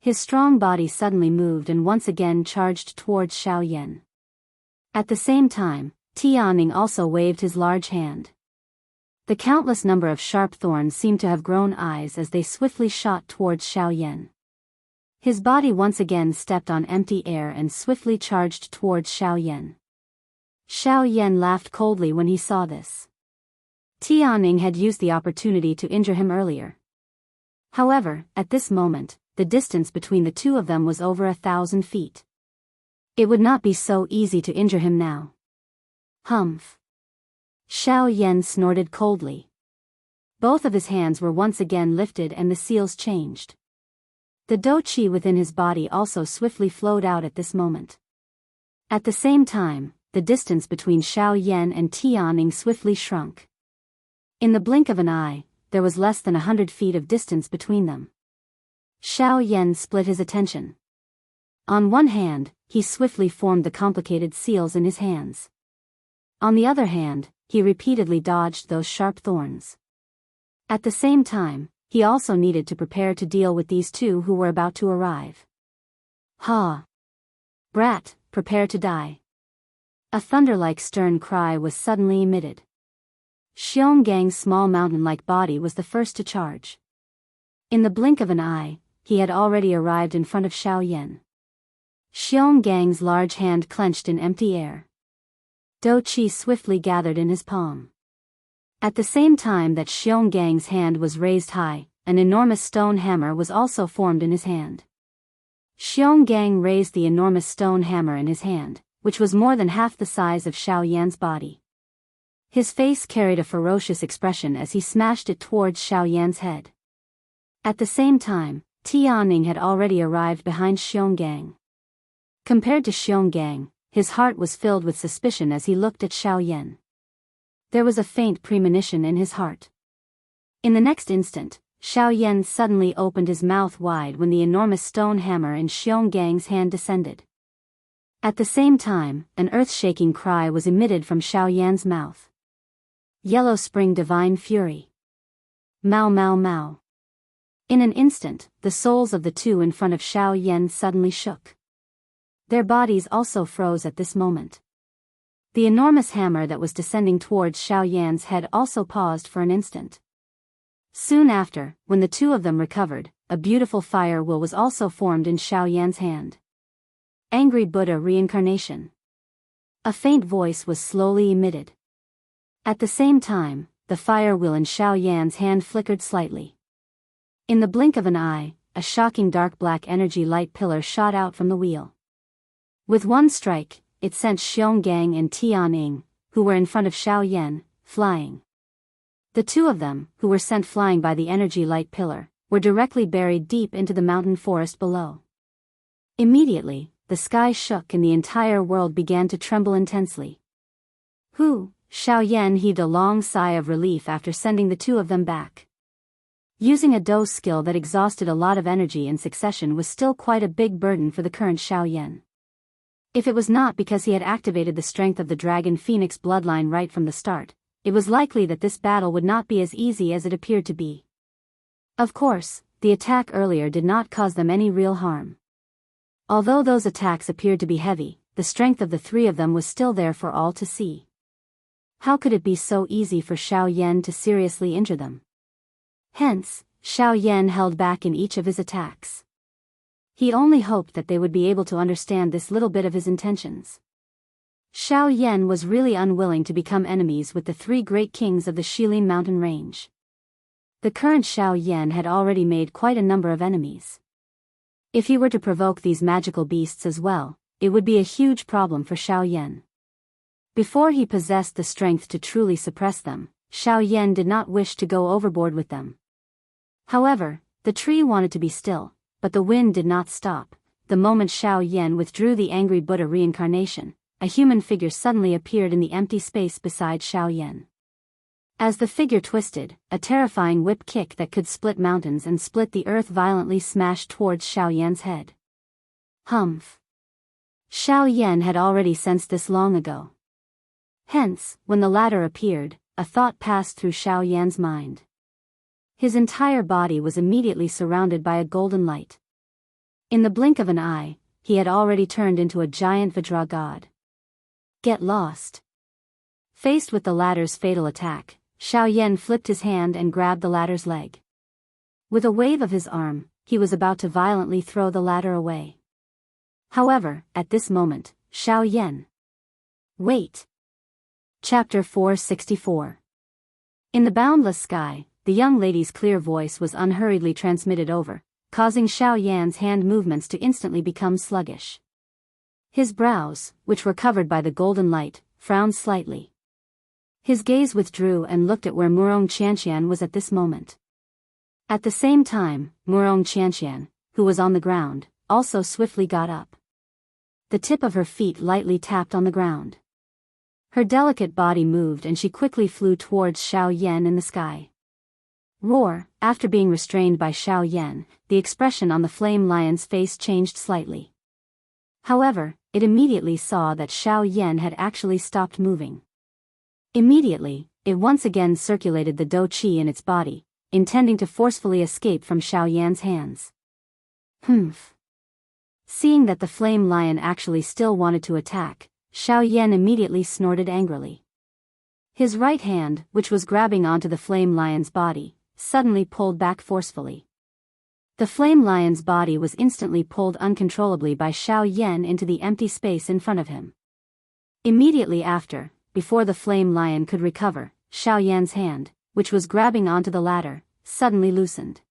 His strong body suddenly moved and once again charged towards Xiao Yan. At the same time, Tianying also waved his large hand. The countless number of sharp thorns seemed to have grown eyes as they swiftly shot towards Xiao Yan. His body once again stepped on empty air and swiftly charged towards Xiao Yan. Xiao Yan laughed coldly when he saw this. Tianying had used the opportunity to injure him earlier. However, at this moment, the distance between the two of them was over 1,000 feet. It would not be so easy to injure him now. Humph! Xiao Yan snorted coldly. Both of his hands were once again lifted and the seals changed. The dou qi within his body also swiftly flowed out at this moment. At the same time, the distance between Xiao Yan and Tianying swiftly shrunk. In the blink of an eye, there was less than 100 feet of distance between them. Xiao Yan split his attention. On one hand, he swiftly formed the complicated seals in his hands. On the other hand, he repeatedly dodged those sharp thorns. At the same time, he also needed to prepare to deal with these two who were about to arrive. Brat, prepare to die. A thunder-like stern cry was suddenly emitted. Xiongang's small mountain-like body was the first to charge. In the blink of an eye, he had already arrived in front of Xiao Yan. Xiongang's large hand clenched in empty air. Dou qi swiftly gathered in his palm. At the same time that Xiongang's hand was raised high, an enormous stone hammer was also formed in his hand. Xionggang raised the enormous stone hammer in his hand, which was more than half the size of Xiao Yan's body. His face carried a ferocious expression as he smashed it towards Xiao Yan's head. At the same time, Tianying had already arrived behind Xionggang. Compared to Xionggang, his heart was filled with suspicion as he looked at Xiao Yan. There was a faint premonition in his heart. In the next instant, Xiao Yan suddenly opened his mouth wide when the enormous stone hammer in Xiongang's hand descended. At the same time, an earth-shaking cry was emitted from Xiao Yan's mouth. Yellow Spring Divine Fury. Mao Mao Mao. In an instant, the souls of the two in front of Xiao Yan suddenly shook. Their bodies also froze at this moment. The enormous hammer that was descending towards Xiao Yan's head also paused for an instant. Soon after, when the two of them recovered, a beautiful fire will was also formed in Xiao Yan's hand. Angry Buddha Reincarnation. A faint voice was slowly emitted. At the same time, the fire wheel in Xiao Yan's hand flickered slightly. In the blink of an eye, a shocking dark black energy light pillar shot out from the wheel. With one strike, it sent Xiong Gang and Tian Ying, who were in front of Xiao Yan, flying. The two of them, who were sent flying by the energy light pillar, were directly buried deep into the mountain forest below. Immediately, the sky shook and the entire world began to tremble intensely. Xiao Yan heaved a long sigh of relief after sending the two of them back. Using a dose skill that exhausted a lot of energy in succession was still quite a big burden for the current Xiao Yan. If it was not because he had activated the strength of the Dragon Phoenix bloodline right from the start, it was likely that this battle would not be as easy as it appeared to be. Of course, the attack earlier did not cause them any real harm. Although those attacks appeared to be heavy, the strength of the three of them was still there for all to see. How could it be so easy for Xiao Yan to seriously injure them? Hence, Xiao Yan held back in each of his attacks. He only hoped that they would be able to understand this little bit of his intentions. Xiao Yan was really unwilling to become enemies with the three great kings of the Shilin mountain range. The current Xiao Yan had already made quite a number of enemies. If he were to provoke these magical beasts as well, it would be a huge problem for Xiao Yan. Before he possessed the strength to truly suppress them, Xiao Yan did not wish to go overboard with them. However, the tree wanted to be still, but the wind did not stop. The moment Xiao Yan withdrew the angry Buddha reincarnation, a human figure suddenly appeared in the empty space beside Xiao Yan. As the figure twisted, a terrifying whip kick that could split mountains and split the earth violently smashed towards Xiao Yan's head. Humph! Xiao Yan had already sensed this long ago. Hence, when the latter appeared, a thought passed through Xiao Yan's mind. His entire body was immediately surrounded by a golden light. In the blink of an eye, he had already turned into a giant Vajra god. Get lost! Faced with the latter's fatal attack, Xiao Yan flipped his hand and grabbed the latter's leg. With a wave of his arm, he was about to violently throw the latter away. However, at this moment, Xiao Yan. Wait! Chapter 464. In the boundless sky, the young lady's clear voice was unhurriedly transmitted over, causing Xiao Yan's hand movements to instantly become sluggish. His brows, which were covered by the golden light, frowned slightly. His gaze withdrew and looked at where Murong Qianqian was at this moment. At the same time, Murong Qianqian, who was on the ground, also swiftly got up. The tip of her feet lightly tapped on the ground. Her delicate body moved and she quickly flew towards Xiao Yan in the sky. Roar! After being restrained by Xiao Yan, the expression on the flame lion's face changed slightly. However, it immediately saw that Xiao Yan had actually stopped moving. Immediately, it once again circulated the dou qi in its body, intending to forcefully escape from Xiao Yan's hands. Humph! Seeing that the flame lion actually still wanted to attack, Xiao Yan immediately snorted angrily. His right hand, which was grabbing onto the flame lion's body, suddenly pulled back forcefully. The flame lion's body was instantly pulled uncontrollably by Xiao Yan into the empty space in front of him. Immediately after, before the flame lion could recover, Xiao Yan's hand, which was grabbing onto the ladder, suddenly loosened.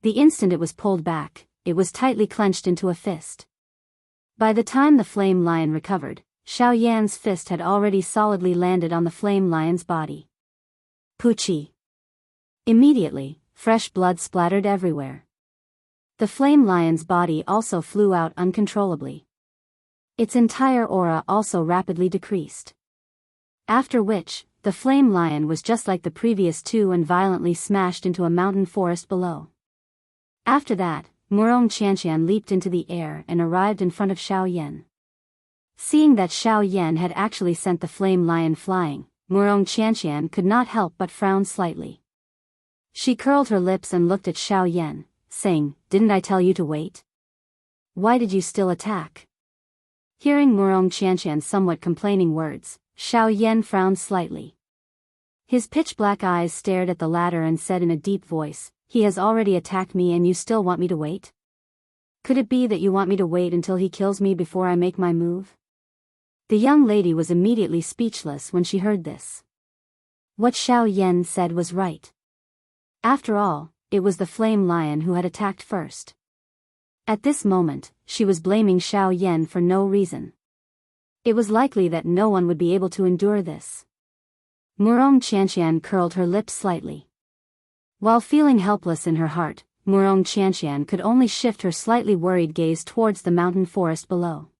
The instant it was pulled back, it was tightly clenched into a fist. By the time the flame lion recovered, Xiao Yan's fist had already solidly landed on the flame lion's body. Puchi! Immediately, fresh blood splattered everywhere. The flame lion's body also flew out uncontrollably. Its entire aura also rapidly decreased. After which, the flame lion was just like the previous two and violently smashed into a mountain forest below. After that, Murong Qianqian leaped into the air and arrived in front of Xiao Yan. Seeing that Xiao Yan had actually sent the flame lion flying, Murong Qianqian could not help but frown slightly. She curled her lips and looked at Xiao Yan, saying, "Didn't I tell you to wait? Why did you still attack?" Hearing Murong Qianqian's somewhat complaining words, Xiao Yan frowned slightly. His pitch-black eyes stared at the latter and said in a deep voice, "He has already attacked me and you still want me to wait? Could it be that you want me to wait until he kills me before I make my move?" The young lady was immediately speechless when she heard this. What Xiao Yan said was right. After all, it was the flame lion who had attacked first. At this moment, she was blaming Xiao Yan for no reason. It was likely that no one would be able to endure this. Murong Qianqian curled her lips slightly. While feeling helpless in her heart, Murong Qianqian could only shift her slightly worried gaze towards the mountain forest below.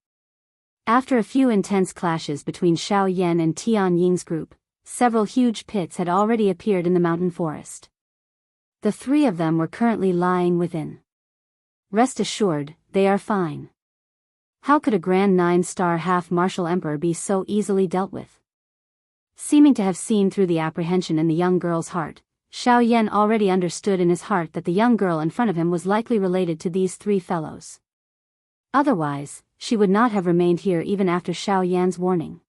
After a few intense clashes between Xiao Yan and Tian Ying's group, several huge pits had already appeared in the mountain forest. The three of them were currently lying within. Rest assured, they are fine. How could a grand 9-star half-martial emperor be so easily dealt with? Seeming to have seen through the apprehension in the young girl's heart, Xiao Yan already understood in his heart that the young girl in front of him was likely related to these three fellows. Otherwise, she would not have remained here even after Xiao Yan's warning.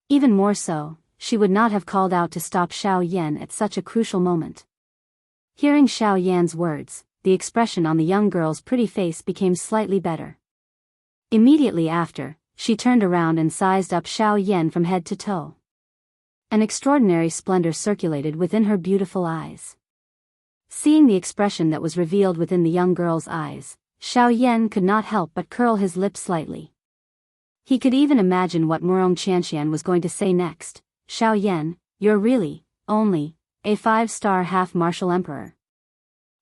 Even more so, she would not have called out to stop Xiao Yan at such a crucial moment. Hearing Xiao Yan's words, the expression on the young girl's pretty face became slightly better. Immediately after, she turned around and sized up Xiao Yan from head to toe. An extraordinary splendor circulated within her beautiful eyes. Seeing the expression that was revealed within the young girl's eyes, Xiao Yan could not help but curl his lips slightly. He could even imagine what Murong Qianqian was going to say next. Xiao Yan, you're really, only, a 5-star half-martial emperor.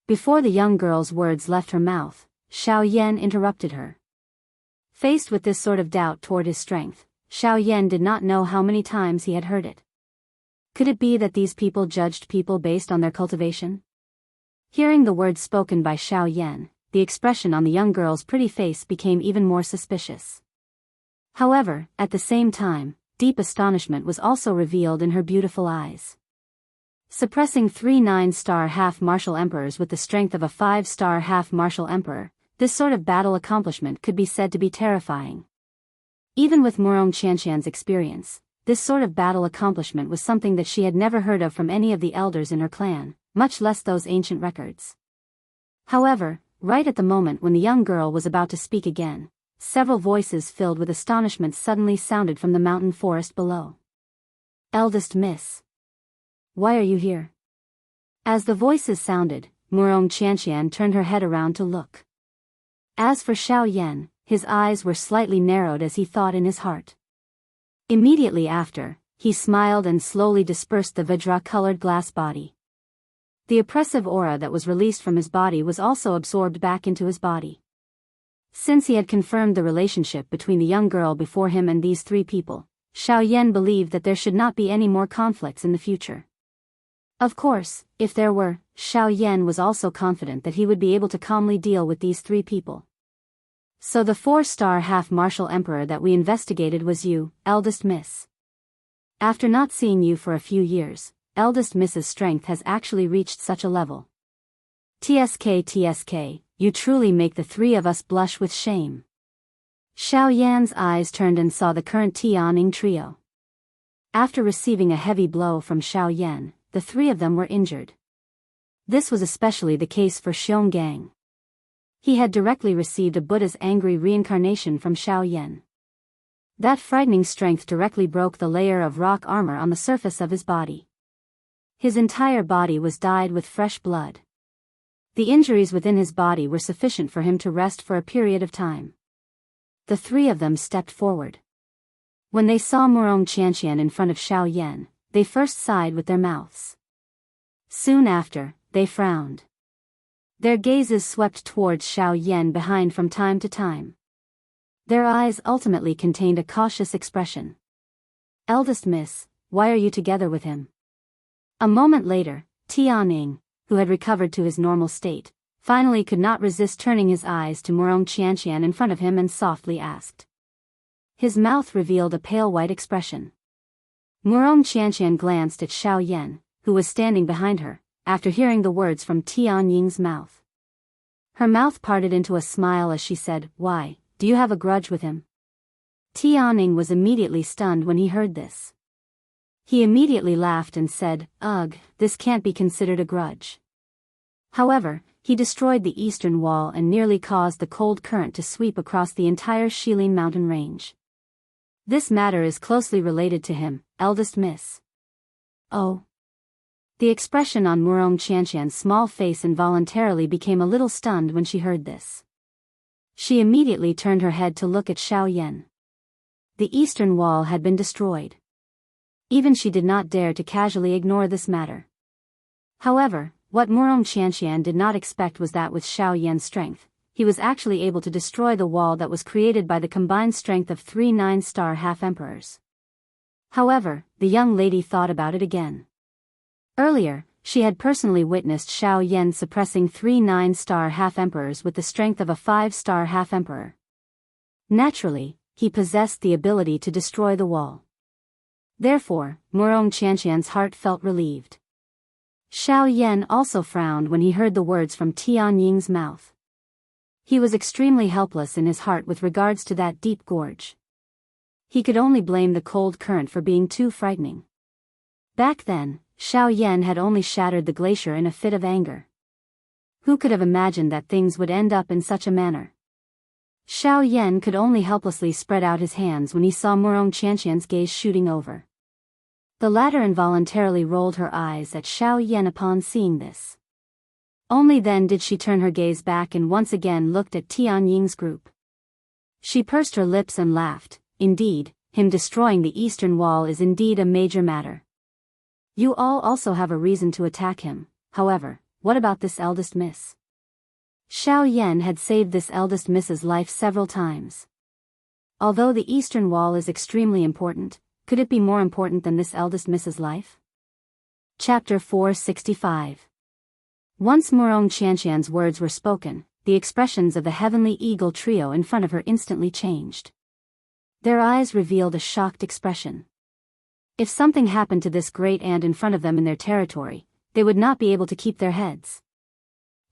Before the young girl's words left her mouth, Xiao Yan interrupted her. Faced with this sort of doubt toward his strength, Xiao Yan did not know how many times he had heard it. Could it be that these people judged people based on their cultivation? Hearing the words spoken by Xiao Yan, the expression on the young girl's pretty face became even more suspicious. However, at the same time, deep astonishment was also revealed in her beautiful eyes. Suppressing 3 9-star half-martial emperors with the strength of a 5-star half-martial emperor, this sort of battle accomplishment could be said to be terrifying. Even with Murong Qianqian's experience, this sort of battle accomplishment was something that she had never heard of from any of the elders in her clan, much less those ancient records. However, right at the moment when the young girl was about to speak again, several voices filled with astonishment suddenly sounded from the mountain forest below. Eldest Miss. Why are you here? As the voices sounded, Murong Qianqian turned her head around to look. As for Xiao Yan, his eyes were slightly narrowed as he thought in his heart. Immediately after, he smiled and slowly dispersed the Vajra-colored glass body. The oppressive aura that was released from his body was also absorbed back into his body. Since he had confirmed the relationship between the young girl before him and these three people, Xiao Yan believed that there should not be any more conflicts in the future. Of course, if there were, Xiao Yan was also confident that he would be able to calmly deal with these three people. So the 4-star half-martial emperor that we investigated was you, eldest miss. After not seeing you for a few years, eldest miss's strength has actually reached such a level. TSK, you truly make the three of us blush with shame. Xiao Yan's eyes turned and saw the current Tianing trio. After receiving a heavy blow from Xiao Yan, the three of them were injured. This was especially the case for Xionggang. He had directly received a Buddha's angry reincarnation from Xiao Yan. That frightening strength directly broke the layer of rock armor on the surface of his body. His entire body was dyed with fresh blood. The injuries within his body were sufficient for him to rest for a period of time. The three of them stepped forward. When they saw Murong Qianqian in front of Xiao Yan, they first sighed with their mouths. Soon after, they frowned. Their gazes swept towards Xiao Yan behind from time to time. Their eyes ultimately contained a cautious expression. Eldest miss, why are you together with him? A moment later, Tianing, who had recovered to his normal state, finally could not resist turning his eyes to Murong Qianqian in front of him and softly asked. His mouth revealed a pale white expression. Murong Qianqian glanced at Xiao Yan, who was standing behind her, after hearing the words from Tianying's mouth. Her mouth parted into a smile as she said, Why, do you have a grudge with him? Tianing was immediately stunned when he heard this. He immediately laughed and said, Ugh, this can't be considered a grudge. However, he destroyed the eastern wall and nearly caused the cold current to sweep across the entire Shilin mountain range. This matter is closely related to him, eldest miss. Oh. The expression on Murong Qianqian's small face involuntarily became a little stunned when she heard this. She immediately turned her head to look at Xiao Yan. The eastern wall had been destroyed. Even she did not dare to casually ignore this matter. However, what Murong Qianqian did not expect was that with Xiao Yan's strength, he was actually able to destroy the wall that was created by the combined strength of 3 9-star half-emperors. However, the young lady thought about it again. Earlier, she had personally witnessed Xiao Yan suppressing 3 9-star half-emperors with the strength of a 5-star half-emperor. Naturally, he possessed the ability to destroy the wall. Therefore, Murong Qianqian's heart felt relieved. Xiao Yan also frowned when he heard the words from Tianying's mouth. He was extremely helpless in his heart with regards to that deep gorge. He could only blame the cold current for being too frightening. Back then, Xiao Yan had only shattered the glacier in a fit of anger. Who could have imagined that things would end up in such a manner? Xiao Yan could only helplessly spread out his hands when he saw Murong Qianqian's gaze shooting over. The latter involuntarily rolled her eyes at Xiao Yan upon seeing this. Only then did she turn her gaze back and once again looked at Tianying's group. She pursed her lips and laughed. Indeed, him destroying the eastern wall is indeed a major matter. You all also have a reason to attack him. However, what about this eldest miss? Xiao Yan had saved this eldest miss's life several times. Although the eastern wall is extremely important, could it be more important than this eldest miss's life? Chapter 465. Once Murong Qianqian's words were spoken, the expressions of the heavenly eagle trio in front of her instantly changed. Their eyes revealed a shocked expression. If something happened to this great ant in front of them in their territory, they would not be able to keep their heads.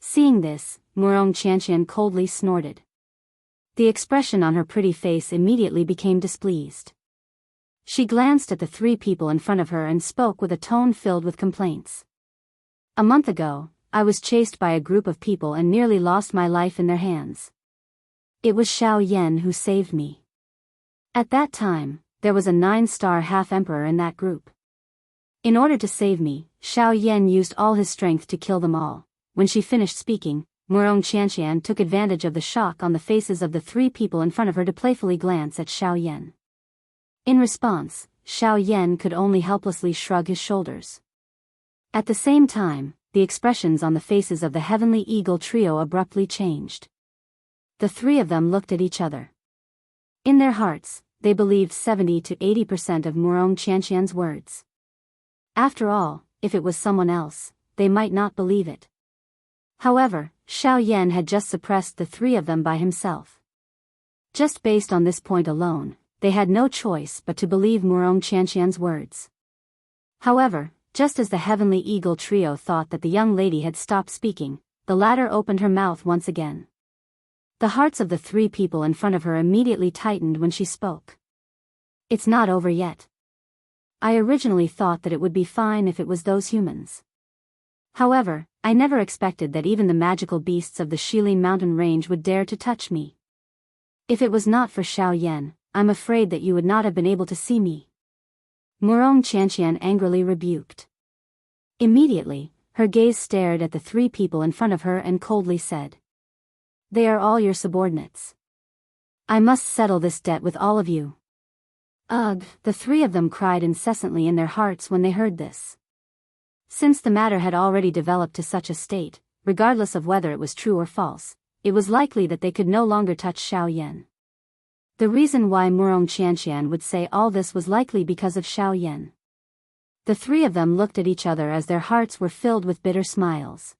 Seeing this, Murong Qianqian coldly snorted. The expression on her pretty face immediately became displeased. She glanced at the 3 people in front of her and spoke with a tone filled with complaints. A month ago, I was chased by a group of people and nearly lost my life in their hands. It was Xiao Yan who saved me. At that time, there was a 9-star half-emperor in that group. In order to save me, Xiao Yan used all his strength to kill them all. When she finished speaking, Murong Qianqian took advantage of the shock on the faces of the 3 people in front of her to playfully glance at Xiao Yan. In response, Xiao Yan could only helplessly shrug his shoulders. At the same time, the expressions on the faces of the heavenly eagle trio abruptly changed. The 3 of them looked at each other. In their hearts, they believed 70 to 80% of Murong Qianqian's words. After all, if it was someone else, they might not believe it. However, Xiao Yan had just suppressed the 3 of them by himself. Just based on this point alone, they had no choice but to believe Murong Qianqian's words. However, just as the heavenly eagle trio thought that the young lady had stopped speaking, the latter opened her mouth once again. The hearts of the 3 people in front of her immediately tightened when she spoke. It's not over yet. I originally thought that it would be fine if it was those humans. However, I never expected that even the magical beasts of the Shilin mountain range would dare to touch me. If it was not for Xiao Yan, I'm afraid that you would not have been able to see me. Murong Qianqian angrily rebuked. Immediately, her gaze stared at the 3 people in front of her and coldly said, "They are all your subordinates. I must settle this debt with all of you." Ugh, the 3 of them cried incessantly in their hearts when they heard this. Since the matter had already developed to such a state, regardless of whether it was true or false, it was likely that they could no longer touch Xiao Yan. The reason why Murong Qianqian would say all this was likely because of Xiao Yan. The 3 of them looked at each other as their hearts were filled with bitter smiles.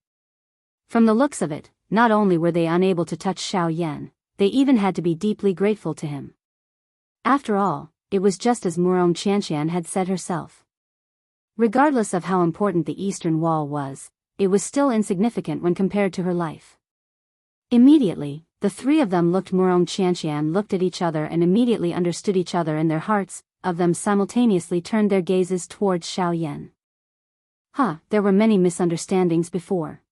From the looks of it, not only were they unable to touch Xiao Yan, they even had to be deeply grateful to him. After all, it was just as Murong Qianqian had said herself. Regardless of how important the Eastern Wall was, it was still insignificant when compared to her life. Immediately, the 3 of them Murong Qianqian looked at each other and immediately understood each other, and their hearts, of them simultaneously turned their gazes towards Xiao Yan. There were many misunderstandings before.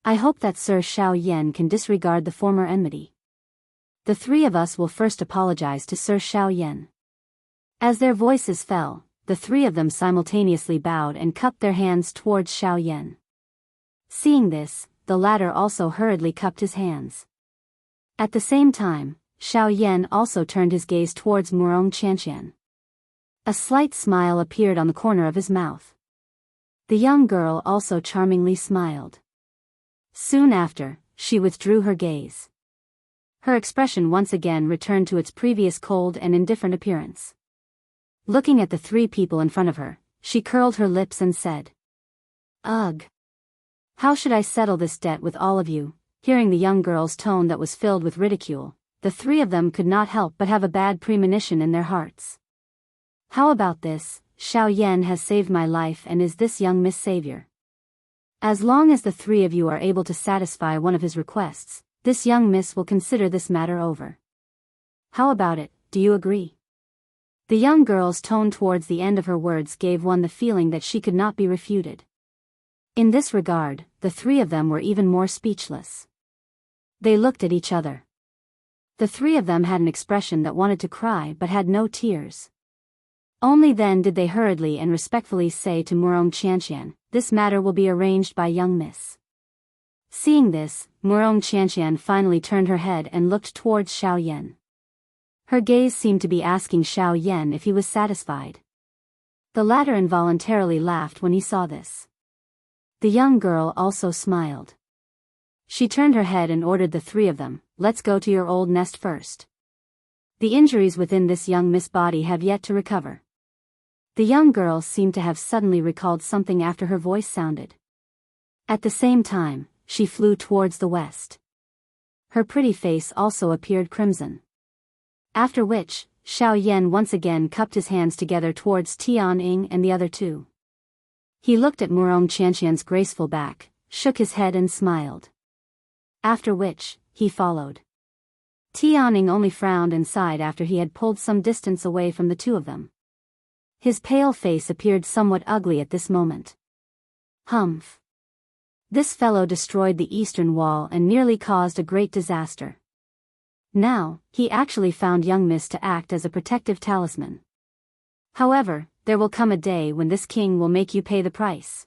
I hope that Sir Xiao Yan can disregard the former enmity. The 3 of us will first apologize to Sir Xiao Yan. As their voices fell, the three of them simultaneously bowed and cupped their hands towards Xiao Yan. Seeing this, the latter also hurriedly cupped his hands. At the same time, Xiao Yan also turned his gaze towards Murong Qianqian. A slight smile appeared on the corner of his mouth. The young girl also charmingly smiled. Soon after, she withdrew her gaze. Her expression once again returned to its previous cold and indifferent appearance. Looking at the three people in front of her, she curled her lips and said, "Ugh! How should I settle this debt with all of you?" Hearing the young girl's tone that was filled with ridicule, the three of them could not help but have a bad premonition in their hearts. How about this? Xiao Yan has saved my life and is this young Miss Savior. As long as the three of you are able to satisfy one of his requests, this young miss will consider this matter over. How about it, do you agree? The young girl's tone towards the end of her words gave one the feeling that she could not be refuted. In this regard, the three of them were even more speechless. They looked at each other. The three of them had an expression that wanted to cry but had no tears. Only then did they hurriedly and respectfully say to Murong Qianqian, "This matter will be arranged by young miss." Seeing this, Murong Qianqian finally turned her head and looked towards Xiao Yan. Her gaze seemed to be asking Xiao Yan if he was satisfied. The latter involuntarily laughed when he saw this. The young girl also smiled. She turned her head and ordered the three of them, "Let's go to your old nest first. The injuries within this young miss body have yet to recover." The young girl seemed to have suddenly recalled something after her voice sounded. At the same time, she flew towards the west. Her pretty face also appeared crimson. After which, Xiao Yan once again cupped his hands together towards Tianying and the other two. He looked at Murong Qianqian's graceful back, shook his head and smiled. After which, he followed. Tianying only frowned and sighed after he had pulled some distance away from the two of them. His pale face appeared somewhat ugly at this moment. Humph! This fellow destroyed the eastern wall and nearly caused a great disaster. Now, he actually found young miss to act as a protective talisman. However, there will come a day when this king will make you pay the price.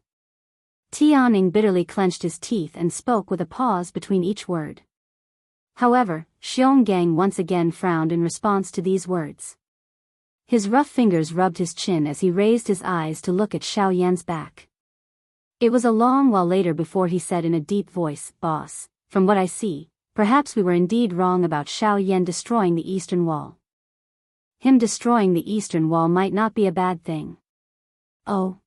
Tianying bitterly clenched his teeth and spoke with a pause between each word. However, Xionggang once again frowned in response to these words. His rough fingers rubbed his chin as he raised his eyes to look at Xiao Yan's back. It was a long while later before he said in a deep voice, "Boss, from what I see, perhaps we were indeed wrong about Xiao Yan destroying the eastern wall. Him destroying the eastern wall might not be a bad thing." "Oh."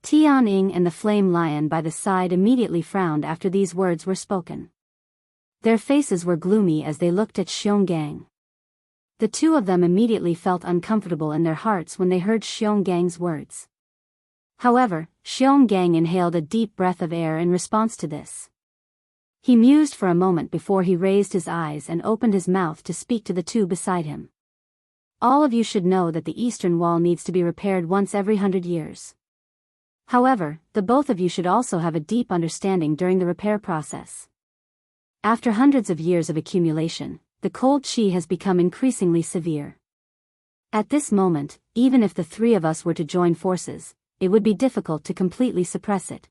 Tianying and the flame lion by the side immediately frowned after these words were spoken. Their faces were gloomy as they looked at Xionggang. The two of them immediately felt uncomfortable in their hearts when they heard Xiongang's words. However, Xionggang inhaled a deep breath of air in response to this. He mused for a moment before he raised his eyes and opened his mouth to speak to the two beside him. "All of you should know that the eastern wall needs to be repaired once every 100 years. However, the both of you should also have a deep understanding during the repair process. After hundreds of years of accumulation, the cold qi has become increasingly severe. At this moment, even if the three of us were to join forces, it would be difficult to completely suppress it."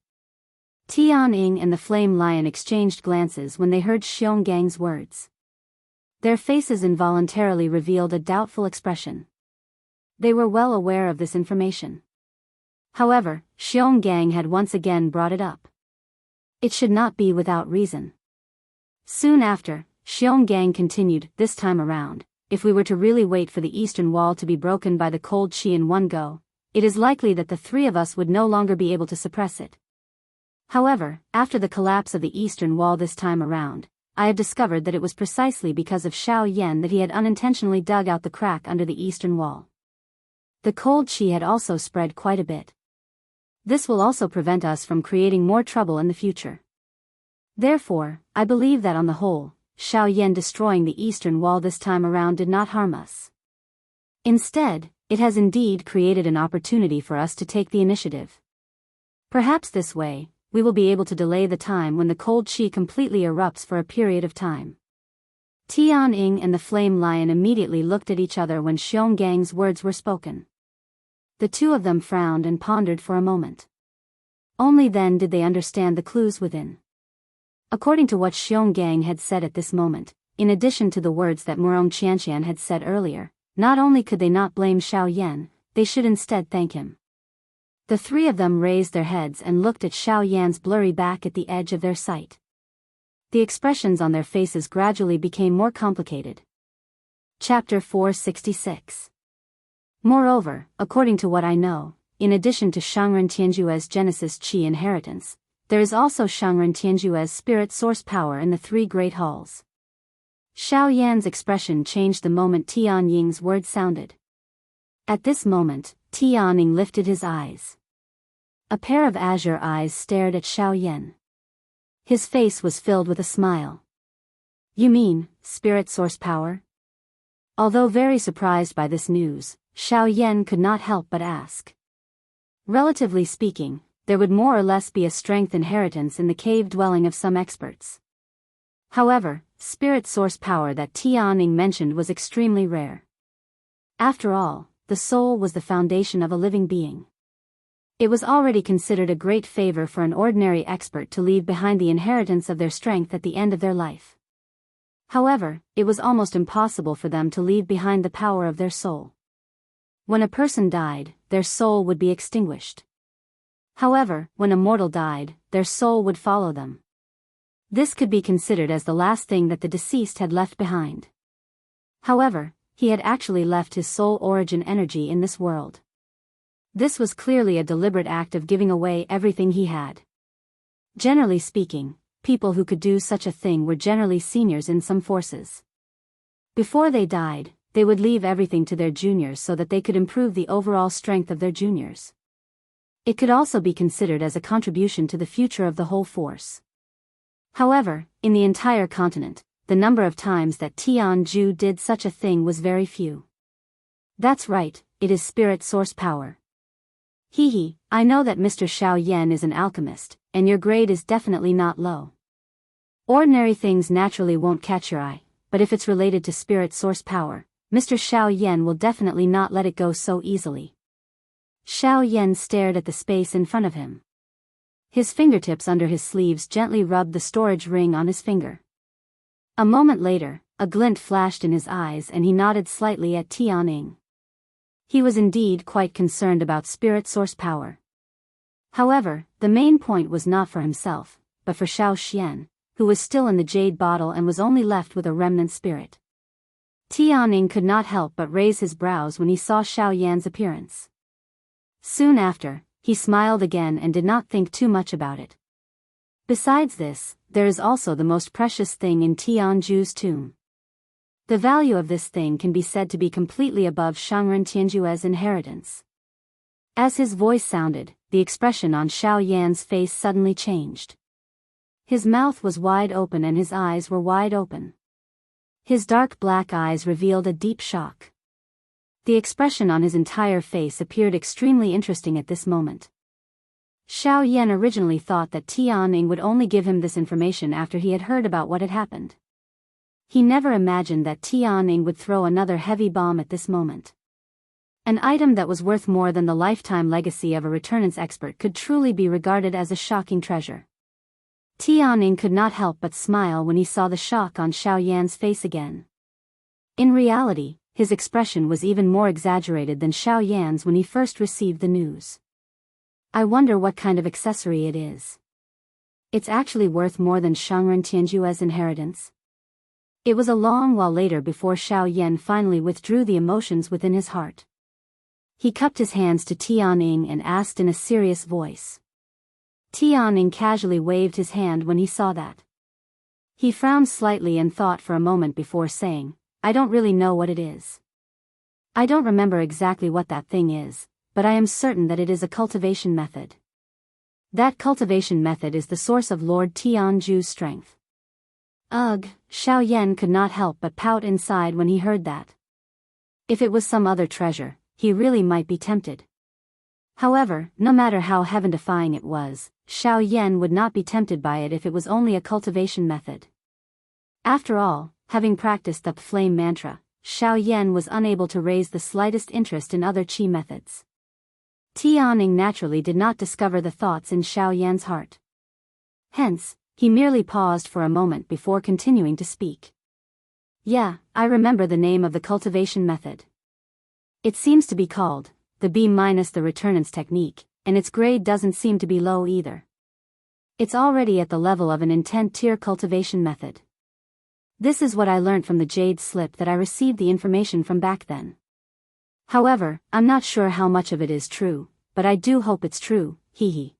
Tianying and the flame lion exchanged glances when they heard Xiongang's words. Their faces involuntarily revealed a doubtful expression. They were well aware of this information. However, Xionggang had once again brought it up. It should not be without reason. Soon after, Xionggang continued, "This time around, if we were to really wait for the eastern wall to be broken by the cold qi in one go, it is likely that the three of us would no longer be able to suppress it. However, after the collapse of the eastern wall this time around, I have discovered that it was precisely because of Xiao Yan that he had unintentionally dug out the crack under the eastern wall. The cold qi had also spread quite a bit. This will also prevent us from creating more trouble in the future. Therefore, I believe that on the whole, Xiao Yan destroying the eastern wall this time around did not harm us. Instead, it has indeed created an opportunity for us to take the initiative. Perhaps this way, we will be able to delay the time when the cold qi completely erupts for a period of time." Tianying and the flame lion immediately looked at each other when Xiongang's words were spoken. The two of them frowned and pondered for a moment. Only then did they understand the clues within. According to what Xiong Gang had said at this moment, in addition to the words that Murong Qianqian had said earlier, not only could they not blame Xiao Yan, they should instead thank him. The three of them raised their heads and looked at Xiao Yan's blurry back at the edge of their sight. The expressions on their faces gradually became more complicated. Chapter 466. Moreover, according to what I know, in addition to Shangren Tianjue's Genesis Qi inheritance, there is also Shangren Tianjue's spirit source power in the three great halls. Xiao Yan's expression changed the moment Tian Ying's words sounded. At this moment, Tian Ying lifted his eyes. A pair of azure eyes stared at Xiao Yan. His face was filled with a smile. You mean, spirit source power? Although very surprised by this news, Xiao Yan could not help but ask. Relatively speaking, there would more or less be a strength inheritance in the cave dwelling of some experts. However, spirit source power that Tian Ying mentioned was extremely rare. After all, the soul was the foundation of a living being. It was already considered a great favor for an ordinary expert to leave behind the inheritance of their strength at the end of their life. However, it was almost impossible for them to leave behind the power of their soul. When a person died, their soul would be extinguished. However, when a mortal died, their soul would follow them. This could be considered as the last thing that the deceased had left behind. However, he had actually left his soul origin energy in this world. This was clearly a deliberate act of giving away everything he had. Generally speaking, people who could do such a thing were generally seniors in some forces. Before they died, they would leave everything to their juniors so that they could improve the overall strength of their juniors. It could also be considered as a contribution to the future of the whole force. However, in the entire continent, the number of times that Tianju did such a thing was very few. That's right, it is spirit source power. Hee, I know that Mr. Xiao Yan is an alchemist, and your grade is definitely not low. Ordinary things naturally won't catch your eye, but if it's related to spirit source power, Mr. Xiao Yan will definitely not let it go so easily. Xiao Yan stared at the space in front of him. His fingertips under his sleeves gently rubbed the storage ring on his finger. A moment later, a glint flashed in his eyes and he nodded slightly at Tian Ying. He was indeed quite concerned about spirit source power. However, the main point was not for himself, but for Xiao Xian, who was still in the jade bottle and was only left with a remnant spirit. Tian Ying could not help but raise his brows when he saw Xiao Yan's appearance. Soon after, he smiled again and did not think too much about it. Besides this, there is also the most precious thing in Tianju's tomb. The value of this thing can be said to be completely above Shangren Tianjue's inheritance. As his voice sounded, the expression on Xiao Yan's face suddenly changed. His mouth was wide open and his eyes were wide open. His dark black eyes revealed a deep shock. The expression on his entire face appeared extremely interesting at this moment. Xiao Yan originally thought that Tian Ying would only give him this information after he had heard about what had happened. He never imagined that Tian Ying would throw another heavy bomb at this moment. An item that was worth more than the lifetime legacy of a returnance expert could truly be regarded as a shocking treasure. Tian Ying could not help but smile when he saw the shock on Xiao Yan's face again. In reality, his expression was even more exaggerated than Xiao Yan's when he first received the news. I wonder what kind of accessory it is. It's actually worth more than Shangren Tianjue's inheritance. It was a long while later before Xiao Yan finally withdrew the emotions within his heart. He cupped his hands to Tian Ying and asked in a serious voice. Tian Ying casually waved his hand when he saw that. He frowned slightly and thought for a moment before saying, I don't really know what it is. I don't remember exactly what that thing is, but I am certain that it is a cultivation method. That cultivation method is the source of Lord Tianju's strength. Ugh, Xiao Yan could not help but pout inside when he heard that. If it was some other treasure, he really might be tempted. However, no matter how heaven-defying it was, Xiao Yan would not be tempted by it if it was only a cultivation method. After all, having practiced the flame mantra, Xiao Yan was unable to raise the slightest interest in other qi methods. Tianning naturally did not discover the thoughts in Xiao Yan's heart. Hence, he merely paused for a moment before continuing to speak. Yeah, I remember the name of the cultivation method. It seems to be called the B- the returnance technique, and its grade doesn't seem to be low either. It's already at the level of an intent tier cultivation method. This is what I learned from the jade slip that I received the information from back then. However, I'm not sure how much of it is true, but I do hope it's true, hee.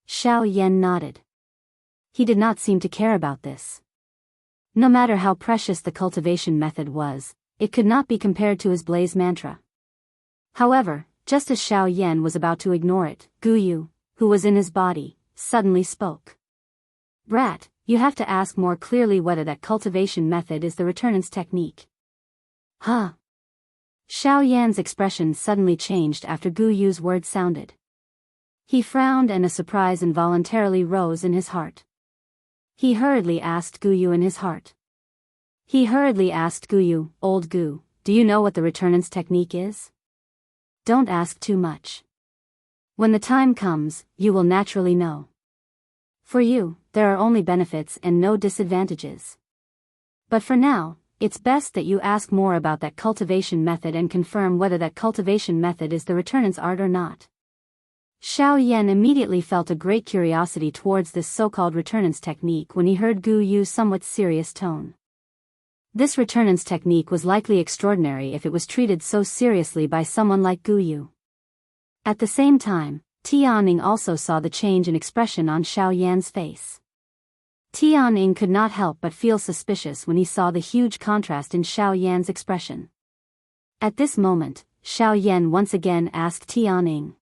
Xiao Yan nodded. He did not seem to care about this. No matter how precious the cultivation method was, it could not be compared to his blaze mantra. However, just as Xiao Yan was about to ignore it, Guyu, who was in his body, suddenly spoke. Brat, you have to ask more clearly whether that cultivation method is the returnance technique. Huh? Xiao Yan's expression suddenly changed after Guyu's words sounded. He frowned and a surprise involuntarily rose in his heart. He hurriedly asked Guyu in his heart. Old Gu, do you know what the returnance technique is? Don't ask too much. When the time comes, you will naturally know. For you, there are only benefits and no disadvantages. But for now, it's best that you ask more about that cultivation method and confirm whether that cultivation method is the returnance art or not. Xiao Yan immediately felt a great curiosity towards this so-called returnance technique when he heard Gu Yu's somewhat serious tone. This returnance technique was likely extraordinary if it was treated so seriously by someone like Gu Yu. At the same time, Tianning also saw the change in expression on Xiao Yan's face. Tianning could not help but feel suspicious when he saw the huge contrast in Xiao Yan's expression. At this moment, Xiao Yan once again asked Tianning.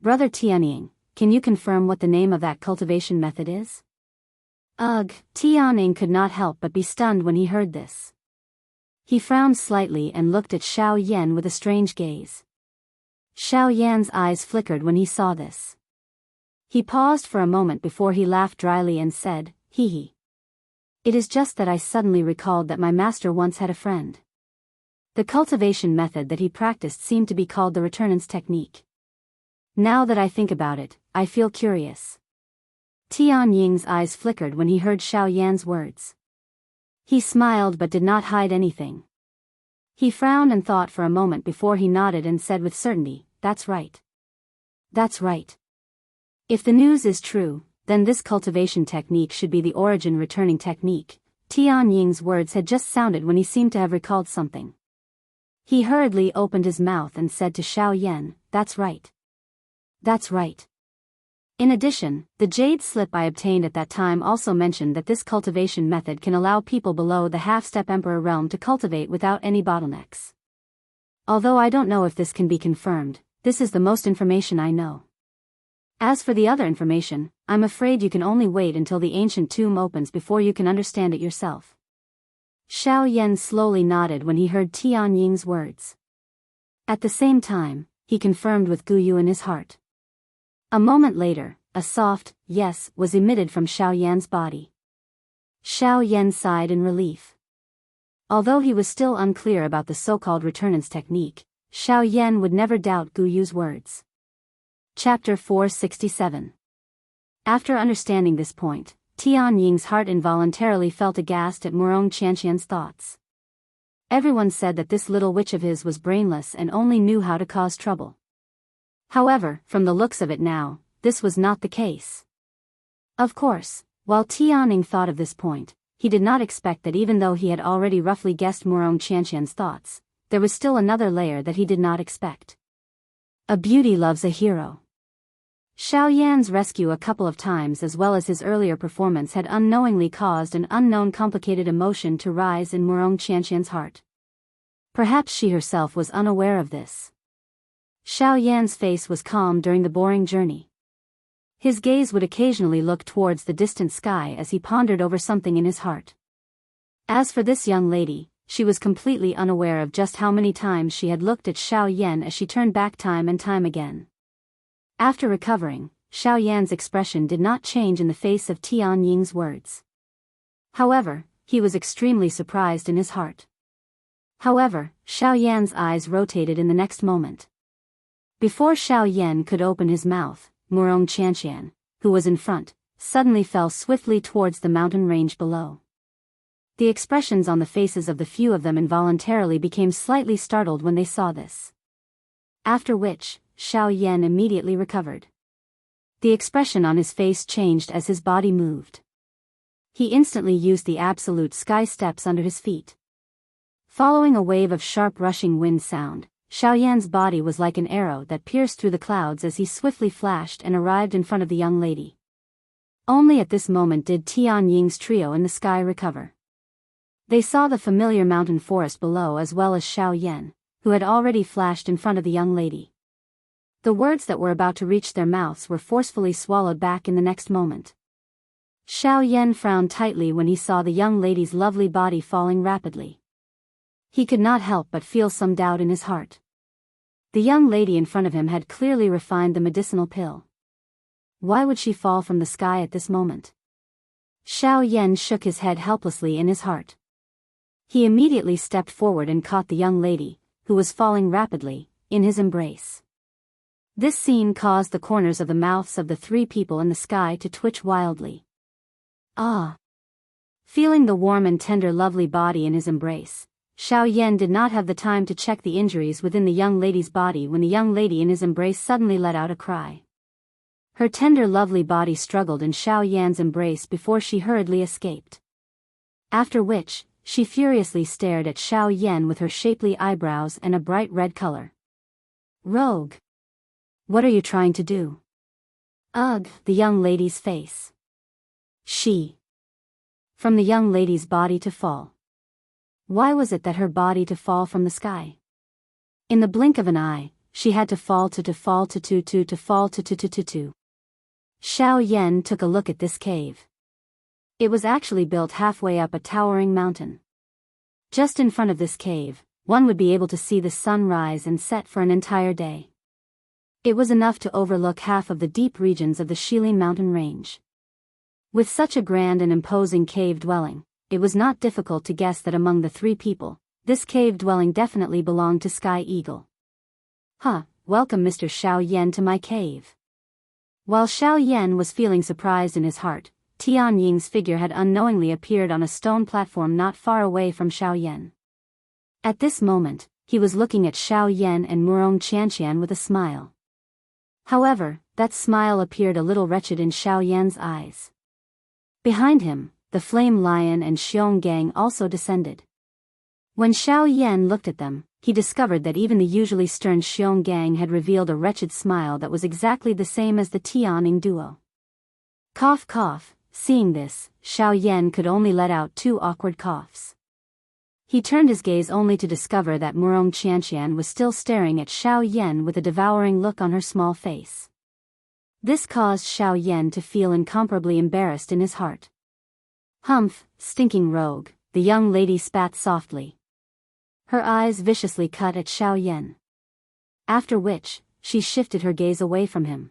Brother Tianning, can you confirm what the name of that cultivation method is? Ugh, Tianning could not help but be stunned when he heard this. He frowned slightly and looked at Xiao Yan with a strange gaze. Xiao Yan's eyes flickered when he saw this. He paused for a moment before he laughed dryly and said, hee. It is just that I suddenly recalled that my master once had a friend. The cultivation method that he practiced seemed to be called the returnance technique. Now that I think about it, I feel curious. Tianying's eyes flickered when he heard Xiao Yan's words. He smiled but did not hide anything. He frowned and thought for a moment before he nodded and said with certainty, that's right. That's right. If the news is true, then this cultivation technique should be the origin returning technique. Tianying's words had just sounded when he seemed to have recalled something. He hurriedly opened his mouth and said to Xiao Yan, that's right. That's right. In addition, the jade slip I obtained at that time also mentioned that this cultivation method can allow people below the half-step emperor realm to cultivate without any bottlenecks. Although I don't know if this can be confirmed, this is the most information I know. As for the other information, I'm afraid you can only wait until the ancient tomb opens before you can understand it yourself. Xiao Yan slowly nodded when he heard Tianying's words. At the same time, he confirmed with Guyu in his heart. A moment later, a soft yes was emitted from Xiao Yan's body. Xiao Yan sighed in relief. Although he was still unclear about the so-called returnance technique, Xiao Yan would never doubt Guyu's words. Chapter 467. After understanding this point, Tianying's heart involuntarily felt aghast at Murong Qianqian's thoughts. Everyone said that this little witch of his was brainless and only knew how to cause trouble. However, from the looks of it now, this was not the case. Of course, while Tianning thought of this point, he did not expect that even though he had already roughly guessed Murong Qianqian's thoughts, there was still another layer that he did not expect. A beauty loves a hero. Xiao Yan's rescue a couple of times as well as his earlier performance had unknowingly caused an unknown complicated emotion to rise in Murong Qianqian's heart. Perhaps she herself was unaware of this. Xiao Yan's face was calm during the boring journey. His gaze would occasionally look towards the distant sky as he pondered over something in his heart. As for this young lady, she was completely unaware of just how many times she had looked at Xiao Yan as she turned back time and time again. After recovering, Xiao Yan's expression did not change in the face of Tianying's words. However, he was extremely surprised in his heart. However, Xiao Yan's eyes rotated in the next moment. Before Xiao Yan could open his mouth, Murong Qianqian, who was in front, suddenly fell swiftly towards the mountain range below. The expressions on the faces of the few of them involuntarily became slightly startled when they saw this. After which, Xiao Yan immediately recovered. The expression on his face changed as his body moved. He instantly used the absolute sky steps under his feet. Following a wave of sharp rushing wind sound, Xiao Yan's body was like an arrow that pierced through the clouds as he swiftly flashed and arrived in front of the young lady. Only at this moment did Tian Ying's trio in the sky recover. They saw the familiar mountain forest below as well as Xiao Yan, who had already flashed in front of the young lady. The words that were about to reach their mouths were forcefully swallowed back in the next moment. Xiao Yan frowned tightly when he saw the young lady's lovely body falling rapidly. He could not help but feel some doubt in his heart. The young lady in front of him had clearly refined the medicinal pill. Why would she fall from the sky at this moment? Xiao Yan shook his head helplessly in his heart. He immediately stepped forward and caught the young lady, who was falling rapidly, in his embrace. This scene caused the corners of the mouths of the three people in the sky to twitch wildly. Ah! Feeling the warm and tender lovely body in his embrace, Xiao Yan did not have the time to check the injuries within the young lady's body when the young lady in his embrace suddenly let out a cry. Her tender lovely body struggled in Xiao Yan's embrace before she hurriedly escaped. After which, she furiously stared at Xiao Yan with her shapely eyebrows and a bright red color. Rogue! What are you trying to do? Ugh! The young lady's face. From the young lady's body to fall. Why was it that her body to fall from the sky? In the blink of an eye, she had to fall to fall to fall to. Xiao Yan took a look at this cave. It was actually built halfway up a towering mountain. Just in front of this cave, one would be able to see the sun rise and set for an entire day. It was enough to overlook half of the deep regions of the Shilin mountain range. With such a grand and imposing cave dwelling, it was not difficult to guess that among the three people, this cave dwelling definitely belonged to Sky Eagle. Welcome Mr. Xiao Yan to my cave. While Xiao Yan was feeling surprised in his heart, Tian Ying's figure had unknowingly appeared on a stone platform not far away from Xiao Yan. At this moment, he was looking at Xiao Yan and Murong Qianqian with a smile. However, that smile appeared a little wretched in Xiao Yan's eyes. Behind him, the Flame Lion and Xiong Gang also descended. When Xiao Yan looked at them, he discovered that even the usually stern Xiong Gang had revealed a wretched smile that was exactly the same as the Tianing duo. Cough cough, seeing this, Xiao Yan could only let out 2 awkward coughs. He turned his gaze only to discover that Murong Qianqian was still staring at Xiao Yan with a devouring look on her small face. This caused Xiao Yan to feel incomparably embarrassed in his heart. Humph, stinking rogue, the young lady spat softly. Her eyes viciously cut at Xiao Yan. After which, she shifted her gaze away from him.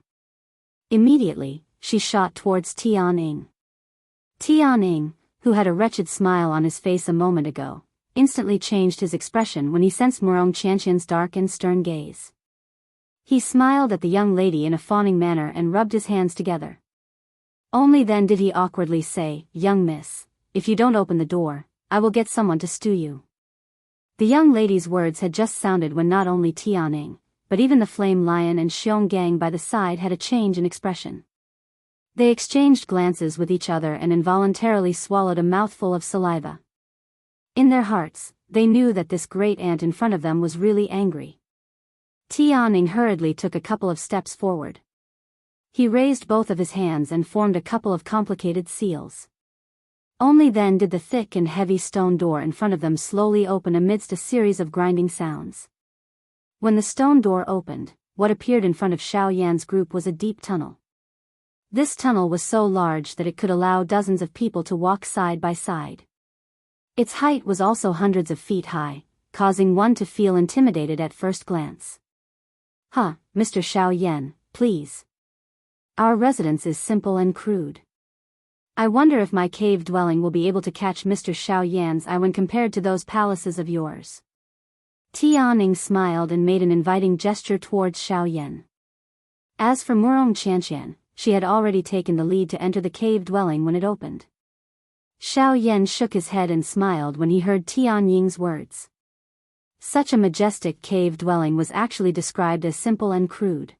Immediately, she shot towards Tian Ying. Tian Ying, who had a wretched smile on his face a moment ago, instantly changed his expression when he sensed Murong Qianqian's dark and stern gaze. He smiled at the young lady in a fawning manner and rubbed his hands together. Only then did he awkwardly say, "Young miss, if you don't open the door, I will get someone to stew you." The young lady's words had just sounded when not only Tianing, but even the Flame Lion and Xiong Gang by the side had a change in expression. They exchanged glances with each other and involuntarily swallowed a mouthful of saliva. In their hearts, they knew that this great ant in front of them was really angry. Tianing hurriedly took a couple of steps forward. He raised both of his hands and formed a couple of complicated seals. Only then did the thick and heavy stone door in front of them slowly open amidst a series of grinding sounds. When the stone door opened, what appeared in front of Xiao Yan's group was a deep tunnel. This tunnel was so large that it could allow dozens of people to walk side by side. Its height was also hundreds of feet high, causing one to feel intimidated at first glance. Mr. Xiao Yan, please. Our residence is simple and crude. I wonder if my cave dwelling will be able to catch Mr. Xiao Yan's eye when compared to those palaces of yours. Tianing smiled and made an inviting gesture towards Xiao Yan. As for Murong Qianqian, she had already taken the lead to enter the cave dwelling when it opened. Xiao Yan shook his head and smiled when he heard Tian Ying's words. Such a majestic cave dwelling was actually described as simple and crude.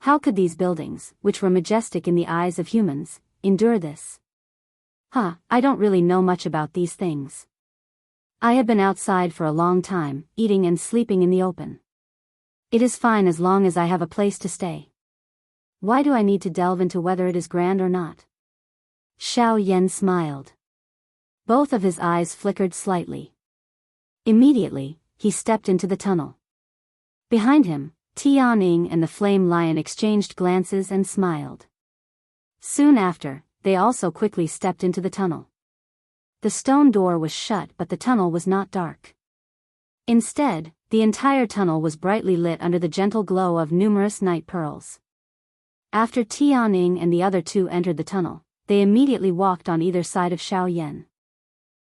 How could these buildings, which were majestic in the eyes of humans, endure this? I don't really know much about these things. I have been outside for a long time, eating and sleeping in the open. It is fine as long as I have a place to stay. Why do I need to delve into whether it is grand or not? Xiao Yan smiled. Both of his eyes flickered slightly. Immediately, he stepped into the tunnel. Behind him, Tianing and the Flame Lion exchanged glances and smiled. Soon after, they also quickly stepped into the tunnel. The stone door was shut, but the tunnel was not dark. Instead, the entire tunnel was brightly lit under the gentle glow of numerous night pearls. After Tianing and the other two entered the tunnel, they immediately walked on either side of Xiao Yan.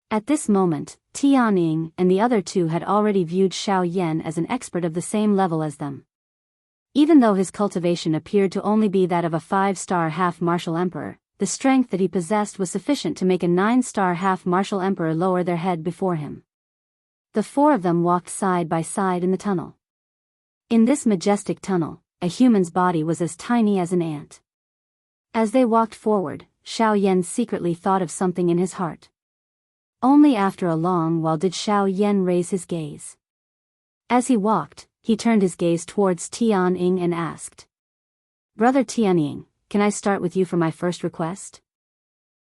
At this moment, Tianing and the other two had already viewed Xiao Yan as an expert of the same level as them. Even though his cultivation appeared to only be that of a 5-star half-martial emperor, the strength that he possessed was sufficient to make a 9-star half-martial emperor lower their head before him. The four of them walked side by side in the tunnel. In this majestic tunnel, a human's body was as tiny as an ant. As they walked forward, Xiao Yan secretly thought of something in his heart. Only after a long while did Xiao Yan raise his gaze. As he walked, he turned his gaze towards Tianing and asked, "Brother Tianing, can I start with you for my first request?"